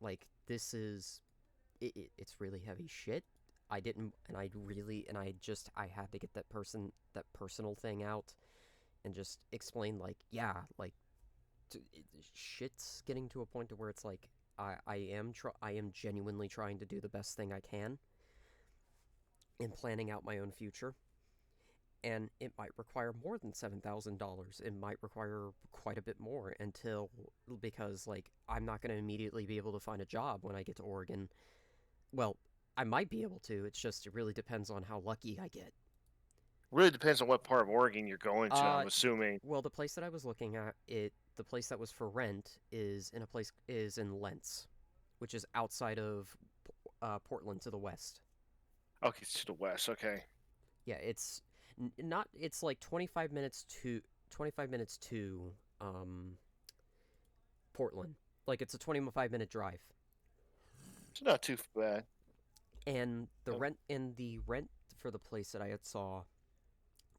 Like, this is... it's really heavy shit. I didn't... And I really... And I just... I had to get that personal thing out. And just explain, like, yeah, like... shit's getting to a point to where it's like... I am genuinely trying to do the best thing I can. In planning out my own future. And it might require more than $7,000. It might require quite a bit more because, like, I'm not going to immediately be able to find a job when I get to Oregon. Well, I might be able to. It's just, it really depends on how lucky I get. Really depends on what part of Oregon you're going to, I'm assuming. Well, the place that I was looking at, the place that was for rent is in Lentz, which is outside of Portland to the west. Okay, it's to the west, okay. Yeah, it's... it's like 25 minutes to Portland. Like, it's a 25-minute drive. It's not too bad. And the rent for the place that I had saw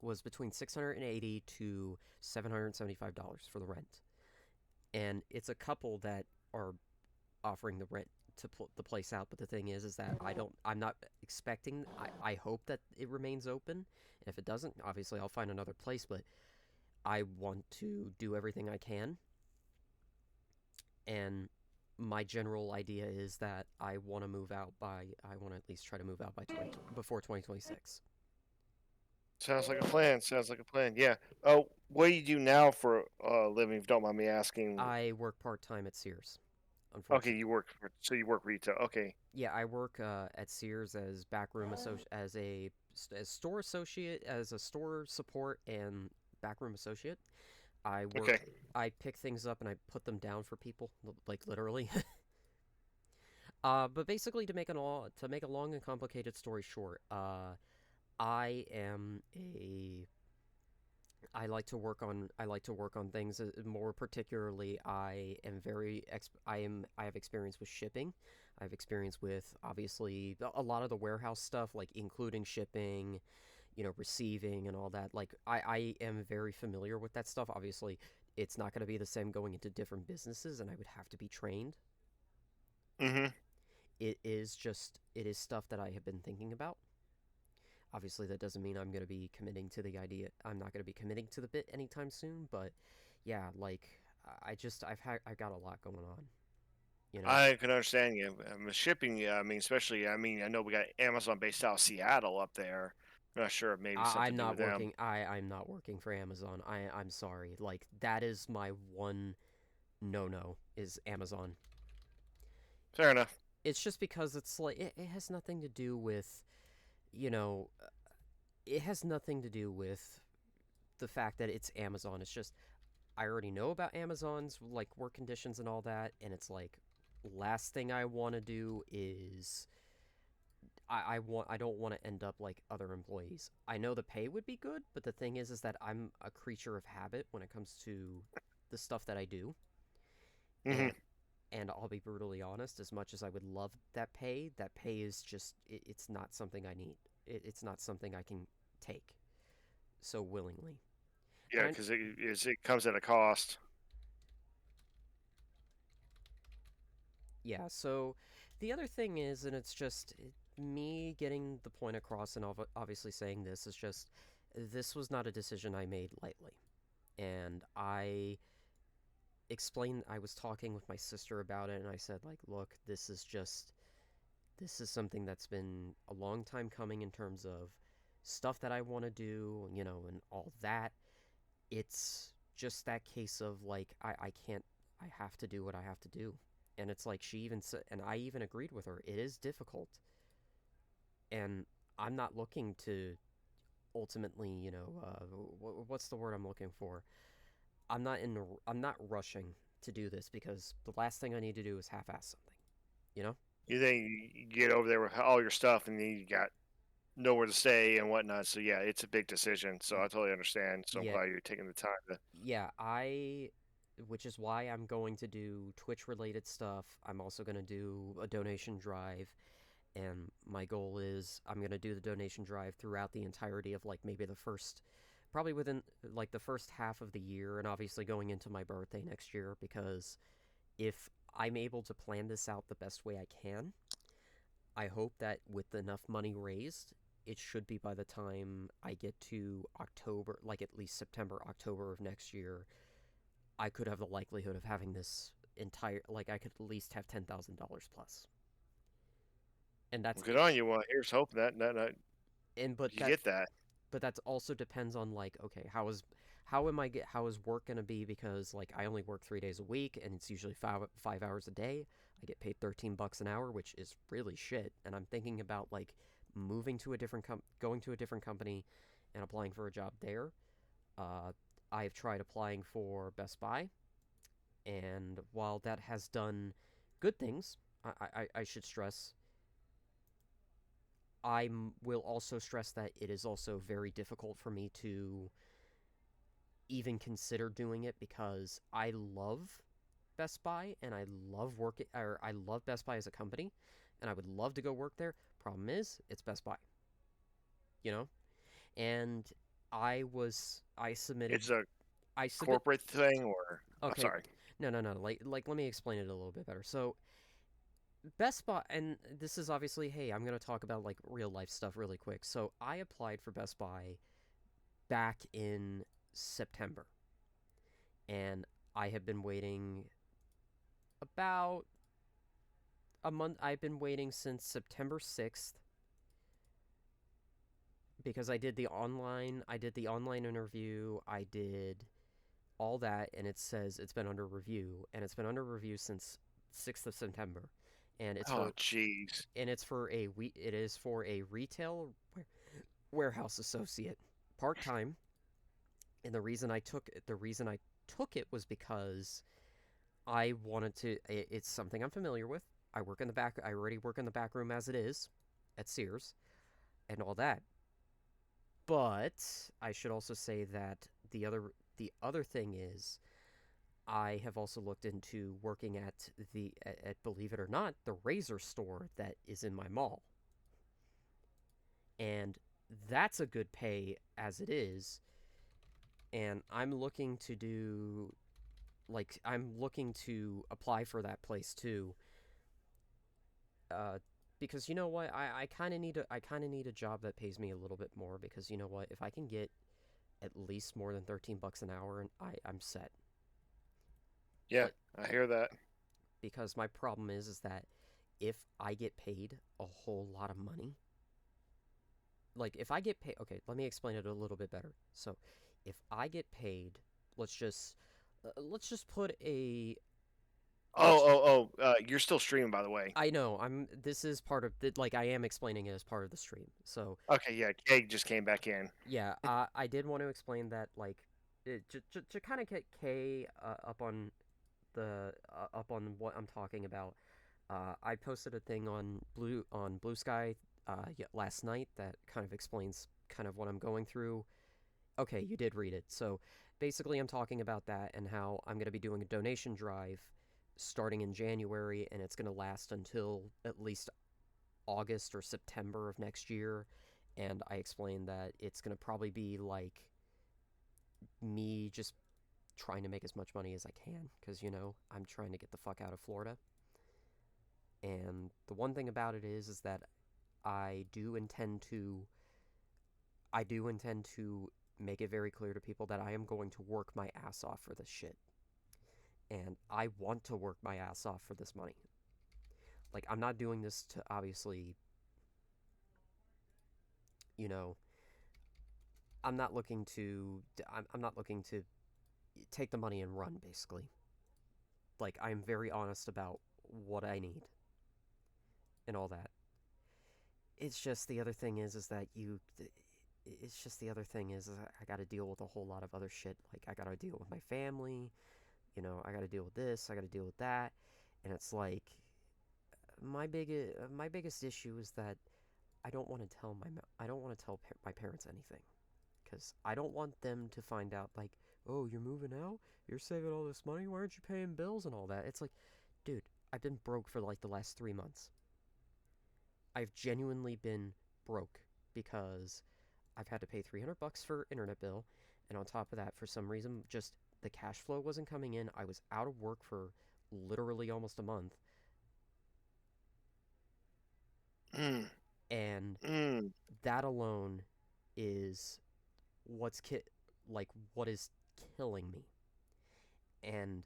was between $680 to $775 for the rent. And it's a couple that are offering the rent to put the place out, but the thing is that I'm not expecting... I hope that it remains open, and if it doesn't, obviously I'll find another place, but I want to do everything I can, and my general idea is that I want to at least try to move out before 2026. Sounds like a plan, yeah. Oh, what do you do now for a living, if you don't mind me asking? I work part-time at Sears. Okay, you work retail. Okay. Yeah, I work at Sears as backroom as store associate, as a store support and backroom associate. I pick things up and I put them down for people, like literally. But basically, to make a long and complicated story short, I like to work on things. More particularly, I have experience with shipping. I have experience with, obviously, a lot of the warehouse stuff, like including shipping, receiving and all that. Like, I am very familiar with that stuff. Obviously, it's not going to be the same going into different businesses, and I would have to be trained. Mm-hmm. It is stuff that I have been thinking about. Obviously, that doesn't mean I'm going to be committing to the idea. I'm not going to be committing to the bit anytime soon, but yeah, like, I've got a lot going on. I can understand you. Shipping, yeah, I mean, especially, I know we got Amazon based out of Seattle up there. I'm not sure if maybe something I'm to do not with them. working. I'm not working for Amazon. I'm sorry. Like, that is my one no is Amazon. Fair enough. It's just because it's like it has nothing to do with, it has nothing to do with the fact that it's Amazon. It's just I already know about Amazon's like work conditions and all that, and it's like last thing I want to do is I don't want to end up like other employees. I know the pay would be good, but the thing is that I'm a creature of habit when it comes to the stuff that I do. Mm-hmm. And I'll be brutally honest, as much as I would love that pay is just, it's not something I need. It's not something I can take so willingly. Yeah, because it comes at a cost. Yeah, so the other thing is, and it's just me getting the point across and obviously saying this, is just, this was not a decision I made lightly. And I was talking with my sister about it, and I said, like, look, this is something that's been a long time coming in terms of stuff that I want to do, and all that. It's just that case of, like, I can't, I have to do what I have to do. And it's like, she even said, and I even agreed with her, it is difficult. And I'm not looking to ultimately, what's the word I'm looking for? I'm not rushing to do this, because the last thing I need to do is half-ass something, You think you get over there with all your stuff, and then you got nowhere to stay and whatnot. So yeah, it's a big decision. So I totally understand. So I'm glad you're taking the time to. Yeah, which is why I'm going to do Twitch-related stuff. I'm also going to do a donation drive, and my goal is I'm going to do the donation drive throughout the entirety of, like, maybe the first Probably within like the first half of the year, and obviously going into my birthday next year, because if I'm able to plan this out the best way I can, I hope that with enough money raised, it should be by the time I get to October, like at least September, October of next year, I could have the likelihood of having this entire, like I could at least have $10,000 plus. And that's Good on you. Well, here's hope that and but you that get that. but that also depends on like, okay, how is work gonna be, because like I only work 3 days a week and it's usually 5 hours a day. I get paid $13 an hour, which is really shit. And I'm thinking about like moving to a different going to a different company and applying for a job there. I have tried applying for Best Buy, and while that has done good things, I should stress, will also stress that it is also very difficult for me to even consider doing it, because I love Best Buy and I love Best Buy as a company, and I would love to go work there. Problem is, it's Best Buy, you know? And I submitted It's a I submit corporate thing, or I'm okay. sorry. No, no, no. Like let me explain it a little bit better. So, Best Buy, and this is obviously, hey, I'm going to talk about like real life stuff really quick. So, I applied for Best Buy back in September, and I have been waiting about a month. I've been waiting since September 6th, because I did the online interview, I did all that, and it says it's been under review, and it's been under review since 6th of September. And Oh, jeez. it is for a retail warehouse associate, part-time. And the reason I took it was because I wanted to, it's something I'm familiar with. I already work in the back room as it is at Sears and all that. But I should also say that the other thing is, I have also looked into working at believe it or not, the razor store that is in my mall. And that's a good pay as it is. And I'm looking to apply for that place too. Because you know what, I kind of need a job that pays me a little bit more, because you know what, if I can get at least more than $13 an hour, and I'm set. Yeah, But I hear that. because my problem is that if I get paid a whole lot of money, like if I get paid, okay, let me explain it a little bit better. So, if I get paid, let's just put a You're still streaming, by the way. I know. This is part of the, like I am explaining it as part of the stream. So, Okay, yeah, Kay just came back in. yeah, I did want to explain that, like, to kind of get Kay up on what I'm talking about. I posted a thing on Blue Sky last night that kind of explains kind of what I'm going through. Okay, you did read it. So basically, I'm talking about that and how I'm going to be doing a donation drive starting in January, and it's going to last until at least August or September of next year. And I explained that it's going to probably be like me just trying to make as much money as I can, because, you know, I'm trying to get the fuck out of Florida. And the one thing about it is that I do intend to make it very clear to people that I am going to work my ass off for this shit. And I want to work my ass off for this money. Like, I'm not doing this to obviously, you know, I'm not looking to take the money and run, basically. Like, I'm very honest about what I need and all that. It's just the other thing is that I got to deal with a whole lot of other shit. Like, I got to deal with my family, you know, I got to deal with this, I got to deal with that. And it's like, my biggest issue is that I don't want to tell my parents anything, because I don't want them to find out, like, oh, you're moving out, you're saving all this money, why aren't you paying bills and all that? It's like, dude, I've been broke for like the last 3 months. I've genuinely been broke because I've had to pay $300 for internet bill, and on top of that, for some reason, just the cash flow wasn't coming in. I was out of work for literally almost a month, and that alone is what is killing me. And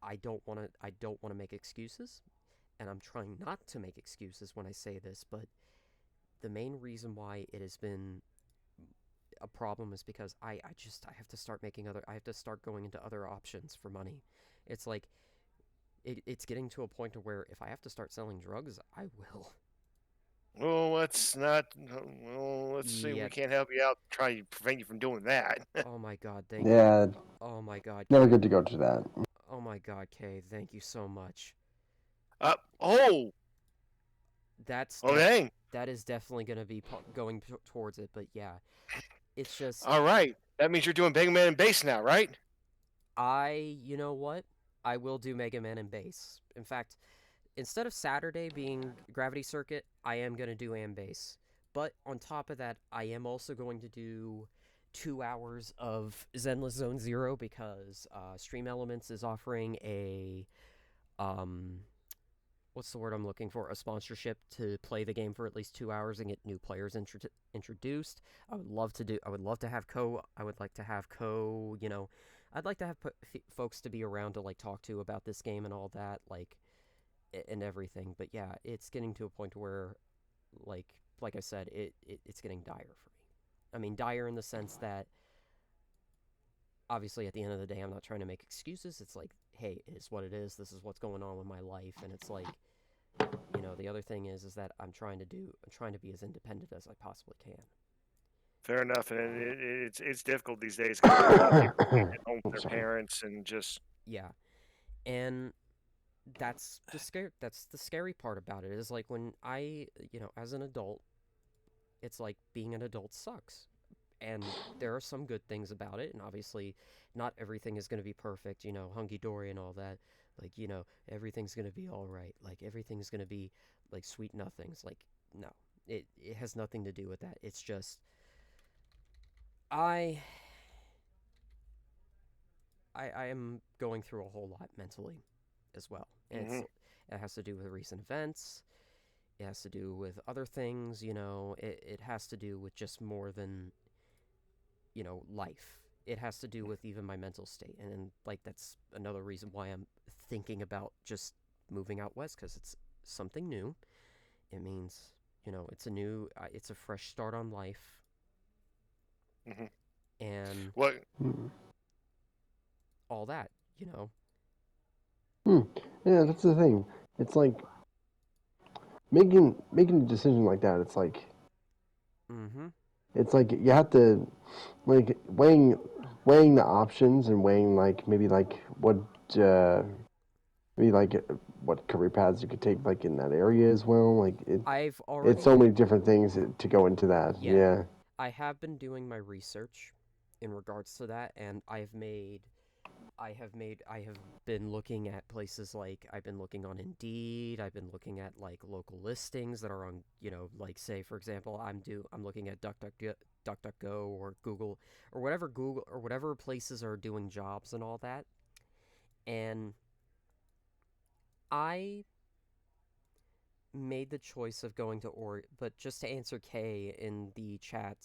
I don't want to make excuses, and I'm trying not to make excuses when I say this, but the main reason why it has been a problem is because I have to start I have to start going into other options for money. It's like it's getting to a point to where if I have to start selling drugs, I will. Well, let's not. Well, let's see. Yeah. We can't help you out. Try to prevent you from doing that. Oh my God, thank you. Yeah, Oh my God, never Kay. good to go to that. Oh my God, Kay, thank you so much. Oh. That's Oh dang. That is definitely going to be going towards it, but yeah, it's just. All right. That means you're doing Mega Man and Bass now, right? You know what? I will do Mega Man and Bass. In fact, instead of Saturday being Gravity Circuit, I am going to do Am Bass. But on top of that, I am also going to do 2 hours of Zenless Zone Zero because Stream Elements is offering a what's the word I'm looking for? A sponsorship to play the game for at least 2 hours and get new players introduced. I would love to have I would like to have I'd like to have folks to be around to like talk to about this game and all that, like, and everything. But yeah, it's getting to a point where, like I said, it's getting dire for me. I mean, dire in the sense that, obviously, at the end of the day, I'm not trying to make excuses. It's like, hey, it is what it is. This is what's going on with my life, and it's like, the other thing is that I'm trying to be as independent as I possibly can. Fair enough, and it's difficult these days because a lot of people can't get home with their parents and just. Yeah, and that's the scary part about it is like when as an adult, it's like being an adult sucks. And there are some good things about it, and obviously not everything is going to be perfect, hunky-dory and all that. Like, everything's going to be all right. Like, everything's going to be, like, sweet nothings. Like, no. It has nothing to do with that. It's just, I am going through a whole lot mentally as well. And it has to do with recent events. It has to do with other things, It has to do with just more than life. It has to do with even my mental state. And like, that's another reason why I'm thinking about just moving out west, because it's something new. It means, it's a fresh start on life. And what? All that, Yeah, that's the thing. It's like making a decision like that. It's like. It's like you have to, like, weighing the options and weighing maybe what career paths you could take in that area as well. Like it's so many different things to go into that. Yeah. I have been doing my research in regards to that, and I have been looking at places I've been looking on Indeed. I've been looking at local listings that are on, say for example, I'm looking at DuckDuckGo or Google or whatever places are doing jobs and all that. And I made the choice of going to Oregon, but just to answer Kay in the chat,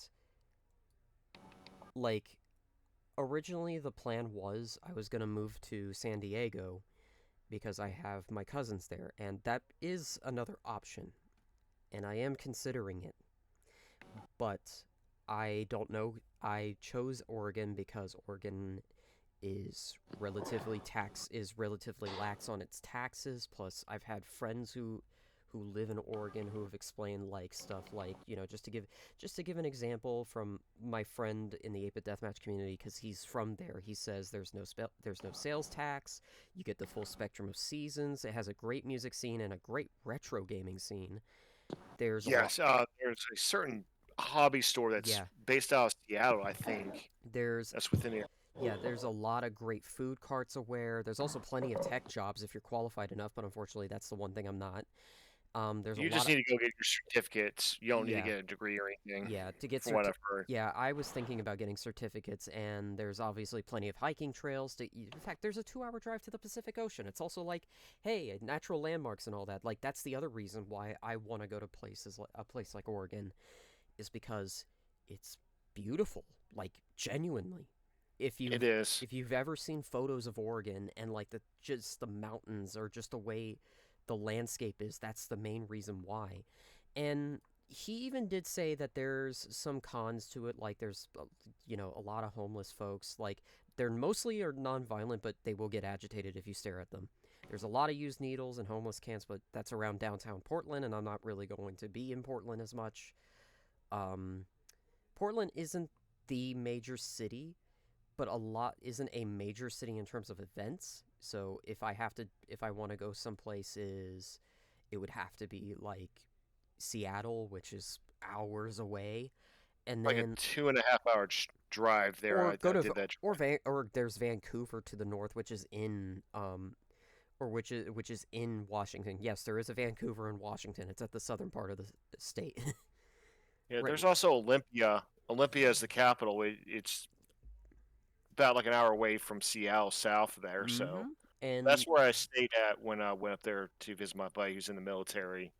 originally the plan was I was going to move to San Diego because I have my cousins there, and that is another option, and I am considering it. But I don't know. I chose Oregon because Oregon is relatively lax on its taxes. Plus, I've had friends who live in Oregon who have explained stuff just to give an example from my friend in the 8-bit deathmatch community, because he's from there. He says there's no sales tax. You get the full spectrum of seasons. It has a great music scene and a great retro gaming scene. There's there's a certain hobby store that's based out of Seattle, I think. That's within it. Yeah, there's a lot of great food carts aware. There's also plenty of tech jobs if you're qualified enough, but unfortunately that's the one thing I'm not. There's a You lot just of need to go get your certificates. You don't need to yeah, get a degree or anything, yeah, to get from what I've heard. yeah, I was thinking about getting certificates, and there's obviously plenty of hiking trails. In fact, there's a 2-hour drive to the Pacific Ocean. It's also like, hey, natural landmarks and all that. Like that's the other reason why I want to go to places like a place like Oregon, is because it's beautiful, like genuinely. If It you've is. if you've ever seen photos of Oregon and like just the mountains or just the way the landscape is, that's the main reason why. And he even did say that there's some cons to it, like there's a lot of homeless folks. Like they're mostly are non-violent, but they will get agitated if you stare at them. There's a lot of used needles and homeless camps, but that's around downtown Portland, and I'm not really going to be in Portland as much. Um, Portland isn't the major city, but a lot isn't a major city in terms of events. So if I want to go some places, it would have to be like Seattle, which is hours away, and Like a then 2.5 hour drive there. or I go to did that. or there's Vancouver to the north, which is in or which is in Washington. Yes, there is a Vancouver in Washington. It's at the southern part of the state. Yeah, Right. there's also Olympia. Olympia is the capital. It's about like an hour away from Seattle, south there. So And that's where I stayed at when I went up there to visit my buddy who's in the military.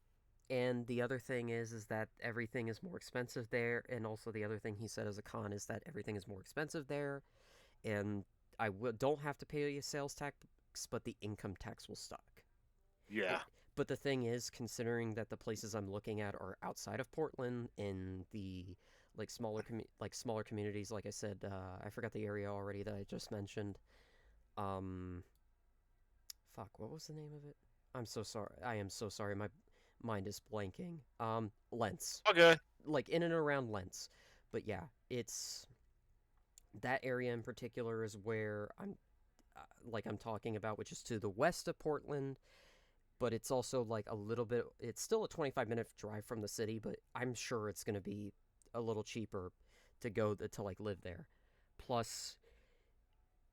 And the other thing is that everything is more expensive there. And also the other thing he said as a con is that everything is more expensive there. And don't have to pay a sales tax, but the income tax will stuck. Yeah. But the thing is, considering that the places I'm looking at are outside of Portland in the smaller communities, like I said, I forgot the area already that I just mentioned. Fuck, what was the name of it? I'm so sorry. I am so sorry. My mind is blanking. Lents. Okay. Like in and around Lents. But yeah, it's that area in particular is where I'm talking about, which is to the west of Portland, but it's also like a little bit, it's still a 25-minute drive from the city, but I'm sure it's going to be a little cheaper to go to like live there. Plus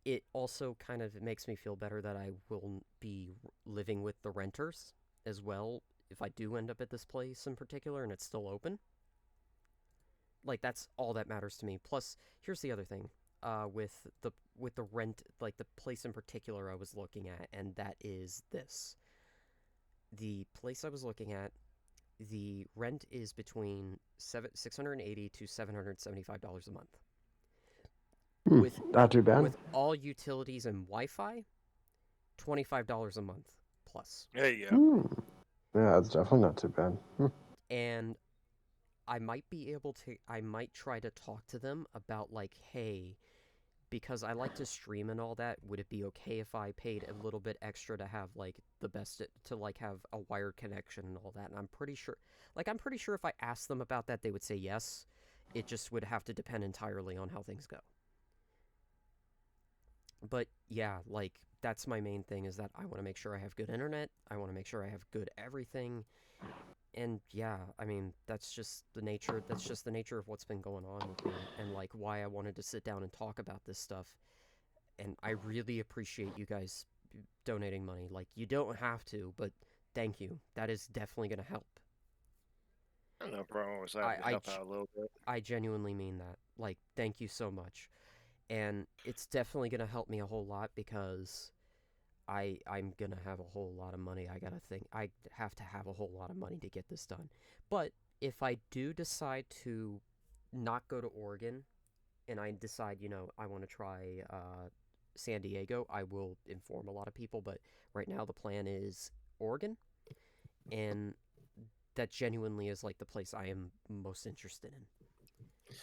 it also kind of makes me feel better that I will be living with the renters as well if I do end up at this place in particular and it's still open. Like that's all that matters to me. Plus, here's the other thing. With the rent, like the place in particular I was looking at, and that is this. The place I was looking at, the rent is between $680 to $775 a month. With Not too bad. with all utilities and Wi-Fi, $25 a month plus. There you go. Yeah, that's definitely not too bad. And I might try to talk to them about like, hey, because I like to stream and all that, would it be okay if I paid a little bit extra to have like the best to like have a wired connection and all that? And I'm pretty sure if I asked them about that, they would say yes. It just would have to depend entirely on how things go. But yeah, like that's my main thing, is that I want to make sure I have good internet. I want to make sure I have good everything. And yeah, I mean, that's just the nature of what's been going on with me, and like why I wanted to sit down and talk about this stuff. And I really appreciate you guys donating money. Like, you don't have to, but thank you. That is definitely going to help. No problem with that. Help out a little bit. I genuinely mean that. Like, thank you so much. And it's definitely going to help me a whole lot, because I'm going to have a whole lot of money. I have to have a whole lot of money to get this done. But if I do decide to not go to Oregon, and I decide, I want to try San Diego, I will inform a lot of people. But right now the plan is Oregon. And that genuinely is like the place I am most interested in.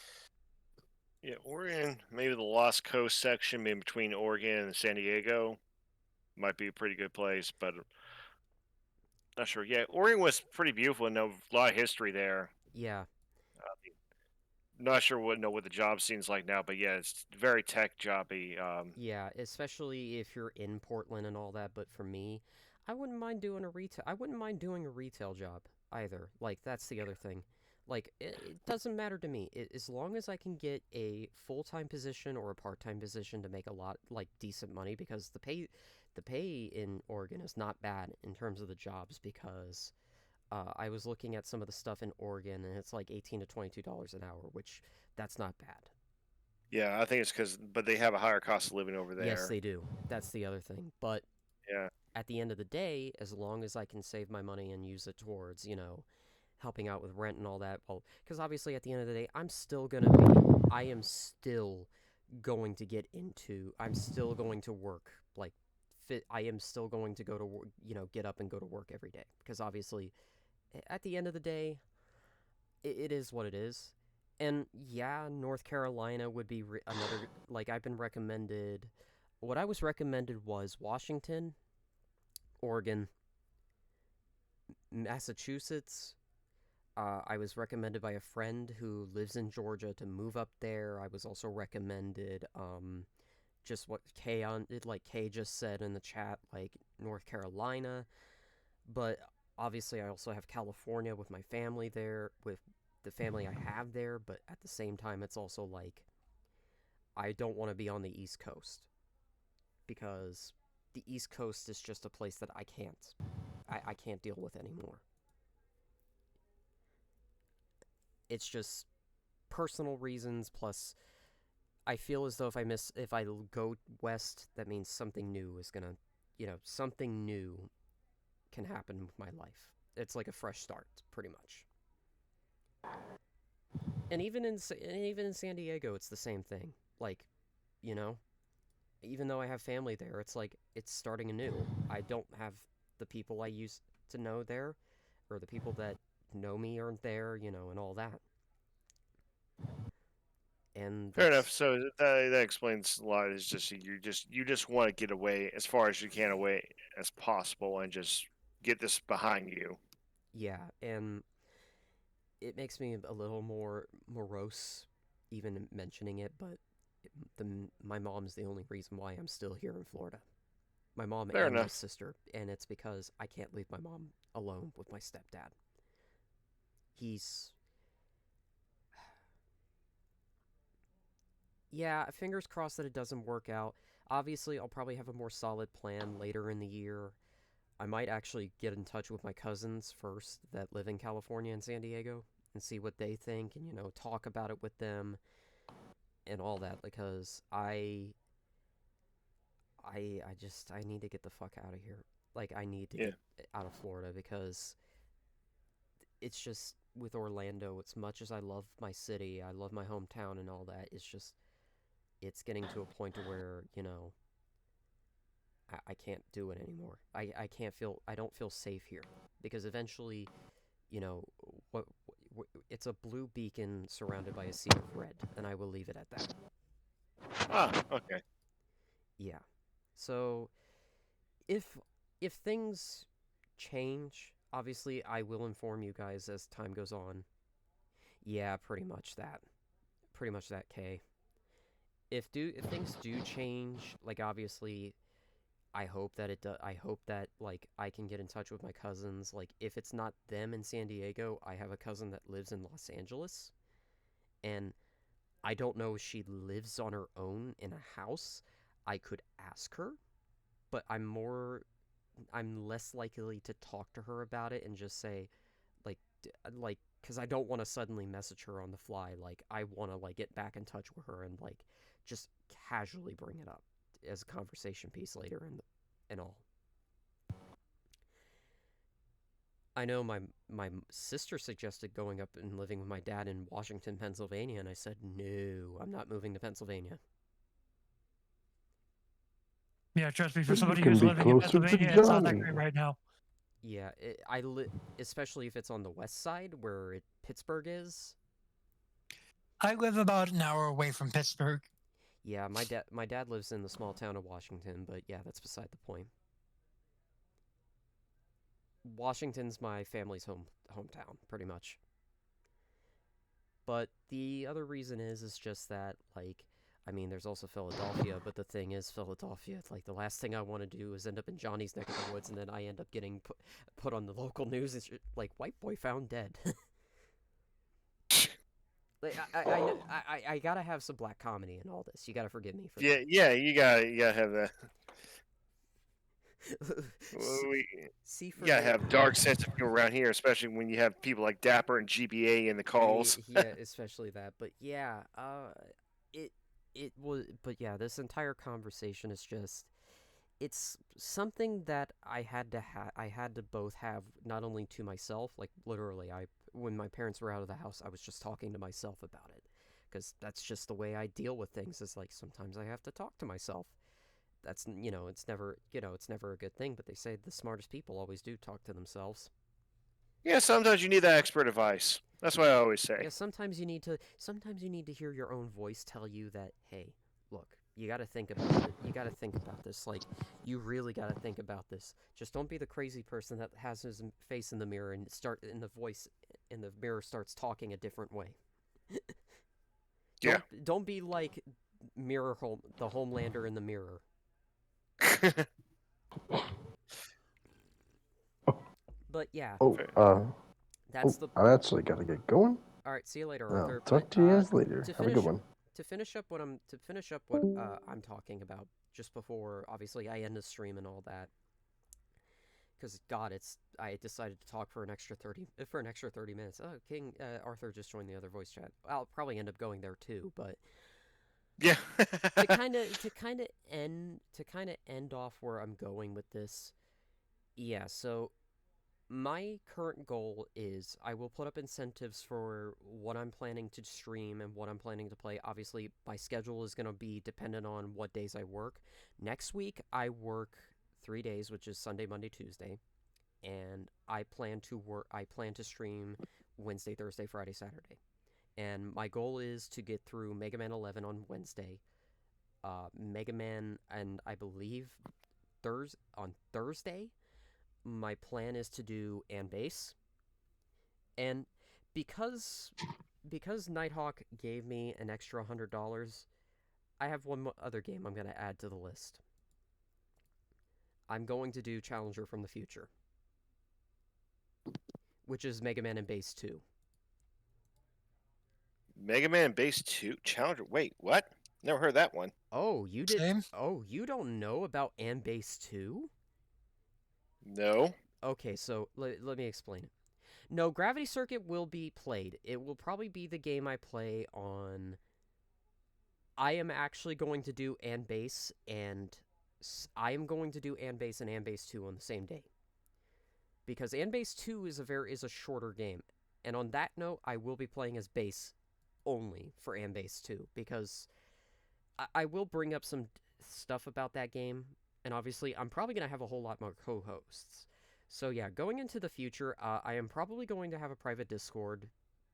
Yeah, Oregon, maybe the Lost Coast section in between Oregon and San Diego might be a pretty good place, but not sure. Yeah, Oregon was pretty beautiful and a lot of history there. Yeah. Not sure what the job scene's like now, but yeah, it's very tech jobby. Yeah, especially if you're in Portland and all that. But for me, I wouldn't mind doing a retail job either. Like, that's the other thing. Like, it doesn't matter to me. As long as I can get a full-time position or a part-time position to make a lot, like, decent money, because the pay in Oregon is not bad in terms of the jobs, because I was looking at some of the stuff in Oregon, and it's like $18 to $22 an hour, which that's not bad. Yeah, I think it's but they have a higher cost of living over there. Yes, they do. That's the other thing. But yeah, at the end of the day, as long as I can save my money and use it towards, helping out with rent and all that, well, because obviously at the end of the day, I am still going to get into, I'm still going to work, like, I am still going to go to work, get up and go to work every day. Because obviously, at the end of the day, it is what it is. And yeah, North Carolina would be another, like, I've been recommended, what I was recommended was Washington, Oregon, Massachusetts. I was recommended by a friend who lives in Georgia to move up there. I was also recommended, just what Kay just said in the chat, like North Carolina. But obviously, I also have California with my family there, with the family I have there. But at the same time, it's also like I don't want to be on the East Coast, because the East Coast is just a place that I can't deal with anymore. It's just personal reasons, plus I feel as though if I go west, that means something new is gonna, something new can happen with my life. It's like a fresh start, pretty much. And even in San Diego, it's the same thing. Like, even though I have family there, it's like it's starting anew. I don't have the people I used to know there, or the people that know me aren't there, and all that. And fair enough. So that explains a lot. Is just you just want to get away as far as you can away as possible and just get this behind you. Yeah, and it makes me a little more morose even mentioning it, but my mom's the only reason why I'm still here in Florida. My mom Fair and my enough. sister, and it's because I can't leave my mom alone with my stepdad. Yeah, fingers crossed that it doesn't work out. Obviously, I'll probably have a more solid plan later in the year. I might actually get in touch with my cousins first that live in California and San Diego and see what they think, and, talk about it with them and all that, because I need to get the fuck out of here. Like, I need to get out of Florida, because it's just, with Orlando, as much as I love my city, I love my hometown and all that, it's getting to a point to where, I can't do it anymore. I don't feel safe here, because eventually, it's a blue beacon surrounded by a sea of red, and I will leave it at that. Ah, okay. Yeah. So, if things change, obviously I will inform you guys as time goes on. Yeah, pretty much that, Kay. If things do change, like, obviously, I hope that it does. I hope that, like, I can get in touch with my cousins. Like, if it's not them in San Diego, I have a cousin that lives in Los Angeles, and I don't know if she lives on her own in a house. I could ask her, but I'm less likely to talk to her about it and just say, like, because I don't want to suddenly message her on the fly. Like, I want to, like, get back in touch with her and, like, just casually bring it up as a conversation piece later and all. I know my sister suggested going up and living with my dad in Washington, Pennsylvania, and I said, no, I'm not moving to Pennsylvania. Yeah, trust me, for You somebody can who's be living in closer to Pennsylvania, it's not that Johnny. great right now. Yeah, especially if it's on the west side where Pittsburgh is. I live about an hour away from Pittsburgh. Yeah, my dad lives in the small town of Washington, but yeah, that's beside the point. Washington's my family's hometown, pretty much. But the other reason is just that, like, I mean, there's also Philadelphia, but the thing is, Philadelphia, it's like, the last thing I want to do is end up in Johnny's neck of the woods, and then I end up getting put on the local news. It's like, white boy found dead. Like, I gotta have some black comedy in all this. You gotta forgive me for that. Yeah, you gotta have that. We, See, for you gotta me, have dark sense of humor around here, especially when you have people like Dapper and GBA in the calls. yeah, especially that. But yeah, it it was. But yeah, this entire conversation is just. It's something that I had to both have not only to myself, like literally, when my parents were out of the house, I was just talking to myself about it, because that's just the way I deal with things. Is like sometimes I have to talk to myself. That's it's never a good thing, but they say the smartest people always do talk to themselves. Yeah, sometimes you need that expert advice. That's what I always Yeah, say. sometimes you need to hear your own voice tell you that, hey, look, you got to think about it. You got to think about this. Like, you really got to think about this. Just don't be the crazy person that has his face in the mirror and the voice in the mirror starts talking a different way. Yeah. Don't be like the Homelander in the mirror. But yeah, Oh, that's the. I actually gotta get going. All right, see you later, I'll Arthur. talk But to you guys later. to Have a good finish one. to finish up what I'm talking about just before obviously I end the stream and all that, because God, I decided to talk for an extra 30 minutes. Oh, King Arthur just joined the other voice chat. I'll probably end up going there too, but Yeah. to kind of end off where I'm going with this. Yeah, so my current goal is I will put up incentives for what I'm planning to stream and what I'm planning to play. Obviously, my schedule is going to be dependent on what days I work. Next week, I work 3 days, which is Sunday, Monday, Tuesday, and I plan to stream Wednesday, Thursday, Friday, Saturday. And my goal is to get through Mega Man 11 on Wednesday, Mega Man, and I believe on Thursday my plan is to do and base. And because Nighthawk gave me an extra $100, I have one other game I'm going to add to the list. I'm going to do Challenger from the Future, which is Mega Man and Base 2. Mega Man Base 2 Challenger. Wait, what? Never heard that one. Oh, you did. Same. Oh, you don't know about and Base 2? No. Okay, so let me explain it. No, Gravity Circuit will be played. It will probably be the game I play on. I am actually going to do and base, and I am going to do and base and base 2 on the same day, because and base 2 is a shorter game. And on that note, I will be playing as base only for and base 2, because I will bring up some stuff about that game, and obviously I'm probably going to have a whole lot more co-hosts. So yeah, going into the future, I am probably going to have a private Discord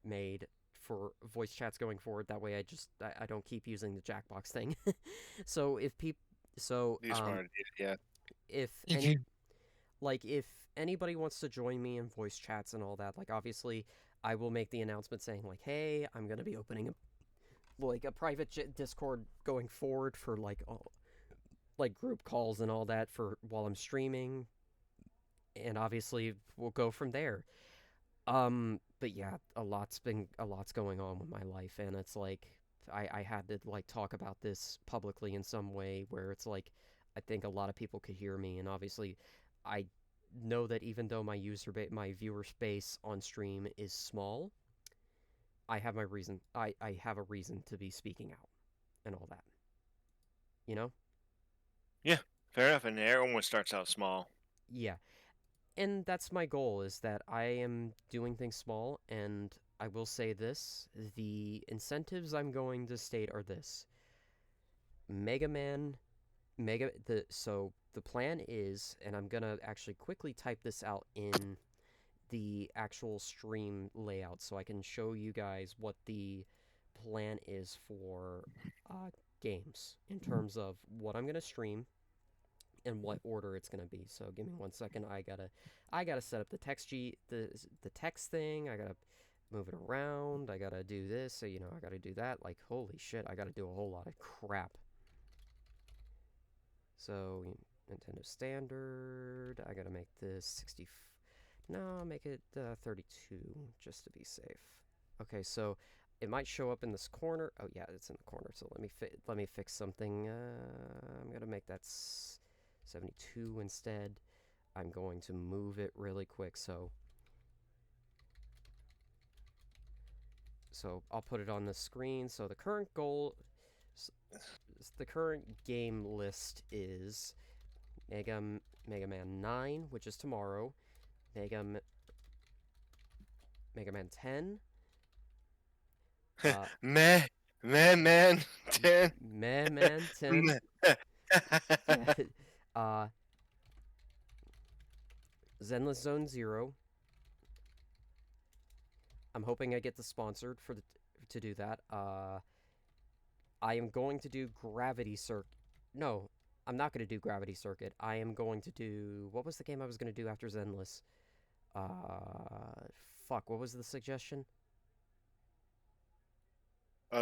made for voice chats going forward. That way I don't keep using the Jackbox thing. So if Yeah. if anybody wants to join me in voice chats and all that, like obviously I will make the announcement saying like, hey, I'm going to be opening a private Discord going forward for like group calls and all that for while I'm streaming, and obviously we'll go from there. But yeah, a lot's going on with my life, and it's like I had to like talk about this publicly in some way where it's like I think a lot of people could hear me, and obviously I know that even though my viewer space on stream is small, I have my reason. I have a reason to be speaking out and all that. You know? Yeah. Fair enough. And everyone starts out small. Yeah. And that's my goal, is that I am doing things small, and I will say this, the incentives I'm going to state are this. So the plan is, and I'm going to actually quickly type this out in the actual stream layout so I can show you guys what the plan is for games in terms of what I'm going to stream and what order it's gonna be. So give me 1 second. I gotta set up the text thing. I gotta move it around. I gotta do this. So I gotta do that. Like holy shit, I gotta do a whole lot of crap. So Nintendo Standard. I gotta make this 60. No, I'll make it 32 just to be safe. Okay, so it might show up in this corner. Oh yeah, it's in the corner. So let me fix something. I'm gonna make that 72 instead. I'm going to move it really quick, so I'll put it on the screen. So the current goal, the current game list is Mega Man 9, which is tomorrow, Mega Man 10, Man 10. Meh Man 10, Zenless Zone 0. I'm hoping I get the sponsored to do that. I am going to do Gravity Circuit. No, I'm not going to do Gravity Circuit. I am going to do... What was the game I was going to do after Zenless? Fuck, what was the suggestion?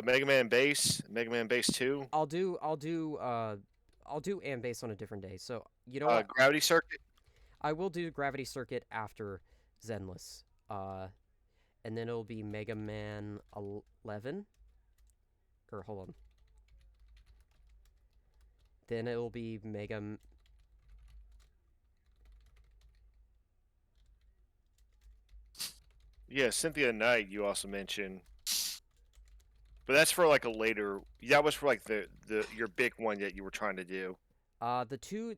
Mega Man Base 2. I'll do and Base on a different day. So, you know what? Gravity Circuit. I will do Gravity Circuit after Zenless. And then it'll be Mega Man 11. Or, hold on. Then it'll be Yeah, Cynthia Knight you also mentioned. But that's for like a later... That was for like your big one that you were trying to do. The two...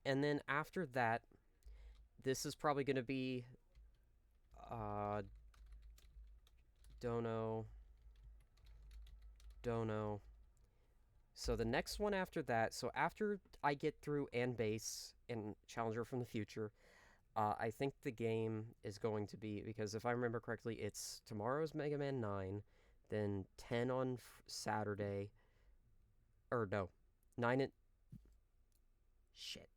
And then after that, this is probably going to be... Don't know. So the next one after that, so after I get through and Base and Challenger from the Future, I think the game is going to be, because if I remember correctly, it's tomorrow's Mega Man 9, then 10 on Saturday, or no, 9 and... Shit.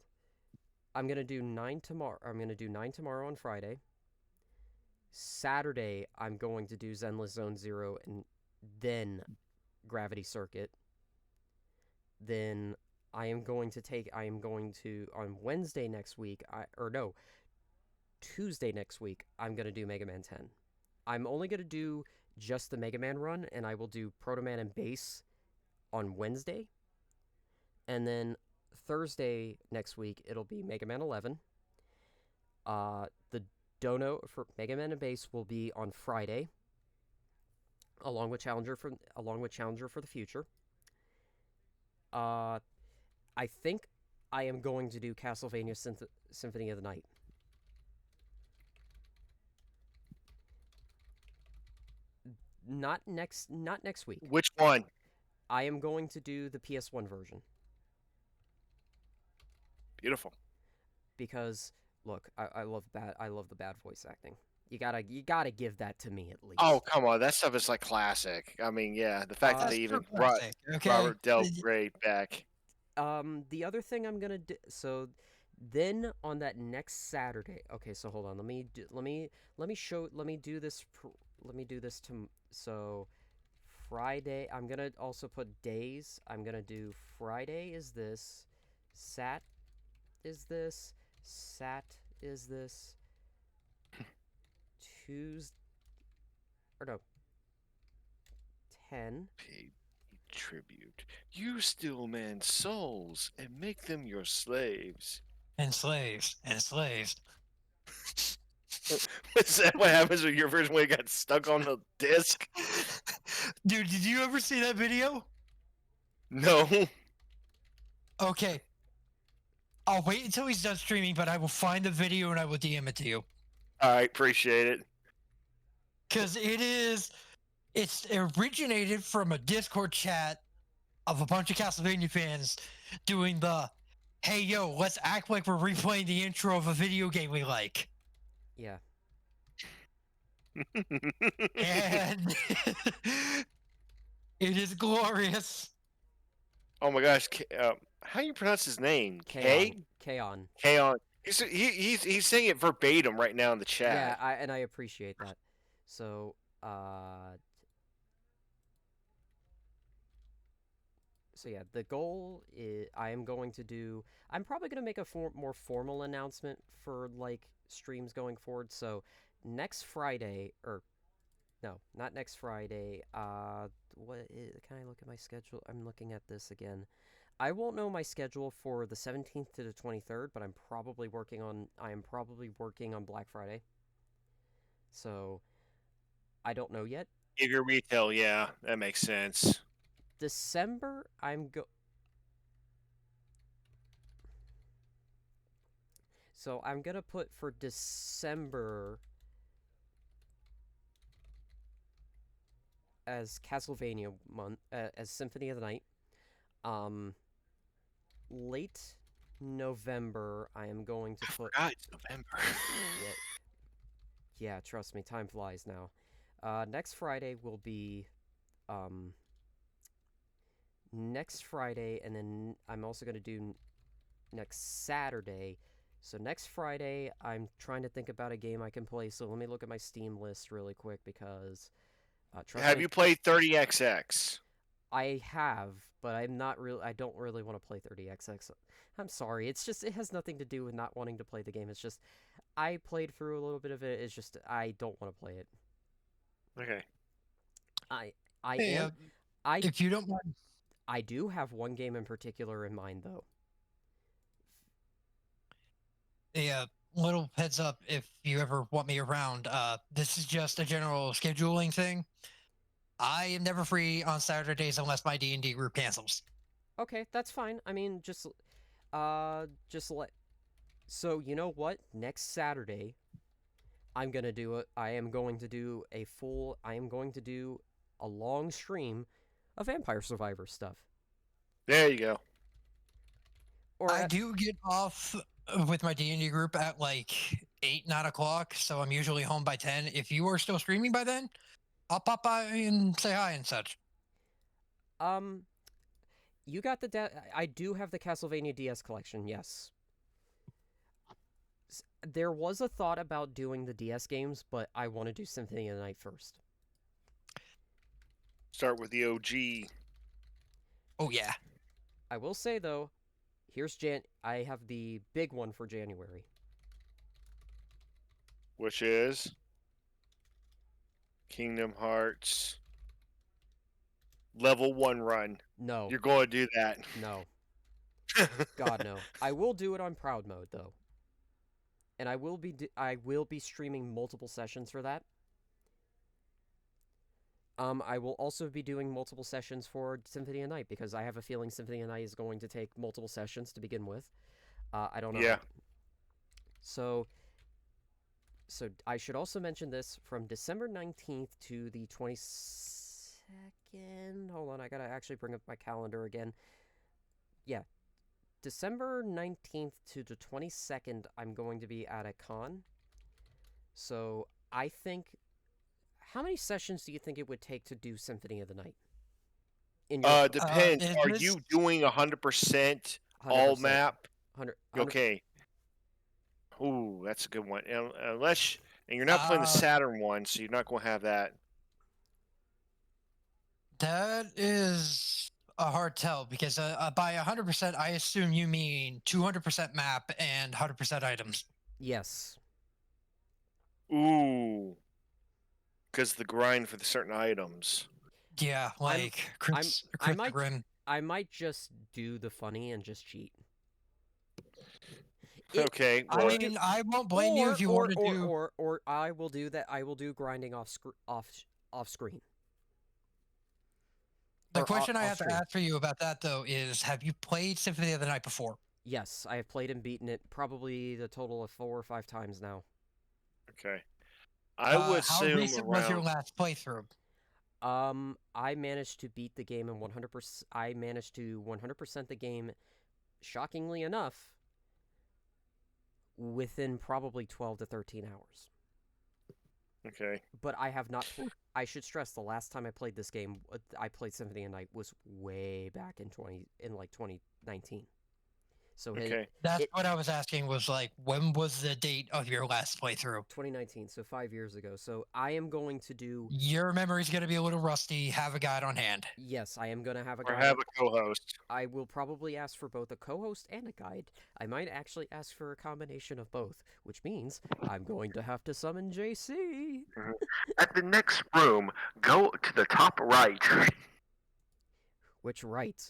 I'm going to do 9 tomorrow, I'm going to do 9 tomorrow on Friday. Saturday, I'm going to do Zenless Zone 0 and then Gravity Circuit. Then on Wednesday next week, Tuesday next week, I'm going to do Mega Man 10. I'm only going to do just the Mega Man run, and I will do Proto Man and Base on Wednesday. And then Thursday next week, it'll be Mega Man 11. The Dono for Mega Man and Base will be on Friday, along with Challenger for the Future. I think I am going to do Castlevania Symphony of the Night. Not next week. Which one? I am going to do the PS1 version. Beautiful. Because look, I love the bad voice acting. You gotta give that to me at least. Oh, come on, that stuff is like classic. I mean, yeah, the fact that they even brought Robert Del Grey back. The other thing I'm gonna do, so then on that next Saturday. Okay, so hold on. Let me do this. So Friday, I'm gonna also put days. I'm gonna do Friday is this, Sat is this, Sat is this, Tuesday, or no, 10. Pay tribute. You steal man's souls and make them your slaves. And slaves. Is that what happens when your first one got stuck on the disc? Dude, did you ever see that video? No. Okay. I'll wait until he's done streaming, but I will find the video and I will DM it to you. Alright, appreciate it. Because it's originated from a Discord chat of a bunch of Castlevania fans doing the, hey yo, let's act like we're replaying the intro of a video game we like. Yeah. And it is glorious. Oh my gosh, how do you pronounce his name? Kaon. Kaon. He's saying it verbatim right now in the chat. Yeah, I appreciate that. So, yeah, the goal is I'm probably going to make a more formal announcement for, like, streams going forward. So, next Friday, no, not next Friday, can I look at my schedule? I'm looking at this again. I won't know my schedule for the 17th to the 23rd, but I am probably working on Black Friday. So I don't know yet. If you're retail, yeah, that makes sense. December, So I'm gonna put for December as Castlevania month, as Symphony of the Night. Late November, I am going to put. It's November. Yeah, trust me, time flies now. Next Friday will be, next Friday, and then I'm also gonna do next Saturday. So next Friday, I'm trying to think about a game I can play. So let me look at my Steam list really quick because. Have you played 30XX? I have, but I'm not really. I don't really want to play 30XX. I'm sorry. It's just it has nothing to do with not wanting to play the game. It's just I played through a little bit of it. It's just I don't want to play it. Okay. If you don't mind, I do have one game in particular in mind, though. a little heads up if you ever want me around. This is just a general scheduling thing. I am never free on Saturdays unless my D&D group cancels. Okay, that's fine. I mean, just let. So you know what? Next Saturday, I'm gonna do it. I am going to do a long stream of Vampire Survivor stuff. There you go. I do get off with my D&D group at like 8, 9 o'clock, so I'm usually home by 10. If you are still streaming by then, I'll pop by and say hi and such. You got I do have the Castlevania DS collection, yes. There was a thought about doing the DS games, but I want to do Symphony of the Night first. Start with the OG. Oh, yeah. I will say, though, I have the big one for January. Which is? Kingdom Hearts. Level 1 run. No. You're going to do that. No. God, no. I will do it on Proud Mode, though. And I will be streaming multiple sessions for that. I will also be doing multiple sessions for Symphony of Night because I have a feeling Symphony of Night is going to take multiple sessions to begin with. I don't know. Yeah. So I should also mention this from December 19th to the 22nd. Hold on, I gotta actually bring up my calendar again. Yeah. December 19th to the 22nd, I'm going to be at a con. So I think... How many sessions do you think it would take to do Symphony of the Night? Depends. Are you doing 100% all map? 100. Okay. Ooh, that's a good one. And you're not playing the Saturn one, so you're not going to have that. That is a hard tell because by 100%, I assume you mean 200% map and 100% items. Yes. Ooh. Because the grind for the certain items. Yeah, like I might just do the funny and just cheat. Okay. Well, I mean, I won't blame you if you want to do. Or I will do that. I will do grinding off screen. The question I have to ask for you about that though is: have you played Symphony of the Night before? Yes, I have played and beaten it probably the total of 4 or 5 times now. Okay. I would assume how recent was your last playthrough? I managed to beat the game in 100%. I managed to 100% the game, shockingly enough, within probably 12 to 13 hours. Okay. But I have not. I should stress the last time I played this game, I played Symphony of the Night was way back in 2019. So okay. That's what I was asking was like, when was the date of your last playthrough? 2019, so 5 years ago. So I am going to do... Your memory's going to be a little rusty. Have a guide on hand. Yes, I am going to have a guide. Or have a co-host. I will probably ask for both a co-host and a guide. I might actually ask for a combination of both, which means I'm going to have to summon JC. At the next room, go to the top right. Which right?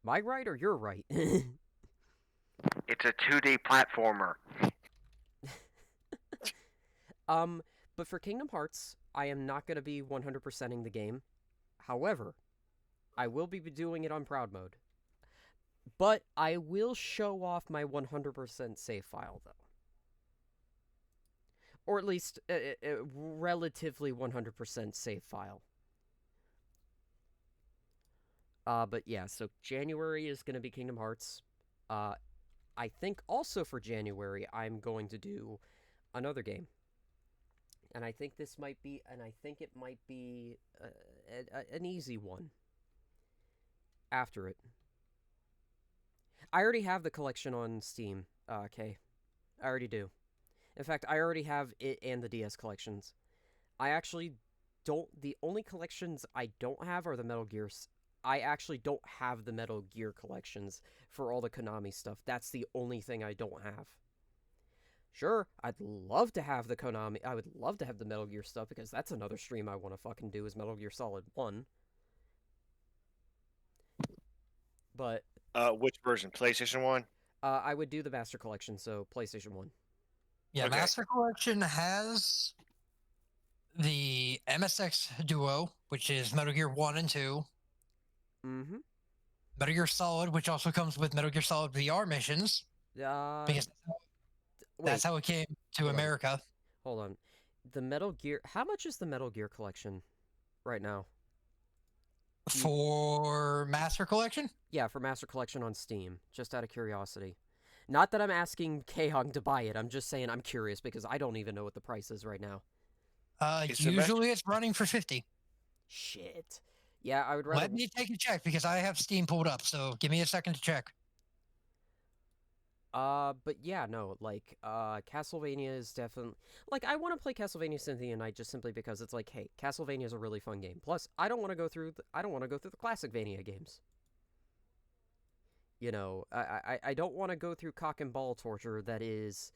My right or your right? It's a 2D platformer. But for Kingdom Hearts, I am not going to be 100%ing the game. However, I will be doing it on Proud Mode. But I will show off my 100% save file, though. Or at least a relatively 100% save file. But yeah, so January is going to be Kingdom Hearts. I think also for January, I'm going to do another game. And I think it might be an easy one after it. I already have the collection on Steam, Kay. I already do. In fact, I already have it and the DS collections. I actually don't... The only collections I don't have are the Metal Gears. I actually don't have the Metal Gear collections for all the Konami stuff. That's the only thing I don't have. Sure, I'd love to have the Konami... I would love to have the Metal Gear stuff, because that's another stream I want to fucking do, is Metal Gear Solid 1. But... which version? PlayStation 1? I would do the Master Collection, so PlayStation 1. Yeah, Okay. Master Collection has the MSX Duo, which is Metal Gear 1 and 2. Mm-hmm. Metal Gear Solid, which also comes with Metal Gear Solid VR missions. Because that's how it came to America. Hold on. The Metal Gear... How much is the Metal Gear Collection right now? For Master Collection? Yeah, for Master Collection on Steam, just out of curiosity. Not that I'm asking K-Hung to buy it, I'm just saying I'm curious, because I don't even know what the price is right now. Usually it's running for 50. Shit. Yeah, I would rather... Let me take a check, because I have Steam pulled up, so give me a second to check. But yeah, no, like, Castlevania is definitely... Like, I want to play Castlevania Symphony of the Night just simply because it's like, hey, Castlevania is a really fun game. Plus, I don't want to go through the classic Vania games. You know, I don't want to go through cock and ball torture that is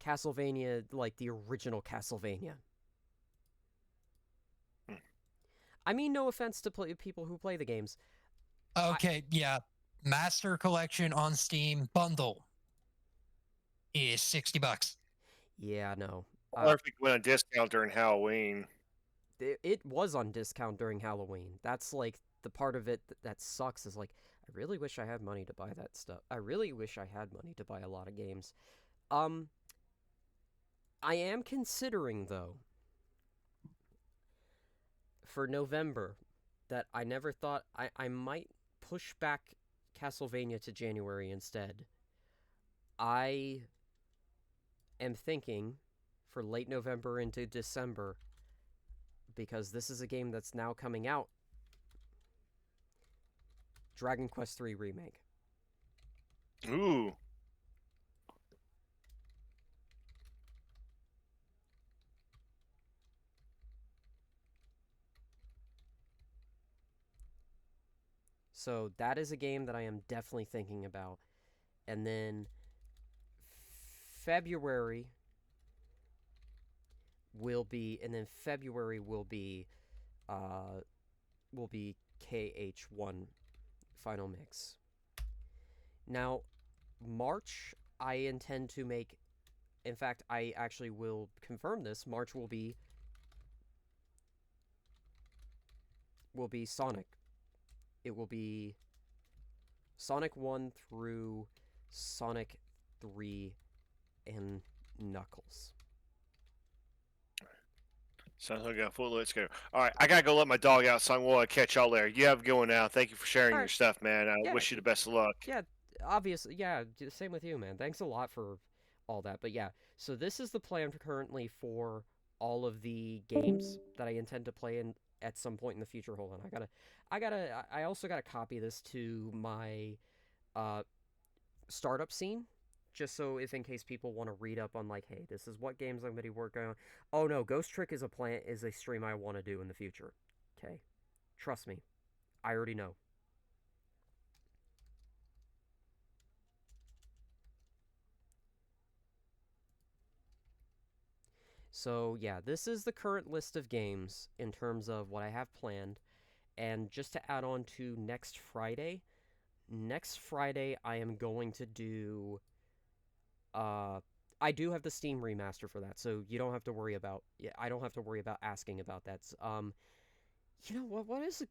Castlevania, like the original Castlevania. I mean, no offense to people who play the games. Okay, yeah. Master Collection on Steam bundle is $60. Yeah, no. Or if it went on discount during Halloween. It was on discount during Halloween. That's like the part of it that sucks is like, I really wish I had money to buy that stuff. I really wish I had money to buy a lot of games. I am considering, though, for November, that I never thought I might push back Castlevania to January instead. I am thinking for late November into December, because this is a game that's now coming out, Dragon Quest III Remake. Ooh. So that is a game that I am definitely thinking about. And then February will be KH1 Final Mix. Now, March, I intend to make... In fact, I actually will confirm this. March will be Sonic. It will be Sonic 1 through Sonic 3 and Knuckles. Sounds like a full let's go. All right, I gotta go let my dog out, so I'm gonna catch y'all there. You have a good one now. Thank you for sharing your stuff, man. I wish you the best of luck. Yeah, obviously, yeah, same with you, man. Thanks a lot for all that. But yeah, so this is the plan currently for all of the games that I intend to play in at some point in the future. Hold on, I also gotta copy this to my startup scene, just so if in case people want to read up on like, hey, this is what games I'm gonna be working on. Oh no, Ghost Trick is a stream I want to do in the future. Okay, trust me, I already know. So yeah, this is the current list of games in terms of what I have planned. And just to add on to next Friday, next Friday I am going to do I do have the Steam remaster for that, so you don't have to worry about I don't have to worry about asking about that. You know what? What is a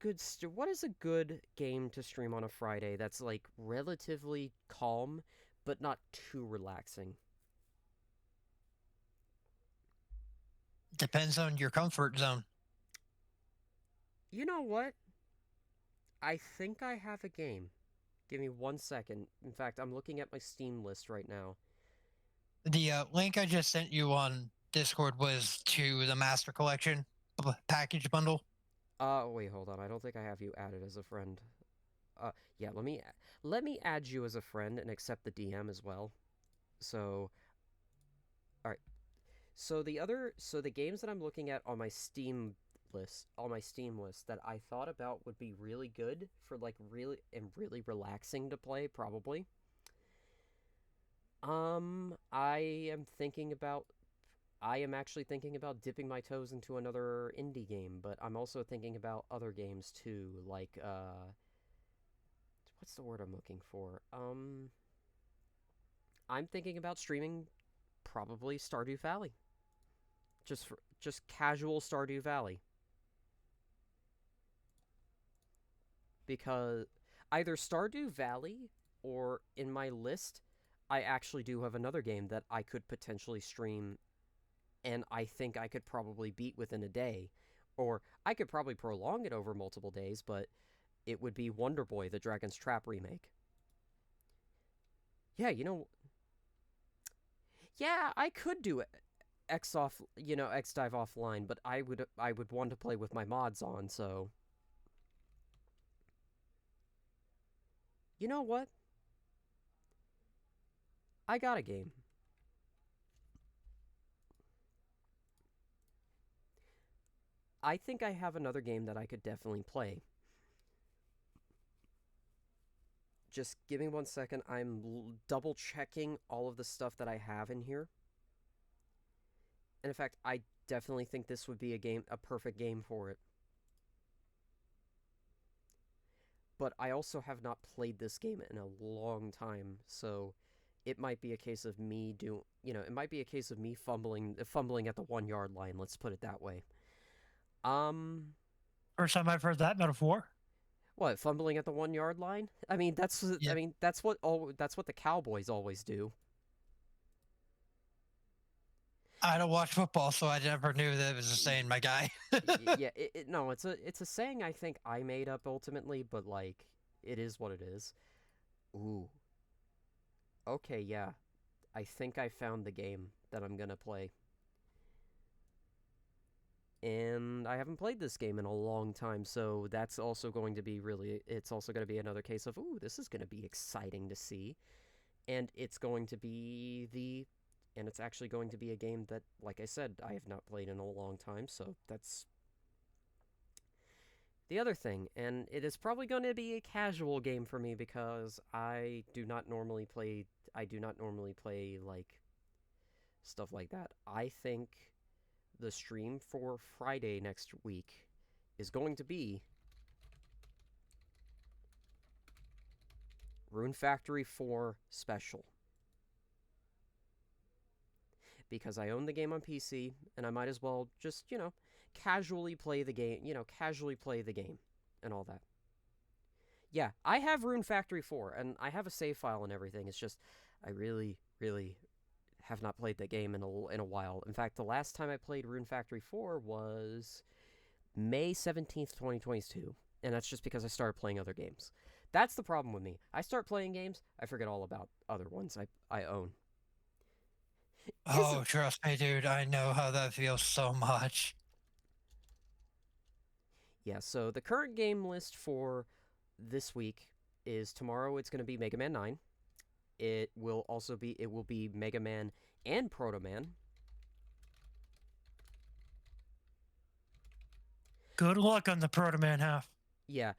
good game to stream on a Friday that's like relatively calm but not too relaxing? Depends on your comfort zone. You know what? I think I have a game. Give me 1 second. In fact, I'm looking at my Steam list right now. The link I just sent you on Discord was to the Master Collection package bundle. Wait, hold on. I don't think I have you added as a friend. Yeah, let me add you as a friend and accept the DM as well. So, all right. So the games that I'm looking at on my Steam list that I thought about would be really good for like really relaxing to play probably. I am thinking about I am actually thinking about dipping my toes into another indie game, but I'm also thinking about other games too, like what's the word I'm looking for? I'm thinking about streaming probably Stardew Valley. Just casual Stardew Valley. Because either Stardew Valley or in my list, I actually do have another game that I could potentially stream and I think I could probably beat within a day. Or I could probably prolong it over multiple days, but it would be Wonder Boy, the Dragon's Trap remake. Yeah, yeah, I could do it. X Dive offline, but I would want to play with my mods on, so you know what? I got a game. I think I have another game that I could definitely play. Just give me 1 second. I'm double checking all of the stuff that I have in here. And in fact, I definitely think this would be a perfect game for it. But I also have not played this game in a long time, so it might be a case of me it might be a case of me fumbling at the 1 yard line, let's put it that way. First time I've heard that metaphor. What, fumbling at the 1 yard line? I mean, that's what the Cowboys always do. I don't watch football, so I never knew that it was a saying, my guy. Yeah, no, it's a saying I think I made up ultimately, but like it is what it is. Ooh. Okay, yeah. I think I found the game that I'm gonna play. And I haven't played this game in a long time, so that's also going to be it's also going to be another case of, ooh, this is going to be exciting to see. And it's actually going to be a game that, like I said, I have not played in a long time, so that's the other thing. And it is probably going to be a casual game for me because I do not normally play like stuff like that. I think the stream for Friday next week is going to be Rune Factory 4 Special. Because I own the game on PC, and I might as well just, casually play the game, and all that. Yeah, I have Rune Factory 4, and I have a save file and everything. It's just, I really, really have not played that game in a while. In fact, the last time I played Rune Factory 4 was May 17th, 2022, and that's just because I started playing other games. That's the problem with me. I start playing games, I forget all about other ones I own. Oh, trust me, dude. I know how that feels so much. Yeah, so the current game list for this week is tomorrow it's going to be Mega Man 9. It will be Mega Man and Proto Man. Good luck on the Proto Man half. Yeah.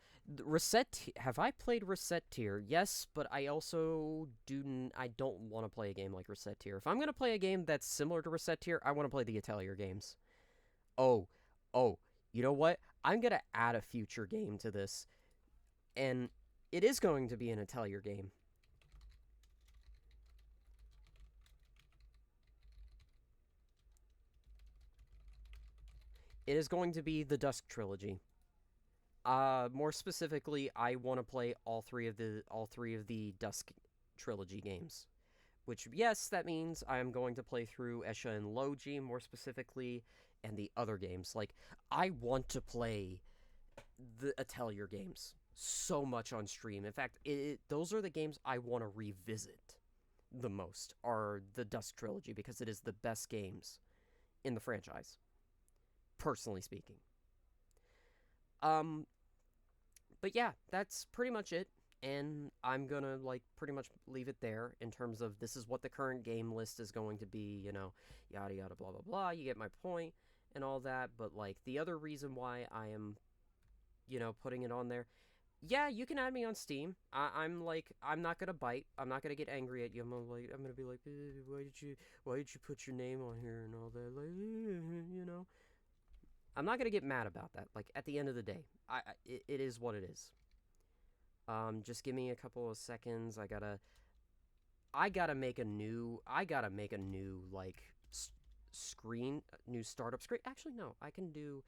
Have I played Reset Tier? Yes, but I also don't want to play a game like Reset Tier. If I'm going to play a game that's similar to Reset Tier, I want to play the Atelier games. Oh, you know what? I'm going to add a future game to this. And It is going to be an Atelier game. It is going to be the Dusk trilogy. More specifically, I want to play all three of the Dusk trilogy games. Which, yes, that means I am going to play through Esha and Logi more specifically, and the other games. Like, I want to play the Atelier games so much on stream. In fact, those are the games I want to revisit the most, are the Dusk trilogy, because it is the best games in the franchise, personally speaking. But yeah, that's pretty much it. And I'm gonna, like, pretty much leave it there in terms of this is what the current game list is going to be, you know, yada yada blah blah blah, you get my point and all that. But, like, the other reason why I am, you know, putting it on there, yeah, you can add me on Steam. I'm not gonna bite, I'm not gonna get angry at you. I'm gonna be like, why did you put your name on here and all that, like, you know. I'm not gonna get mad about that. Like, at the end of the day, it is what it is. Just give me a couple of seconds. I gotta make a new, like, new startup screen. Actually, no, I can do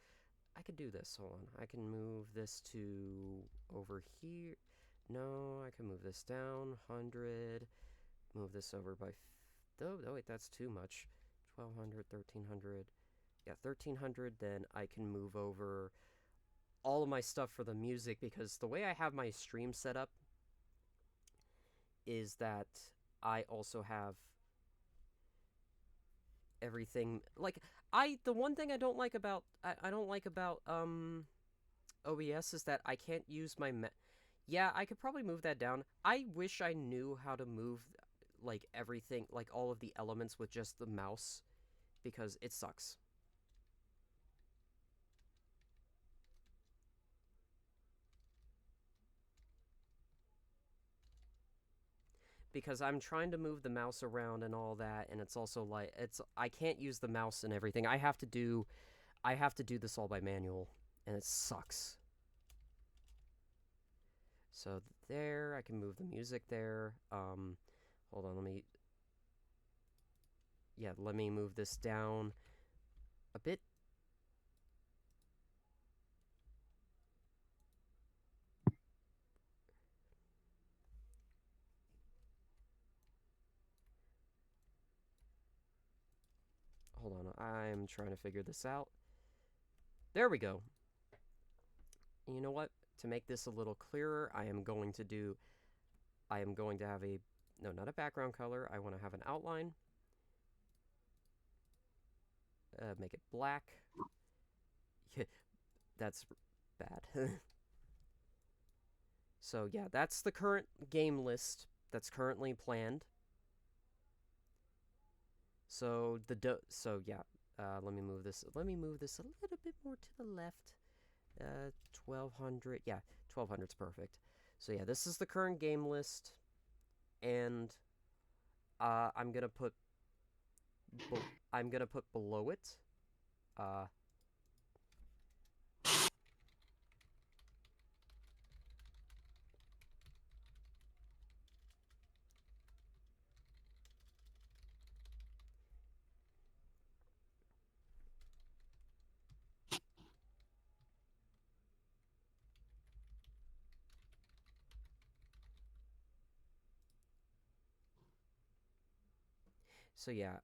this. Hold on. I can move this to over here. No, I can move this down 100. Move this over by, oh, wait, that's too much. 1200, 1300. Yeah, 1300, then I can move over all of my stuff for the music, because the way I have my stream set up is that I also have everything, like, the one thing I don't like about OBS is that I can't use my yeah, I could probably move that down. I wish I knew how to move, like, everything, like, all of the elements with just the mouse, because it sucks. Because I'm trying to move the mouse around and all that, and it's also like, I can't use the mouse and everything. I have to do this all by manual, and it sucks. So there, I can move the music there. Hold on, let me move this down a bit. Hold on, I'm trying to figure this out. There we go. And you know what? To make this a little clearer, I am going to have a, no, not a background color. I want to have an outline. Make it black. That's bad. So yeah, that's the current game list that's currently planned. So yeah, let me move this a little bit more to the left. 1200, yeah, 1200's perfect. So yeah, this is the current game list, and I'm gonna put below it, so yeah,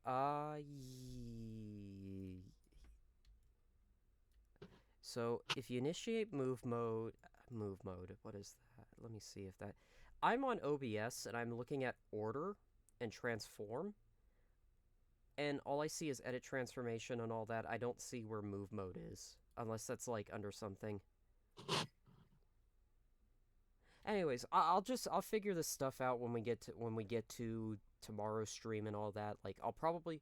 so if you initiate move mode, what is that? Let me see if that, I'm on OBS and I'm looking at order and transform, and all I see is edit transformation and all that. I don't see where move mode is, unless that's, like, under something. Anyways, I'll figure this stuff out when we get to tomorrow's stream and all that. Like, I'll probably,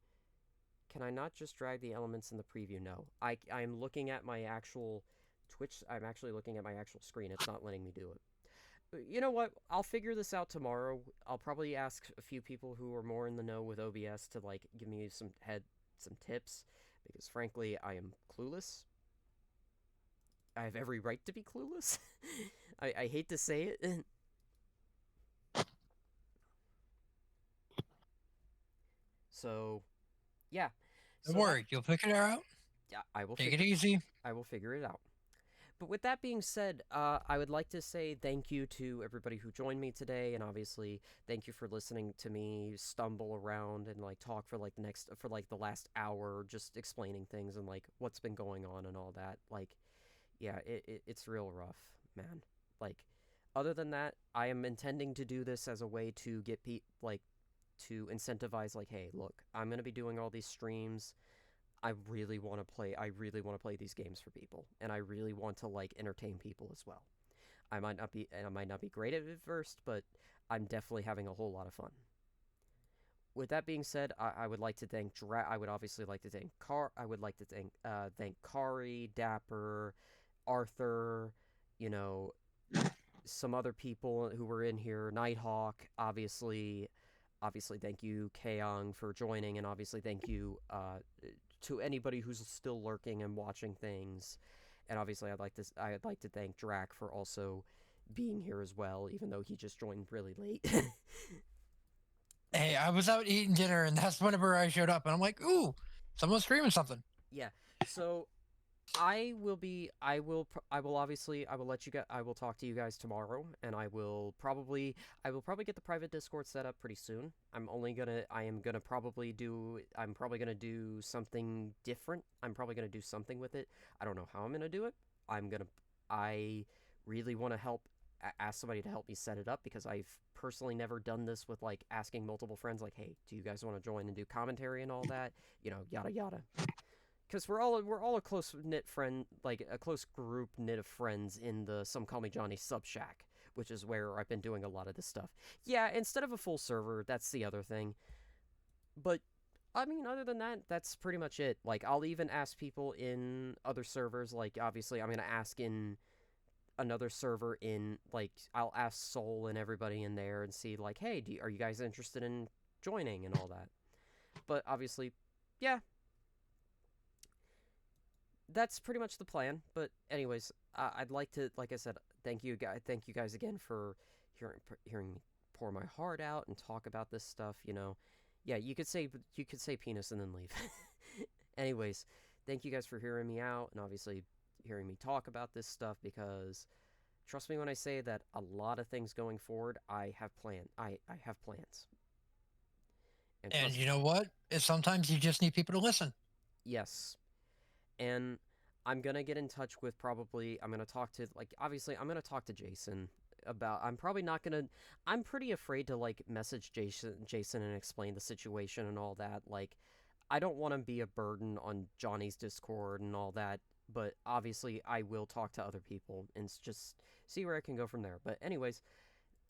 can I not just drag the elements in the preview? No. I'm looking at my actual Twitch. I'm actually looking at my actual screen. It's not letting me do it. You know what? I'll figure this out tomorrow. I'll probably ask a few people who are more in the know with OBS to, like, give me some tips, because frankly, I am clueless. I have every right to be clueless. I hate to say it. So, yeah. Don't worry, you'll figure it out. Yeah, I will. Take it easy. I will figure it out. But with that being said, I would like to say thank you to everybody who joined me today, and obviously thank you for listening to me stumble around and like talk for like the last hour, just explaining things and like what's been going on and all that. Like, yeah, it's real rough, man. Like, other than that, I am intending to do this as a way to get to incentivize, like, hey, look, I'm gonna be doing all these streams. I really want to play these games for people, and I really want to like entertain people as well. I might not be great at it first, but I'm definitely having a whole lot of fun. With that being said, I would like to thank I would obviously like to thank I would like to thank Kari, Dapper, Arthur, you know, some other people who were in here, Nighthawk, obviously thank you Kayoung for joining, and obviously thank you to anybody who's still lurking and watching things. And obviously I'd like to thank Drac for also being here as well, even though he just joined really late. Hey, I was out eating dinner, and that's whenever I showed up, and I'm like, ooh, someone's streaming something. Yeah. So I will obviously I will talk to you guys tomorrow, and I will probably get the private Discord set up pretty soon. I'm probably gonna do something different. I'm probably gonna do something with it. I don't know how I'm gonna do it. I really want to ask somebody to help me set it up, because I've personally never done this with like asking multiple friends like, hey, do you guys want to join and do commentary and all that, yada yada. Because we're all a close knit friend, like a close group knit of friends in the Some Call Me Johnny sub shack, which is where I've been doing a lot of this stuff. Yeah, instead of a full server, that's the other thing. But I mean, other than that, that's pretty much it. Like, I'll even ask people in other servers. Like, obviously, I'm gonna ask in another server I'll ask Soul and everybody in there and see like, hey, are you guys interested in joining and all that. But obviously, yeah. That's pretty much the plan. But anyways, I'd like to, like I said, thank you guys again for hearing me pour my heart out and talk about this stuff. Yeah, you could say penis and then leave. Anyways, thank you guys for hearing me out and obviously hearing me talk about this stuff, because trust me when I say that a lot of things going forward, I have plans. And you know what? Sometimes you just need people to listen. Yes. And I'm going to get in touch with I'm going to talk to, obviously, I'm going to talk to Jason about, I'm pretty afraid to, message Jason and explain the situation and all that. I don't want to be a burden on Johnny's Discord and all that, but obviously I will talk to other people and just see where I can go from there. But anyways,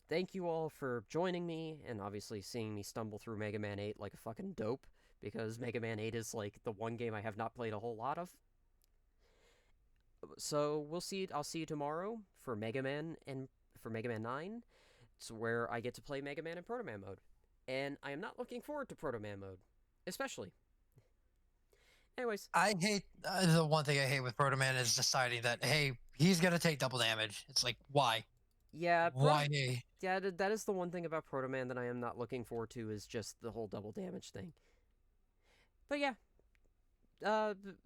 thank you all for joining me and obviously seeing me stumble through Mega Man 8 like a fucking dope, because Mega Man 8 is the one game I have not played a whole lot of. So I'll see you tomorrow for Mega Man 9. It's where I get to play Mega Man in Proto Man mode. And I am not looking forward to Proto Man mode, especially. Anyways, I hate the one thing I hate with Proto Man is deciding that, hey, he's gonna take double damage. It's like, why? Yeah, why? Yeah, that is the one thing about Proto Man that I am not looking forward to, is just the whole double damage thing. But yeah,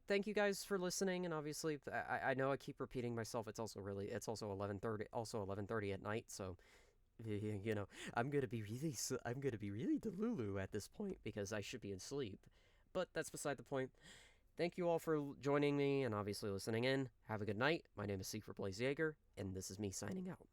thank you guys for listening, and obviously, I know I keep repeating myself. It's also 11:30 at night, so I'm gonna be really delulu at this point because I should be in sleep. But that's beside the point. Thank you all for joining me and obviously listening in. Have a good night. My name is Secret Blaze Yeager, and this is me signing out.